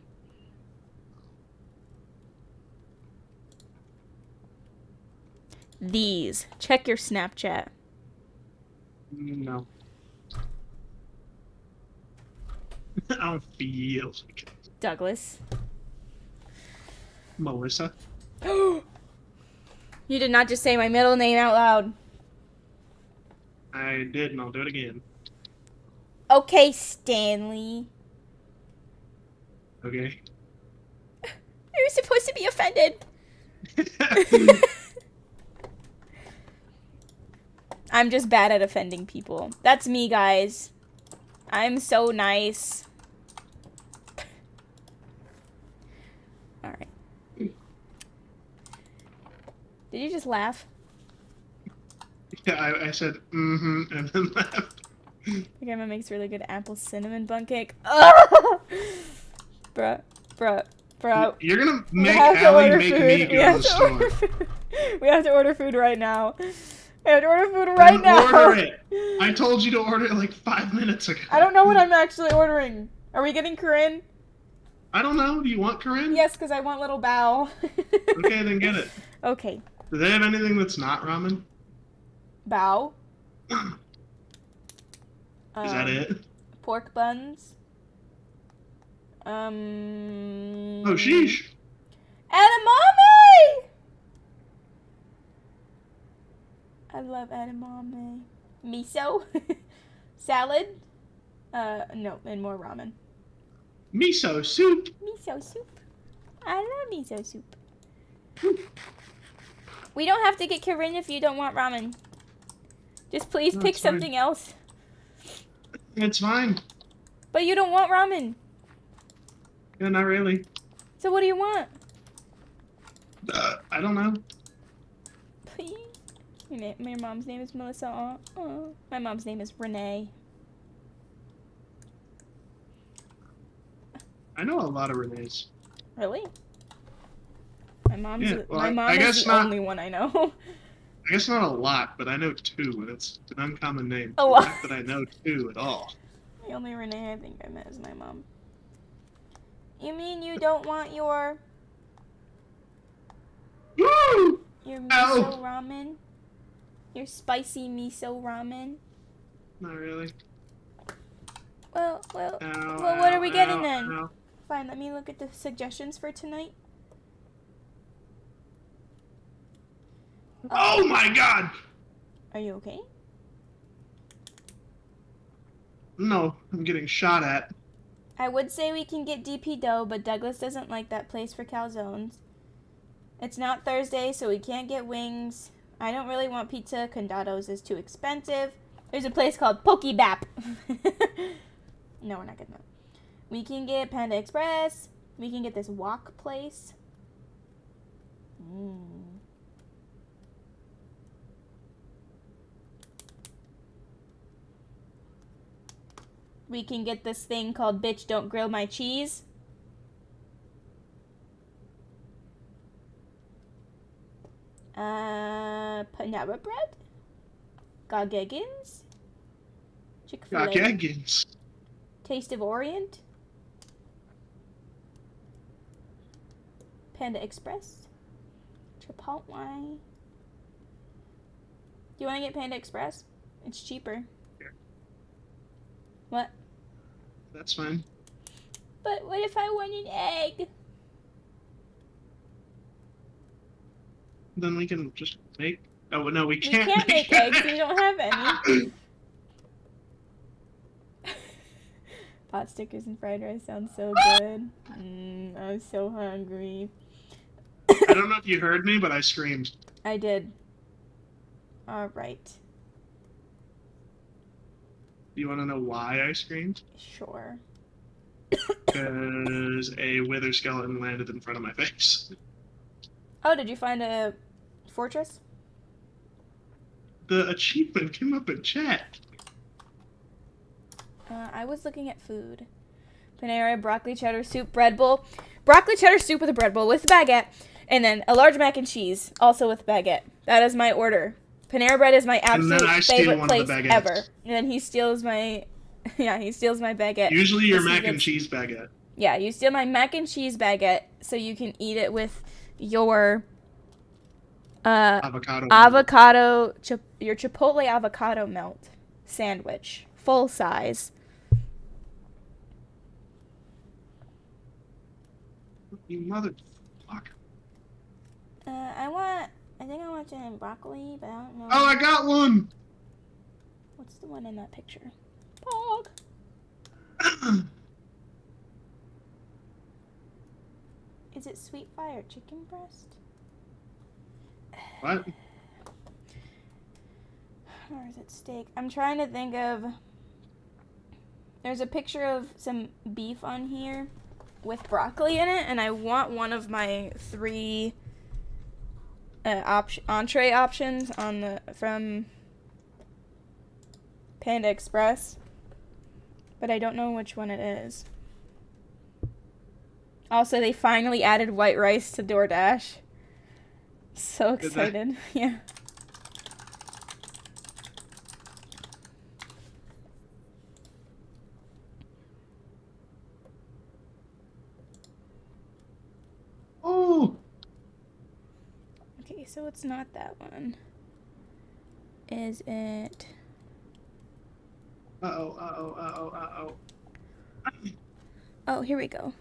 These. Check your Snapchat. No. I don't feel like it. Douglas. Melissa. You did not just say my middle name out loud. I did, and I'll do it again. Okay, Stanley. Okay. You're supposed to be offended. I'm just bad at offending people. That's me, guys. I'm so nice. Alright. Did you just laugh? Yeah, I said, and then laughed. My grandma makes really good apple cinnamon bun cake. Oh! Bruh. You're gonna We make have to Allie order make food. me We go to have the to store. order food. We have to order food right now. We have to order food right Then now. order it. I told you to order it like 5 minutes ago. I don't know what I'm actually ordering. Are we getting Corinne? I don't know. Do you want Corinne? Yes, because I want little Bao. Okay, then get it. Okay. Do they have anything that's not ramen? Bao. Is that it? Pork buns. Oh, sheesh. Edamame! I love edamame. Miso. Salad. No, and more ramen. Miso soup. Miso soup. I love miso soup. We don't have to get Corinne if you don't want ramen. Just please No, pick it's fine. something else. It's fine. But you don't want ramen. Yeah, not really. So what do you want? I don't know. Please. My mom's name is Melissa. Oh, my mom's name is Renee. I know a lot of Renees. Really? My mom's Yeah, well, my mom I is guess the not. only one I know. I guess not a lot, but I know 2, and it's an uncommon name. A lot. The fact that I know 2 at all. The only Renee I think I met is my mom. You mean you don't want your Woo! miso Ow! ramen? Your spicy miso ramen? Not really. Well, Ow, what are we getting ow, then? ow. Fine, let me look at the suggestions for tonight. Oh my god! Are you okay? No, I'm getting shot at. I would say we can get DP dough, but Douglas doesn't like that place for calzones. It's not Thursday, so we can't get wings. I don't really want pizza. Condados is too expensive. There's a place called Pokebap. No, we're not getting that. We can get Panda Express. We can get this wok place. We can get this thing called Bitch Don't Grill My Cheese. Panera Bread. Gogeggins. Chick-fil-A. Gogeggins. Taste of Orient. Panda Express. Chipotle. Do you want to get Panda Express? It's cheaper. Yeah. What? That's fine. But what if I want an egg? Then we can just make... Oh, no, we We can't, can't make eggs. We don't have any. Pot stickers and fried rice sounds so good. I'm so hungry. I don't know if you heard me, but I screamed. I did. Alright. Do you want to know why I screamed? Sure. because a wither skeleton landed in front of my face. Oh, did you find a fortress? The achievement came up in chat. I was looking at food. Panera, broccoli cheddar soup, bread bowl. Broccoli cheddar soup with a bread bowl with a baguette. And then a large mac and cheese, also with baguette. That is my order. Panera Bread is my absolute favorite place ever. And then he steals my... yeah, he steals my baguette. Usually your mac and cheese baguette. Yeah, you steal my mac and cheese baguette so you can eat it with your... avocado. Your Chipotle avocado melt sandwich. Full size. You motherfucker. I think I want some broccoli, but I don't know. Oh, I got one! What's the one in that picture? Pog. Is it sweet fire chicken breast? What? Or is it steak? I'm trying to think of... There's a picture of some beef on here with broccoli in it, and I want one of my 3 entree options from Panda Express, but I don't know which one it is. Also, they finally added white rice to DoorDash. So excited. Yeah. Oh! Okay, so it's not that one. Is it... Uh-oh. Oh, here we go.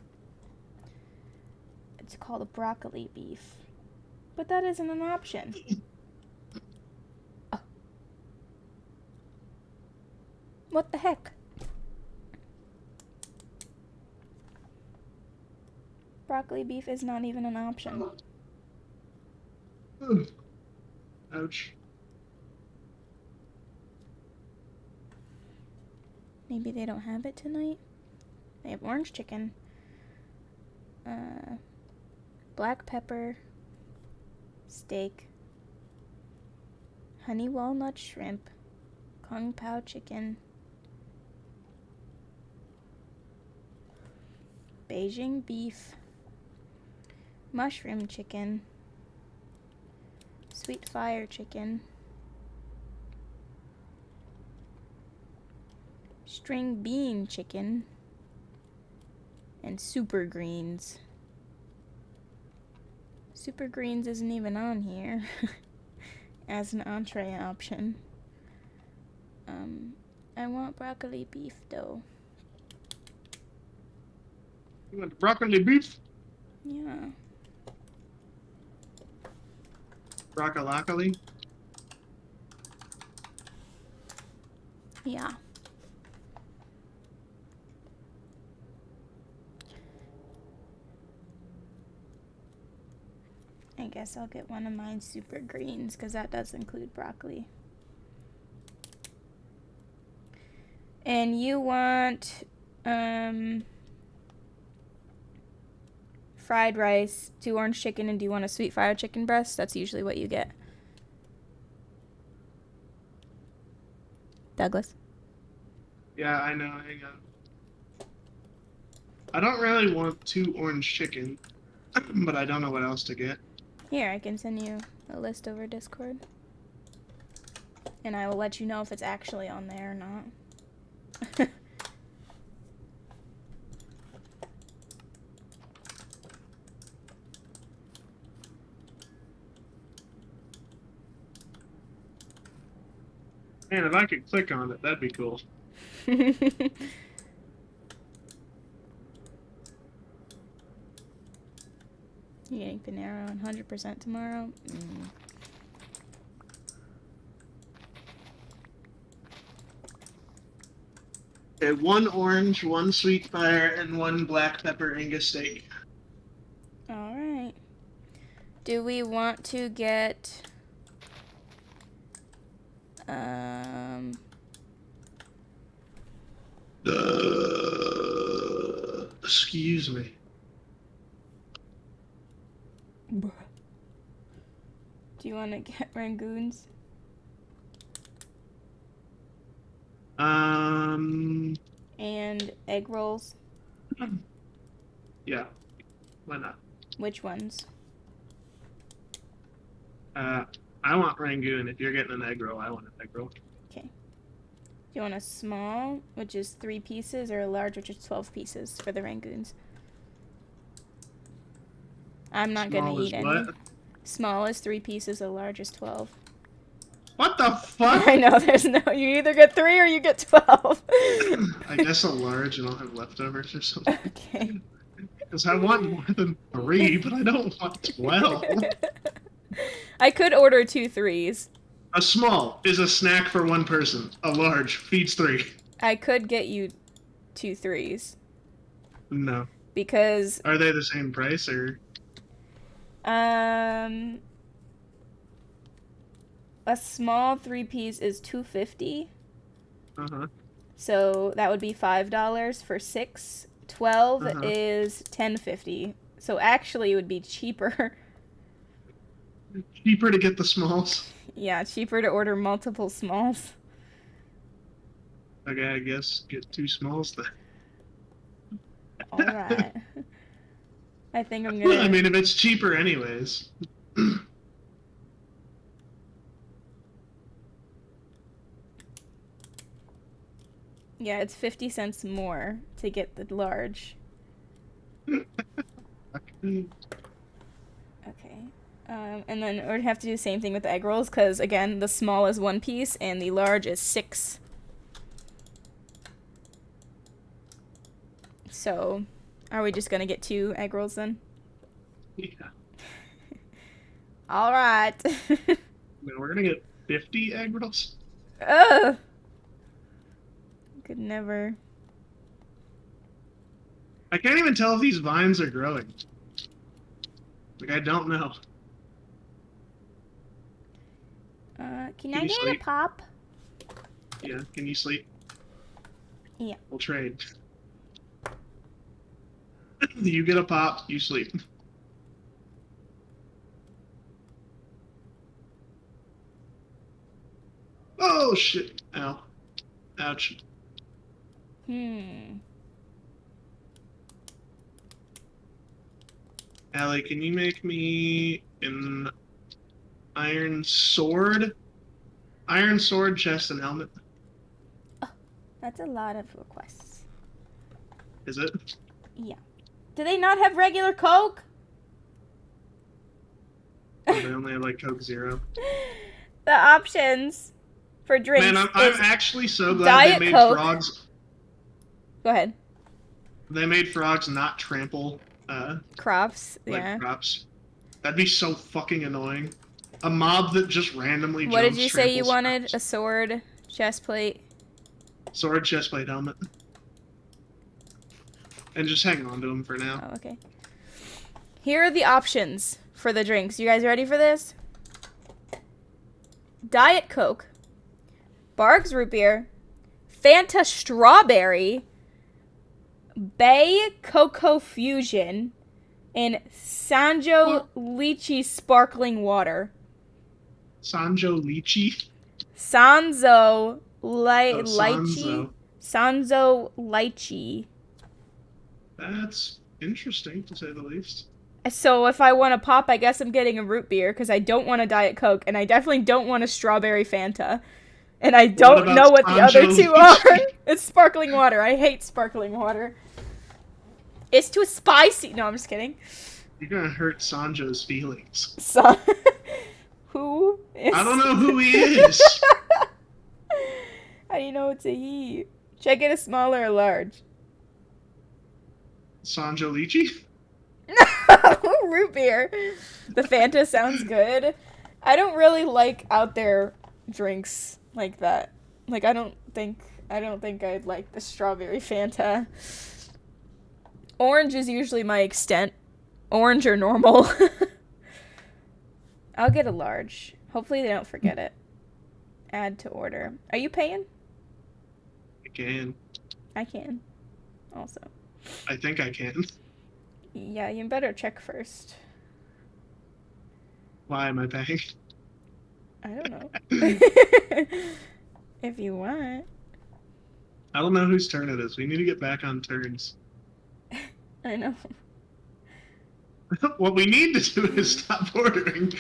It's called a broccoli beef. But that isn't an option. Oh. What the heck? Broccoli beef is not even an option. Ouch. Maybe they don't have it tonight? They have orange chicken. Black pepper. Steak. Honey walnut shrimp. Kung pao chicken. Beijing beef. Mushroom chicken. Sweet fire chicken. String bean chicken. And super greens. Super greens isn't even on here as an entree option. I want broccoli beef though. You want broccoli beef? Yeah. Broccolocoli? Yeah. I guess I'll get one of mine super greens because that does include broccoli. And you want fried rice, 2 orange chicken, and do you want a sweet fire chicken breast? That's usually what you get. Douglas? Yeah, I know. Hang on. I don't really want 2 orange chicken, but I don't know what else to get. Here, I can send you a list over Discord. And I will let you know if it's actually on there or not. Man, if I could click on it, that'd be cool. You getting Panera 100% tomorrow? Okay, 1 orange, 1 sweet fire, and 1 black pepper Angus steak. Alright. Do we want to get... Excuse me. Do you want to get Rangoons? And egg rolls? Yeah. Why not? Which ones? I want Rangoon. If you're getting an egg roll, I want an egg roll. Okay. Do you want a small, which is 3 pieces, or a large, which is 12 pieces for the Rangoons? I'm not Small gonna is eat any. what? Small is 3 pieces, a large is 12. What the fuck? I know, there's no, you either get 3 or you get 12. I guess a large and I'll have leftovers or something. Okay. Because I want more than 3, but I don't want 12. I could order 2 3s. A small is a snack for 1 person. A large feeds 3. I could get you 2 3s. No. Because... Are they the same price, or...? A small 3-piece is $2.50. Uh-huh. So that would be $5 for 6. 12 is $10.50. So actually it would be cheaper. Cheaper to get the smalls? Yeah, cheaper to order multiple smalls. Okay, I guess get 2 smalls then. Alright. I think I'm gonna... I mean, if it's cheaper anyways. Yeah, it's 50 cents more to get the large. Okay. And then we'd have to do the same thing with the egg rolls, because, again, the small is 1 piece, and the large is 6. So, are we just gonna get 2 egg rolls then? Yeah. Alright. No, we're gonna get 50 egg rolls? Ugh! Could never. I can't even tell if these vines are growing. Like, I don't know. Can I get a pop? Yeah, can you sleep? Yeah. We'll trade. You get a pop, you sleep. Oh, shit. Ow. Ouch. Allie, can you make me an iron sword? Iron sword, chest, and helmet. Oh, that's a lot of requests. Is it? Yeah. Do they not have regular Coke? Oh, they only have, like, Coke Zero. The options for drinks. Man, I'm actually so glad Diet they made Coke. frogs. Go ahead. They made frogs not trample Crops, like yeah. crops. That'd be so fucking annoying. A mob that just randomly What jumps, did you say you tramples wanted? crops. A sword, chest plate? Sword, chestplate, helmet. And just hang on to them for now. Oh, okay. Here are the options for the drinks. You guys ready for this? Diet Coke, Barg's Root Beer, Fanta Strawberry, Bay Cocoa Fusion, and Sanjo Lychee Sparkling Water. Sanjo Lychee? Sanzo Oh, Lychee? Sanzo. Sanzo Lychee. That's interesting, to say the least. So if I want a pop, I guess I'm getting a root beer, because I don't want a Diet Coke, and I definitely don't want a strawberry Fanta. And I don't know what the other two are. It's sparkling water. I hate sparkling water. It's too spicy. No, I'm just kidding. You're gonna hurt Sanjo's feelings. So, who is... I don't know who he is. How do you know it's a he? Should I get a small or a large? Sanjo Lychee? Root beer. The Fanta sounds good. I don't really like out there drinks like that. Like, I don't think I'd like the strawberry Fanta. Orange is usually my extent. Orange or normal. I'll get a large. Hopefully they don't forget it. Add to order. Are you paying? I can. I can. Also. I think I can. Yeah, you better check first. Why am I paying? I don't know. If you want. I don't know whose turn it is. We need to get back on turns. I know. What we need to do is stop ordering.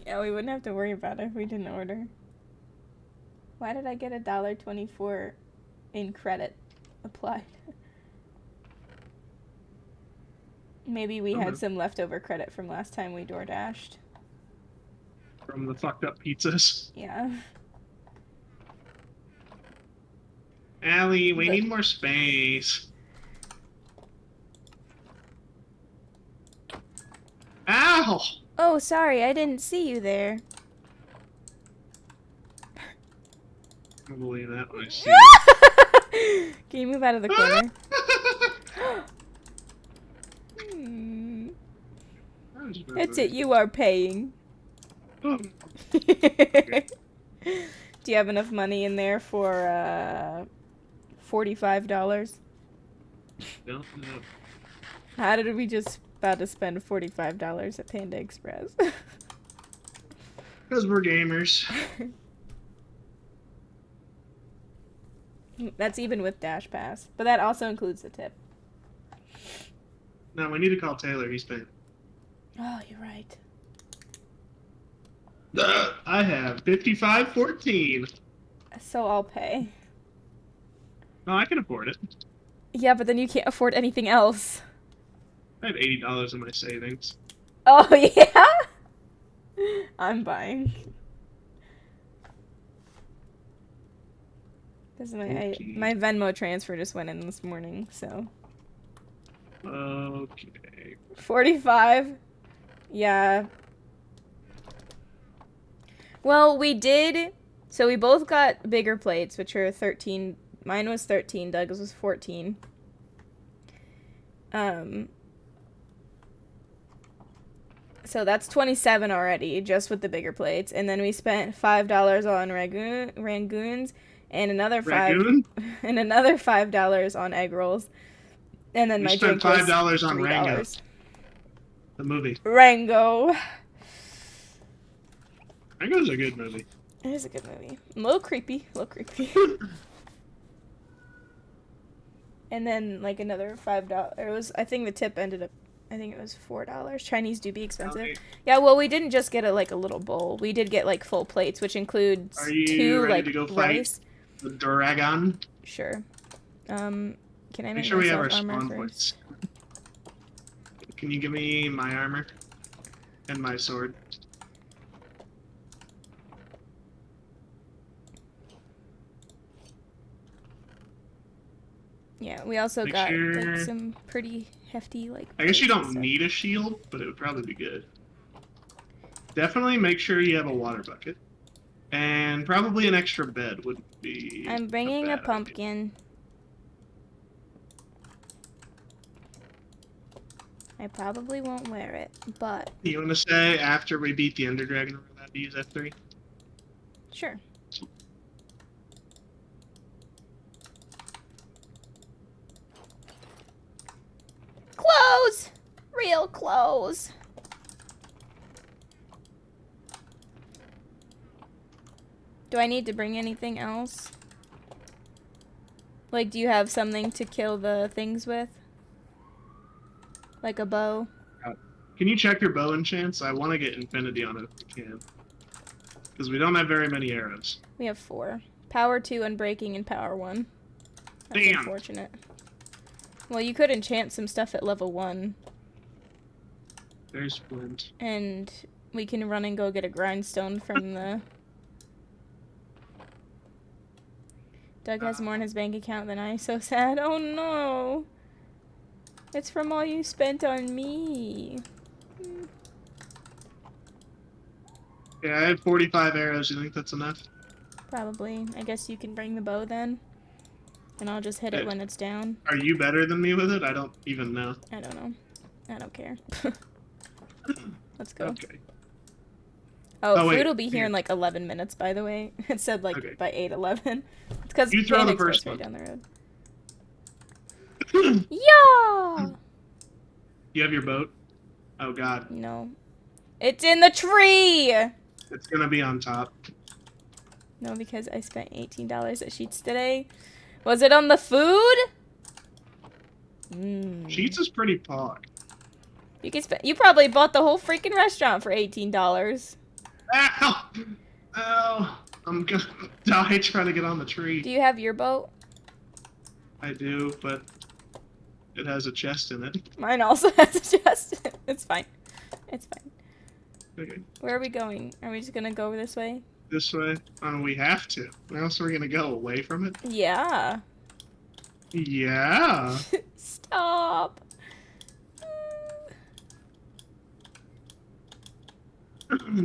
Yeah, we wouldn't have to worry about it if we didn't order. Why did I get $1.24 in credit applied? Maybe we had some leftover credit from last time we door dashed. From the fucked up pizzas. Yeah. Allie, we need more space. Ow! Oh, sorry, I didn't see you there. I don't believe that when I see it. Can you move out of the corner? That's it, you are paying. Do you have enough money in there for $45? Don't know. How did we just about to spend $45 at Panda Express? Because we're gamers. That's even with Dash Pass, but that also includes the tip. No, we need to call Taylor. He's paying. Oh, you're right. I have 55.14. So I'll pay. No, I can afford it. Yeah, but then you can't afford anything else. I have $80 in my savings. Oh, yeah? I'm buying. Because my Venmo transfer just went in this morning, so. Okay. 45? Yeah. Well, we did. So we both got bigger plates, which are 13. Mine was 13. Doug's was 14. So that's 27 already, just with the bigger plates. And then we spent $5 on rangoons, and another $5 on egg rolls. And then my drink was $5 on $3. Rango. The movie. Rango. Rango's a good movie. It is a good movie. A little creepy. And then, like, another $5. It was, I think the tip ended up, I think it was $4. Chinese do be expensive. Okay. Yeah, well, we didn't just get a little bowl. We did get, like, full plates, which includes Are you two, ready like, to go rice. fight the Dragon? Sure. Can I make sure we have our myself armor spawn first? points. Can you give me my armor? And my sword? Yeah, we also Make got sure- like some pretty hefty like. I guess you plates and don't stuff. need a shield, but it would probably be good. Definitely make sure you have a water bucket. And probably an extra bed would be. I'm bringing a bad idea. pumpkin. I probably won't wear it, but You want to say after we beat the Ender Dragon, we're allowed to use F3? sure. Clothes! Real clothes. Do I need to bring anything else? Like, do you have something to kill the things with? Like a bow? Can you check your bow enchants? I want to get infinity on it if we can. Because we don't have very many arrows. We have 4. Power 2, Unbreaking, and Power 1. That's Damn. unfortunate. Well, you could enchant some stuff at level 1. There's flint. And we can run and go get a grindstone from the... Doug has more in his bank account than I. So sad. Oh no! It's from all you spent on me. Yeah, I have 45 arrows. You think that's enough? Probably. I guess you can bring the bow then. And I'll just hit it when it's down. Are you better than me with it? I don't even know. I don't know. I don't care. Let's go. Okay. Oh, wait, food will be here here. in like 11 minutes, by the way. It said like Okay. by 8:11. It's because You throw Panda the first Express right one. down the road. Yeah! You have your boat? Oh god. No. It's in the tree! It's gonna be on top. No, because I spent $18 at Sheets today. Was it on the food? Sheets is pretty pog. You probably bought the whole freaking restaurant for $18. Ow! Ow! I'm gonna die trying to get on the tree. Do you have your boat? I do, but it has a chest in it. Mine also has a chest. It's fine. It's fine. Okay. Where are we going? Are we just gonna go this way? This way? We have to. Where else are we gonna go? Away from it? Yeah. Yeah. Stop.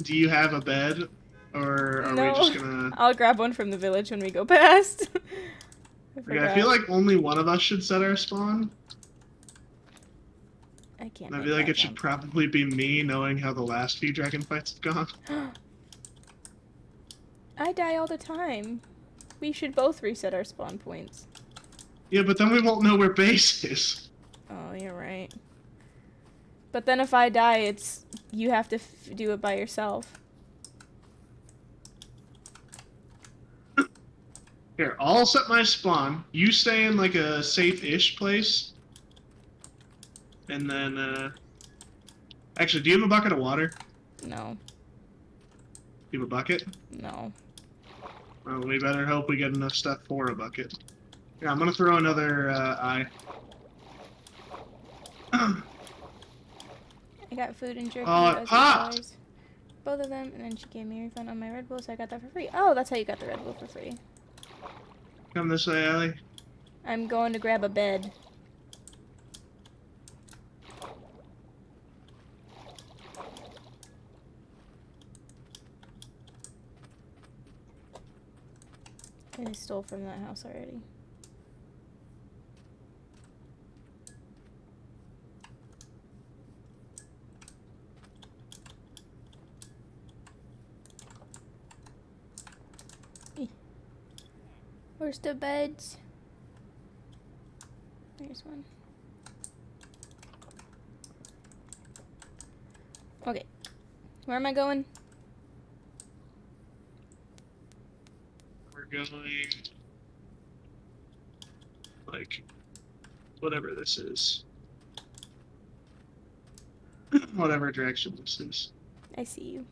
Do you have a bed? Or are No. we just gonna... I'll grab one from the village when we go past. Okay, I feel like only one of us should set our spawn. I can't. And I feel like it should probably be me, knowing how the last few dragon fights have gone. I die all the time. We should both reset our spawn points. Yeah, but then we won't know where base is. Oh, you're right. But then if I die, it's you have to do it by yourself. Here, I'll set my spawn. You stay in like a safe-ish place. And then, actually, do you have a bucket of water? No. You have a bucket? No. Well, we better hope we get enough stuff for a bucket. Yeah, I'm gonna throw another, eye. I got food and jerky. Oh, it as popped! $8. Both of them, and then she gave me a refund on my Red Bull, so I got that for free. Oh, that's how you got the Red Bull for free. Come this way, Ellie. I'm going to grab a bed. I stole from that house already. Where's the beds? There's one. Okay. Where am I going? We're going... like... whatever this is. Whatever direction this is. I see you.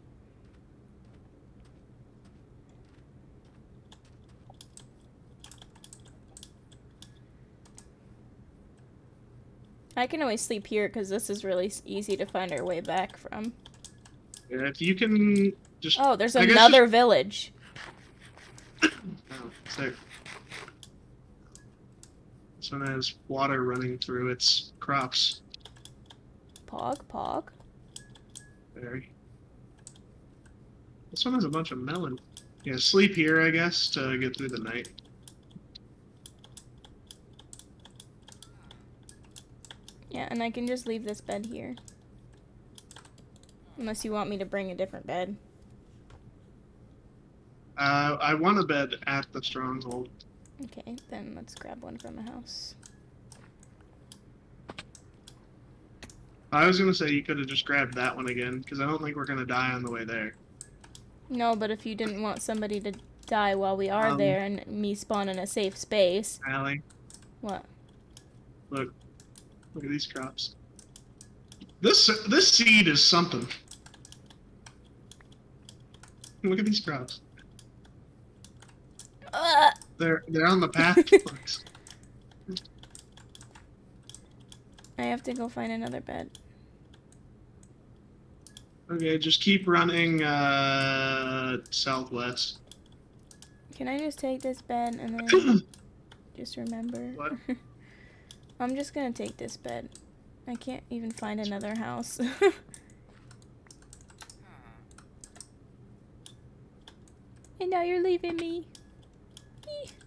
I can always sleep here because this is really easy to find our way back from. Yeah, if you can just... Oh, there's another village. Oh, sick. This one has water running through its crops. Pog, pog. Very. This one has a bunch of melon. Yeah, sleep here, I guess, to get through the night. Yeah, and I can just leave this bed here. Unless you want me to bring a different bed. I want a bed at the stronghold. Okay, then let's grab one from the house. I was gonna say you could have just grabbed that one again, because I don't think we're gonna die on the way there. No, but if you didn't want somebody to die while we are there and me spawn in a safe space. Allie, What? look at these crops. This seed is something. Look at these crops. They're on the path. I have to go find another bed. Okay, just keep running southwest. Can I just take this bed and then just remember? What? I'm just gonna take this bed. I can't even find another house. And now you're leaving me.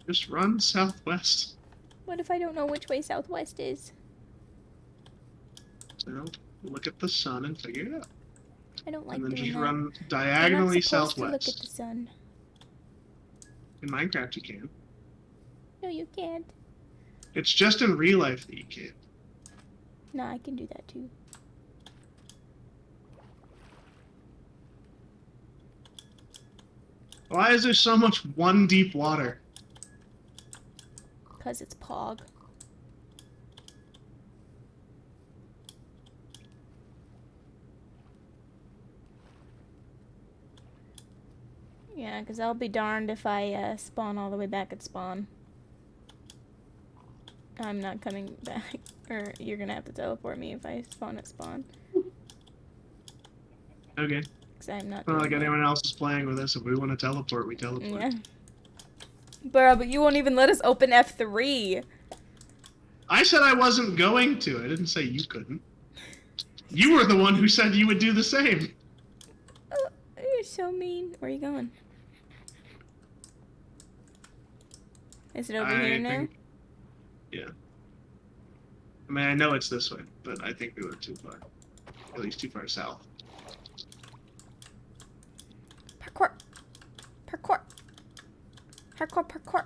Just run southwest. What if I don't know which way southwest is? So look at the sun and figure it out. I don't like And then doing just that. run You're diagonally not supposed southwest. to look at the sun. In Minecraft you can. No, you can't. It's just in real life that you can't. Nah, I can do that too. Why is there so much one deep water? Because it's Pog. Yeah, because I'll be darned if I spawn all the way back at spawn. I'm not coming back. Or you're going to have to teleport me if I spawn at spawn. Okay. Because I'm not It's not like doing that. anyone else is playing with us. If we want to teleport, we teleport. Yeah. Bro, but you won't even let us open F3. I said I wasn't going to. I didn't say you couldn't. You were the one who said you would do the same. Oh, you're so mean. Where are you going? Is it over here now? Yeah. I mean, I know it's this way, but I think we went too far. At least too far south. Parkour. Parkour. Parkour, parkour.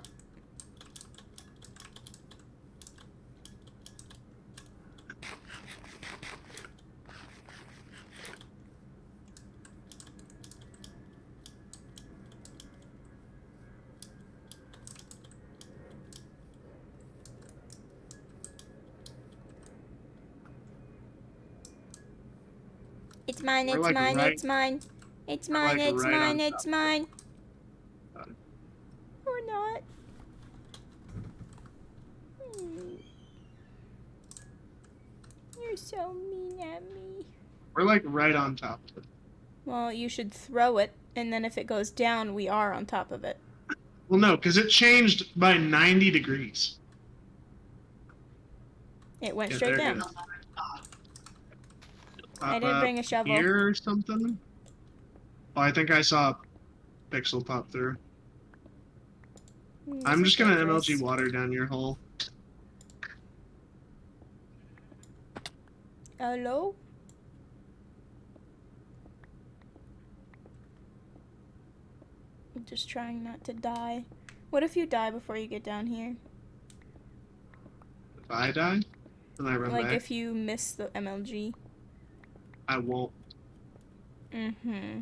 It's mine, We're it's like mine, right- it's mine. It's we're mine, like it's right mine, on it's top. mine. Got it. Or not. You're so mean at me. We're like right on top of it. Well, you should throw it, and then if it goes down, we are on top of it. Well, no, because it changed by 90 degrees. It went Yeah, straight there it down. is. I did Pop bring a up shovel. Here or something? Oh, I think I saw a pixel pop through. I'm This just is gonna dangerous. MLG water down your hole. Hello? I'm just trying not to die. What if you die before you get down here? If I die, then I run Like back. if you miss the MLG. I won't. Mm-hmm.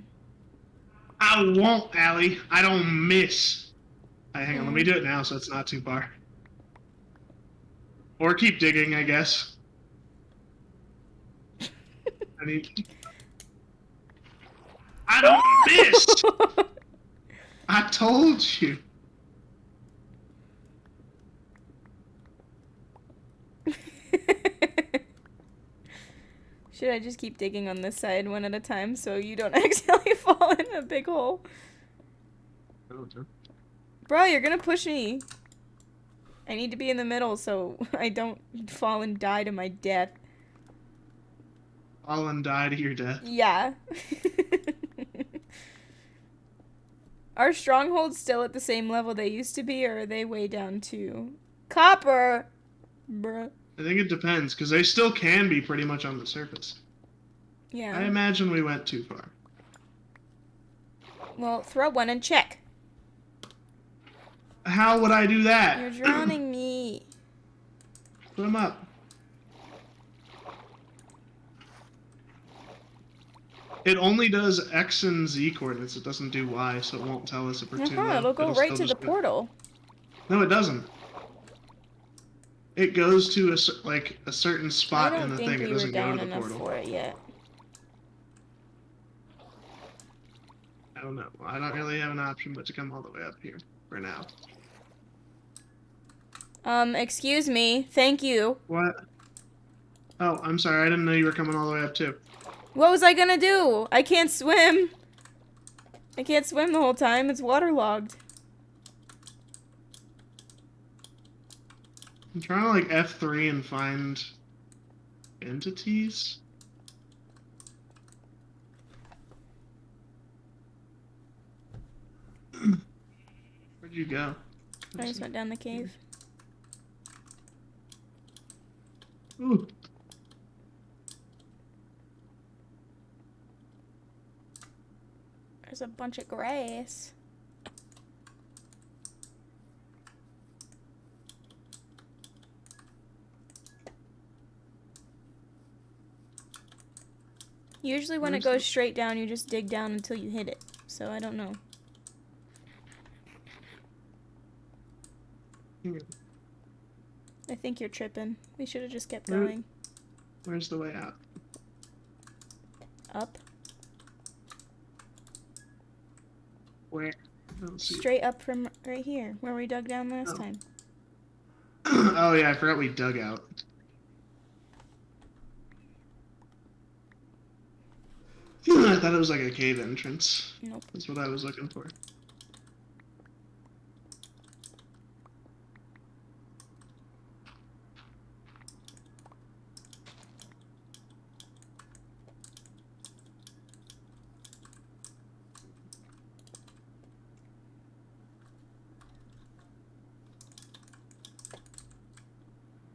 I won't, Allie. I don't miss. Alright, hang on. Let me do it now so it's not too far. Or keep digging, I guess. I need... I don't miss! I told you. Should I just keep digging on this side one at a time so you don't accidentally fall in a big hole? Bro, you're gonna push me. I need to be in the middle so I don't fall and die to my death. Fall and die to your death. Yeah. Are strongholds still at the same level they used to be, or are they way down too? Copper! Bruh. I think it depends, because they still can be pretty much on the surface. Yeah. I imagine we went too far. Well, throw one and check. How would I do that? You're drowning me. Put them up. It only does X and Z coordinates. It doesn't do Y, so it won't tell us if we're too low. It'll go right to the portal. No, it doesn't. It goes to a certain spot in the thing. It doesn't go to the portal. For it yet. I don't know. I don't really have an option but to come all the way up here for now. Excuse me. Thank you. What? Oh, I'm sorry. I didn't know you were coming all the way up too. What was I gonna do? I can't swim. I can't swim the whole time. It's waterlogged. I'm trying to like F3 and find entities. Where'd you go? I just went down the cave. Ooh. There's a bunch of grass. Usually when it goes straight down, you just dig down until you hit it. So I don't know. I think you're tripping. We should have just kept going. Where's the way out? Up. Where? I don't see it. Straight up from right here, where we dug down last time. Oh yeah, I forgot we dug out. I thought it was like a cave entrance. Nope. That's what I was looking for.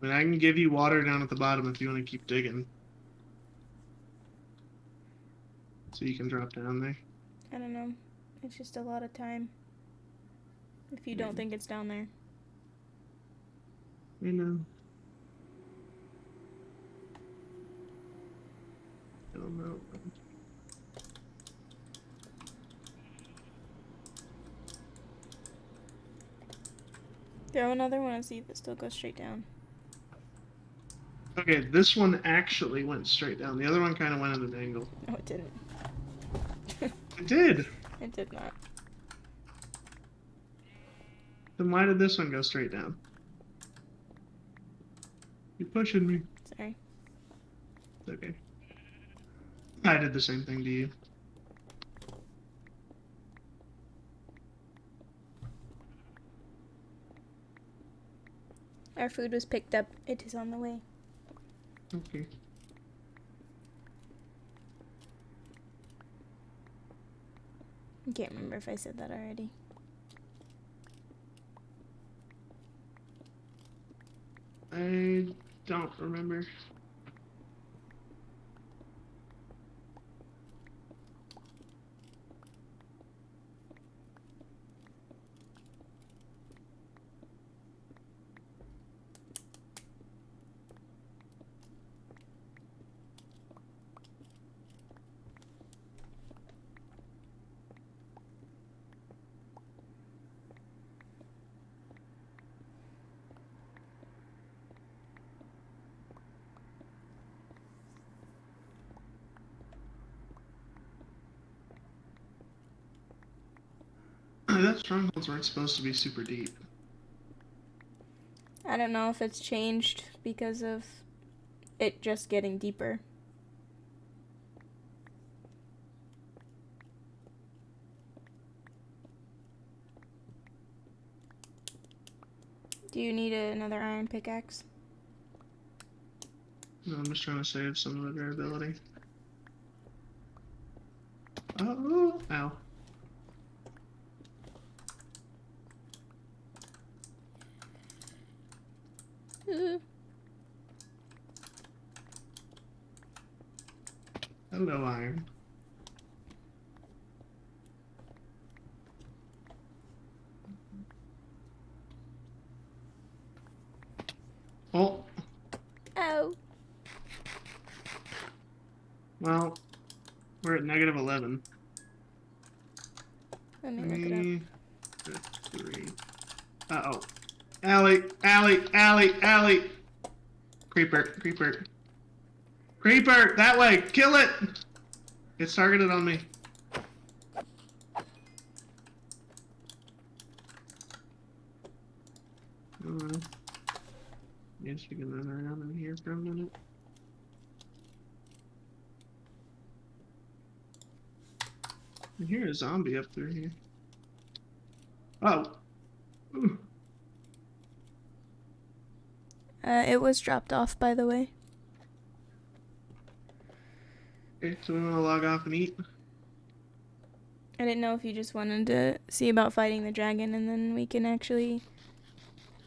I mean, I can give you water down at the bottom if you want to keep digging. So you can drop down there. I don't know. It's just a lot of time. If you don't think it's down there. I know. I don't know. Throw another one and see if it still goes straight down. Okay, this one actually went straight down. The other one kind of went at an angle. No, it didn't. It did! It did not. Then why did this one go straight down? You're pushing me. Sorry. It's okay. I did the same thing to you. Our food was picked up. It is on the way. Okay. I can't remember if I said that already. I don't remember. That strongholds weren't supposed to be super deep. I don't know if it's changed because of it just getting deeper. Do you need another iron pickaxe? No, I'm just trying to save some of the durability. Oh, ow. Hello, iron. Oh. Oh. Well, we're at -11. Let me look it up. 3. Uh-oh. Allie! Allie! Allie! Allie! Creeper! Creeper! Creeper! That way! Kill it! It's targeted on me. Guess we can run around in here for a minute. I hear a zombie up through here. Oh! Ooh. It was dropped off, by the way. Okay, so we want to log off and eat? I didn't know if you just wanted to see about fighting the dragon, and then we can actually,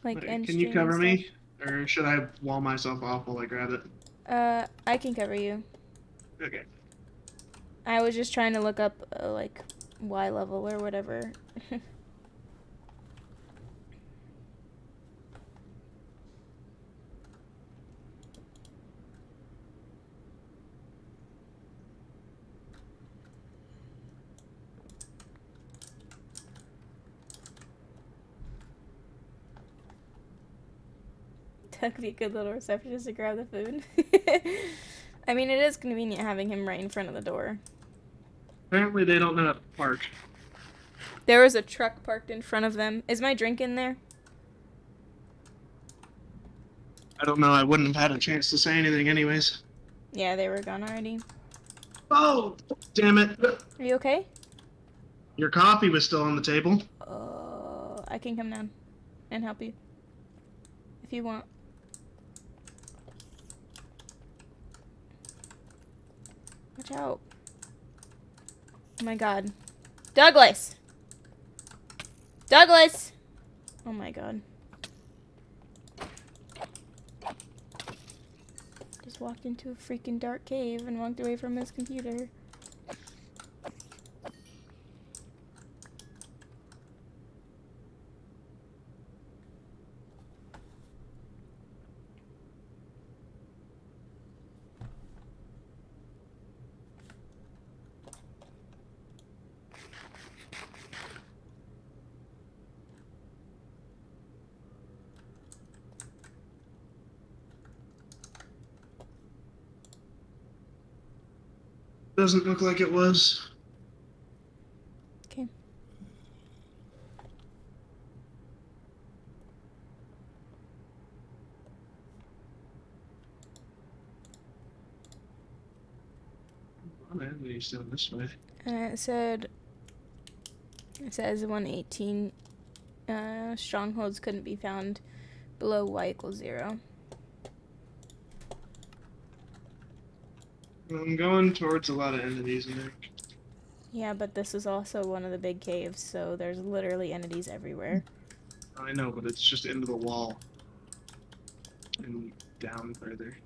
like, end Can you stream cover and me? Or should I wall myself off while I grab it? stuff. I can cover you. Okay. I was just trying to look up, like, Y level or whatever. That'd be a good little receptionist to grab the food. I mean, it is convenient having him right in front of the door. Apparently they don't know how to park. There was a truck parked in front of them. Is my drink in there? I don't know. I wouldn't have had a chance to say anything anyways. Yeah, they were gone already. Oh, damn it. Are you okay? Your coffee was still on the table. I can come down and help you. If you want. Watch out. Oh my god. Douglas! Douglas! Oh my god. Just walked into a freaking dark cave and walked away from his computer. Doesn't look like it was. Okay. Oh man, he's doing this way. It says 118 strongholds couldn't be found below y=0. I'm going towards a lot of entities in there. Yeah, but this is also one of the big caves, so there's literally entities everywhere. I know, but it's just into the wall. And down further.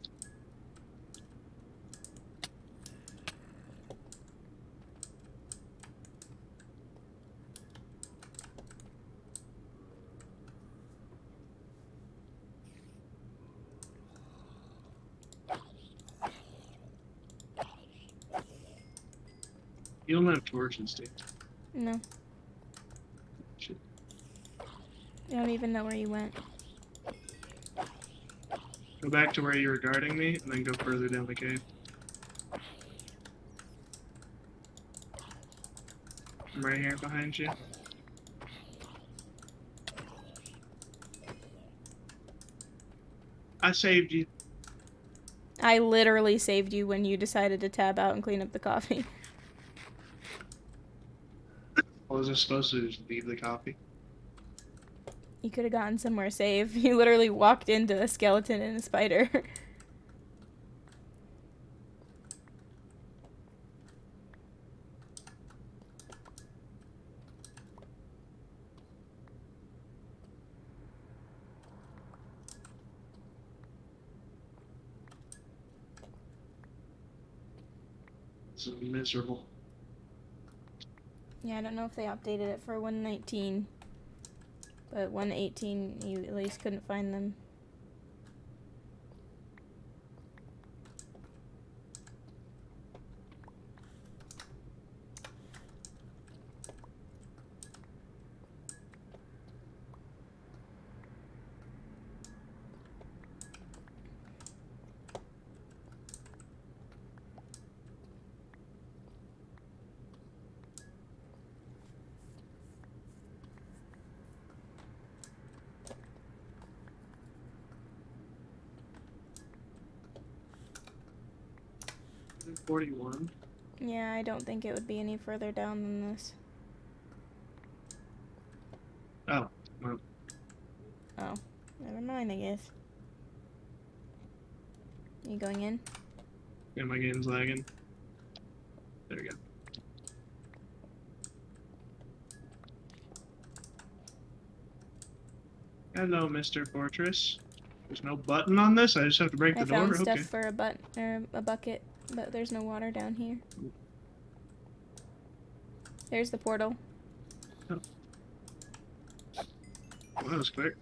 You don't have torches, dude. No. Shit. I don't even know where you went. Go back to where you were guarding me, and then go further down the cave. I'm right here behind you. I saved you. I literally saved you when you decided to tab out and clean up the coffee. Was I supposed to just leave the coffee? You could have gotten somewhere safe. You literally walked into a skeleton and a spider. This is miserable. Yeah, I don't know if they updated it for 119. But 118, you at least couldn't find them. I'm 41. Yeah, I don't think it would be any further down than this. Oh, well. Oh, never mind, I guess. You going in? Yeah, my game's lagging. There we go. Hello, Mr. Fortress. There's no button on this? I just have to break I the door? found stuff Okay. for a bucket, but there's no water down here. There's the portal. Oh. Well, that was quick.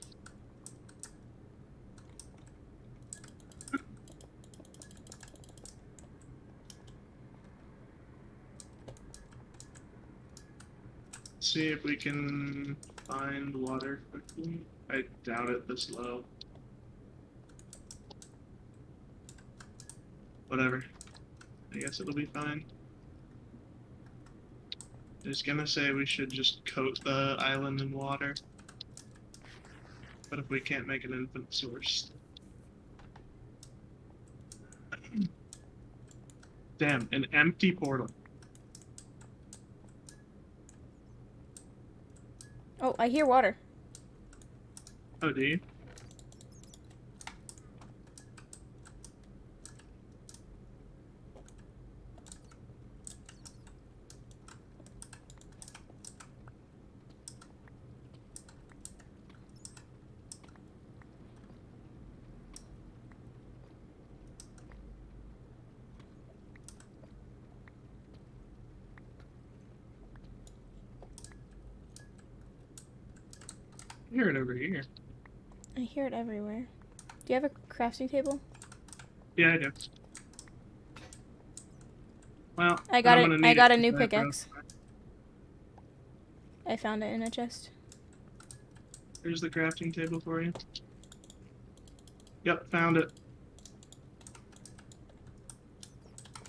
See if we can find water quickly. I doubt it this low. Whatever. I guess it'll be fine. Just gonna say we should just coat the island in water. But if we can't make an infinite source. Damn, an empty portal. Oh, I hear water. Oh, do you? I hear it over here. I hear it everywhere. Do you have a crafting table? Yeah, I do. Well, I got I'm it. gonna I need got it a new to back up. pickaxe. I found it in a chest. Here's the crafting table for you. Yep, found it.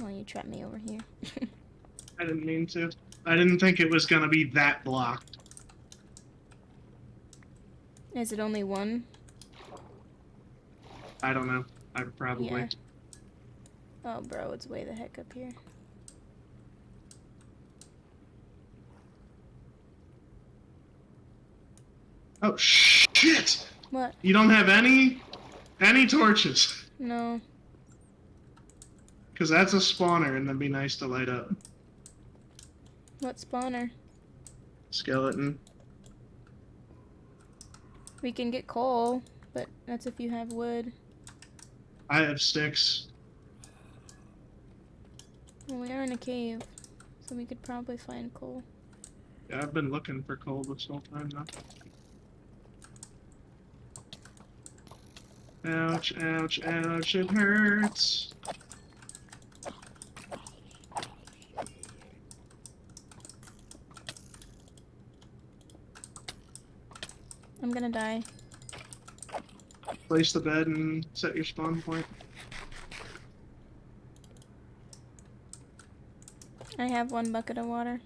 Well, you trapped me over here. I didn't mean to. I didn't think it was gonna be that blocked. Is it only one? I don't know. I probably. Yeah. Oh, bro, it's way the heck up here. Oh shit! What? You don't have any torches? No. Because that's a spawner, and that'd be nice to light up. What spawner? Skeleton. We can get coal, but that's if you have wood. I have sticks. Well, we are in a cave, so we could probably find coal. Yeah, I've been looking for coal this whole time now. Ouch, ouch, ouch, it hurts. I'm gonna die. Place the bed and set your spawn point. I have 1 bucket of water.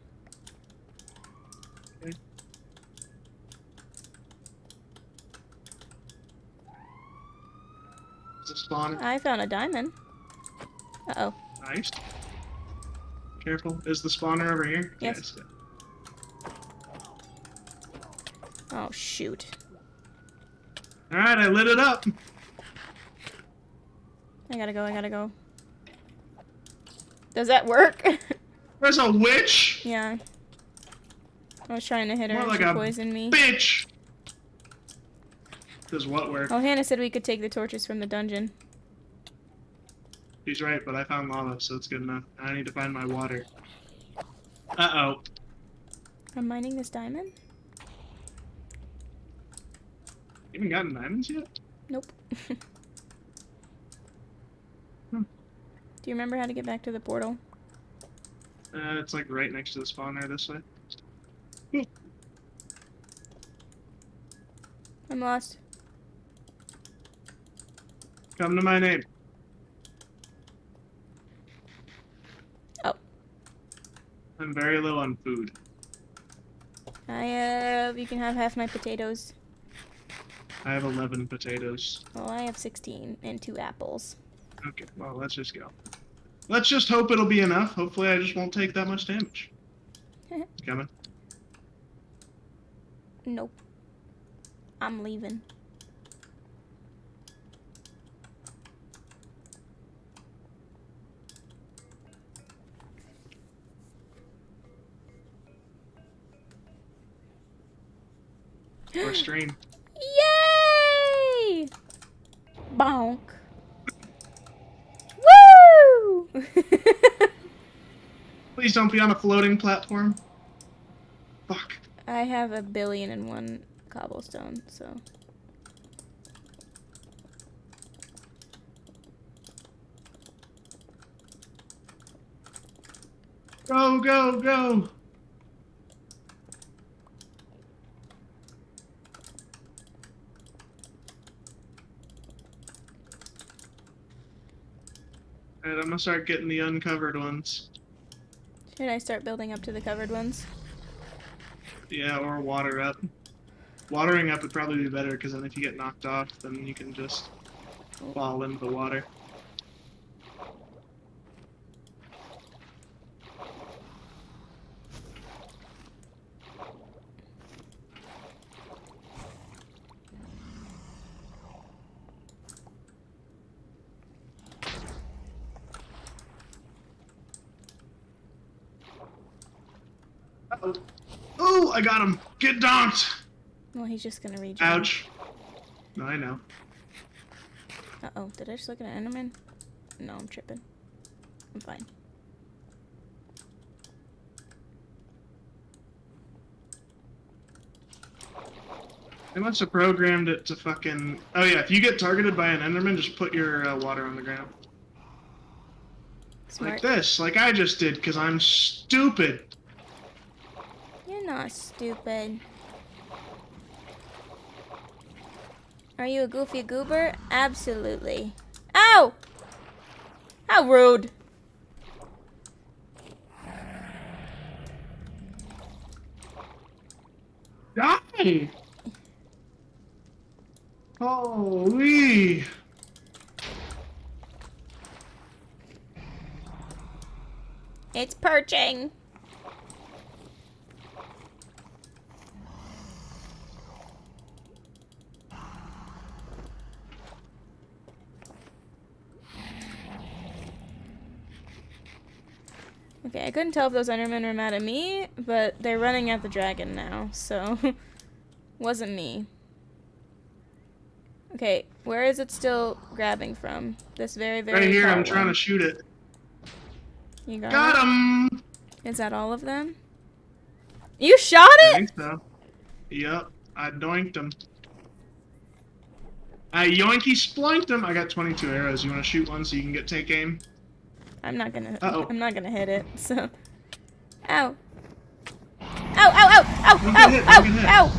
Okay. It's a spawner. I found a diamond. Uh-oh. Nice. Careful. Is the spawner over here? Yes. Yes. Oh, shoot. Alright, I lit it up. I gotta go. Does that work? There's a witch? Yeah. I was trying to hit her More and like she a poisoned me. bitch! Does what work? Oh, Hannah said we could take the torches from the dungeon. She's right, but I found lava, so it's good enough. I need to find my water. Uh-oh. I'm mining this diamond? You haven't gotten diamonds yet? Nope. Hmm. Do you remember how to get back to the portal? It's like right next to the spawner this way. I'm lost. Come to my name. Oh. I'm very low on food. You can have half my potatoes. I have 11 potatoes. Well, I have 16 and 2 apples. Okay, well, let's just go. Let's just hope it'll be enough. Hopefully I just won't take that much damage. Coming. Nope. I'm leaving. Or stream. Yay! Bonk. Woo! Please don't be on a floating platform. Fuck. I have 1,000,000,001 cobblestone, so. Go, go, go! Alright, I'm gonna start getting the uncovered ones. Should I start building up to the covered ones? Yeah, or water up. Watering up would probably be better, because then if you get knocked off, then you can just fall into the water. Uh-oh. Oh, I got him! Get donked! Well, he's just gonna rejoin. Ouch. No, I know. Uh-oh, did I just look at an Enderman? No, I'm tripping. I'm fine. They must have programmed it to fucking... Oh yeah, if you get targeted by an Enderman, just put your water on the ground. Smart. Like this, like I just did, because I'm stupid. You're not stupid. Are you a goofy goober? Absolutely. Ow! How rude. Die! Holy! It's perching. Okay, I couldn't tell if those Endermen were mad at me, but they're running at the dragon now, so wasn't me. Okay, where is it still grabbing from? This very, very Right here, tall I'm trying one. to shoot it. You got Got it? him! Is that all of them? You shot I it? think so. Yep, I doinked him. I yoinky sploinked him. I got 22 arrows. You want to shoot one so you can get take aim? I'm not gonna. Uh-oh. I'm not gonna hit it. So. Ow. Ow! Ow! Ow! Ow! Don't Ow! get hit, Ow! don't get hit. Ow!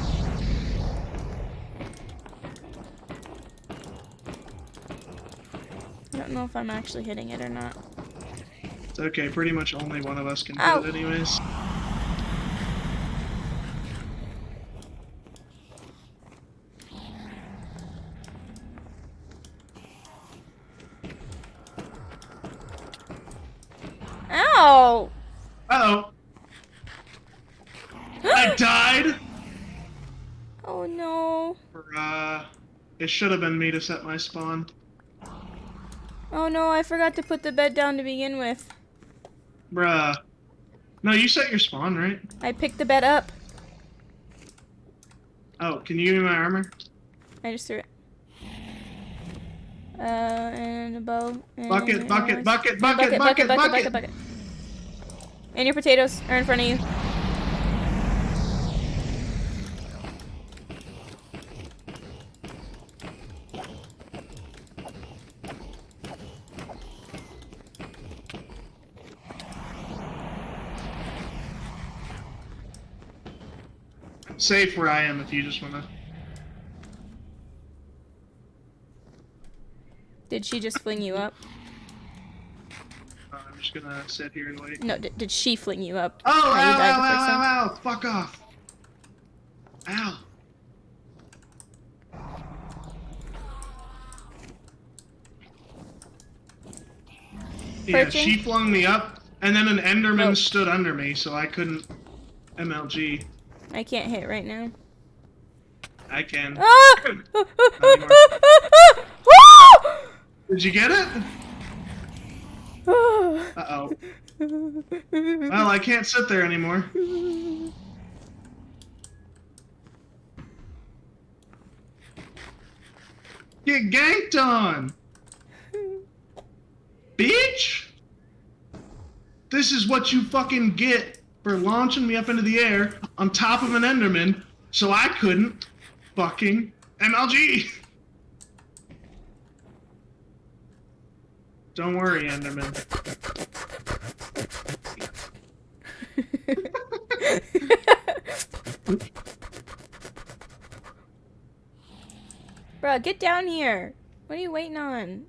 I don't know if I'm actually hitting it or not. It's okay. Pretty much only one of us can Ow. do it anyways. Ow! Uh-oh. I died! Oh no. It should have been me to set my spawn. Oh no, I forgot to put the bed down to begin with. Bruh. No, you set your spawn, right? I picked the bed up. Oh, can you give me my armor? I just threw it. And a bow. And Bucket, bucket, arrows. bucket, bucket, bucket, bucket, bucket! bucket. And your potatoes are in front of you. Safe where I am if you just wanna... Did she just fling you up? I'm just gonna sit here and wait. No, did she fling you up? Oh, you ow, died ow, the first time? ow, ow, ow! Fuck off! Ow! Yeah, Perching? she flung me up, and then an Enderman Oh. stood under me, so I couldn't MLG. I can't hit right now. I can. Ah! Did you get it? Uh-oh. Well, I can't sit there anymore. Get ganked on! Bitch! This is what you fucking get for launching me up into the air on top of an Enderman so I couldn't fucking MLG! Don't worry, Enderman. Bruh, get down here. What are you waiting on?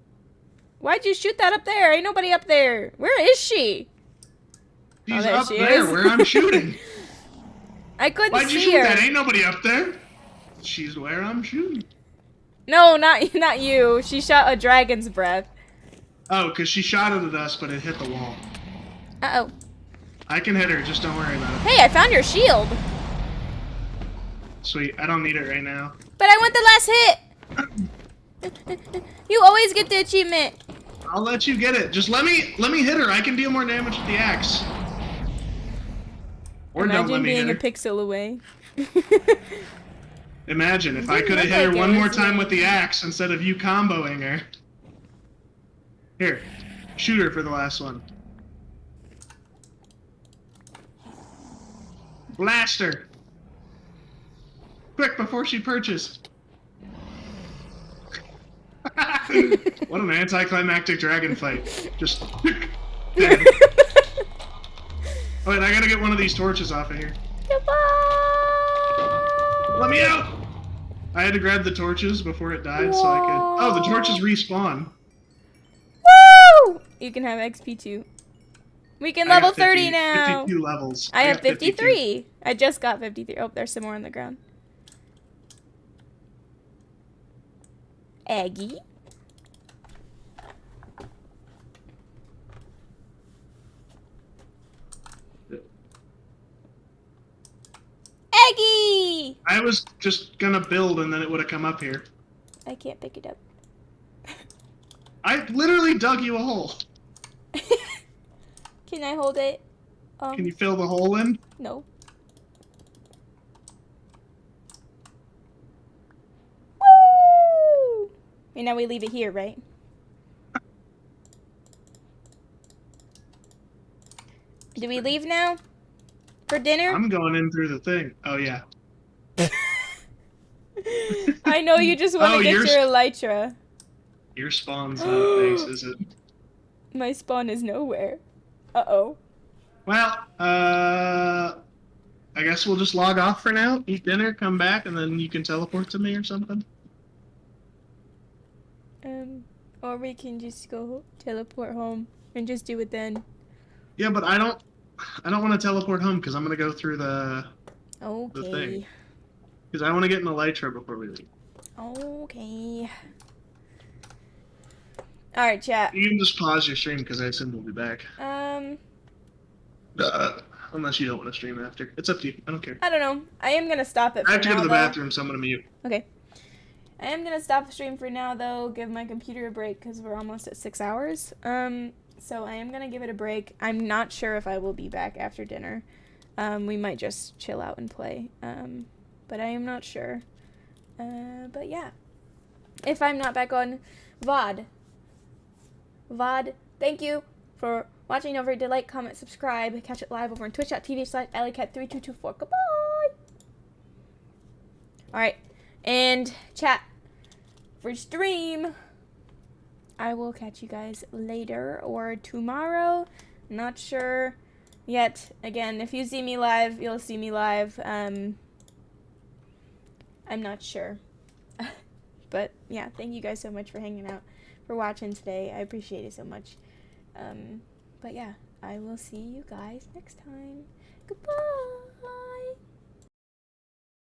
Why'd you shoot that up there? Ain't nobody up there. Where is she? She's there up she there is. where I'm shooting. I couldn't Why'd you see shoot her. that? Ain't nobody up there. She's where I'm shooting. No, not you. She shot a dragon's breath. Oh, because she shot it at us, but it hit the wall. Uh-oh. I can hit her, just don't worry about it. Hey, I found your shield. Sweet, I don't need it right now. But I want the last hit. You always get the achievement. I'll let you get it. Just let me hit her. I can deal more damage with the axe. Or don't let Imagine me being hit a her. pixel away. Imagine if I Didn't could have look hit her like it one more was time me. with the axe instead of you comboing her. Here, shoot her for the last one. Blast her! Quick, before she perches. What an anticlimactic dragon fight. Just dead. Wait, I gotta get one of these torches off of here. Goodbye. Let me out! I had to grab the torches before it died so I could... Oh, the torches respawn. Woo! You can have XP too. We can I level got 50 30 now. 52 levels. I have got 52. 53. I just got 53. Oh, there's some more on the ground. Aggie. Aggie! I was just gonna build and then it would have come up here. I can't pick it up. I literally dug you a hole. Can I hold it? Can you fill the hole in? No. Woo! And now we leave it here, right? Do we leave now? For dinner? I'm going in through the thing. Oh, yeah. I know you just want to Oh, get yours- your elytra. Your spawn's not a base, is it? My spawn is nowhere. Uh-oh. Well, I guess we'll just log off for now, eat dinner, come back, and then you can teleport to me or something. Or we can just go teleport home and just do it then. Yeah, but I don't want to teleport home because I'm going to go through the Okay. thing. Because I want to get an elytra before we leave. Okay. Alright, chat. You can just pause your stream because I assume we'll be back. Unless you don't want to stream after. It's up to you. I don't care. I don't know. I am gonna stop it for I have to now, go to the though. bathroom, so I'm going to mute. Okay. I am gonna stop the stream for now, though. Give my computer a break because we're almost at 6 hours. So I am gonna give it a break. I'm not sure if I will be back after dinner. We might just chill out and play. But I am not sure. But yeah. If I'm not back on VOD, thank you for watching. Don't forget to like, comment, subscribe. Catch it live over on twitch.tv/alleycat3224. Goodbye! Alright. And chat, for stream, I will catch you guys later or tomorrow. Not sure yet. Again, if you see me live, you'll see me live. I'm not sure. But yeah, thank you guys so much for hanging out, for watching today. I appreciate it so much. But yeah, I will see you guys next time. Goodbye.